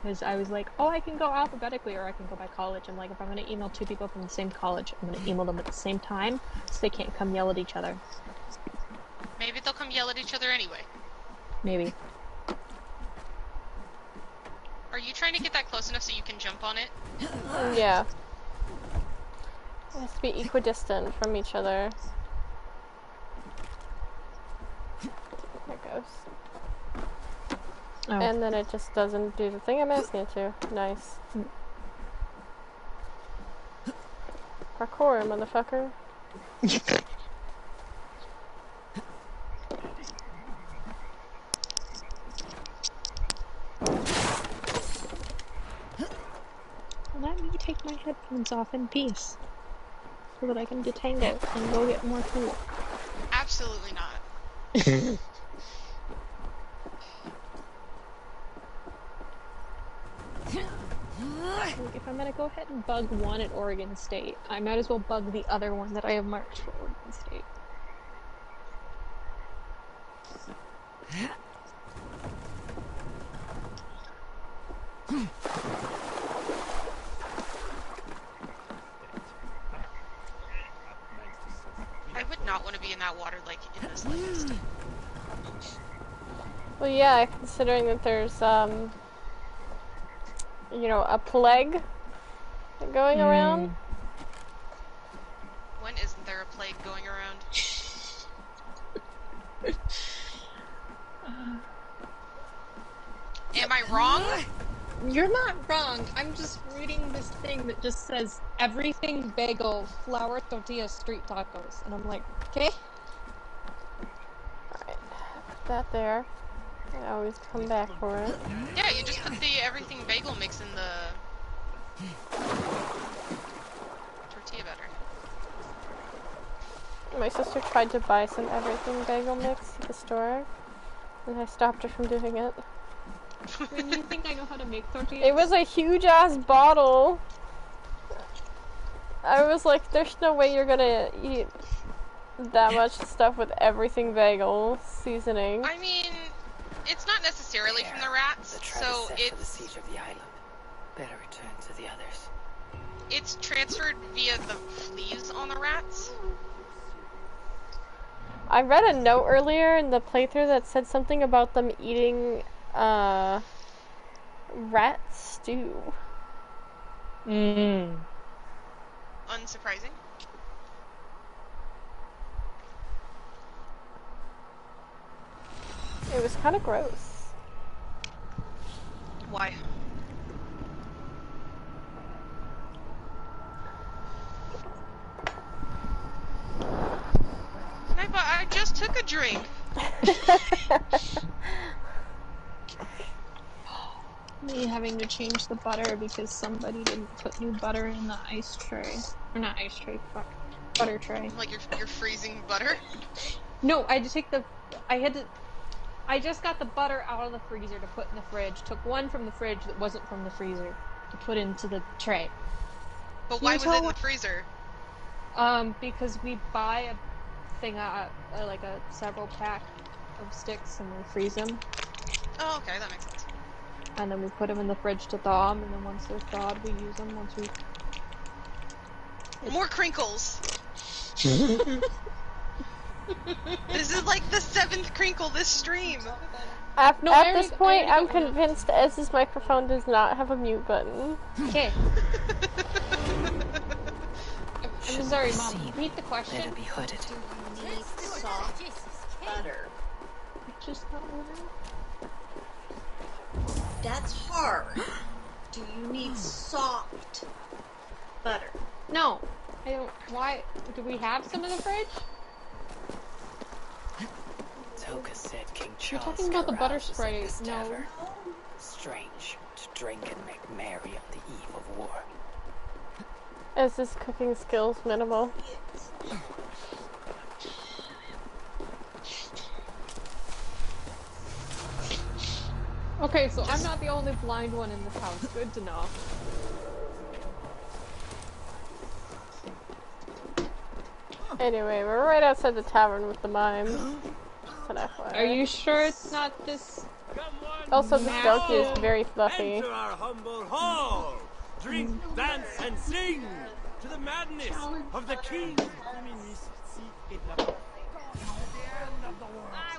Speaker 11: Because I was like, oh, I can go alphabetically or I can go by college. I'm like, if I'm gonna email two people from the same college, I'm gonna email them at the same time so they can't come yell at each other.
Speaker 2: Maybe they'll come yell at each other anyway.
Speaker 11: Maybe.
Speaker 2: Are you trying to get that close enough so you can jump on it?
Speaker 1: Yeah. It has to be equidistant from each other. There it goes. Oh. And then it just doesn't do the thing I'm asking it to. Nice. Parkour, motherfucker.
Speaker 11: Let me take my headphones off in peace. So that I can detangle and go get more food.
Speaker 2: Absolutely not.
Speaker 11: If I'm gonna go ahead and bug one at Oregon State, I might as well bug the other one that I have marked for Oregon State.
Speaker 2: I would not want to be in that water, like, in the slightest.
Speaker 1: Well, yeah, considering that there's, you know, a plague going around.
Speaker 2: When isn't there a plague going around? Am I wrong?
Speaker 11: You're not wrong. I'm just reading this thing that just says everything bagel, flour tortilla, street tacos. And I'm like, okay.
Speaker 1: Alright, put that there. I always come back for it.
Speaker 2: Yeah, you just put the everything bagel mix in the tortilla batter.
Speaker 1: My sister tried to buy some everything bagel mix at the store, and I stopped her from doing it.
Speaker 11: When you think I know how to make tortillas?
Speaker 1: It was a huge ass bottle. I was like, there's no way you're gonna eat that much stuff with everything bagel seasoning.
Speaker 2: I mean, it's not necessarily from the rats, so
Speaker 13: For the siege of the island. Better return to the others.
Speaker 2: It's transferred via the fleas on the rats.
Speaker 1: I read a note earlier in the playthrough that said something about them eating rat stew.
Speaker 2: Unsurprising.
Speaker 1: It was kind of gross.
Speaker 2: Why? I just took a drink.
Speaker 11: Me having to change the butter because somebody didn't put new butter in the ice tray. Or not ice tray, fuck. Butter tray.
Speaker 2: Like you're freezing butter?
Speaker 11: No, I had to take I just got the butter out of the freezer to put in the fridge. Took one from the fridge that wasn't from the freezer to put into the tray.
Speaker 2: But why was it in the freezer?
Speaker 11: Because we buy a thing, like a several pack of sticks, and we freeze them.
Speaker 2: Oh, okay, that makes sense.
Speaker 11: And then we put them in the fridge to thaw them, and then once they're thawed, we use them once we...
Speaker 2: More crinkles! This is like the 7th crinkle this stream!
Speaker 1: At this point, I'm convinced Ez's microphone does not have a mute button.
Speaker 11: Okay. I'm sorry, Mom. Repeat the question.
Speaker 13: Better be hooded.
Speaker 14: Soft butter.
Speaker 11: Just not working.
Speaker 14: That's hard. Do you need soft butter?
Speaker 11: No. I don't... Why? Do we have some in the fridge?
Speaker 13: Toka said King
Speaker 11: You're
Speaker 13: Charles
Speaker 11: talking about the butter
Speaker 13: carouses
Speaker 11: spray.
Speaker 13: in this
Speaker 11: No.
Speaker 13: tavern. Strange to drink and make merry on the eve of war.
Speaker 1: Ez's cooking skills minimal.
Speaker 11: Okay, so I'm not the only blind one in this house. Good to know.
Speaker 1: Anyway, we're right outside the tavern with the mime. Just an FYI.
Speaker 11: Are you sure it's not this?
Speaker 1: Also, this donkey is very fluffy.
Speaker 4: Enter our humble hall. Drink, dance, and sing to the madness of the king.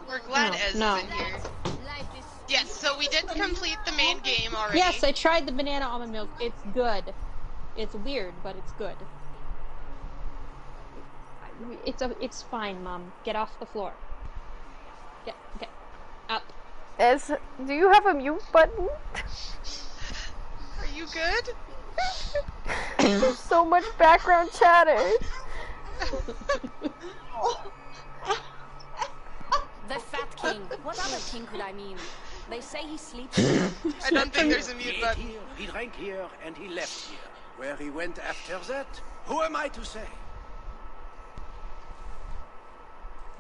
Speaker 2: We're glad Ez
Speaker 11: no.
Speaker 2: is in here. Yes, so we did complete the main game already.
Speaker 11: Yes, I tried the banana almond milk. It's good. It's weird, but it's good. It's fine, Mom. Get off the floor. Get up.
Speaker 1: Ez, do you have a mute button?
Speaker 2: Are you good?
Speaker 1: There's so much background chatter.
Speaker 10: The Fat King. What other king could I mean? They say he sleeps.
Speaker 2: I don't think there's a mute button.
Speaker 20: He drank here and he left here. Where he went after that, who am I to say?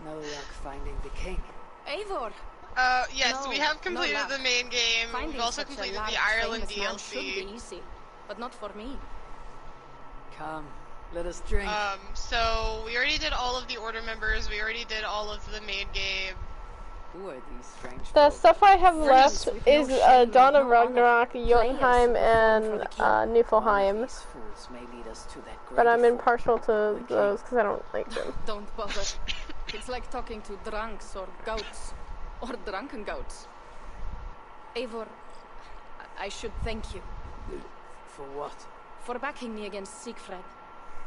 Speaker 13: No luck finding the king.
Speaker 10: Eivor!
Speaker 2: Yes,
Speaker 10: No,
Speaker 2: we have
Speaker 10: no
Speaker 2: completed
Speaker 10: luck.
Speaker 2: the main game.
Speaker 10: Finding
Speaker 2: We've also
Speaker 10: such a
Speaker 2: completed
Speaker 10: large,
Speaker 2: the Ireland
Speaker 10: famous man should
Speaker 2: DLC.
Speaker 10: be easy, but not for me.
Speaker 13: Come, let us drink.
Speaker 2: So we already did all of the order members. We already did all of the main game.
Speaker 13: Who are these strange
Speaker 1: The
Speaker 13: folk?
Speaker 1: stuff I have left
Speaker 13: With
Speaker 1: is
Speaker 13: no shame,
Speaker 1: Dawn of
Speaker 13: no honor.
Speaker 1: Ragnarok, Jotunheim, and Niflheim.
Speaker 13: These fools may lead us to that
Speaker 1: But I'm
Speaker 13: greater
Speaker 1: impartial to those because I don't like them.
Speaker 10: Don't bother. It's like talking to drunks or goats. Or drunken goats. Eivor, I should thank you.
Speaker 13: For what?
Speaker 10: For backing me against Siegfried.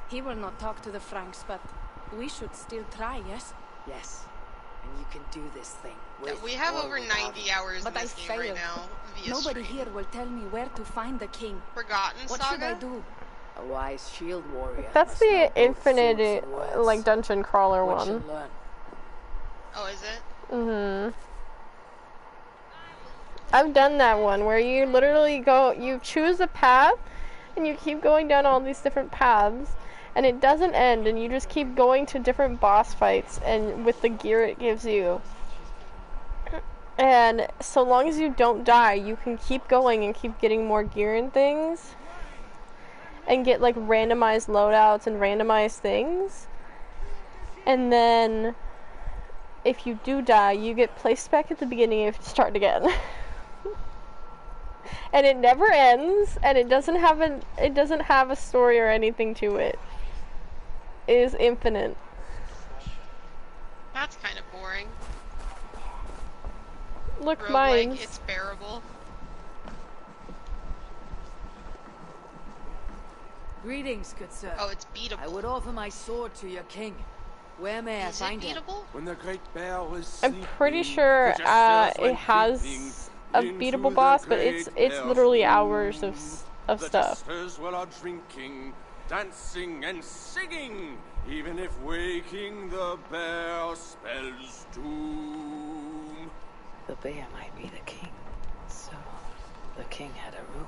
Speaker 10: He will not talk to the Franks, but we should still try, yes?
Speaker 13: Yes. And you can do this thing. With
Speaker 2: We have
Speaker 13: or
Speaker 2: over
Speaker 13: without
Speaker 2: 90 hours
Speaker 10: But
Speaker 2: in
Speaker 10: I
Speaker 2: this game right
Speaker 10: failed.
Speaker 2: now via
Speaker 10: Nobody
Speaker 2: stream.
Speaker 10: here will tell me where to find the king.
Speaker 2: Forgotten
Speaker 10: What
Speaker 2: Saga?
Speaker 10: should I do?
Speaker 13: A wise shield warrior.
Speaker 1: That's
Speaker 13: must know
Speaker 1: the
Speaker 13: both
Speaker 1: infinite,
Speaker 13: swords and words.
Speaker 1: like, dungeon crawler
Speaker 13: Watch
Speaker 1: one.
Speaker 13: and learn.
Speaker 2: Oh, is it?
Speaker 1: I've done that one where you literally you choose a path and you keep going down all these different paths and it doesn't end and you just keep going to different boss fights and with the gear it gives you. And so long as you don't die, you can keep going and keep getting more gear and things and get like randomized loadouts and randomized things. And then if you do die, you get placed back at the beginning and you have to start again. And it never ends, and it doesn't have a story or anything to it. It is infinite.
Speaker 2: That's kind of boring.
Speaker 1: Look,
Speaker 2: Roguelike,
Speaker 1: mine.
Speaker 2: it's bearable.
Speaker 18: Greetings, good sir.
Speaker 2: Oh, it's beatable.
Speaker 18: I would offer my sword to your king. Where may I
Speaker 2: Is it
Speaker 18: find him?
Speaker 2: beatable?
Speaker 8: When the great bear was
Speaker 1: I'm pretty sure it has a beatable boss, but it's literally hours of
Speaker 8: the
Speaker 1: stuff.
Speaker 8: jesters were out drinking, dancing and singing, even if waking the bear spells doom.
Speaker 13: The bear might be the king. So, the king had a room.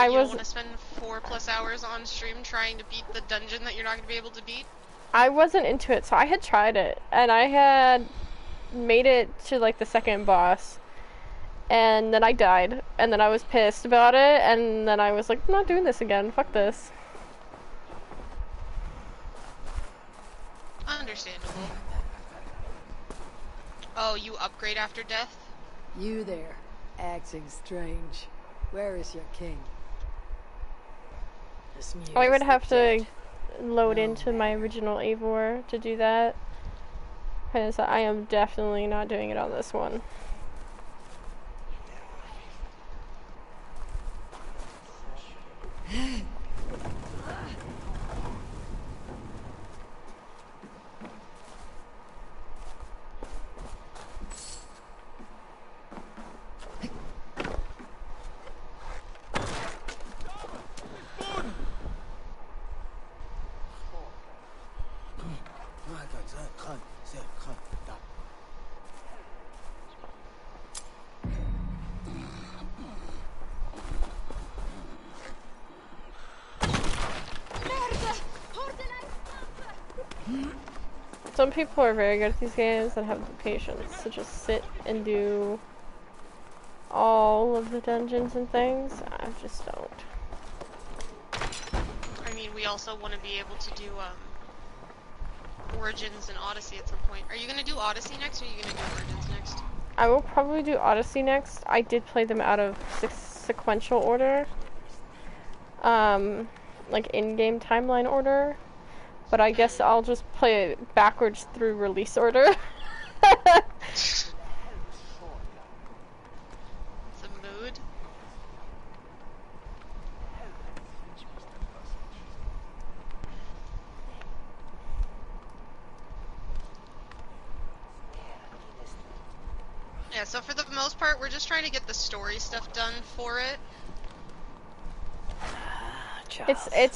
Speaker 2: but you don't want to spend 4+ hours on stream trying to beat the dungeon that you're not going to be able to beat?
Speaker 1: I wasn't into it, so I had tried it, and I had made it to like the second boss, and then I died, and then I was pissed about it, and then I was like, I'm not doing this again, fuck this.
Speaker 2: Understandable. Oh, you upgrade after death?
Speaker 18: You there, acting strange. Where is your king?
Speaker 1: I would have to load into my original Eivor to do that, because I am definitely not doing it on this one. Some people are very good at these games and have the patience to just sit and do all of the dungeons and things. I just don't.
Speaker 2: I mean, we also want to be able to do Origins and Odyssey at some point. Are you going to do Odyssey next, or are you going to do Origins next?
Speaker 1: I will probably do Odyssey next. I did play them out of sequential order. Like in-game timeline order. But I guess I'll just play it backwards through release order.
Speaker 2: It's a mood. Yeah, so for the most part, we're just trying to get the story stuff done for it.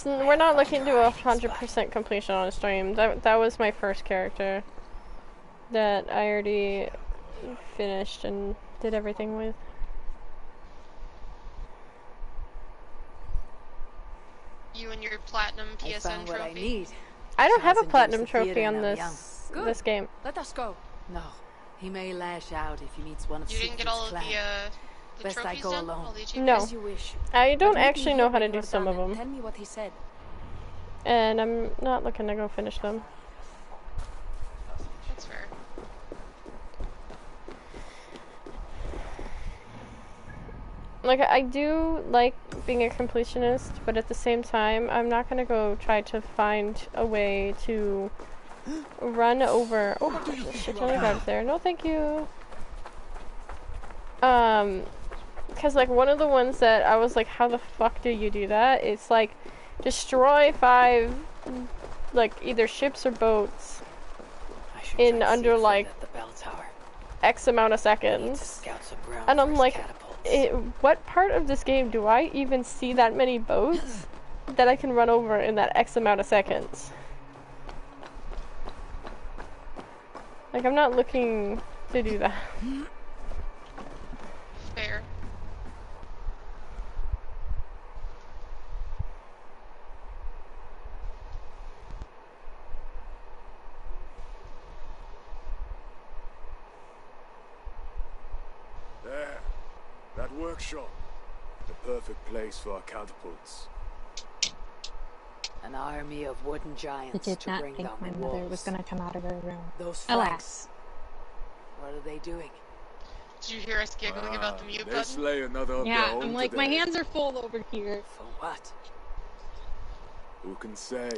Speaker 1: We're not looking to 100% completion on stream. That was my first character that I already finished and did everything with.
Speaker 2: You and your platinum PSN trophy.
Speaker 18: I need.
Speaker 1: I don't have a platinum trophy on this game.
Speaker 17: Let us go.
Speaker 18: No, he may lash out if he meets one of
Speaker 2: You didn't get all of the
Speaker 18: Best I
Speaker 2: trophies
Speaker 18: go
Speaker 2: done?
Speaker 18: alone.
Speaker 2: All the
Speaker 1: No,
Speaker 2: achievements?
Speaker 17: As you wish.
Speaker 1: I don't
Speaker 17: But meet me
Speaker 1: actually
Speaker 17: here
Speaker 1: know how to
Speaker 17: when
Speaker 1: do
Speaker 17: you're
Speaker 1: some
Speaker 17: done
Speaker 1: of
Speaker 17: and
Speaker 1: them.
Speaker 17: Tell me what he said.
Speaker 1: And I'm not looking to go finish them.
Speaker 2: That's fair.
Speaker 1: Like, I do like being a completionist, but at the same time, I'm not gonna go try to find a way to run over. Oh, there's a shit ton of guards there. No, thank you. Because, like, one of the ones that I was like, how the fuck do you do that? It's like, destroy 5, like, either ships or boats in under, like, X amount of seconds. And I'm like, what part of this game do I even see that many boats that I can run over in that X amount of seconds? Like, I'm not looking to do that.
Speaker 2: Fair.
Speaker 8: There. That workshop. The perfect place for our catapults.
Speaker 18: An army of wooden
Speaker 11: I
Speaker 18: giants
Speaker 11: did
Speaker 18: to
Speaker 11: not
Speaker 18: bring
Speaker 11: think
Speaker 18: down
Speaker 11: my
Speaker 18: the
Speaker 11: mother
Speaker 18: walls.
Speaker 11: was going to come out of her room.
Speaker 18: Those
Speaker 11: Alas.
Speaker 18: Franks. What are they doing?
Speaker 2: Did you hear us giggling about the mute
Speaker 8: They
Speaker 2: button?
Speaker 8: slay another of
Speaker 11: Yeah,
Speaker 8: their own
Speaker 11: I'm like, my
Speaker 8: today.
Speaker 11: hands are full over here.
Speaker 18: For what?
Speaker 8: Who can say?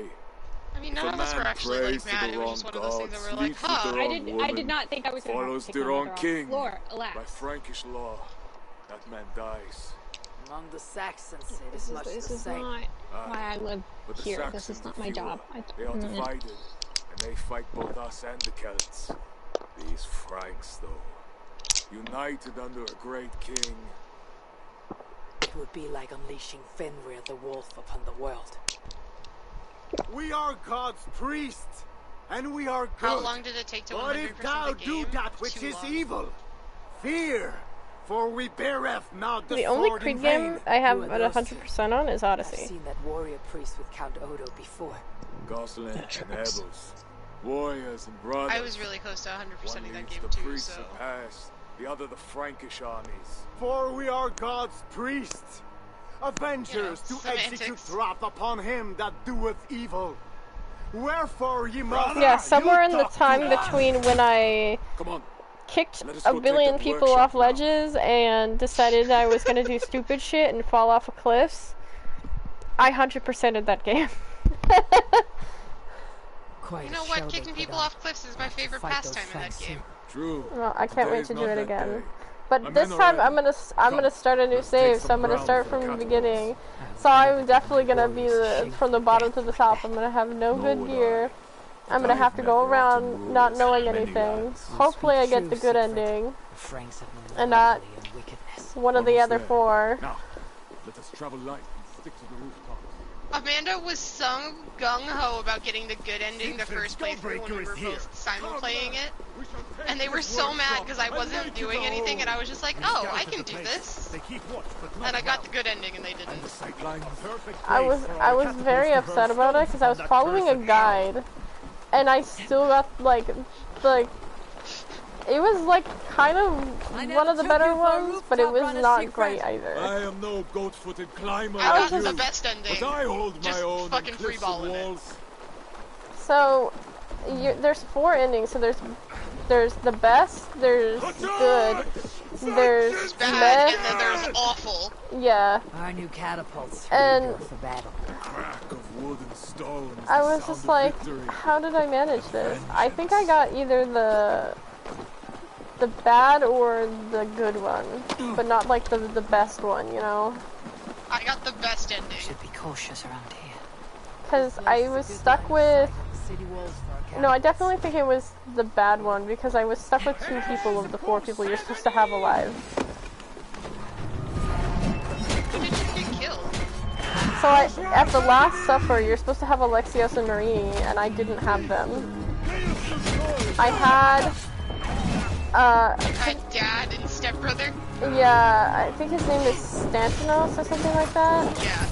Speaker 2: I mean,
Speaker 8: If
Speaker 2: none
Speaker 8: a
Speaker 2: of us were
Speaker 8: man
Speaker 2: actually
Speaker 8: prays
Speaker 2: like
Speaker 8: to
Speaker 2: mad.
Speaker 8: the
Speaker 2: It was
Speaker 8: wrong
Speaker 2: just one of those things that
Speaker 8: gods,
Speaker 2: we were like,
Speaker 8: sleeps with
Speaker 2: huh.
Speaker 8: the wrong
Speaker 11: I
Speaker 8: woman,
Speaker 11: did not think I was going to have
Speaker 8: follows
Speaker 11: to
Speaker 8: the
Speaker 11: take my
Speaker 8: wrong
Speaker 11: mother off
Speaker 8: king.
Speaker 11: the floor. Alas.
Speaker 8: By Frankish law, that man dies.
Speaker 18: Among the Saxons, it
Speaker 11: This
Speaker 18: is much
Speaker 11: is
Speaker 18: the same.
Speaker 11: not why I live
Speaker 8: But the
Speaker 11: here.
Speaker 8: Saxons
Speaker 11: This is not
Speaker 8: are
Speaker 11: my
Speaker 8: fewer.
Speaker 11: job.
Speaker 8: They are divided, and they fight both us and the Celts. These Franks, though, united under a great king.
Speaker 18: It would be like unleashing Fenrir the Wolf upon the world.
Speaker 5: We are God's priests, and we are good.
Speaker 2: How long did it take to
Speaker 5: But
Speaker 2: 100%
Speaker 5: if thou
Speaker 2: the game?
Speaker 5: do that which
Speaker 2: Too
Speaker 5: is
Speaker 2: long.
Speaker 5: evil, fear,
Speaker 20: For we beareth not
Speaker 1: The only Creed game I have at 100% on is Odyssey.
Speaker 18: I've seen that warrior priest with Count Odo before.
Speaker 8: Gosselin and Ebels, warriors and brothers.
Speaker 2: I was really close to 100%ing that game
Speaker 8: the
Speaker 2: too,
Speaker 8: priests
Speaker 2: so...
Speaker 8: of past, the other the Frankish armies.
Speaker 20: For we are God's priests, avengers to execute wrath upon him that doeth evil. Wherefore ye must...
Speaker 1: Yeah, somewhere in the time between when I kicked a billion people off ledges and decided I was gonna do stupid shit and fall off of cliffs, I 100%ed that game.
Speaker 2: You know what? Kicking people off cliffs is my favorite pastime in that game.
Speaker 8: True.
Speaker 1: Well, I can't wait to do it again. But this time I'm gonna start a new save, so I'm gonna start from the beginning. So I'm definitely gonna be from the bottom to the top. I'm gonna have no good gear. I'm gonna have to go around not knowing anything. Hopefully I get the good ending, and not one of the other four.
Speaker 8: Now, let us travel light and stick to the rooftop.
Speaker 2: Amanda was so gung-ho about getting the good ending the first playthrough when we were both simul-playing it. And they were so mad because I wasn't doing anything, and I was just like, oh, I can do this. And I got the good ending and they didn't.
Speaker 1: I was very upset about it because I was following a guide, and I still got like it was like kind of one of the better ones, but it was not great either.
Speaker 8: I am no goat-footed climber.
Speaker 2: I got the best ending.
Speaker 8: But I hold my own
Speaker 2: fucking freeballing it.
Speaker 1: So there's 4 endings. So there's the best, there's good, there's
Speaker 2: bad, and then there's awful.
Speaker 1: Yeah.
Speaker 18: Our new catapults
Speaker 1: and
Speaker 18: for battle.
Speaker 8: Crack of wood and stones.
Speaker 1: I was just like, how did I manage this? I think I got either the bad or the good one, but not like the best one, you know?
Speaker 2: I got the best ending.
Speaker 18: Should be cautious around here.
Speaker 1: Because I was stuck with... No, I definitely think it was the bad one, because I was stuck with 2 people of the 4 people you're supposed to have alive.
Speaker 2: Who did you get killed?
Speaker 1: So at the last supper, you're supposed to have Alexios and Marini, and I didn't have them. I had...
Speaker 2: dad and stepbrother?
Speaker 1: Yeah, I think his name is Stantinos or something like that.
Speaker 2: Yeah.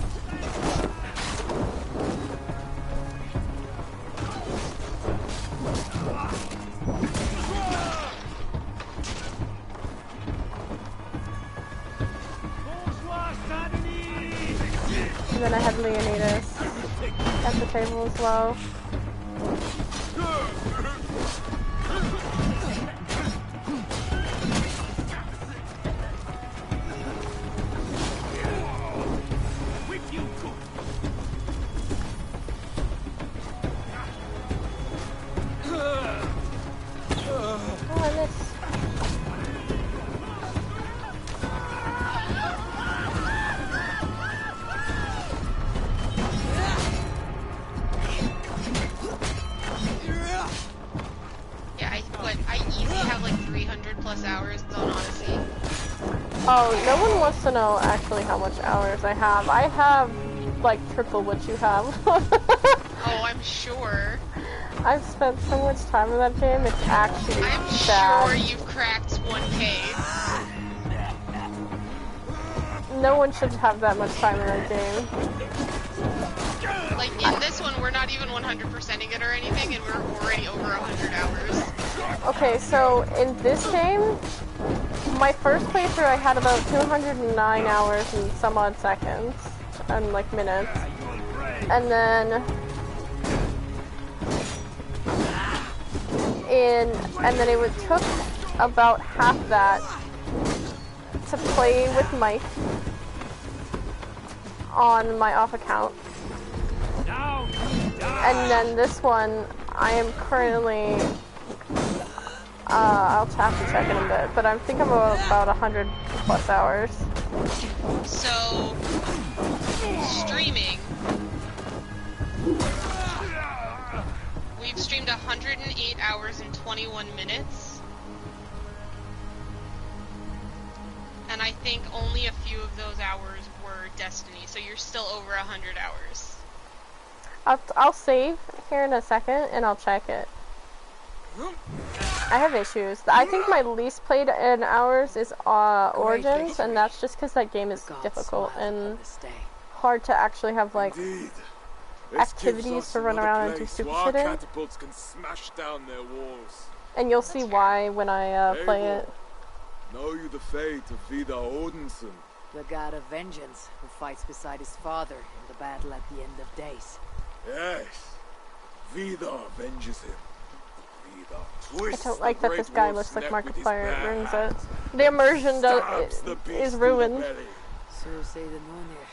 Speaker 1: And then I had Leonidas at the table as well. Oh, I missed.
Speaker 2: I easily have like 300 plus hours on Odyssey.
Speaker 1: Oh, no one wants to know actually how much hours I have. I have like triple what you have.
Speaker 2: Oh, I'm sure.
Speaker 1: I've spent so much time in that game, it's actually
Speaker 2: I'm
Speaker 1: bad.
Speaker 2: sure you've cracked 1K.
Speaker 1: No one should have that much time in that game.
Speaker 2: Like, in this one, we're not even 100%ing it or anything, and we're already over 100 hours.
Speaker 1: Okay, so in this game, my first playthrough I had about 209 hours and some odd seconds, and like minutes. And then it took about half that to play with Mike on my off account. And then this one, I am currently, I'll have to check in a bit, but I think I'm about 100 plus hours.
Speaker 2: So, streaming, we've streamed 108 hours and 21 minutes. And I think only a few of those hours were Destiny, so you're still over 100 hours.
Speaker 1: I'll save here in a second and I'll check it. I have issues. I think my least played in hours is Origins, and that's just because that game is difficult and hard to actually have like activities to run around and do stupid shit in.
Speaker 8: Catapults can smash down their walls.
Speaker 1: And you'll see why when I play it.
Speaker 8: Know you the fate of Vidar Odinson?
Speaker 18: The god of vengeance, who fights beside his father in the battle at the end of days.
Speaker 8: Yes. Vidar avenges him. Vidar
Speaker 1: I
Speaker 8: twists
Speaker 1: don't like
Speaker 8: the
Speaker 1: that this
Speaker 8: great
Speaker 1: guy
Speaker 8: wolf's
Speaker 1: looks like
Speaker 8: neck with his
Speaker 1: Markiplier. It
Speaker 8: bare
Speaker 1: ruins
Speaker 8: hands.
Speaker 1: it. The immersion
Speaker 8: Stabs the beast
Speaker 1: is
Speaker 8: through the
Speaker 1: ruined.
Speaker 8: belly.
Speaker 18: So say the Nornir.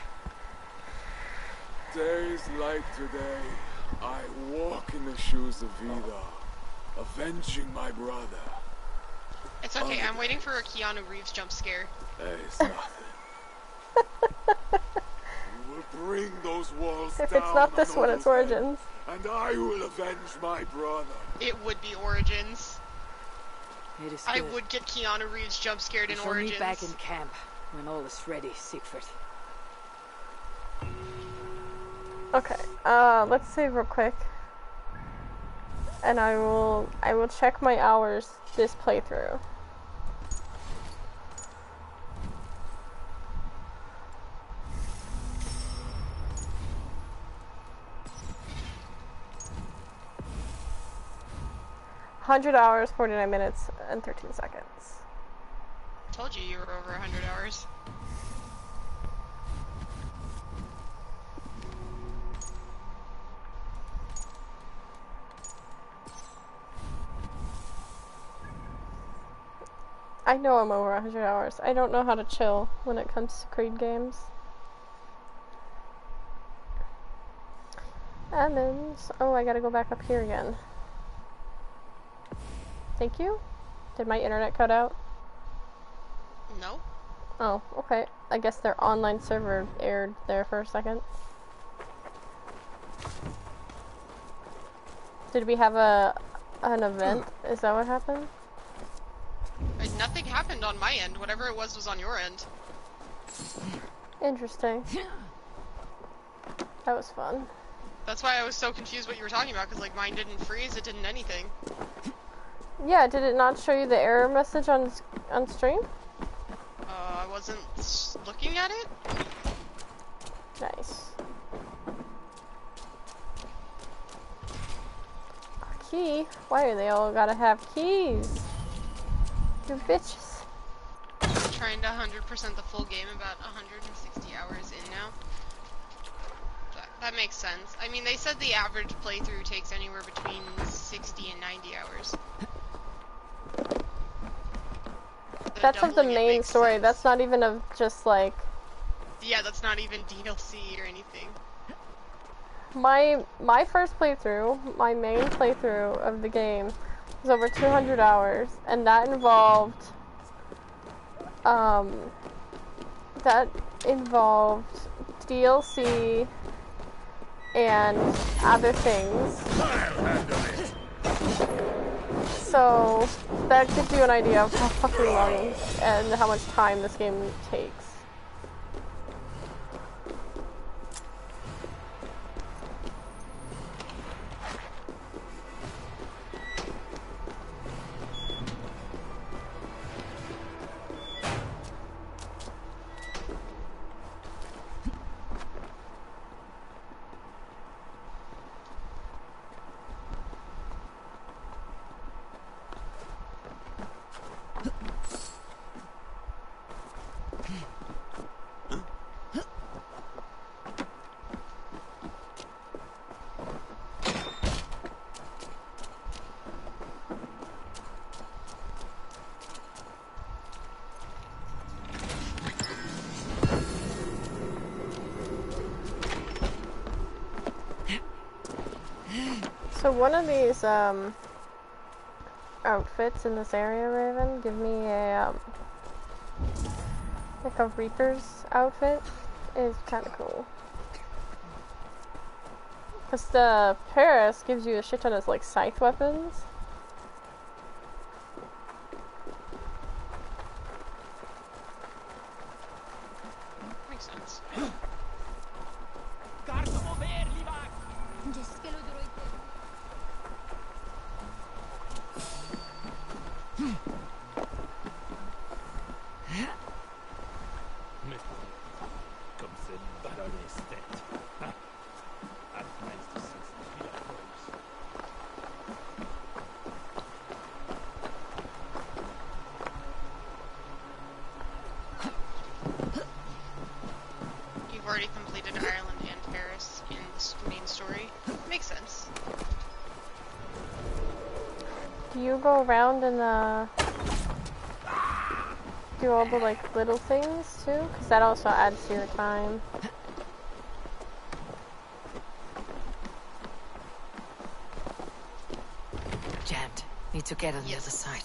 Speaker 8: Days like today, I walk in the shoes of Vidar, avenging my brother.
Speaker 2: It's okay, I'm waiting for a Keanu Reeves jump scare.
Speaker 8: Hey, it's nothing. You will bring those walls
Speaker 1: If
Speaker 8: down
Speaker 1: it's not this
Speaker 8: on
Speaker 1: one, it's
Speaker 8: Odin's head,
Speaker 1: Origins.
Speaker 8: and I will avenge my brother.
Speaker 2: It would be Origins.
Speaker 18: It is
Speaker 2: I
Speaker 18: good.
Speaker 2: would get Keanu Reeves jump scared
Speaker 18: We
Speaker 2: in
Speaker 18: shall
Speaker 2: Origins.
Speaker 18: meet back in camp when all is ready, Siegfried.
Speaker 1: Okay, let's save real quick. And I will check my hours this playthrough. $100, 49 minutes, and 13 seconds.
Speaker 2: Told you were over 100 hours.
Speaker 1: I know I'm over 100 hours. I don't know how to chill when it comes to Creed games. And then, oh, I gotta go back up here again. Thank you? Did my internet cut out?
Speaker 2: No.
Speaker 1: Oh, okay. I guess their online server aired there for a second. Did we have an event? Is that what happened?
Speaker 2: Nothing happened on my end. Whatever it was on your end.
Speaker 1: Interesting. That was fun.
Speaker 2: That's why I was so confused what you were talking about, because like mine didn't freeze, it didn't anything.
Speaker 1: Yeah, did it not show you the error message on stream?
Speaker 2: I wasn't looking at it.
Speaker 1: Nice. A key? Why do they all gotta have keys? You bitches.
Speaker 2: I'm trying to 100% the full game, about 160 hours in now. That makes sense. I mean, they said the average playthrough takes anywhere between 60 and 90 hours.
Speaker 1: That's of the main story. Sense. That's not even of just like...
Speaker 2: Yeah, that's not even DLC or anything.
Speaker 1: My first playthrough, my main playthrough of the game was over 200 hours, and that involved DLC and other things. So that gives you an idea of how fucking long and how much time this game takes. So one of these outfits in this area, Raven, give me a like a Reaper's outfit is kind of cool. Cause the Paris gives you a shit ton of like scythe weapons.
Speaker 2: Makes sense.
Speaker 1: Do you go around and do all the like little things too? Because that also adds to your time.
Speaker 3: Jammed. Need to get on the other side.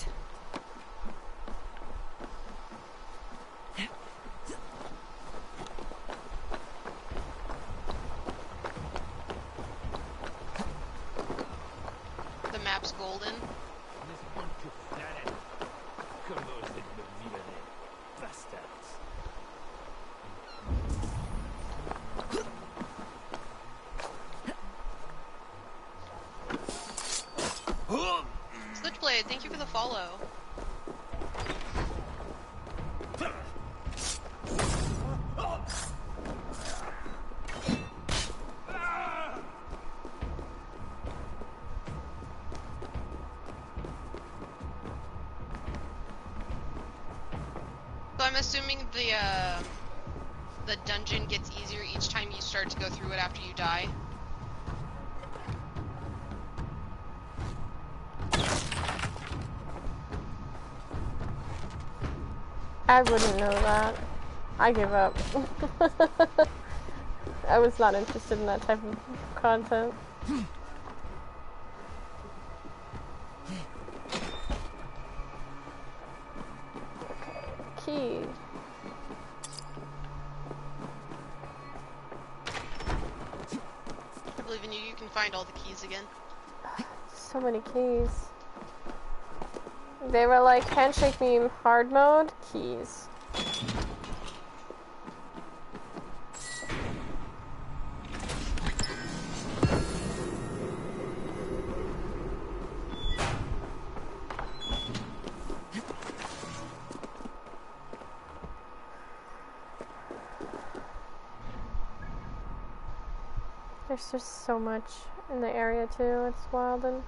Speaker 2: The map's golden. Switchblade, thank you for the follow. So I'm assuming the dungeon gets easier each time you start to go through it after you die.
Speaker 1: I wouldn't know that. I give up. I was not interested in that type of content. Key.
Speaker 2: I believe in you, you can find all the keys again.
Speaker 1: So many keys. They were like, handshake me hard mode, keys. There's just so much in the area too, it's wild and...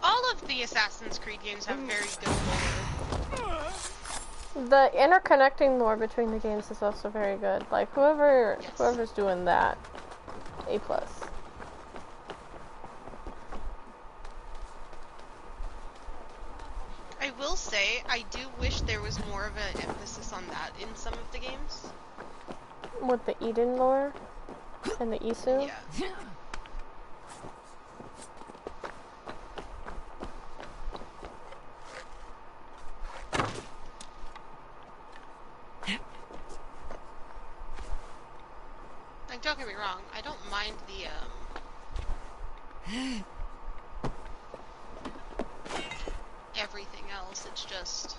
Speaker 2: All of the Assassin's Creed games have very good lore.
Speaker 1: The interconnecting lore between the games is also very good. Like whoever's doing that, A+.
Speaker 2: I will say, I do wish there was more of an emphasis on that in some of the games.
Speaker 1: With the Eden lore and the Isu.
Speaker 2: Yeah. Like, don't get me wrong, I don't mind the, everything else, it's just...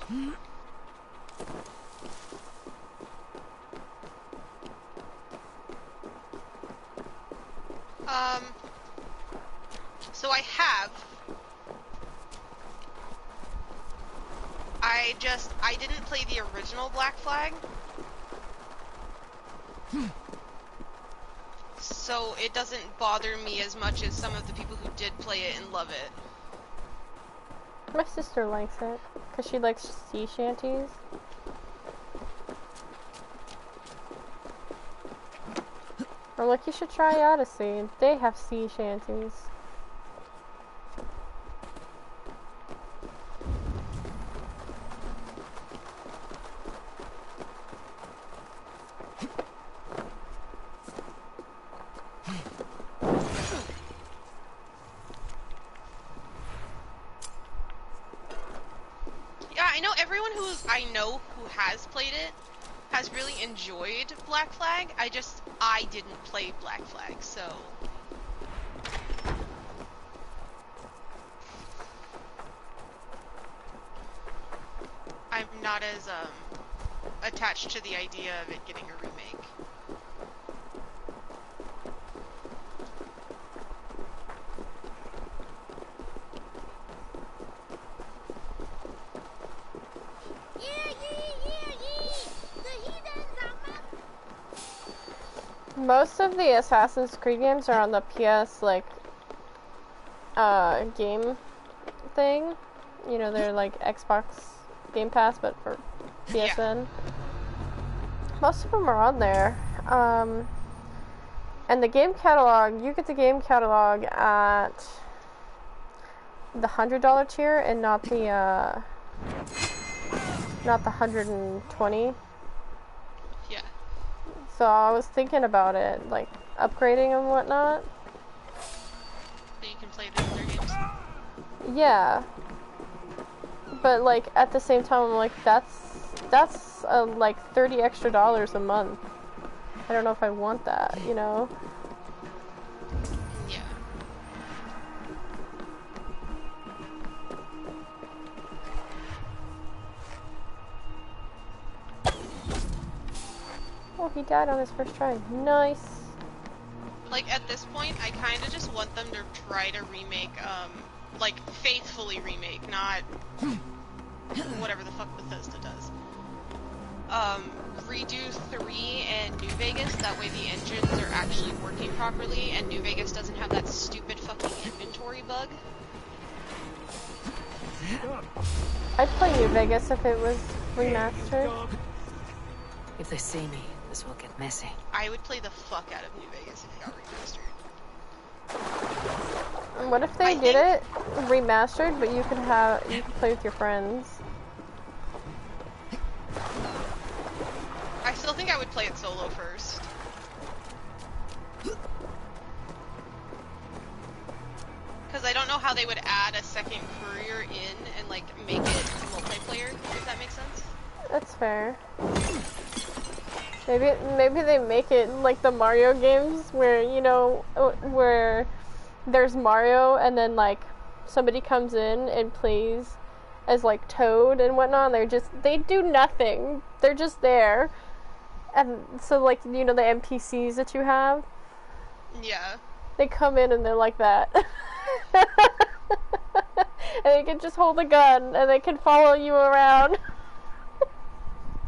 Speaker 2: So I didn't play the original Black Flag. So it doesn't bother me as much as some of the people who did play it and love it.
Speaker 1: My sister likes it, because she likes sea shanties. I'm like, you should try Odyssey. They have sea shanties.
Speaker 2: Yeah, I know everyone who has played it has really enjoyed Black Flag. I didn't play Black Flag, so... I'm not as, attached to the idea of it getting a remake.
Speaker 1: Most of the Assassin's Creed games are on the PS, like, game thing. You know, they're like Xbox Game Pass, but for PSN. most of them are on there. And the game catalog, you get the game catalog at the $100 tier and not the $120.
Speaker 2: Yeah.
Speaker 1: So I was thinking about it, like upgrading and whatnot.
Speaker 2: So you can play the other games.
Speaker 1: Yeah. But like at the same time, I'm like that's like $30 extra a month. I don't know if I want that, you know.
Speaker 2: Yeah.
Speaker 1: Oh, he died on his first try. Nice.
Speaker 2: Like, at this point, I kind of just want them to try to remake, like, faithfully remake, not whatever the fuck Bethesda does. Redo 3 and New Vegas, that way the engines are actually working properly, and New Vegas doesn't have that stupid fucking inventory bug.
Speaker 1: I'd play New Vegas if it was remastered.
Speaker 13: If they see me, this will get messy.
Speaker 2: I would play the fuck out of New Vegas if it got remastered.
Speaker 1: What if they did it remastered, but you could play with your friends?
Speaker 2: I still think I would play it solo first. Because I don't know how they would add a second courier in and, like, make it multiplayer, if that makes sense.
Speaker 1: That's fair. Maybe they make it like the Mario games where, you know, where there's Mario and then like somebody comes in and plays as like Toad and whatnot, and they do nothing. They're just there. And so like, you know, the NPCs that you have?
Speaker 2: Yeah.
Speaker 1: They come in and they're like that. And they can just hold a gun and they can follow you around.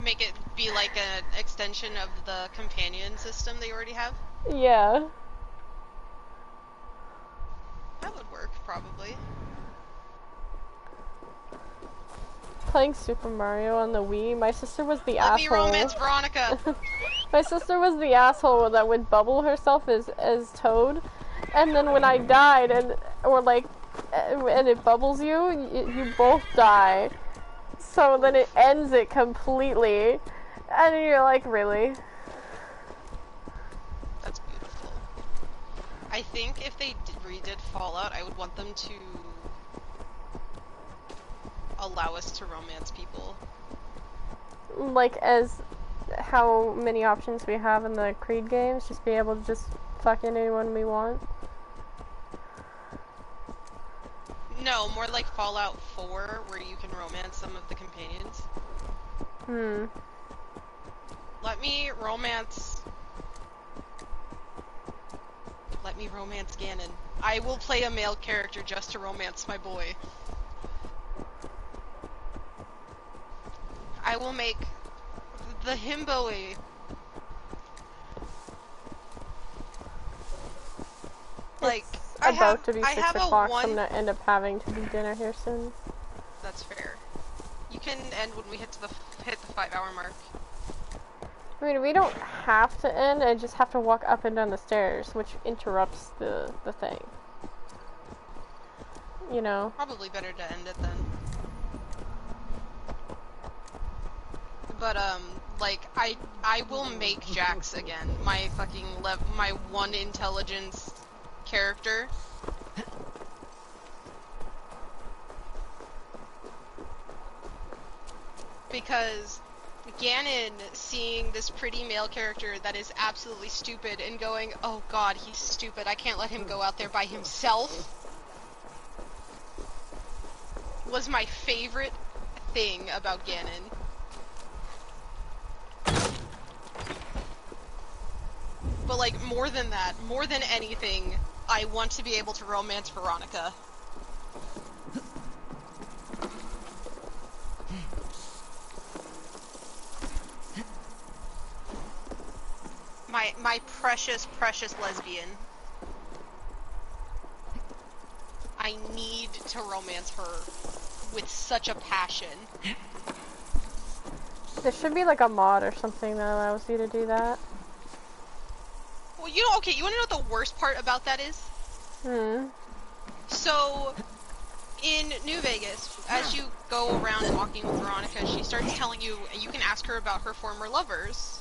Speaker 2: Make it be like an extension of the companion system they already have?
Speaker 1: Yeah.
Speaker 2: That would work, probably.
Speaker 1: Playing Super Mario on the Wii, my sister was the asshole.
Speaker 2: Let me romance Veronica!
Speaker 1: My sister was the asshole that would bubble herself as Toad, and then when I died and it bubbles you both die. So then it ends it completely, and you're like, really?
Speaker 2: That's beautiful. I think if they redid Fallout, I would want them to allow us to romance people.
Speaker 1: Like as how many options we have in the Creed games, just be able to just fuck anyone we want.
Speaker 2: No, more like Fallout 4, where you can romance some of the companions. Let me romance Ganon. I will play a male character just to romance my boy. I will make the himbo like
Speaker 1: About to be 6
Speaker 2: have
Speaker 1: o'clock,
Speaker 2: a
Speaker 1: so I'm gonna end up having to do dinner here soon.
Speaker 2: That's fair. You can end when we hit the 5-hour mark.
Speaker 1: I mean, we don't have to end, I just have to walk up and down the stairs, which interrupts the thing. You know?
Speaker 2: Probably better to end it then. But, like, I will make Jax again. My fucking my 1 intelligence character. Because Ganon seeing this pretty male character that is absolutely stupid and going, oh god, he's stupid, I can't let him go out there by himself, was my favorite thing about Ganon. But like, more than that, more than anything, I want to be able to romance Veronica. My precious, precious lesbian. I need to romance her with such a passion.
Speaker 1: There should be like a mod or something that allows you to do that.
Speaker 2: Well, you know, okay, you wanna know what the worst part about that is? So, in New Vegas, as you go around talking with Veronica, she starts telling you, and you can ask her about her former lovers.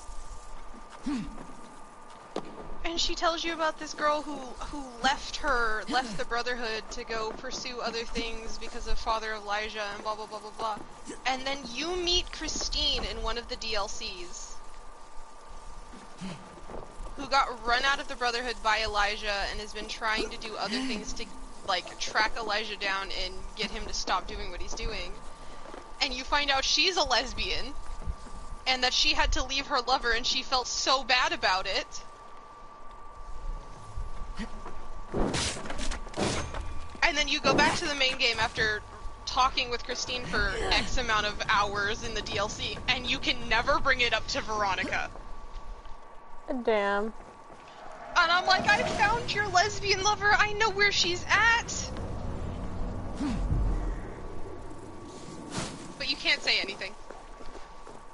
Speaker 2: And she tells you about this girl who left the Brotherhood to go pursue other things because of Father Elijah and blah blah blah blah blah. And then you meet Christine in one of the DLCs, who got run out of the Brotherhood by Elijah and has been trying to do other things to, like, track Elijah down and get him to stop doing what he's doing. And you find out she's a lesbian, and that she had to leave her lover and she felt so bad about it. And then you go back to the main game after talking with Christine for X amount of hours in the DLC, and you can never bring it up to Veronica.
Speaker 1: Damn.
Speaker 2: And I'm like, I found your lesbian lover, I know where she's at! But you can't say anything.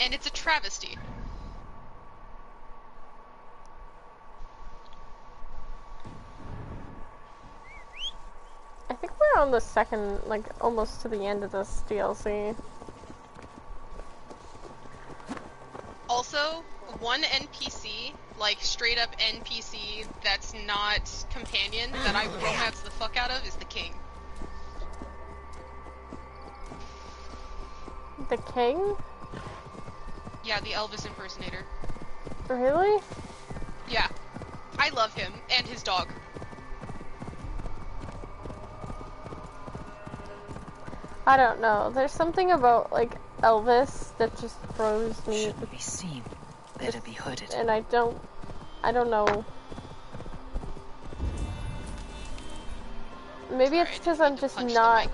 Speaker 2: And it's a travesty.
Speaker 1: I think we're on the second, like, almost to the end of this DLC.
Speaker 2: Also, one NPC, like straight up NPC that's not companion, that I would romance the fuck out of is the king.
Speaker 1: The king?
Speaker 2: Yeah, the Elvis impersonator.
Speaker 1: Really?
Speaker 2: Yeah. I love him, and his dog.
Speaker 1: I don't know. There's something about, like, Elvis that just throws me.
Speaker 13: Shouldn't be seen. Better be hooded.
Speaker 1: And I don't know. Maybe it's because I'm just not.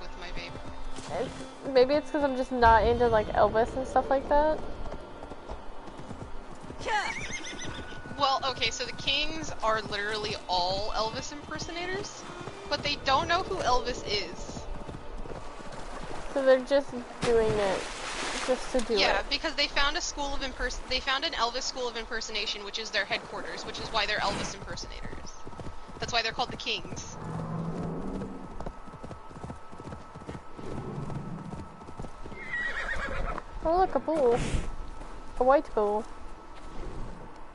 Speaker 1: Maybe it's because I'm just not into, like, Elvis and stuff like that.
Speaker 2: Well, okay, so the Kings are literally all Elvis impersonators, but they don't know who Elvis is.
Speaker 1: So they're just doing it just to do it.
Speaker 2: Yeah, because they found a school of they found an Elvis school of impersonation, which is their headquarters, which is why they're Elvis impersonators. That's why they're called the Kings.
Speaker 1: Oh look, a bull. A white bull.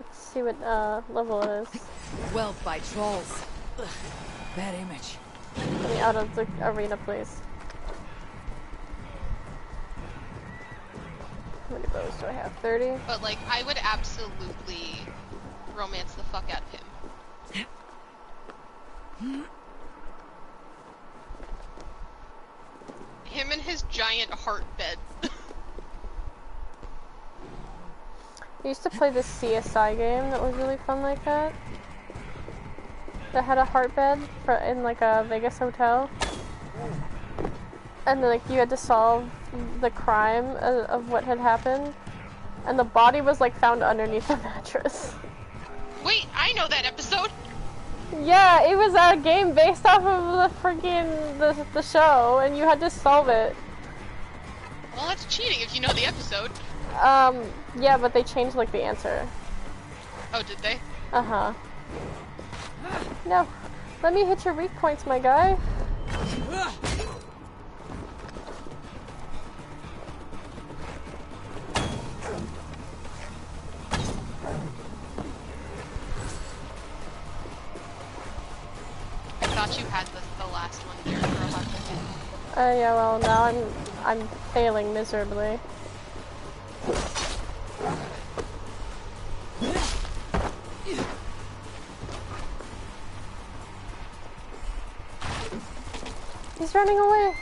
Speaker 1: Let's see what level it is.
Speaker 3: Wealth by trolls. Ugh, bad image.
Speaker 1: Get me out of the arena, please. How many bows do I have? 30?
Speaker 2: But, like, I would absolutely romance the fuck out of him. Him and his giant heart bed.
Speaker 1: I used to play this CSI game that was really fun like that. That had a heart bed in like a Vegas hotel. And like you had to solve the crime of what had happened. And the body was like found underneath the mattress.
Speaker 2: Wait, I know that episode!
Speaker 1: Yeah, it was a game based off of the freaking the show, and you had to solve it.
Speaker 2: Well, that's cheating if you know the episode.
Speaker 1: Yeah, but they changed like the answer.
Speaker 2: Oh, did they?
Speaker 1: Uh-huh. No. Let me hit your weak points, my guy.
Speaker 2: I thought you had the last one there for a hot second.
Speaker 1: Yeah, well, now I'm failing miserably. He's running away.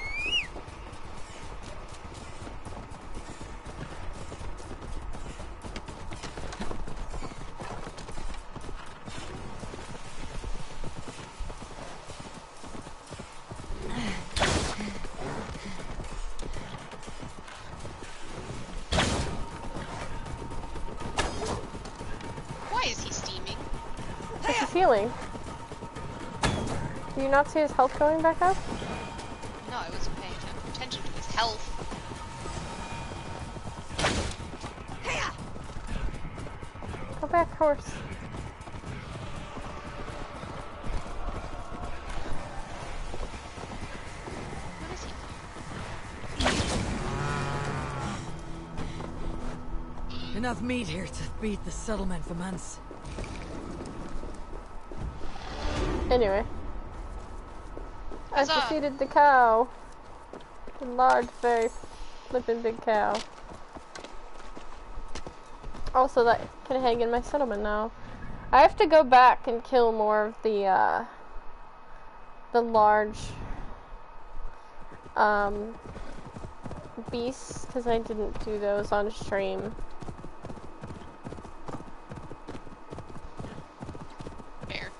Speaker 2: Why is he steaming?
Speaker 1: He's healing. Do you not see his health going back up?
Speaker 2: No, I wasn't paying attention to his health.
Speaker 1: back, horse.
Speaker 3: Enough meat here to feed the settlement for months.
Speaker 1: Anyway. I defeated the cow. The large, very flippin' big cow. Also, that can hang in my settlement now. I have to go back and kill more of the large beasts, because I didn't do those on stream.
Speaker 2: Fair.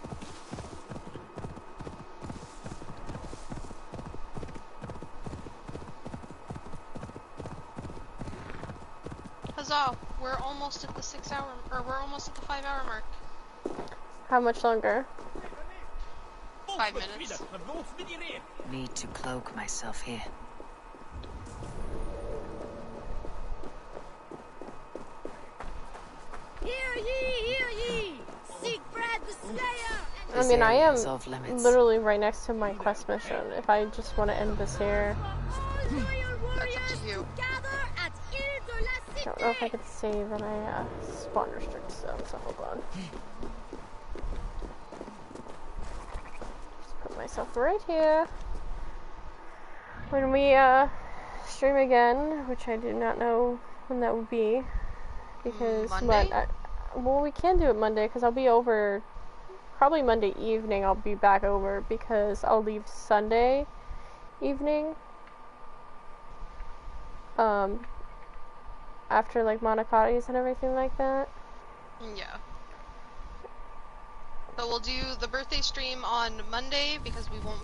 Speaker 2: Huzzah! We're almost at the 6 hour, or we're almost at the 5 hour mark.
Speaker 1: How much longer?
Speaker 2: 5 minutes.
Speaker 13: Need to cloak myself here.
Speaker 19: Hear ye, hear ye! Siegfried the Slayer!
Speaker 1: I mean, I am literally right next to my quest mission. If I just want to end this here.
Speaker 2: That's up to you.
Speaker 1: I don't know if I could save and I spawn restrict stuff, so hold on. Just put myself right here. When we stream again, which I do not know when that will be, because well, we can do it Monday because I'll be over. Probably Monday evening. I'll be back over because I'll leave Sunday evening. After like monogatari's and everything like that.
Speaker 2: Yeah. So we'll do the birthday stream on Monday because we won't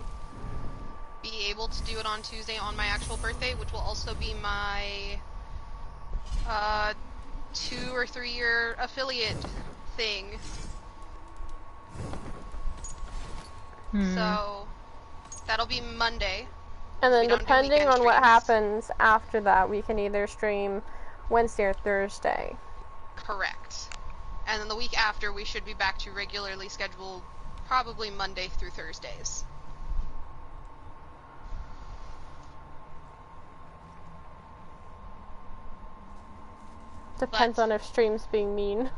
Speaker 2: be able to do it on Tuesday on my actual birthday, which will also be my 2 or 3 year affiliate thing. So that'll be Monday.
Speaker 1: And then depending on what happens after that, we can either stream Wednesday or Thursday.
Speaker 2: Correct. And then the week after, we should be back to regularly scheduled, probably Monday through Thursdays.
Speaker 1: Depends on if stream's being mean.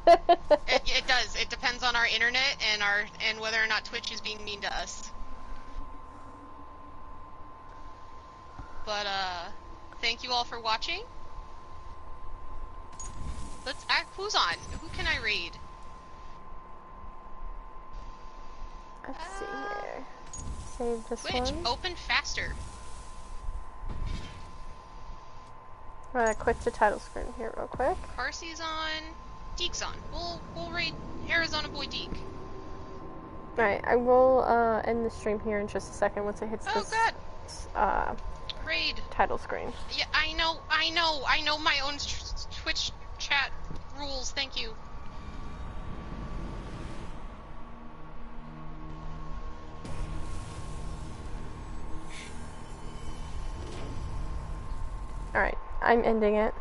Speaker 2: It does. It depends on our internet and whether or not Twitch is being mean to us. But thank you all for watching. Let's act. Who's on? Who can I raid?
Speaker 1: Let's see here. Save this
Speaker 2: Twitch,
Speaker 1: one.
Speaker 2: open faster.
Speaker 1: I'm gonna quit the title screen here real quick.
Speaker 2: Parsy's on. Deke's on. We'll raid Arizona Boy Deke.
Speaker 1: Right, I will end the stream here in just a second once it hits this
Speaker 2: raid
Speaker 1: title screen.
Speaker 2: Yeah, I know my own Twitch chat rules. Thank you.
Speaker 1: Alright, I'm ending it.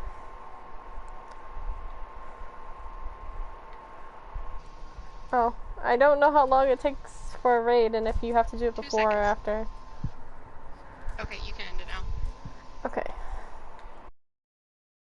Speaker 1: Oh, I don't know how long it takes for a raid and if you have to do it before or after.
Speaker 2: Okay, you can end it now.
Speaker 1: Okay.